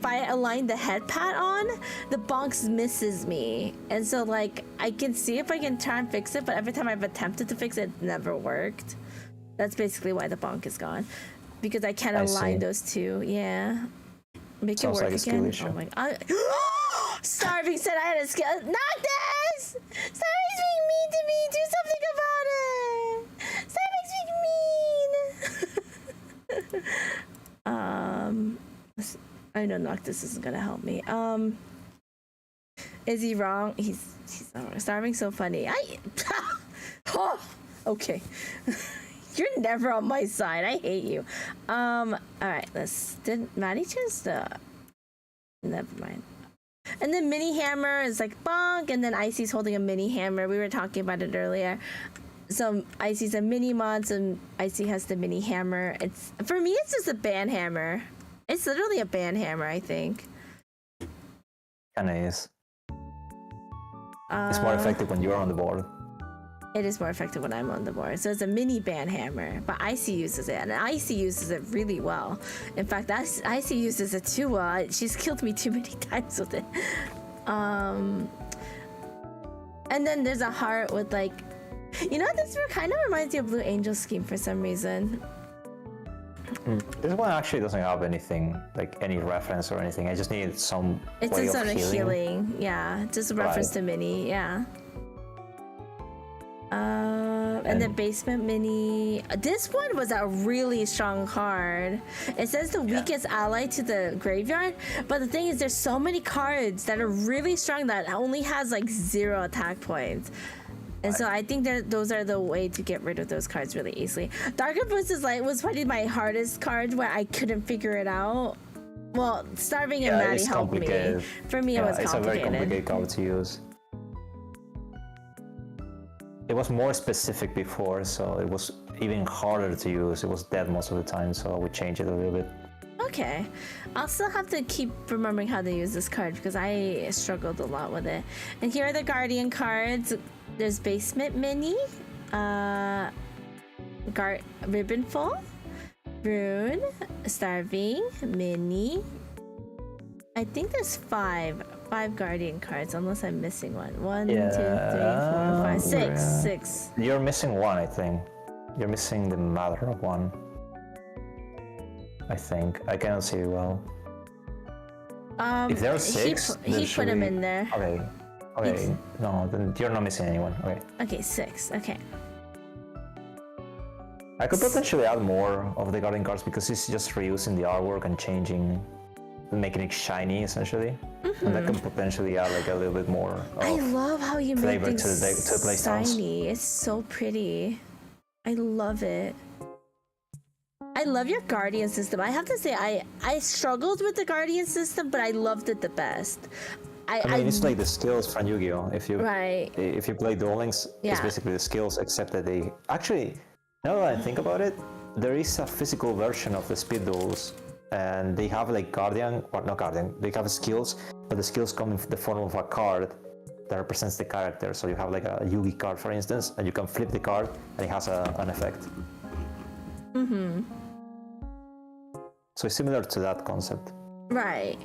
S1: I align the head pad on, the bonks misses me, and so like I can see if I can try and fix it, but every time I've attempted to fix it, it never worked. That's basically why the bonk is gone, because I can't align those two. Yeah, make
S5: Sounds
S1: it work
S5: like a skill
S1: again.
S5: issue.
S1: Oh my god! Starving said I had a skill. Not this! Starving's being mean to me. Do something about it. Starving's being mean. I know Noctis isn't gonna help me. Is he wrong? He's not wrong. Starving's so funny. Oh, okay. You're never on my side. I hate you. All right. Did Maddie choose the? Never mind. And then mini hammer is like bonk, and then Icy's holding a mini hammer. We were talking about it earlier. So Icy's a mini mod, and Icy has the mini hammer. For me, it's just a band hammer. It's literally a band hammer, I think.
S5: Kinda is. It's more effective when you're on the board.
S1: It is more effective when I'm on the board. So it's a mini band hammer, but Icy uses it, and Icy uses it really well. In fact, Icy uses it too well. She's killed me too many times with it. And then there's a heart with like, this kind of reminds me of Blue Angel Scheme for some reason.
S5: This one actually doesn't have anything, like any reference or anything. I just needed some way of
S1: healing. Yeah, just a reference to mini, yeah. And the basement mini. This one was a really strong card. It says the weakest ally to the graveyard, but the thing is, there's so many cards that are really strong that only has like 0 attack points. And so I think that those are the way to get rid of those cards really easily. Darker versus Light was probably my hardest card where I couldn't figure it out. Well, Starving and Maddie
S5: it's
S1: helped me.
S5: complicated.
S1: For me, it was
S5: It's a very
S1: complicated.
S5: complicated card to use. It was more specific before, so it was even harder to use. It was dead most of the time, so we changed it a little bit.
S1: Okay. I'll still have to keep remembering how to use this card because I struggled a lot with it. And here are the Guardian cards. There's Basement Mini, Ribbonful, Rune, Starving, Mini. I think there's five Guardian cards, unless I'm missing one. 1, 2, 3, 4, 5, 6. 6.
S5: You're missing one, I think. You're missing the Mother of one. I think. I cannot see it well. If there are 6,
S1: he put them in there.
S5: Okay. Okay. No, then you're not missing anyone. Okay.
S1: Okay, 6. Okay.
S5: I could potentially add more of the Guardian cards because it's just reusing the artwork and changing, making it shiny essentially. And that can potentially add like a little bit more
S1: I
S5: of
S1: love how you make
S5: flavor
S1: things
S5: to the play styles.
S1: shiny. It's so pretty. I love it. I love your Guardian system. I have to say, I struggled with the Guardian system, but I loved it the best.
S5: I mean, it's like the skills from Yu-Gi-Oh! If you play Duel Links,
S1: Yeah.
S5: it's basically the skills, except that they actually, now that I think about it, there is a physical version of the speed duels, and they have like Guardian, or not Guardian, they have skills, but the skills come in the form of a card that represents the character. So you have like a Yugi card, for instance, and you can flip the card, and it has an effect. So it's similar to that concept.
S1: Right.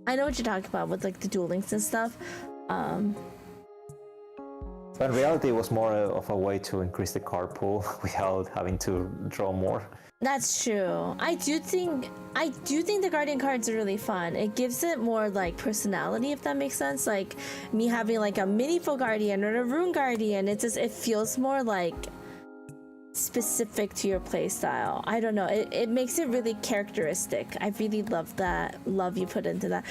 S1: I know what you're talking about with like the Duel Links and stuff.
S5: But in reality, it was more of a way to increase the card pool without having to draw more.
S1: That's true. I do think the Guardian cards are really fun. It gives it more like personality, if that makes sense. Like me having like a Minnieful Guardian or a Rune Guardian, it feels more like specific to your playstyle. I don't know. It makes it really characteristic. I really love that. Love you put into that.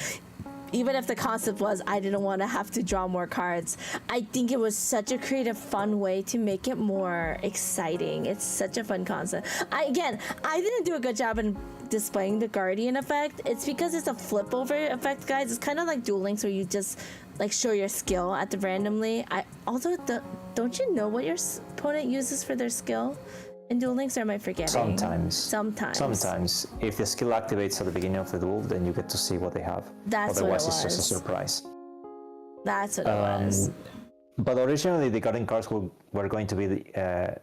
S1: Even if the concept was I didn't want to have to draw more cards, I think it was such a creative, fun way to make it more exciting. It's such a fun concept. I didn't do a good job in displaying the Guardian effect. It's because it's a flip over effect, guys. It's kind of like Duel Links where you just like show your skill at the randomly. Don't you know what your opponent uses for their skill in Duel Links, or am I forgetting?
S5: Sometimes. If the skill activates at the beginning of the duel, then you get to see what they have.
S1: That's
S5: Otherwise,
S1: what it
S5: it's just a
S1: was.
S5: surprise.
S1: That's what it was.
S5: But originally, the Guardian cards were going to be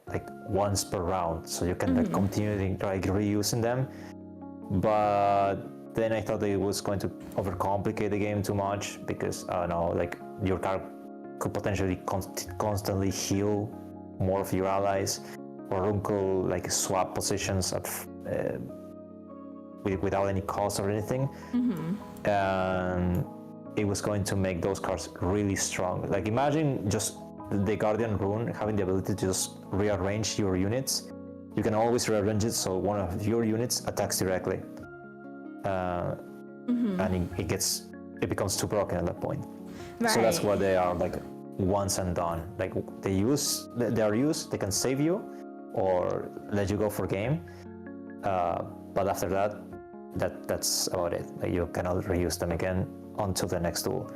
S5: like once per round, so you can like, continue like reusing them. But then I thought that it was going to overcomplicate the game too much because like your card could potentially constantly heal more of your allies, or Rune like swap positions without any cost or anything. And it was going to make those cards really strong. Like imagine just the Guardian Rune having the ability to just rearrange your units. You can always rearrange it so one of your units attacks directly. And it becomes too broken at that point.
S1: Right.
S5: So that's why they are like once and done. Like they are used, they can save you or let you go for game. But after that's about it. Like you cannot reuse them again until the next duel.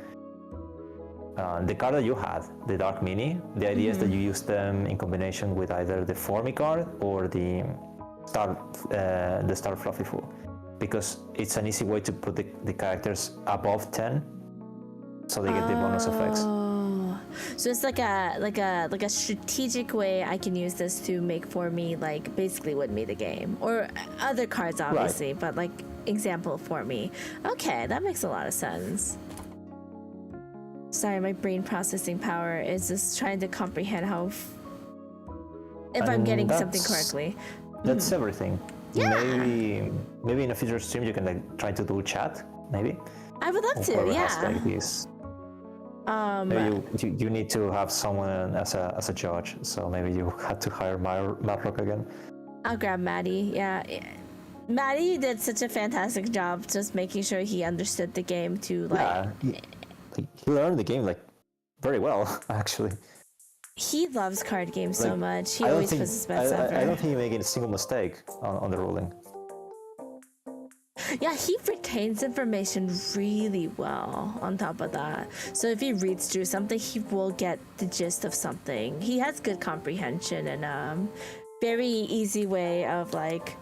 S5: The card that you had, the Dark Mini, the idea is that you use them in combination with either the Formy card or the Star Fluffy Fool, because it's an easy way to put the characters above 10, so they get the bonus effects.
S1: So it's like a strategic way I can use this to make for me, like basically win me the game, or other cards obviously, but like example for me. Okay, that makes a lot of sense. Sorry, my brain processing power is just trying to comprehend how if I'm getting something correctly.
S5: That's everything.
S1: Yeah.
S5: Maybe in a future stream you can like try to do chat. Maybe.
S1: I would love to.
S5: Whoever
S1: Yeah.
S5: has, like, this. Maybe you need to have someone as a judge, so maybe you had to hire Marrock again.
S1: I'll grab Maddie. Yeah. Maddie did such a fantastic job just making sure he understood the game to like.
S5: Yeah, he learned the game like very well, actually.
S1: He loves card games so
S5: Like,
S1: much. He
S5: I don't
S1: always
S5: think
S1: puts his bets ever.
S5: I don't think you make a single mistake on the ruling.
S1: Yeah, he retains information really well on top of that. So if he reads through something, he will get the gist of something. He has good comprehension and very easy way of like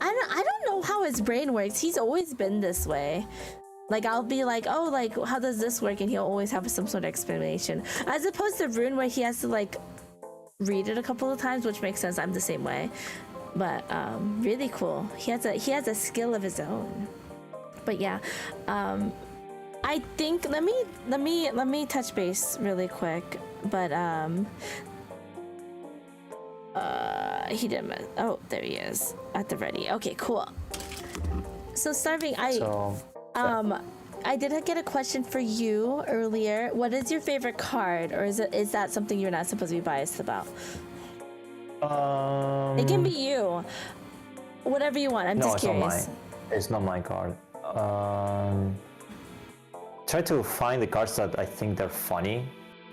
S1: I don't know how his brain works. He's always been this way. Like I'll be like, oh, like how does this work? And he'll always have some sort of explanation. As opposed to Rune where he has to like read it a couple of times, which makes sense. I'm the same way. But really cool. He has a skill of his own. But yeah, I think let me touch base really quick. But he didn't. Oh, there he is at the ready. Okay, cool. So Starving, I did get a question for you earlier. What is your favorite card, or is that something you're not supposed to be biased about? It can be you. Whatever you want. I'm just curious.
S5: It's not my card. Try to find the cards that I think they're funny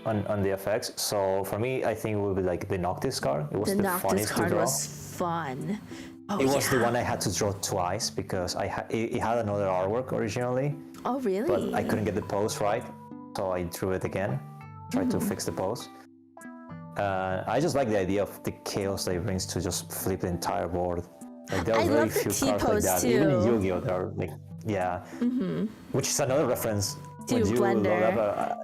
S5: on the effects. So for me, I think it would be like the Noctis card. It was the funniest to draw.
S1: The Noctis card was fun. Oh,
S5: it was the one I had to draw twice because it had another artwork originally.
S1: Oh, really?
S5: But I couldn't get the pose right, so I drew it again. Tried to fix the pose. I just like the idea of the chaos that it brings to just flip the entire board. Like there are very few cards like that.
S1: Too.
S5: Even in Yu-Gi-Oh, there are like which is another reference
S1: to
S5: when you
S1: Blender.
S5: load up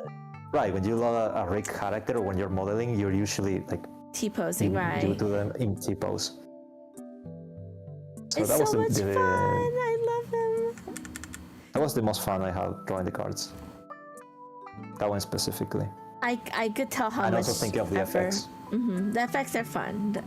S5: when you load a rig character when you're modeling, you're usually like
S1: T-posing, right?
S5: You do them in T-pose. So
S1: it's
S5: that was
S1: so much
S5: the,
S1: fun. I love him.
S5: That was the most fun I had drawing the cards. That one specifically.
S1: I could tell how
S5: and
S1: much.
S5: And also thinking of the effects.
S1: The effects are fun.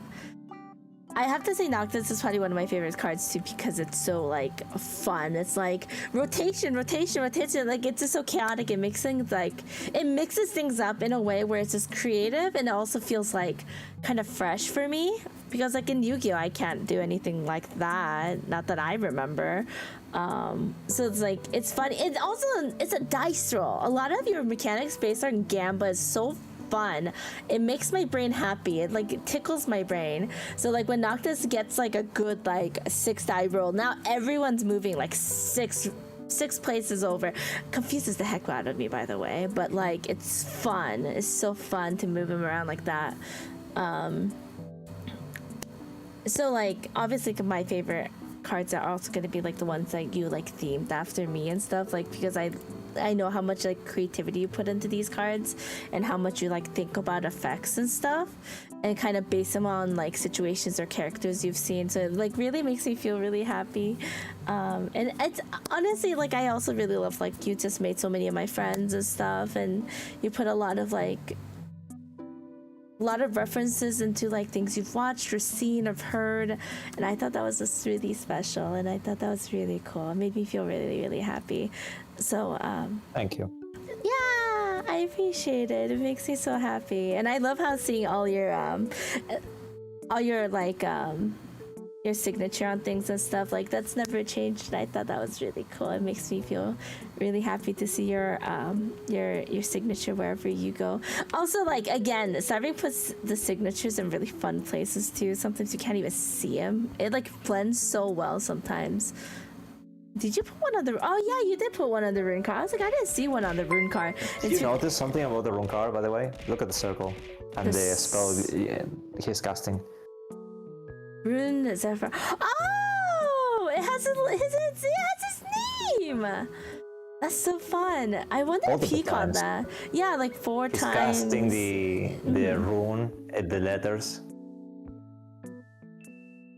S1: I have to say Noctis is probably one of my favorite cards too because it's so like fun. It's like rotation. Like it's just so chaotic. It mixes things up in a way where it's just creative and it also feels like kind of fresh for me. Because like in Yu-Gi-Oh, I can't do anything like that. Not that I remember. So it's like it's fun. It's a dice roll. A lot of your mechanics based on Gamba is so fun. It makes my brain happy. It tickles my brain. So like when Noctis gets like a good like 6 die roll, now everyone's moving like six places over. Confuses the heck out of me, by the way. But like it's fun. It's so fun to move him around like that. So like obviously my favorite cards are also going to be like the ones that you like themed after me and stuff, like because I know how much like creativity you put into these cards and how much you like think about effects and stuff and kind of base them on like situations or characters you've seen. So it like really makes me feel really happy. And it's honestly like I also really love like you just made so many of my friends and stuff, and you put a lot of references into like things you've watched or seen or heard, and I thought that was just really special, and I thought that was really cool. It made me feel really, really happy. So
S5: thank you.
S1: Yeah, I appreciate it. It makes me so happy, and I love how seeing all your like your signature on things and stuff, like that's never changed, and I thought that was really cool. It makes me feel really happy to see your signature wherever you go. Also, like again, Starving puts the signatures in really fun places too. Sometimes you can't even see them. It like blends so well sometimes. Did you put one on the? Oh yeah, you did put one on the rune card. I was like, I didn't see one on the rune card.
S5: Did you notice something about the rune card, by the way? Look at the circle and the spell he's casting.
S1: Rune Zephyr. Oh, it has his name. That's so fun. I want to peek on that. Yeah, like 4
S5: he's
S1: times.
S5: Casting the rune at the letters.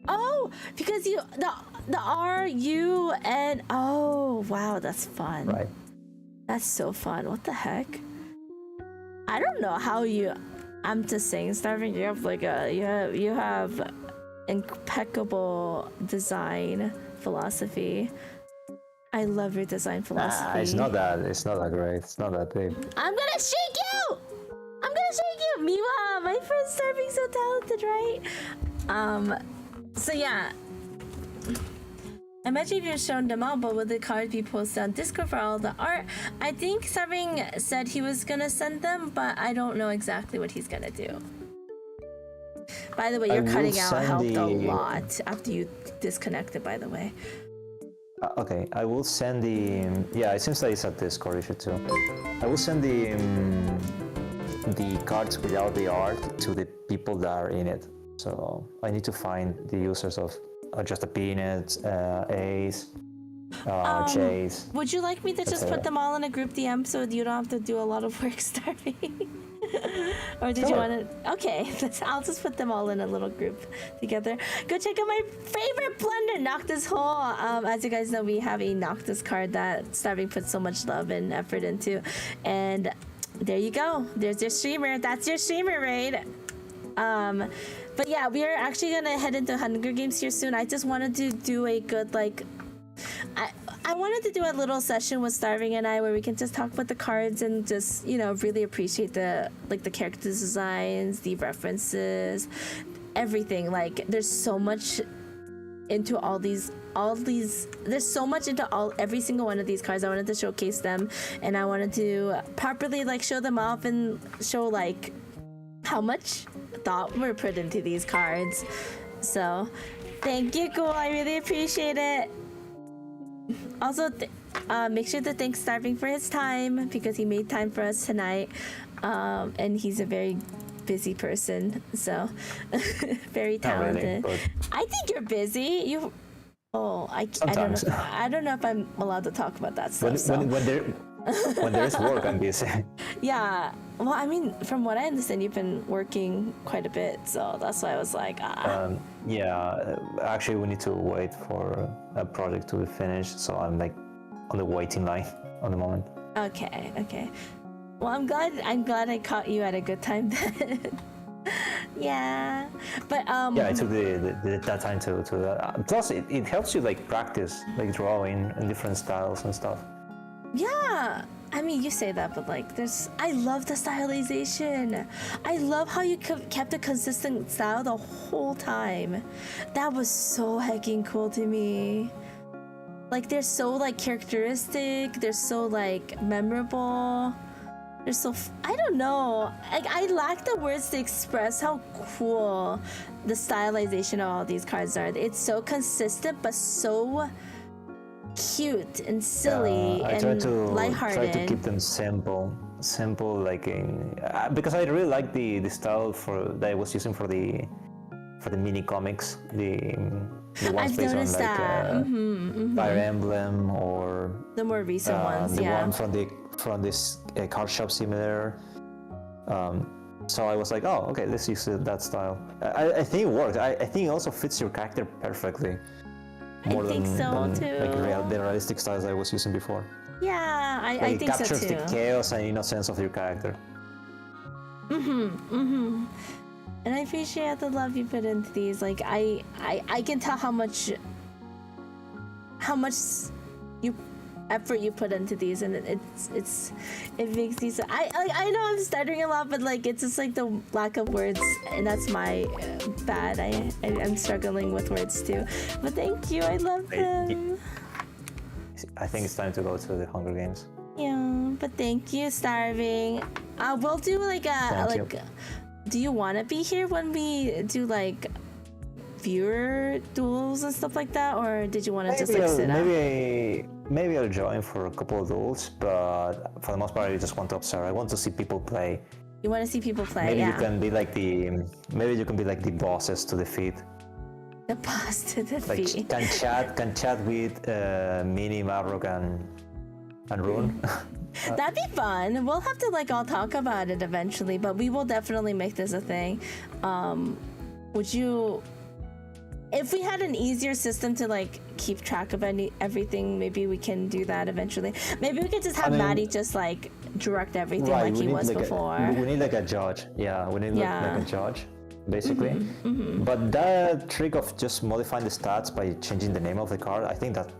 S1: Oh, because the R U N. Oh, wow, that's fun.
S5: Right.
S1: That's so fun. What the heck? I don't know how you. I'm just saying, Starving. You have like you have impeccable design philosophy. I love your design philosophy.
S5: It's not that great. It's not that big.
S1: I'm gonna shake you! Miwa, my friend's Starving so talented, right? So yeah. Imagine if you're shown them all, but would the cards be posted on Discord for all the art? I think Starving said he was gonna send them, but I don't know exactly what he's gonna do. By the way, your
S5: will
S1: cutting out
S5: send
S1: helped a
S5: the-
S1: lot after you disconnected, by the way.
S5: Okay, I will send the. Yeah, it seems like it's a Discord issue too. I will send the cards without the art to the people that are in it. So I need to find the users of just the Peanuts, Ace, Chase.
S1: Would you like me to just put them all in a group DM so you don't have to do a lot of work, Starving? Or did you
S5: Sure.
S1: want to? Okay, I'll just put them all in a little group together. Go check out my favorite blender, Noctis Hole. As you guys know, we have a Noctis card that Starving put so much love and effort into, and there you go. There's your streamer. That's your streamer raid. But yeah, we are actually gonna head into Hunger Games here soon. I just wanted to do a good I wanted to do a little session with Starving and I where we can just talk about the cards and just, you know, really appreciate the character designs, the references, everything. Like there's so much into there's so much into every single one of these cards. I wanted to showcase them and I wanted to properly show them off and show how much thought were put into these cards. So thank you, Cool. I really appreciate it. Also, make sure to thank Starving for his time because he made time for us tonight. And he's a very busy person, so very talented.
S5: Not really,
S1: I think you're busy.
S5: Sometimes.
S1: I don't know if I'm allowed to talk about that stuff.
S5: When there is work, I'm busy.
S1: Yeah. Well, I mean, from what I understand, you've been working quite a bit, so that's why I was like,
S5: Yeah, actually, we need to wait for a project to be finished, so I'm on the waiting line on the moment.
S1: Okay. Well, I'm glad I caught you at a good time then. Yeah, but
S5: Yeah, I took that time to plus it helps you practice drawing in different styles and stuff.
S1: yeah. I mean, you say that, but I love the stylization. I love how you kept a consistent style the whole time. That was so hecking cool to me. They're so characteristic. They're so memorable. They're so I don't know. I lack the words to express how cool the stylization of all these cards are. It's so consistent, but so cute and silly and lighthearted.
S5: Try to keep them simple, because I really like the style that I was using for the mini comics, the ones
S1: I've
S5: based
S1: noticed
S5: on
S1: that.
S5: Fire Emblem or
S1: The more recent ones,
S5: the
S1: yeah.
S5: one from this card shop simulator. So I was like, oh, okay, let's use that style. I think it works. I think it also fits your character perfectly. More
S1: I think so too.
S5: The realistic styles I was using before.
S1: Yeah, I
S5: It
S1: think so
S5: captures
S1: too.
S5: the chaos and innocence of your character.
S1: And I appreciate the love you put into these. I can tell how much effort you put into these, and it makes these. I know I'm stuttering a lot, but it's just the lack of words, and that's my bad. I'm struggling with words too. But thank you, I love them.
S5: I think it's time to go to the Hunger Games.
S1: Yeah, but thank you, Starving. We'll do
S5: Thank you.
S1: Do you want to be here when we do viewer duels and stuff like that, or did you want to just sit out?
S5: Maybe I'll join for a couple of duels, but for the most part, I just want to observe. I want to see people play.
S1: You want to see people play?
S5: Maybe
S1: yeah.
S5: you can be the bosses to defeat.
S1: The boss to defeat.
S5: Can chat with Minnie, Mavrock, and Rune.
S1: That'd be fun. We'll have to all talk about it eventually, but we will definitely make this a thing. Would you? If we had an easier system to keep track of everything, maybe we can do that eventually. Maybe we could just have Maddie just direct everything like he was before.
S5: We need a judge. Yeah, we need a judge, basically. But that trick of just modifying the stats by changing the name of the card, I think that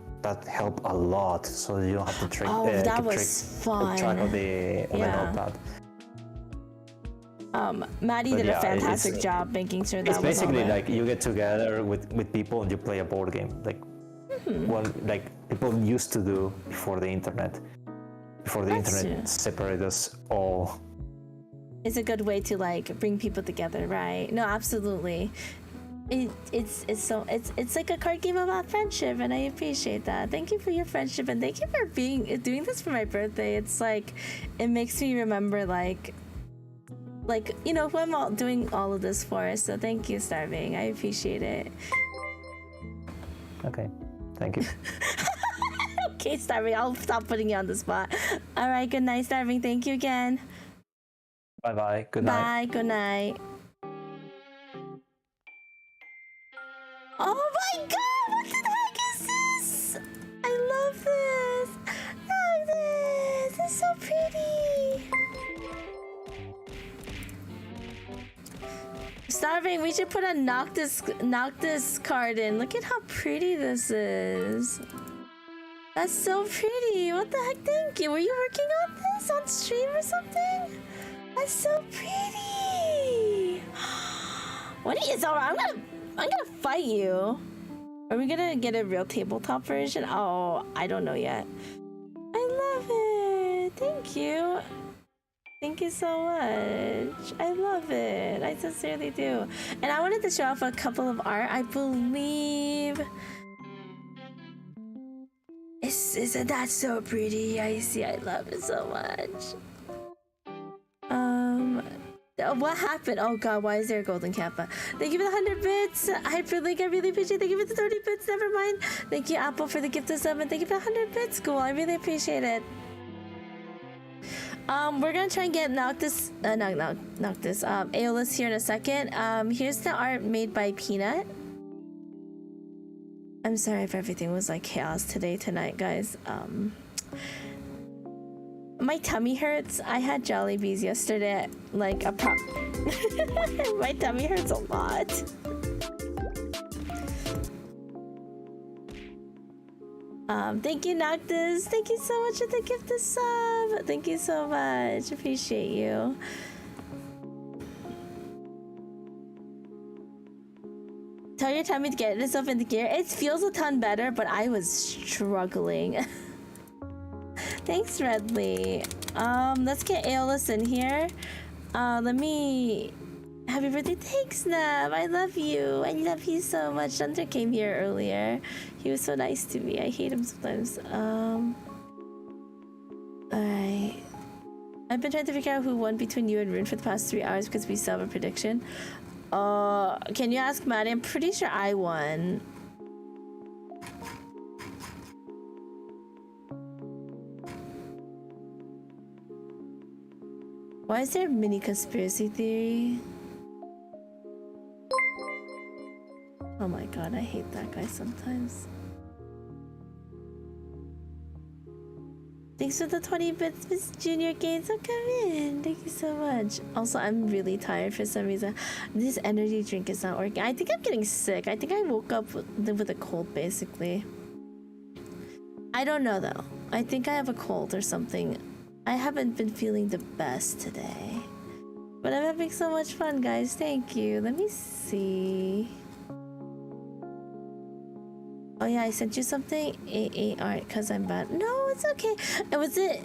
S5: helped a lot. So you don't have to
S1: That was fun.
S5: track of the notepad.
S1: Maddie did a fantastic job making sure that
S5: It's
S1: was all
S5: basically
S1: there.
S5: you get together with people and you play a board game. what like people used to do before the internet. Before the
S1: That's
S5: internet
S1: true.
S5: separated us all.
S1: It's a good way to like bring people together, right? No, absolutely. It's like a card game about friendship, and I appreciate that. Thank you for your friendship, and thank you for doing this for my birthday. It's like it makes me remember like you know who I'm doing all of this for. So thank you, Starving. I appreciate it.
S5: Okay, thank you.
S1: Okay, Starving. I'll stop putting you on the spot. All right. Good night, Starving. Thank you again.
S5: Bye bye. Good night.
S1: Bye. Good night. Oh my god! What the heck is this? I love this! Love this! It's so pretty! Starving, we should put a knock this card in. Look at how pretty this is. That's so pretty. What the heck? Thank you. Were you working on this on stream or something? That's so pretty. What are you, Zora? I'm gonna fight you. Are we gonna get a real tabletop version? Oh, I don't know yet. I love it. Thank you. Thank you so much. I love it. I sincerely do. And I wanted to show off a couple of art. I believe. Isn't that so pretty? I see. I love it so much. What happened? Oh god, why is there a golden kappa? Thank you for the 100 bits. Hyperlink, I really appreciate it. Thank you for the 30 bits. Never mind. Thank you, Apple, for the gift of sub, and thank you for the 100 bits. Cool. I really appreciate it. We're gonna try and get Noctis, Aeolus here in a second. Here's the art made by Peanut. I'm sorry if everything was like chaos tonight, guys. My tummy hurts. I had Jollibees yesterday. Like my tummy hurts a lot. Thank you, Noctis. Thank you so much for the gift of sub. Thank you so much. Appreciate you. Tell your tummy to get itself into gear. It feels a ton better, but I was struggling. Thanks, Redley. Let's get Aeolus in here. Let me... Happy birthday. Thanks, Nab. I love you. I love you so much. Thunder came here earlier. He was so nice to me. I hate him sometimes. Alright. I've been trying to figure out who won between you and Rune for the past 3 hours because we still have a prediction. Can you ask Maddie? I'm pretty sure I won. Why is there a mini conspiracy theory? Oh my god, I hate that guy sometimes. Thanks for the 20 bits, Miss Junior Games. So come in. Thank you so much. Also, I'm really tired for some reason. This energy drink is not working. I think I'm getting sick. I think I woke up with a cold, basically. I don't know, though. I think I have a cold or something. I haven't been feeling the best today. But I'm having so much fun, guys. Thank you. Let me see. Oh yeah, I sent you something. Art, cause I'm bad. No, it's okay. It was it.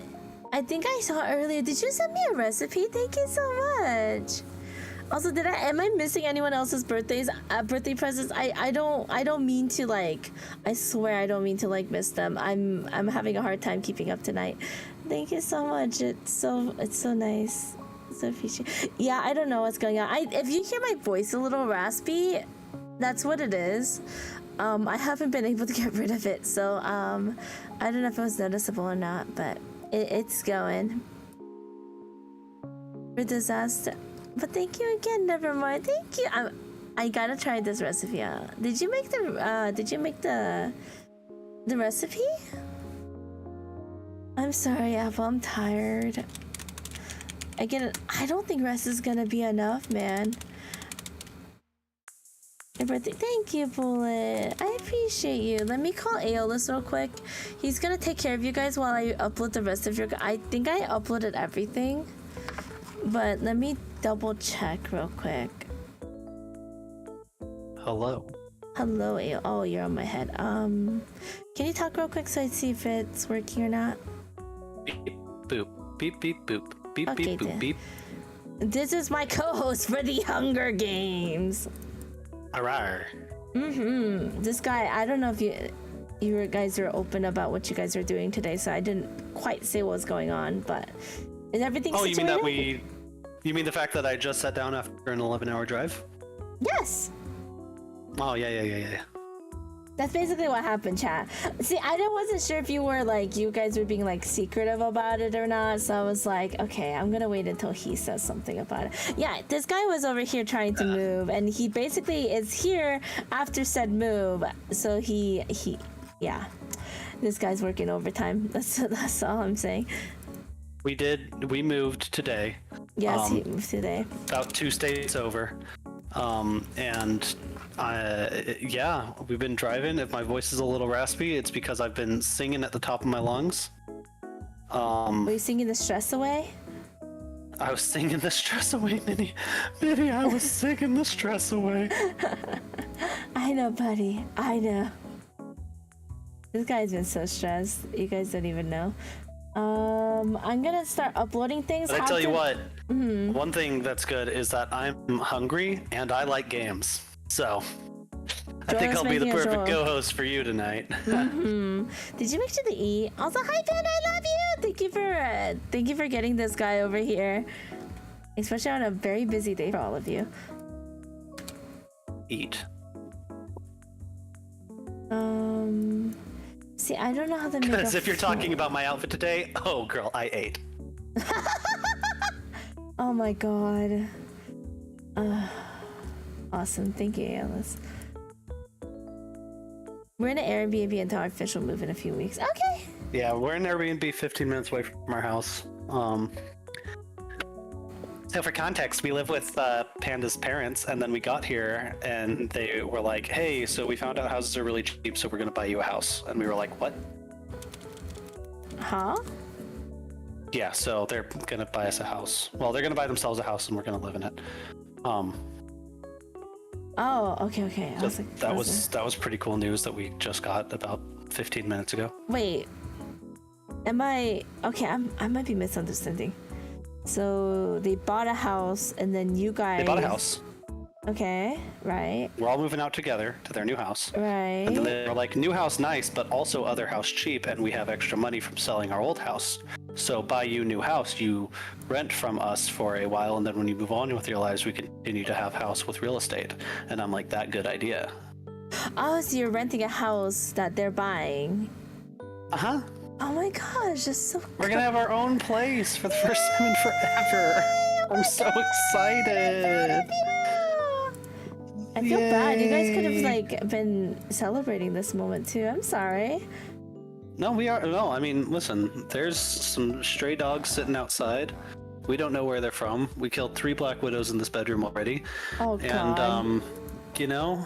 S1: I think I saw it earlier. Did you send me a recipe? Thank you so much. Also, am I missing anyone else's birthday presents? I don't mean to like. I swear I don't mean to like miss them. I'm having a hard time keeping up tonight. Thank you so much. It's so nice. So appreciate. Yeah, I don't know what's going on. If you hear my voice a little raspy, that's what it is. I haven't been able to get rid of it, so I don't know if it was noticeable or not, but it's going. For disaster. But thank you again, never mind. Thank you. I gotta try this recipe out. Did you make the recipe? I'm sorry, Apple, I'm tired. I don't think rest is gonna be enough, man. Your birthday. Thank you, Bullet. I appreciate you. Let me call Aeolus real quick. He's gonna take care of you guys while I upload the rest of your... I think I uploaded everything. But let me double check real quick.
S6: Hello.
S1: Hello, oh, you're on my head. Can you talk real quick so I see if it's working or not?
S6: Beep, boop. Beep, beep, boop. Beep,
S1: Okay,
S6: beep, boop,
S1: then.
S6: beep.
S1: This is my co-host for the Hunger Games.
S6: Arrar.
S1: This guy, I don't know if you guys are open about what you guys are doing today, so I didn't quite say what was going on, but is everything
S6: Oh, you mean that
S1: situated?
S6: You mean the fact that I just sat down after an 11-hour drive?
S1: Yes.
S6: Oh, yeah.
S1: That's basically what happened, chat. See, wasn't sure if you guys were being like secretive about it or not, so I was like, okay, I'm gonna wait until he says something about it. Yeah, this guy was over here trying to move, and he basically is here after said move, so yeah. This guy's working overtime. That's all I'm saying.
S6: We moved today.
S1: Yes, he moved today.
S6: About 2 states over. And yeah, we've been driving. If my voice is a little raspy, it's because I've been singing at the top of my lungs.
S1: Were you singing the stress away?
S6: I was singing the stress away, Minnie. Minnie, I was singing the stress away.
S1: I know, buddy. I know. This guy's been so stressed. You guys don't even know. I'm gonna start uploading things.
S6: But I tell you what, one thing that's good is that I'm hungry and I like games. So I think
S1: Joel's
S6: I'll be the
S1: making a
S6: perfect
S1: Joel.
S6: co-host for you tonight.
S1: Did you make sure to eat? Also, hi Ben, I love you. Thank you for getting this guy over here, especially on a very busy day for all of you.
S6: Eat.
S1: See, I don't know how to make.
S6: Because
S1: a
S6: if you're talking about my outfit today, oh girl, I ate.
S1: Oh my god. Awesome. Thank you, Alice. We're in an Airbnb until our official move in a few weeks. Okay.
S6: Yeah, we're in Airbnb 15 minutes away from our house. So for context, we live with Panda's parents, and then we got here, and they were like, hey, so we found out houses are really cheap, so we're going to buy you a house. And we were like, what?
S1: Huh?
S6: Yeah, so they're going to buy us a house. Well, they're going to buy themselves a house, and we're going to live in it.
S1: Oh, okay. I
S6: So
S1: was like,
S6: that was pretty cool news that we just got about 15 minutes ago.
S1: Wait. Am I okay? I might be misunderstanding. So they bought a house, and then you guys.
S6: They bought a house.
S1: Okay, right.
S6: We're all moving out together to their new house.
S1: Right.
S6: And then they were like, new house nice, but also other house cheap, and we have extra money from selling our old house. So buy you new house, you rent from us for a while, and then when you move on with your lives, we continue to have house with real estate. And I'm like, that good idea.
S1: Oh, so you're renting a house that they're buying.
S6: Uh-huh.
S1: Oh my gosh, that's so
S6: We're gonna have our own place for the first time in forever. I'm so excited.
S1: I feel bad. You guys could have like been celebrating this moment too. I'm sorry.
S6: No, we are. No, I mean, listen, there's some stray dogs sitting outside. We don't know where they're from. We killed 3 black widows in this bedroom already.
S1: Oh god.
S6: And, you know,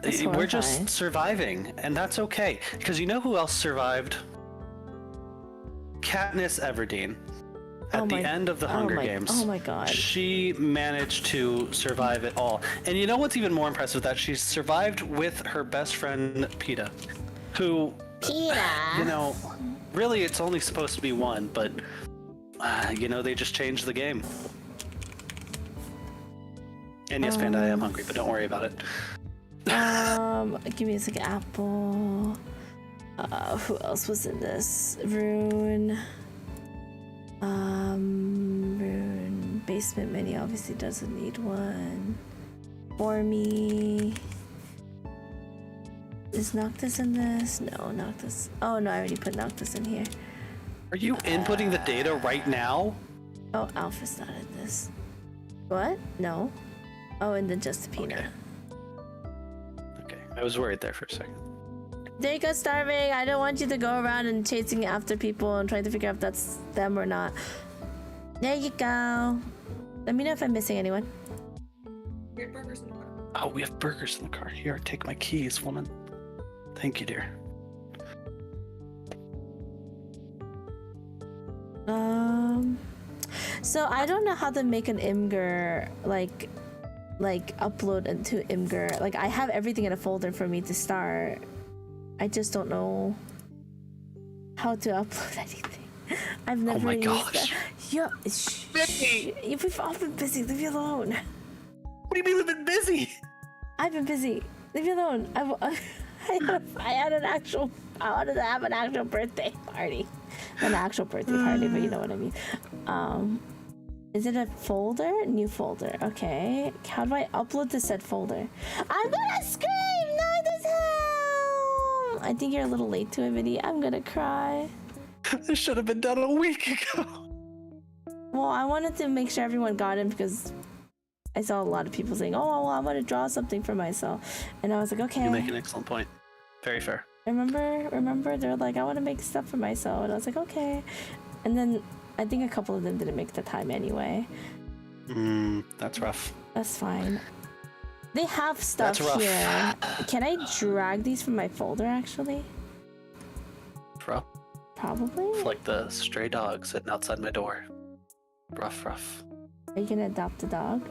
S1: That's
S6: we're
S1: horrifying.
S6: just surviving, and that's okay. Because you know who else survived? Katniss Everdeen. At the end of the Hunger Games.
S1: Oh my god.
S6: She managed to survive it all. And you know what's even more impressive? That she survived with her best friend, Peta. Who,
S1: Peter.
S6: you know, really it's only supposed to be one, but, you know, they just changed the game. And yes, Panda, I am hungry, but don't worry about it.
S1: Give me a second. Apple. Who else was in this? Rune. Rune. Basement Mini obviously doesn't need one. For me. Is Noctis in this? No, Noctis. Oh no, I already put Noctis in here.
S6: Are you inputting the data right now?
S1: Oh, Alpha's not in this. What? No. Oh, and then just Pina.
S6: Okay, I was worried there for a second.
S1: There you go, Starving. I don't want you to go around and chasing after people and trying to figure out if that's them or not. There you go. Let me know if I'm missing anyone.
S7: We have burgers in the car.
S6: Oh, we have burgers in the car. Here, take my keys, woman. Thank you, dear.
S1: So I don't know how to make an Imgur, like, like upload into Imgur. Like I have everything in a folder for me to start. I just don't know how to upload anything. I've never
S6: my
S1: used
S6: gosh.
S1: that. Yeah, we've all been busy. Leave me alone.
S6: What do you mean we've been busy?
S1: I've been busy. Leave me alone. I wanted to have an actual birthday party. Not an actual birthday party, but you know what I mean. Is it a folder? New folder. Okay. How do I upload to said folder? I'm gonna scream! No, this help! I think you're a little late to it, Vinny. I'm gonna cry.
S6: This should have been done a week ago.
S1: Well, I wanted to make sure everyone got it because I saw a lot of people saying, "Oh, well, I want to draw something for myself," and I was like, "Okay."
S6: You make an excellent point. Very fair.
S1: Remember, they're like, "I want to make stuff for myself," and I was like, "Okay," and then I think a couple of them didn't make the time anyway.
S6: That's rough.
S1: That's fine. They have stuff
S6: That's rough.
S1: here. Can I drag these from my folder? Actually,
S6: Rough.
S1: probably.
S6: Like the stray dog sitting outside my door. Rough.
S1: Are you gonna adopt a dog?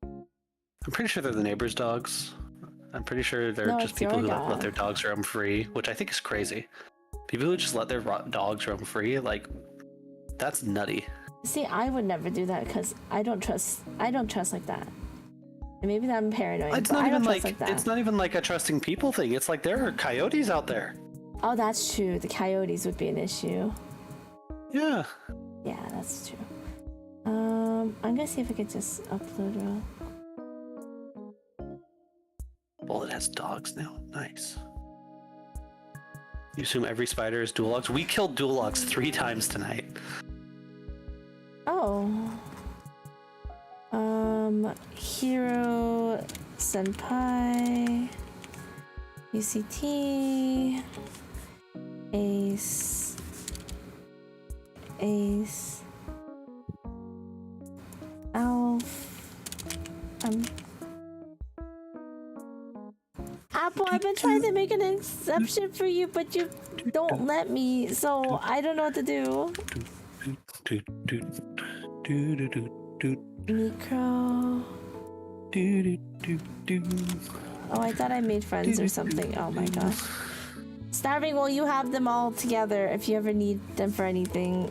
S6: I'm pretty sure they're the neighbors' dogs. I'm pretty sure they're
S1: No,
S6: just
S1: it's
S6: people
S1: your
S6: who
S1: dog.
S6: let their dogs roam free, which I think is crazy. People who just let their dogs roam free, like, that's nutty.
S1: See, I would never do that because I don't trust like that. And maybe I'm paranoid.
S6: It's
S1: but
S6: not
S1: I
S6: even
S1: don't
S6: like
S1: trust like that.
S6: it's not even like a trusting people thing. It's like there are coyotes out there.
S1: Oh, that's true. The coyotes would be an issue.
S6: Yeah.
S1: Yeah, that's true. I'm gonna see if I could just upload real.
S6: Bullet has dogs now. Nice. You assume every spider is dual logs? We killed dual logs 3 times tonight.
S1: Oh. Hero Senpai. UCT. Ace. Alf. Apple, I've been trying to make an exception for you, but you don't let me, so I don't know what to do. Micro. Oh, I thought I made friends or something. Oh my gosh. Starving, well, you have them all together if you ever need them for anything.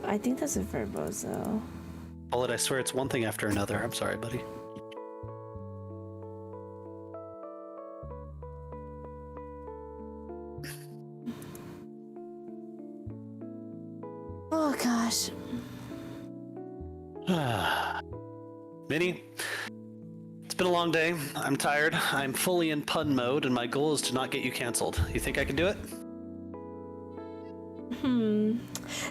S1: I think that's a Verbozo.
S6: Bullet, I swear it's one thing after another. I'm sorry, buddy.
S1: Oh gosh.
S6: Minnie, it's been a long day. I'm tired. I'm fully in pun mode, and my goal is to not get you canceled. You think I can do it?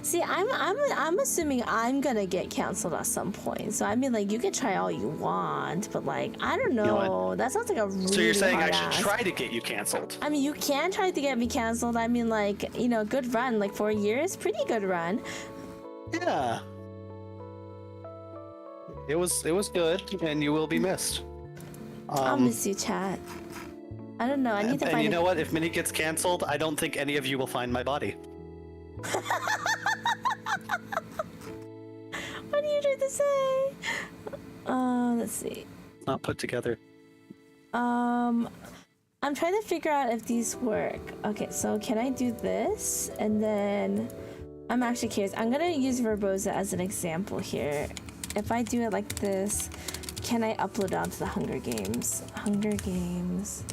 S1: See, I'm assuming I'm gonna get canceled at some point. So I mean, like, you can try all you want, but like, I don't know.
S6: You know
S1: that sounds like a really
S6: So you're saying I
S1: hard
S6: should
S1: ask.
S6: try to get you canceled?
S1: I mean, you can try to get me canceled. I mean, like, you know, good run, like 4 years, pretty good run.
S6: Yeah. It was good, and you will be missed.
S1: I'll miss you, chat. I don't know. I need to
S6: and
S1: find.
S6: you know what? If Minnie gets canceled, I don't think any of you will find my body.
S1: What are you trying to say? Let's see.
S6: Not put together.
S1: I'm trying to figure out if these work. Okay, so can I do this? And then I'm actually curious. I'm gonna use Verboza as an example here. If I do it like this, can I upload onto the Hunger Games? Hunger Games.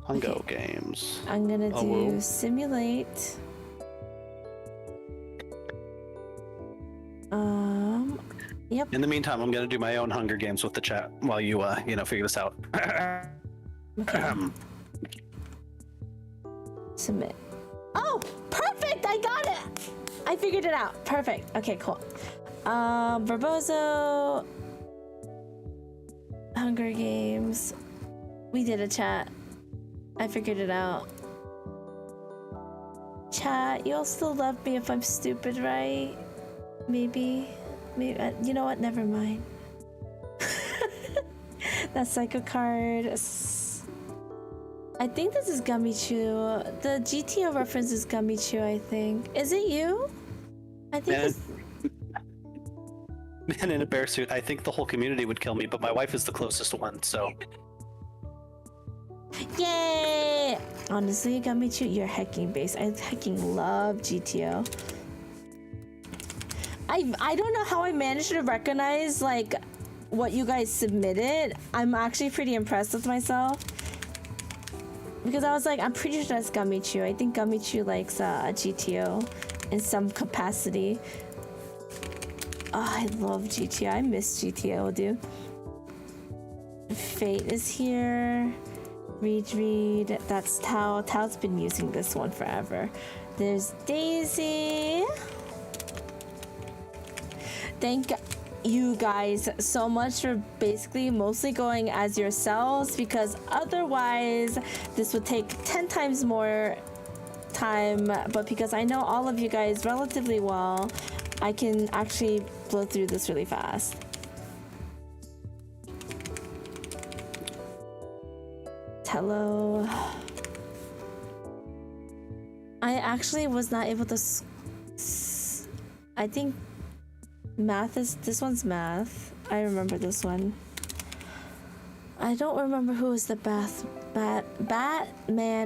S6: Hungo Games.
S1: I'm gonna do
S6: whoa.
S1: simulate. Yep.
S6: In the meantime, I'm gonna do my own Hunger Games with the chat while you, figure this out.
S1: Okay. Submit. Oh, perfect! I got it! I figured it out. Perfect. Okay, cool. Barbozo. Hunger Games. We did a chat. I figured it out. Chat, you'll still love me if I'm stupid, right? Maybe. You know what? Never mind. That psycho card. I think this is Gummy Chew. The GTO reference is Gummy Chew, I think. Is it you? I think it's...
S6: man in a bear suit, I think the whole community would kill me, but my wife is the closest one, so.
S1: Yay! Honestly, Gummichu, you're hecking base. I hecking love GTO. I don't know how I managed to recognize like what you guys submitted. I'm actually pretty impressed with myself. Because I was like, I'm pretty sure that's Gummichu. I think Gummichu likes GTO in some capacity. Oh, I love GTO. I miss GTO, dude. Fate is here. Reed. That's Tao. Tao's been using this one forever. There's Daisy. Thank you guys so much for basically mostly going as yourselves, because otherwise this would take 10 times more time, but because I know all of you guys relatively well, I can actually blow through this really fast. Hello. I actually was not able to I think math is, this one's math. I remember this one. I don't remember who was the Batman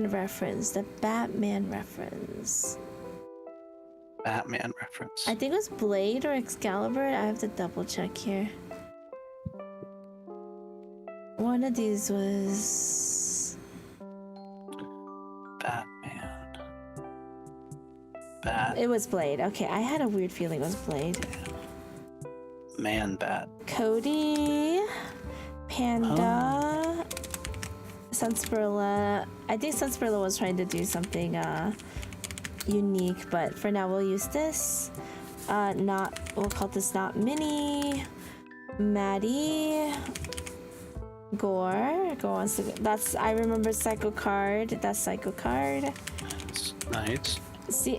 S1: reference. The Batman reference.
S6: Batman reference.
S1: I think it was Blade or Excalibur. I have to double check here. One of these was
S6: Batman.
S1: It was Blade. Okay, I had a weird feeling it was Blade.
S6: Man Bat.
S1: Cody, Panda, Sunspirilla. I think Sunspirilla was trying to do something unique, but for now we'll use this. We'll call this not Minnie. Maddie. Gore wants to. That's, I remember Psycho Card. That's Psycho Card.
S6: Nice.
S1: See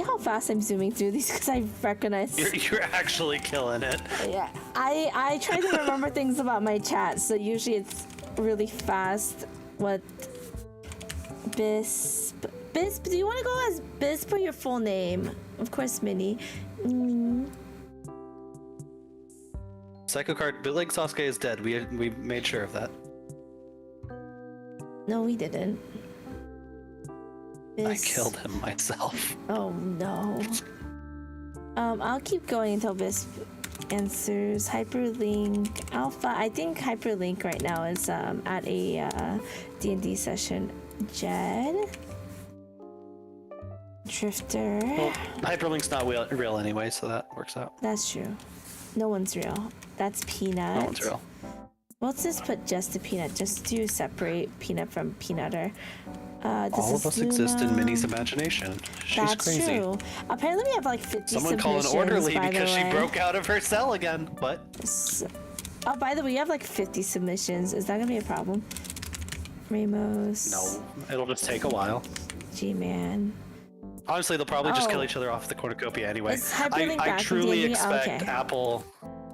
S1: how fast I'm zooming through these because I recognize.
S6: You're actually killing it.
S1: Yeah, I try to remember things about my chat, so usually it's really fast. What? Bisp, do you want to go as Bisp or your full name? Of course, Minnie.
S6: Psycho Card, Bootleg Sasuke is dead. We made sure of that.
S1: No, we didn't.
S6: I killed him myself.
S1: Oh no. I'll keep going until Bisp answers. Hyperlink Alpha. I think Hyperlink right now is at a D&D session. Jed. Drifter.
S6: Well, Hyperlink's not real anyway, so that works out.
S1: That's true. No one's real. That's Peanut.
S6: No one's real.
S1: Let's just put just a Peanut, just to separate Peanut from Peanutter.
S6: All of us exist in Minnie's imagination. She's
S1: That's
S6: crazy.
S1: true. Apparently we have like 50
S6: Someone call an
S1: submissions,
S6: orderly
S1: by
S6: because
S1: the
S6: she
S1: way.
S6: broke out of her cell again. What?
S1: Oh, by the way, you have like 50 submissions. Is that gonna be a problem? Ramos.
S6: No, it'll just take a while.
S1: G-Man.
S6: Honestly, they'll probably just kill
S1: Oh.
S6: each other off the cornucopia anyway.
S1: Is Hyperlink
S6: I
S1: back in
S6: truly
S1: D&D?
S6: expect
S1: Okay.
S6: Apple.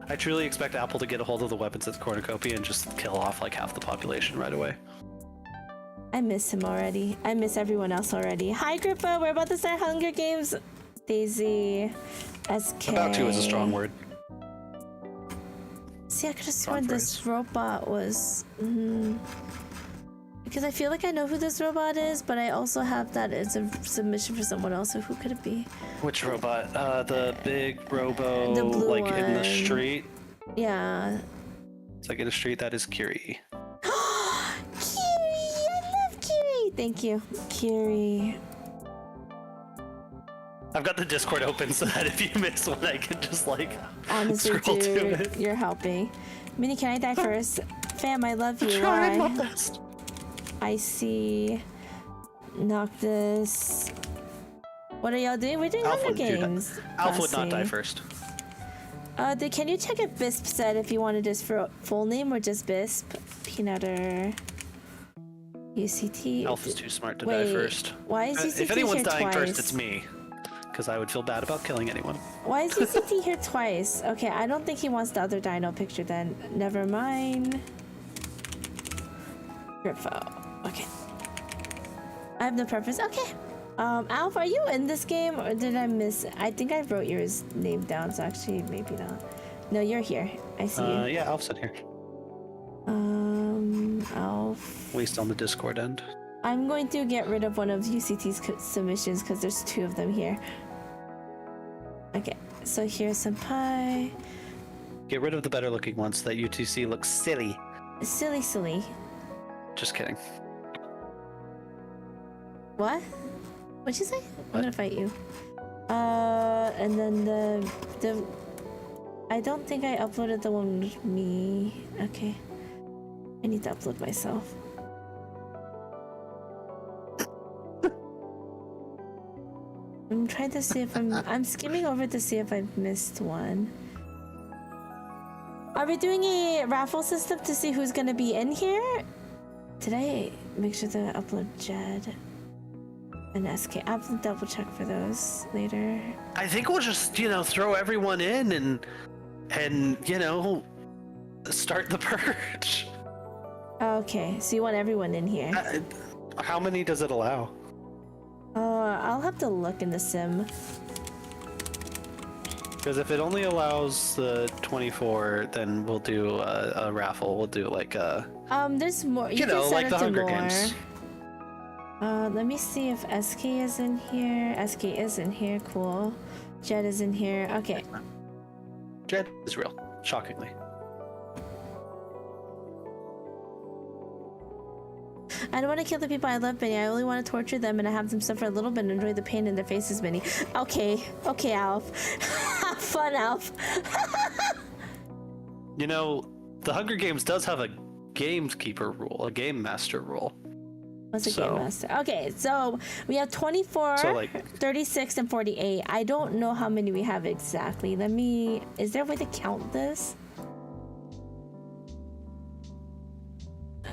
S6: I truly expect Apple to get a hold of the weapons at the cornucopia and just kill off like half the population right away.
S1: I miss him already. I miss everyone else already. Hi, Grippa. We're about to start Hunger Games. Daisy. SK.
S6: About to is a strong word.
S1: See, I could have sworn this robot was... Because I feel like I know who this robot is, but I also have that as a submission for someone else, so who could it be?
S6: Which robot? The big robo,
S1: The blue
S6: like in the
S1: one.
S6: street.
S1: Yeah.
S6: It's like in the street. That is Kiri.
S1: Kiri! I love Kiri! Thank you. Kiri.
S6: I've got the Discord open so that if you miss one, I can just like
S1: Honestly,
S6: scroll to
S1: dude,
S6: it.
S1: you're helping. Minnie, can I die first? Fam, I love you.
S6: Trying my
S1: Why?
S6: best.
S1: I see. Noctis. What are y'all doing? We're doing
S6: Alpha
S1: Hunger
S6: would do that.
S1: Games.
S6: Alpha would not die
S1: Classy.
S6: first.
S1: Can you check if Bisp said if you wanted his full name or just Bisp? Peanutter. UCT.
S6: Alpha's too smart to
S1: Wait,
S6: die first.
S1: Why is UCT
S6: If anyone's
S1: here
S6: dying
S1: twice?
S6: first, it's me. Because I would feel bad about killing anyone.
S1: Why is UCT here twice? Okay, I don't think he wants the other dino picture then. Never mind. Grifo. Okay. I have no preference. Okay. Alpha, are you in this game or did I miss? I think I wrote your name down, so actually maybe not. No, you're here. I see you.
S6: Yeah, Alf's in here.
S1: Alf.
S6: At least on the Discord end.
S1: I'm going to get rid of one of UCT's submissions because there's 2 of them here. Okay, so here's some pie.
S6: Get rid of the better looking ones so that UTC looks silly.
S1: Silly.
S6: Just kidding.
S1: What? What'd you say? I'm
S6: What?
S1: gonna fight you. And then the I don't think I uploaded the one with me. Okay. I need to upload myself. I'm trying to see if I'm skimming over to see if I've missed one. Are we doing a raffle system to see who's gonna be in here? Did I make sure to upload Jed and SK? I'll have to double check for those later.
S6: I think we'll just, throw everyone in and start the purge.
S1: Okay, so you want everyone in here?
S6: How many does it allow?
S1: I'll have to look in the sim.
S6: Because if it only allows the 24, then we'll do a raffle. We'll do like a...
S1: There's more. You can set
S6: like
S1: it
S6: the
S1: to
S6: Hunger
S1: more.
S6: Games.
S1: Let me see if SK is in here. SK is in here. Cool. Jed is in here. Okay.
S6: Jed is real, shockingly.
S1: I don't want to kill the people I love, Benny. I only want to torture them and I have them suffer a little bit and enjoy the pain in their faces, Benny. Okay, Alf. Have fun, Alf.
S6: The Hunger Games does have a gamekeeper rule, a game master rule.
S1: What's a game master? Okay, so we have 24, 36, and 48. I don't know how many we have exactly. Is there a way to count this?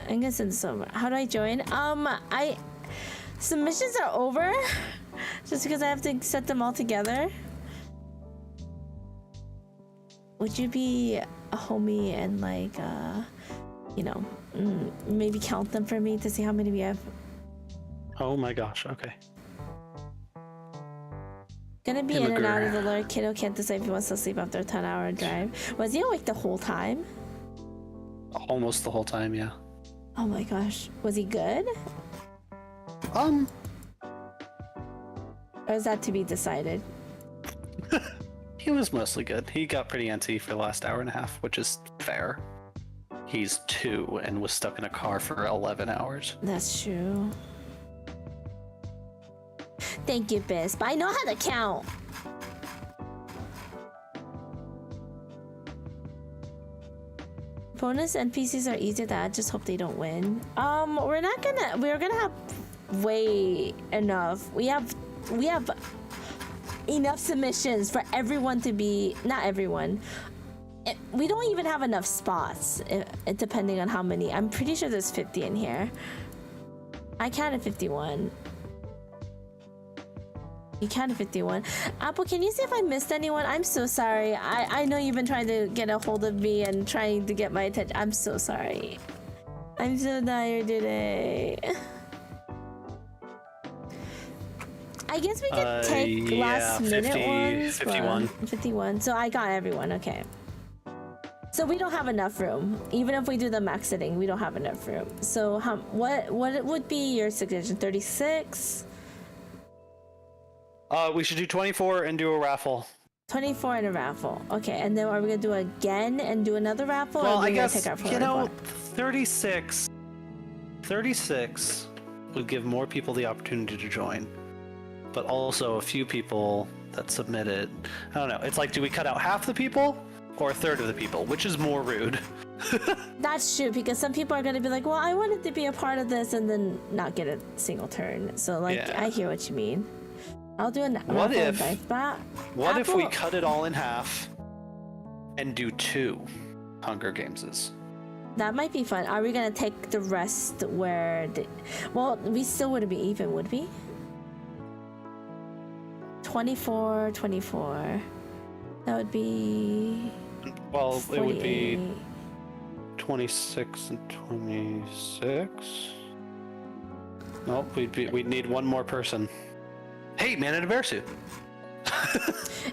S1: I'm gonna send this over. How do I join? Submissions are over just because I have to set them all together. Would you be a homie and maybe count them for me to see how many we have?
S6: Oh my gosh, okay.
S1: Gonna be in and out of the alert. Kiddo can't decide if he wants to sleep after a 10-hour drive. Was he awake the whole time?
S6: Almost the whole time, yeah.
S1: Oh my gosh. Was he good?
S6: Or
S1: is that to be decided?
S6: He was mostly good. He got pretty antsy for the last hour and a half, which is fair. He's 2 and was stuck in a car for 11 hours.
S1: That's true. Thank you, Bisp. I know how to count. Bonus NPCs are easy to add. Just hope they don't win. We're gonna have way enough. We have enough submissions for everyone to be. Not everyone. We don't even have enough spots, depending on how many. I'm pretty sure there's 50 in here. I counted 51. You counted 51. Apple, can you see if I missed anyone? I'm so sorry. I know you've been trying to get a hold of me and trying to get my attention. I'm so sorry. I'm so tired today. I guess we could take last minute ones.
S6: 51.
S1: 51. So I got everyone. Okay. So we don't have enough room. Even if we do the maxing, we don't have enough room. So what would be your suggestion? 36?
S6: We should do 24 and do a raffle.
S1: 24 and a raffle. Okay, and then are we gonna do again and do another raffle?
S6: Well,
S1: or are we
S6: I guess,
S1: gonna take our
S6: 36 would give more people the opportunity to join. But also a few people that submitted. I don't know. It's like, do we cut out half the people or a third of the people? Which is more rude?
S1: That's true, because some people are gonna be like, well, I wanted to be a part of this and then not get a single turn. So I hear what you mean. I'll do a
S6: What if
S1: Apple...
S6: we cut it all in half and do 2 Hunger Gameses?
S1: That might be fun. Are we gonna take the rest where well, we still wouldn't be even, would we? 24. That would be...
S6: Well,
S1: 48.
S6: it would be 26 and 26. Nope, we'd need one more person. Hey, man in a bear suit.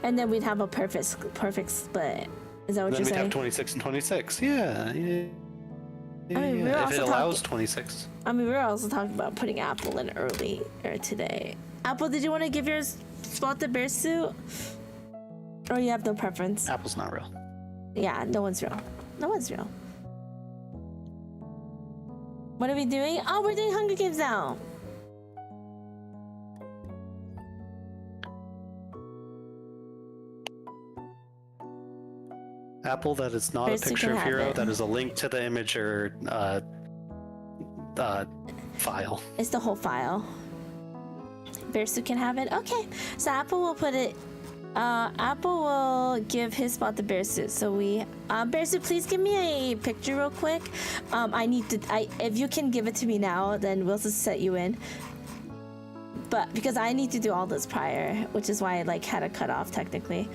S1: And then we'd have a perfect split. Is that what
S6: Then
S1: you're
S6: we'd
S1: saying?
S6: have 26 and 26. Yeah.
S1: I mean, we were
S6: If
S1: also
S6: it allows
S1: talking-
S6: 26.
S1: I mean, we were also talking about putting Apple in earlier today. Apple, did you want to give your spot the bear suit? Or you have no preference?
S6: Apple's not real.
S1: Yeah, no one's real. No one's real. What are we doing? Oh, we're doing Hunger Games now.
S6: Apple, that is not
S1: First
S6: a
S1: you
S6: picture
S1: can
S6: of
S1: have
S6: Hero.
S1: it.
S6: That is a link to the Imager file.
S1: It's the whole file. Bearsuit can have it. Okay, so Apple will put it. Apple will give his spot to Bearsuit. So we, Bearsuit, please give me a picture real quick. I need to. If you can give it to me now, then we'll just set you in. But because I need to do all this prior, which is why I like had a cutoff technically.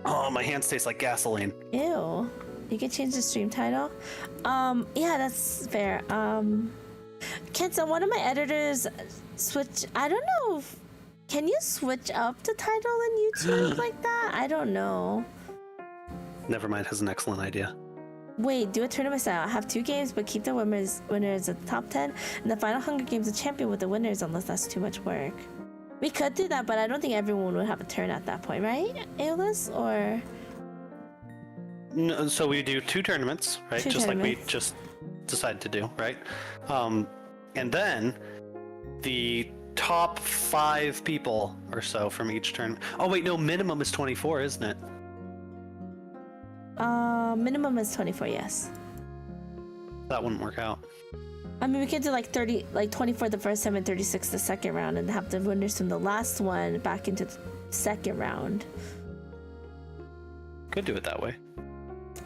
S6: Oh, my hands taste like gasoline.
S1: Ew. You can change the stream title. Yeah, that's fair. Can one of my editors switch? I don't know. Can you switch up the title in YouTube like that? I don't know.
S6: Nevermind has an excellent idea.
S1: Wait, do a tournament style. Have 2 games, but keep the winners at the top 10, and the final Hunger Games a champion with the winners, unless that's too much work. We could do that, but I don't think everyone would have a turn at that point, right, Aeolus? Or
S6: No, so we do 2 tournaments, right?
S1: Two
S6: just like we
S1: tournaments.
S6: just decided to do, right? And then the top 5 people or so from each turn. Oh wait, no, minimum is 24, isn't it?
S1: minimum is 24, yes.
S6: That wouldn't work out.
S1: I mean, we could do like 30, like 24 the first time and 36 the second round, and have the winners from the last one back into the second round.
S6: Could do it that way.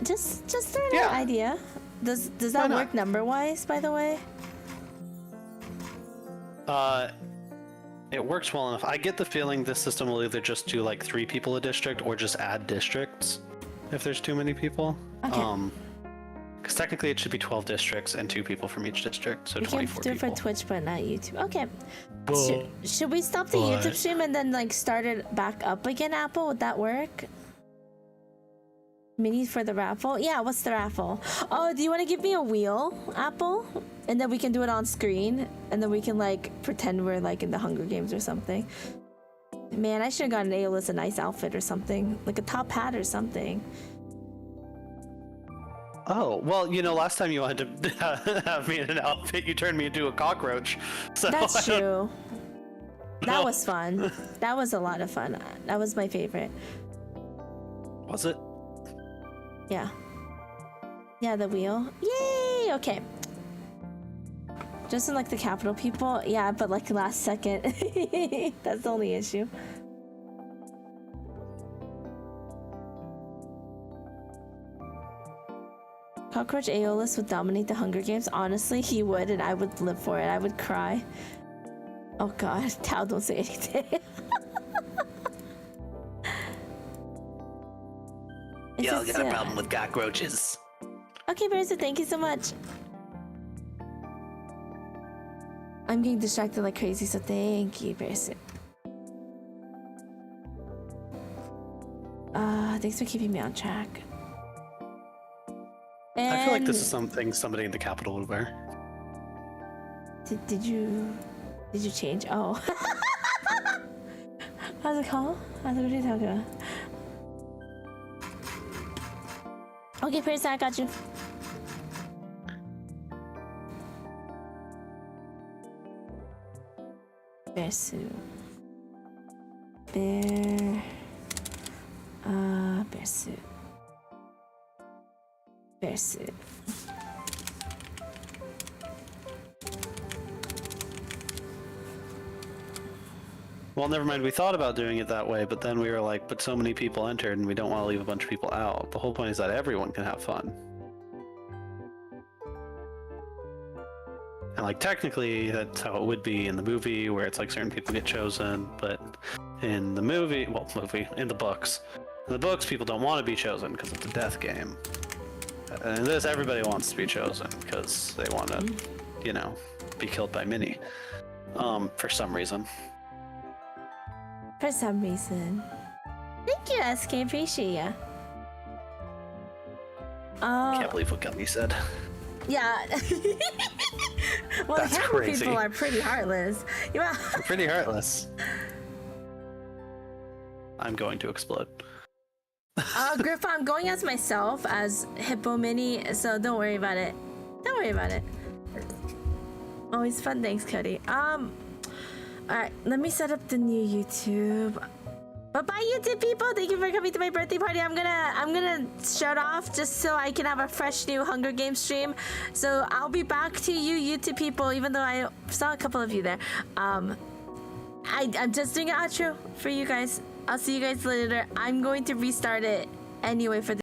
S1: Just throwing
S6: Yeah.
S1: an idea. Does
S6: Why
S1: that
S6: not?
S1: work number wise? By the way.
S6: It works well enough. I get the feeling this system will either just do like 3 people a district or just add districts if there's too many people.
S1: Okay.
S6: Because technically it should be 12 districts and 2 people from each district, so
S1: We can
S6: 24
S1: do it for
S6: people.
S1: Twitch, but not YouTube. Okay.
S4: Well,
S1: Should we stop the
S4: but-
S1: YouTube stream and then like start it back up again, Apple? Would that work? Mini for the raffle? Yeah, what's the raffle? Oh, do you want to give me a wheel, Apple? And then we can do it on screen, and then we can like pretend we're like in the Hunger Games or something. Man, I should have gotten Aeolus a nice outfit or something, like a top hat or something.
S6: Oh, well, you know, last time you wanted to have me in an outfit, you turned me into a cockroach. So
S1: That's
S6: I don't-
S1: true. That
S6: No.
S1: was fun. That was a lot of fun. That was my favorite.
S6: Was it?
S1: Yeah. Yeah, the wheel. Yay! Okay. Just in like the capital people. Yeah, but like last second. That's the only issue. Cockroach Aeolus would dominate the Hunger Games. Honestly, he would, and I would live for it. I would cry. Oh god, Tao, don't say anything.
S6: Y'all got a problem with cockroaches.
S1: Okay, Marissa, thank you so much. I'm getting distracted like crazy, so thank you, Marissa. Thanks for keeping me on track.
S6: I feel like this
S1: And
S6: is something somebody in the Capitol would wear.
S1: Did you change? Oh. How's it called? What are you talking about? Okay, Marissa, I got you. Bear suit. Bear suit. Bear suit.
S6: Well, never mind. We thought about doing it that way, but then we were like, but so many people entered and we don't want to leave a bunch of people out. The whole point is that everyone can have fun. And like technically that's how it would be in the movie where it's like certain people get chosen, but in the movie, in the books. In the books, people don't want to be chosen because it's a death game. And in this, everybody wants to be chosen because they want to, you know, be killed by Minnie. For some reason.
S1: For some reason. Thank you, SK. Appreciate ya.
S6: Can't believe what Gummy said.
S1: Yeah. Well,
S6: That's
S1: the Hammer
S6: crazy.
S1: people are pretty heartless. Yeah.
S6: Pretty heartless. I'm going to explode.
S1: Griffa, I'm going as myself as Hippo Mini, so don't worry about it. Don't worry about it. Always fun. Thanks, Cody. Alright, let me set up the new YouTube. Bye-bye, YouTube people. Thank you for coming to my birthday party. I'm gonna shut off just so I can have a fresh new Hunger Games stream. So I'll be back to you, YouTube people, even though I saw a couple of you there. I'm just doing an outro for you guys. I'll see you guys later. I'm going to restart it anyway for the